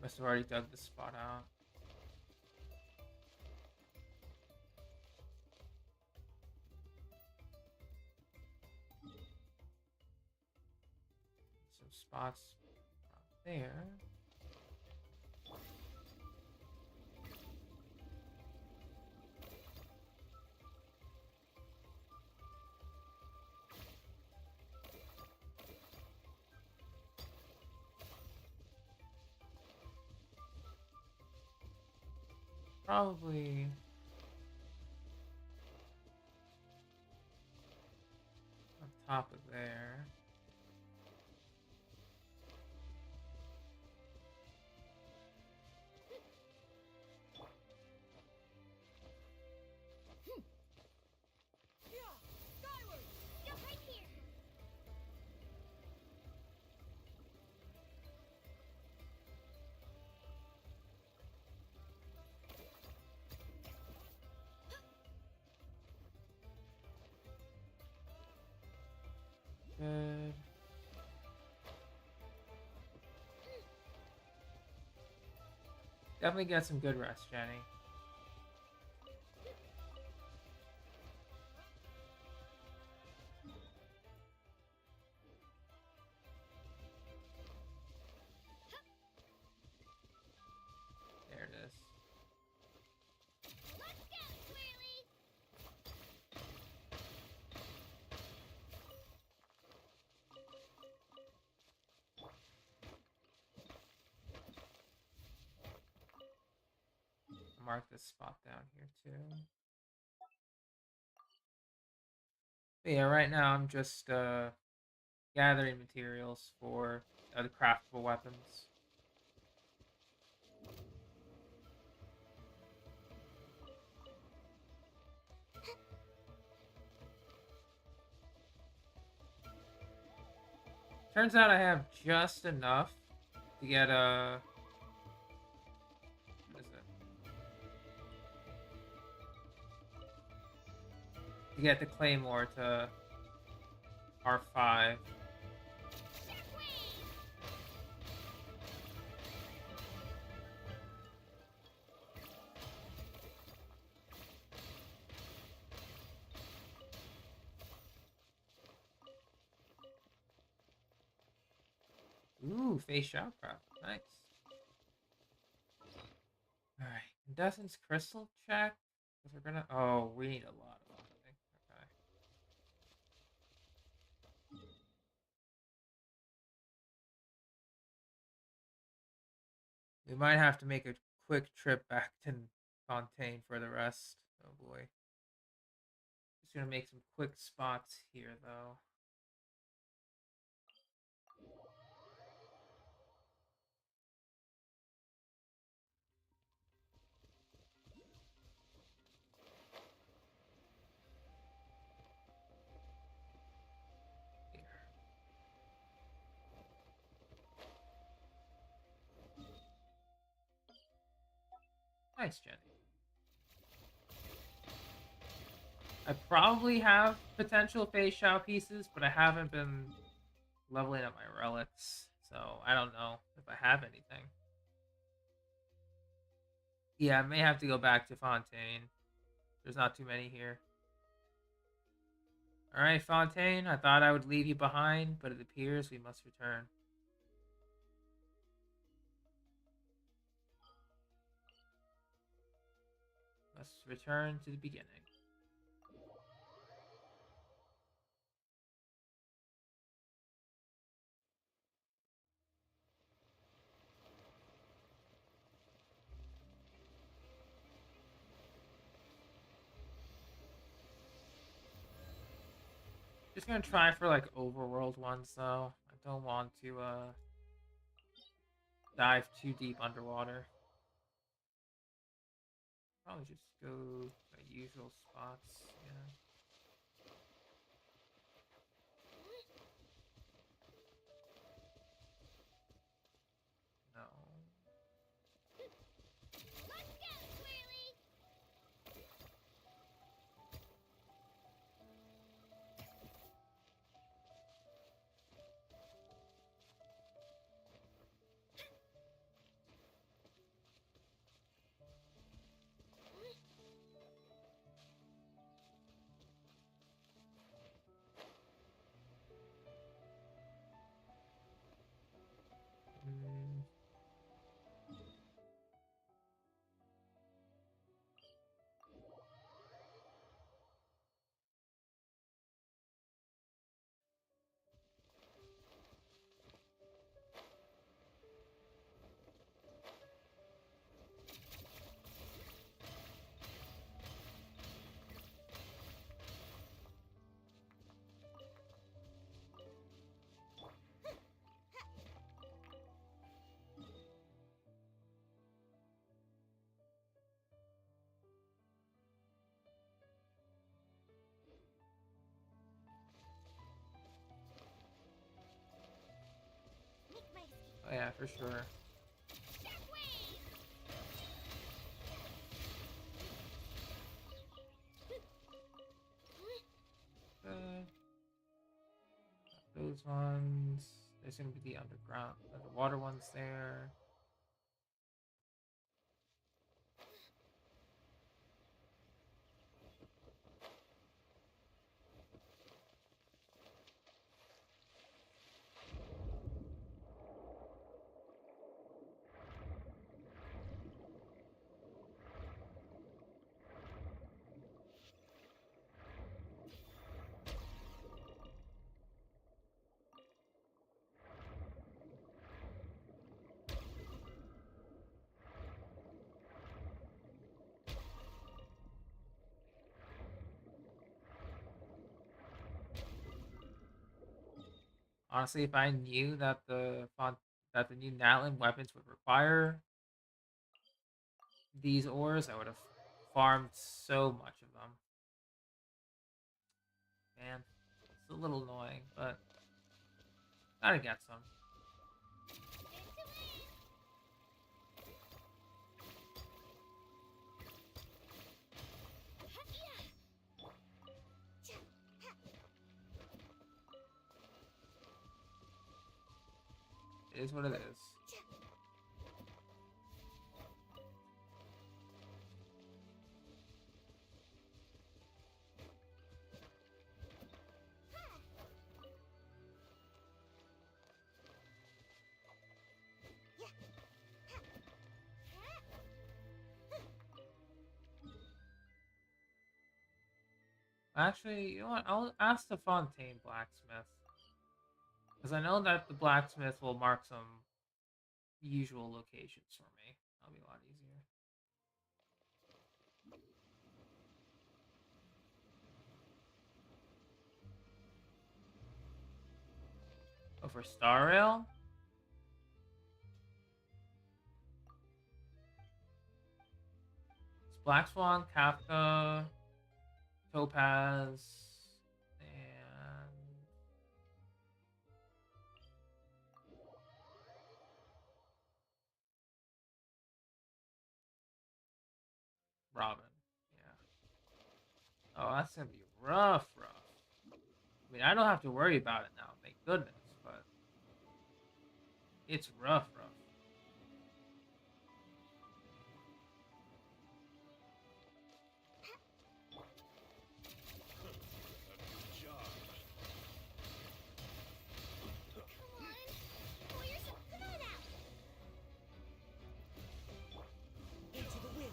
Speaker 1: Must have already dug this spot out. Some spots out there. Probably on top of there.
Speaker 4: Skyward! Go right here!
Speaker 1: Good. Definitely get some good rest, Jenny. There it is.
Speaker 4: Let's go, Swirly!
Speaker 1: Mark this spot down here too. But yeah, right now I'm just gathering materials for the craftable weapons. Turns out I have just enough to get a... What is it? To get the Claymore to R5. Ooh, face shotcraft. Nice. Incandescence crystal check? Because we're gonna. Oh, we need a lot of funding. Okay. We might have to make a quick trip back to Fontaine for the rest. Oh boy. Just gonna make some quick spots here though. Nice, Jenny. I probably have potential Fei Shao pieces, but I haven't been leveling up my relics, so I don't know if I have anything. Yeah, I may have to go back to Fontaine. There's not too many here. Alright, Fontaine, I thought I would leave you behind, but it appears we must return. Must return to the beginning. Just gonna try for like overworld ones though. I don't want to dive too deep underwater. Probably just go my usual spots, yeah. No.
Speaker 4: Let's go, Swirly!
Speaker 1: Mm. Oh yeah, for sure. Those ones. There's gonna be the underwater ones there. Honestly, if I knew that the new Natlan weapons would require these ores, I would have farmed so much of them. Man, it's a little annoying, but gotta get some. It is what it is. Actually, you know what? I'll ask the Fontaine blacksmith. Because I know that the blacksmith will mark some usual locations for me. That'll be a lot easier. Oh, for Star Rail? It's Black Swan, Kafka, Topaz, and Robin. Yeah. Oh, that's gonna be rough, rough. I mean, I don't have to worry about it now, thank goodness, but it's rough, rough.
Speaker 5: Into the wind.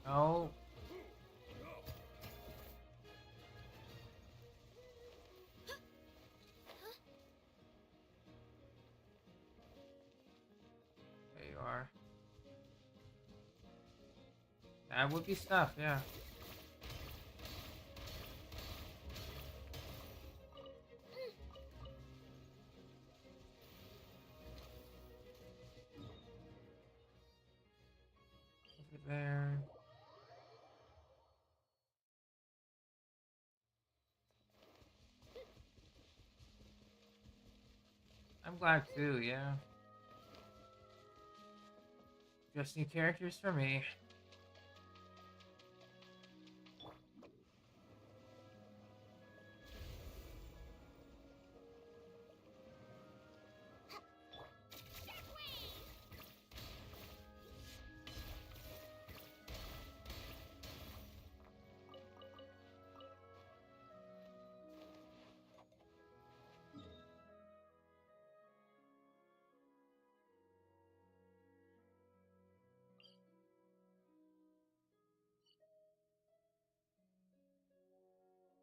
Speaker 1: Oh. There you are. That would be stuff, yeah. Over there. I'm glad too, yeah. Just new characters for me.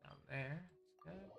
Speaker 1: Down there. That's good.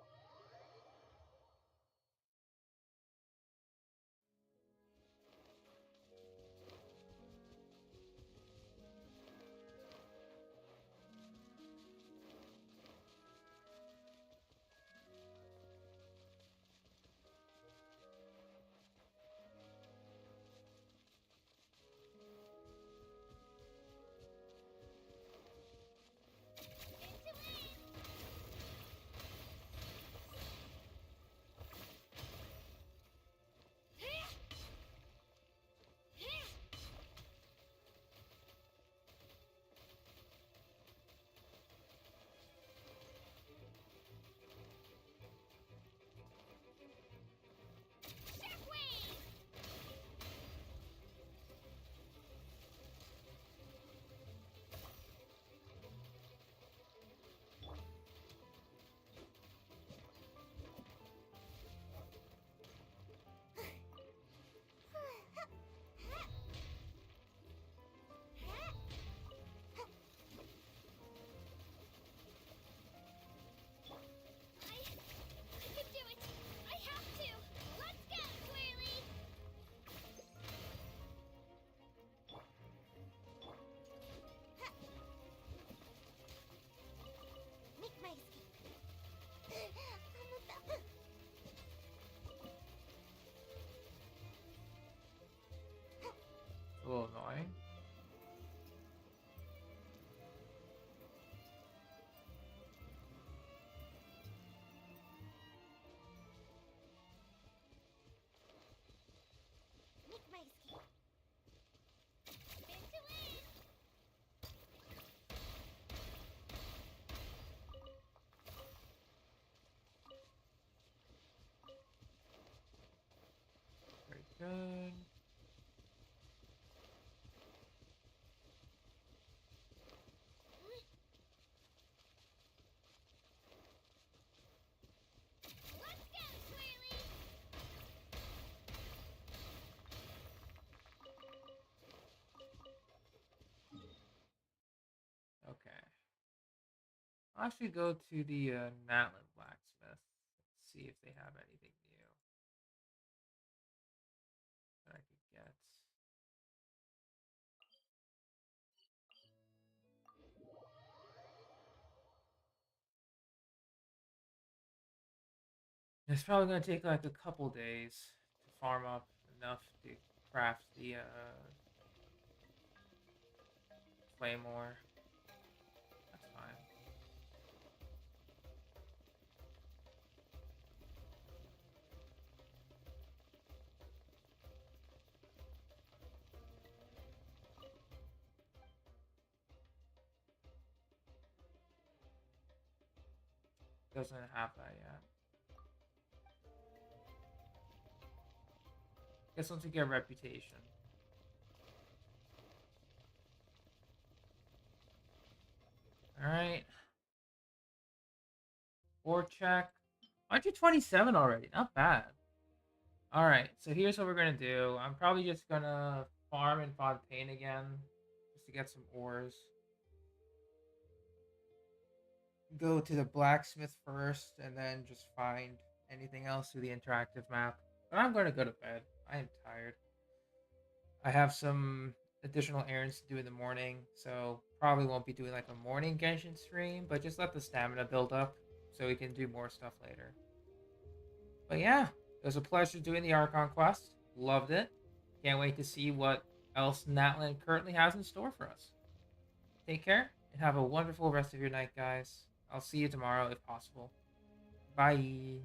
Speaker 1: I'll actually go to the Natlan blacksmith. See if they have anything new that I could get. It's probably gonna take like a couple days to farm up enough to craft the claymore. That's fine. Doesn't have that yet. Guess once we get reputation. Alright. Or check. 127 already. Not bad. Alright, so here's what we're gonna do. I'm probably just gonna farm in Fontaine again. Just to get some ores. Go to the blacksmith first, and then just find anything else through the interactive map. But I'm gonna go to bed. I am tired. I have some additional errands to do in the morning, so probably won't be doing like a morning Genshin stream, but just let the stamina build up so we can do more stuff later. But yeah, it was a pleasure doing the Archon quest. Loved it. Can't wait to see what else Natlan currently has in store for us. Take care and have a wonderful rest of your night, guys. I'll see you tomorrow if possible. Bye.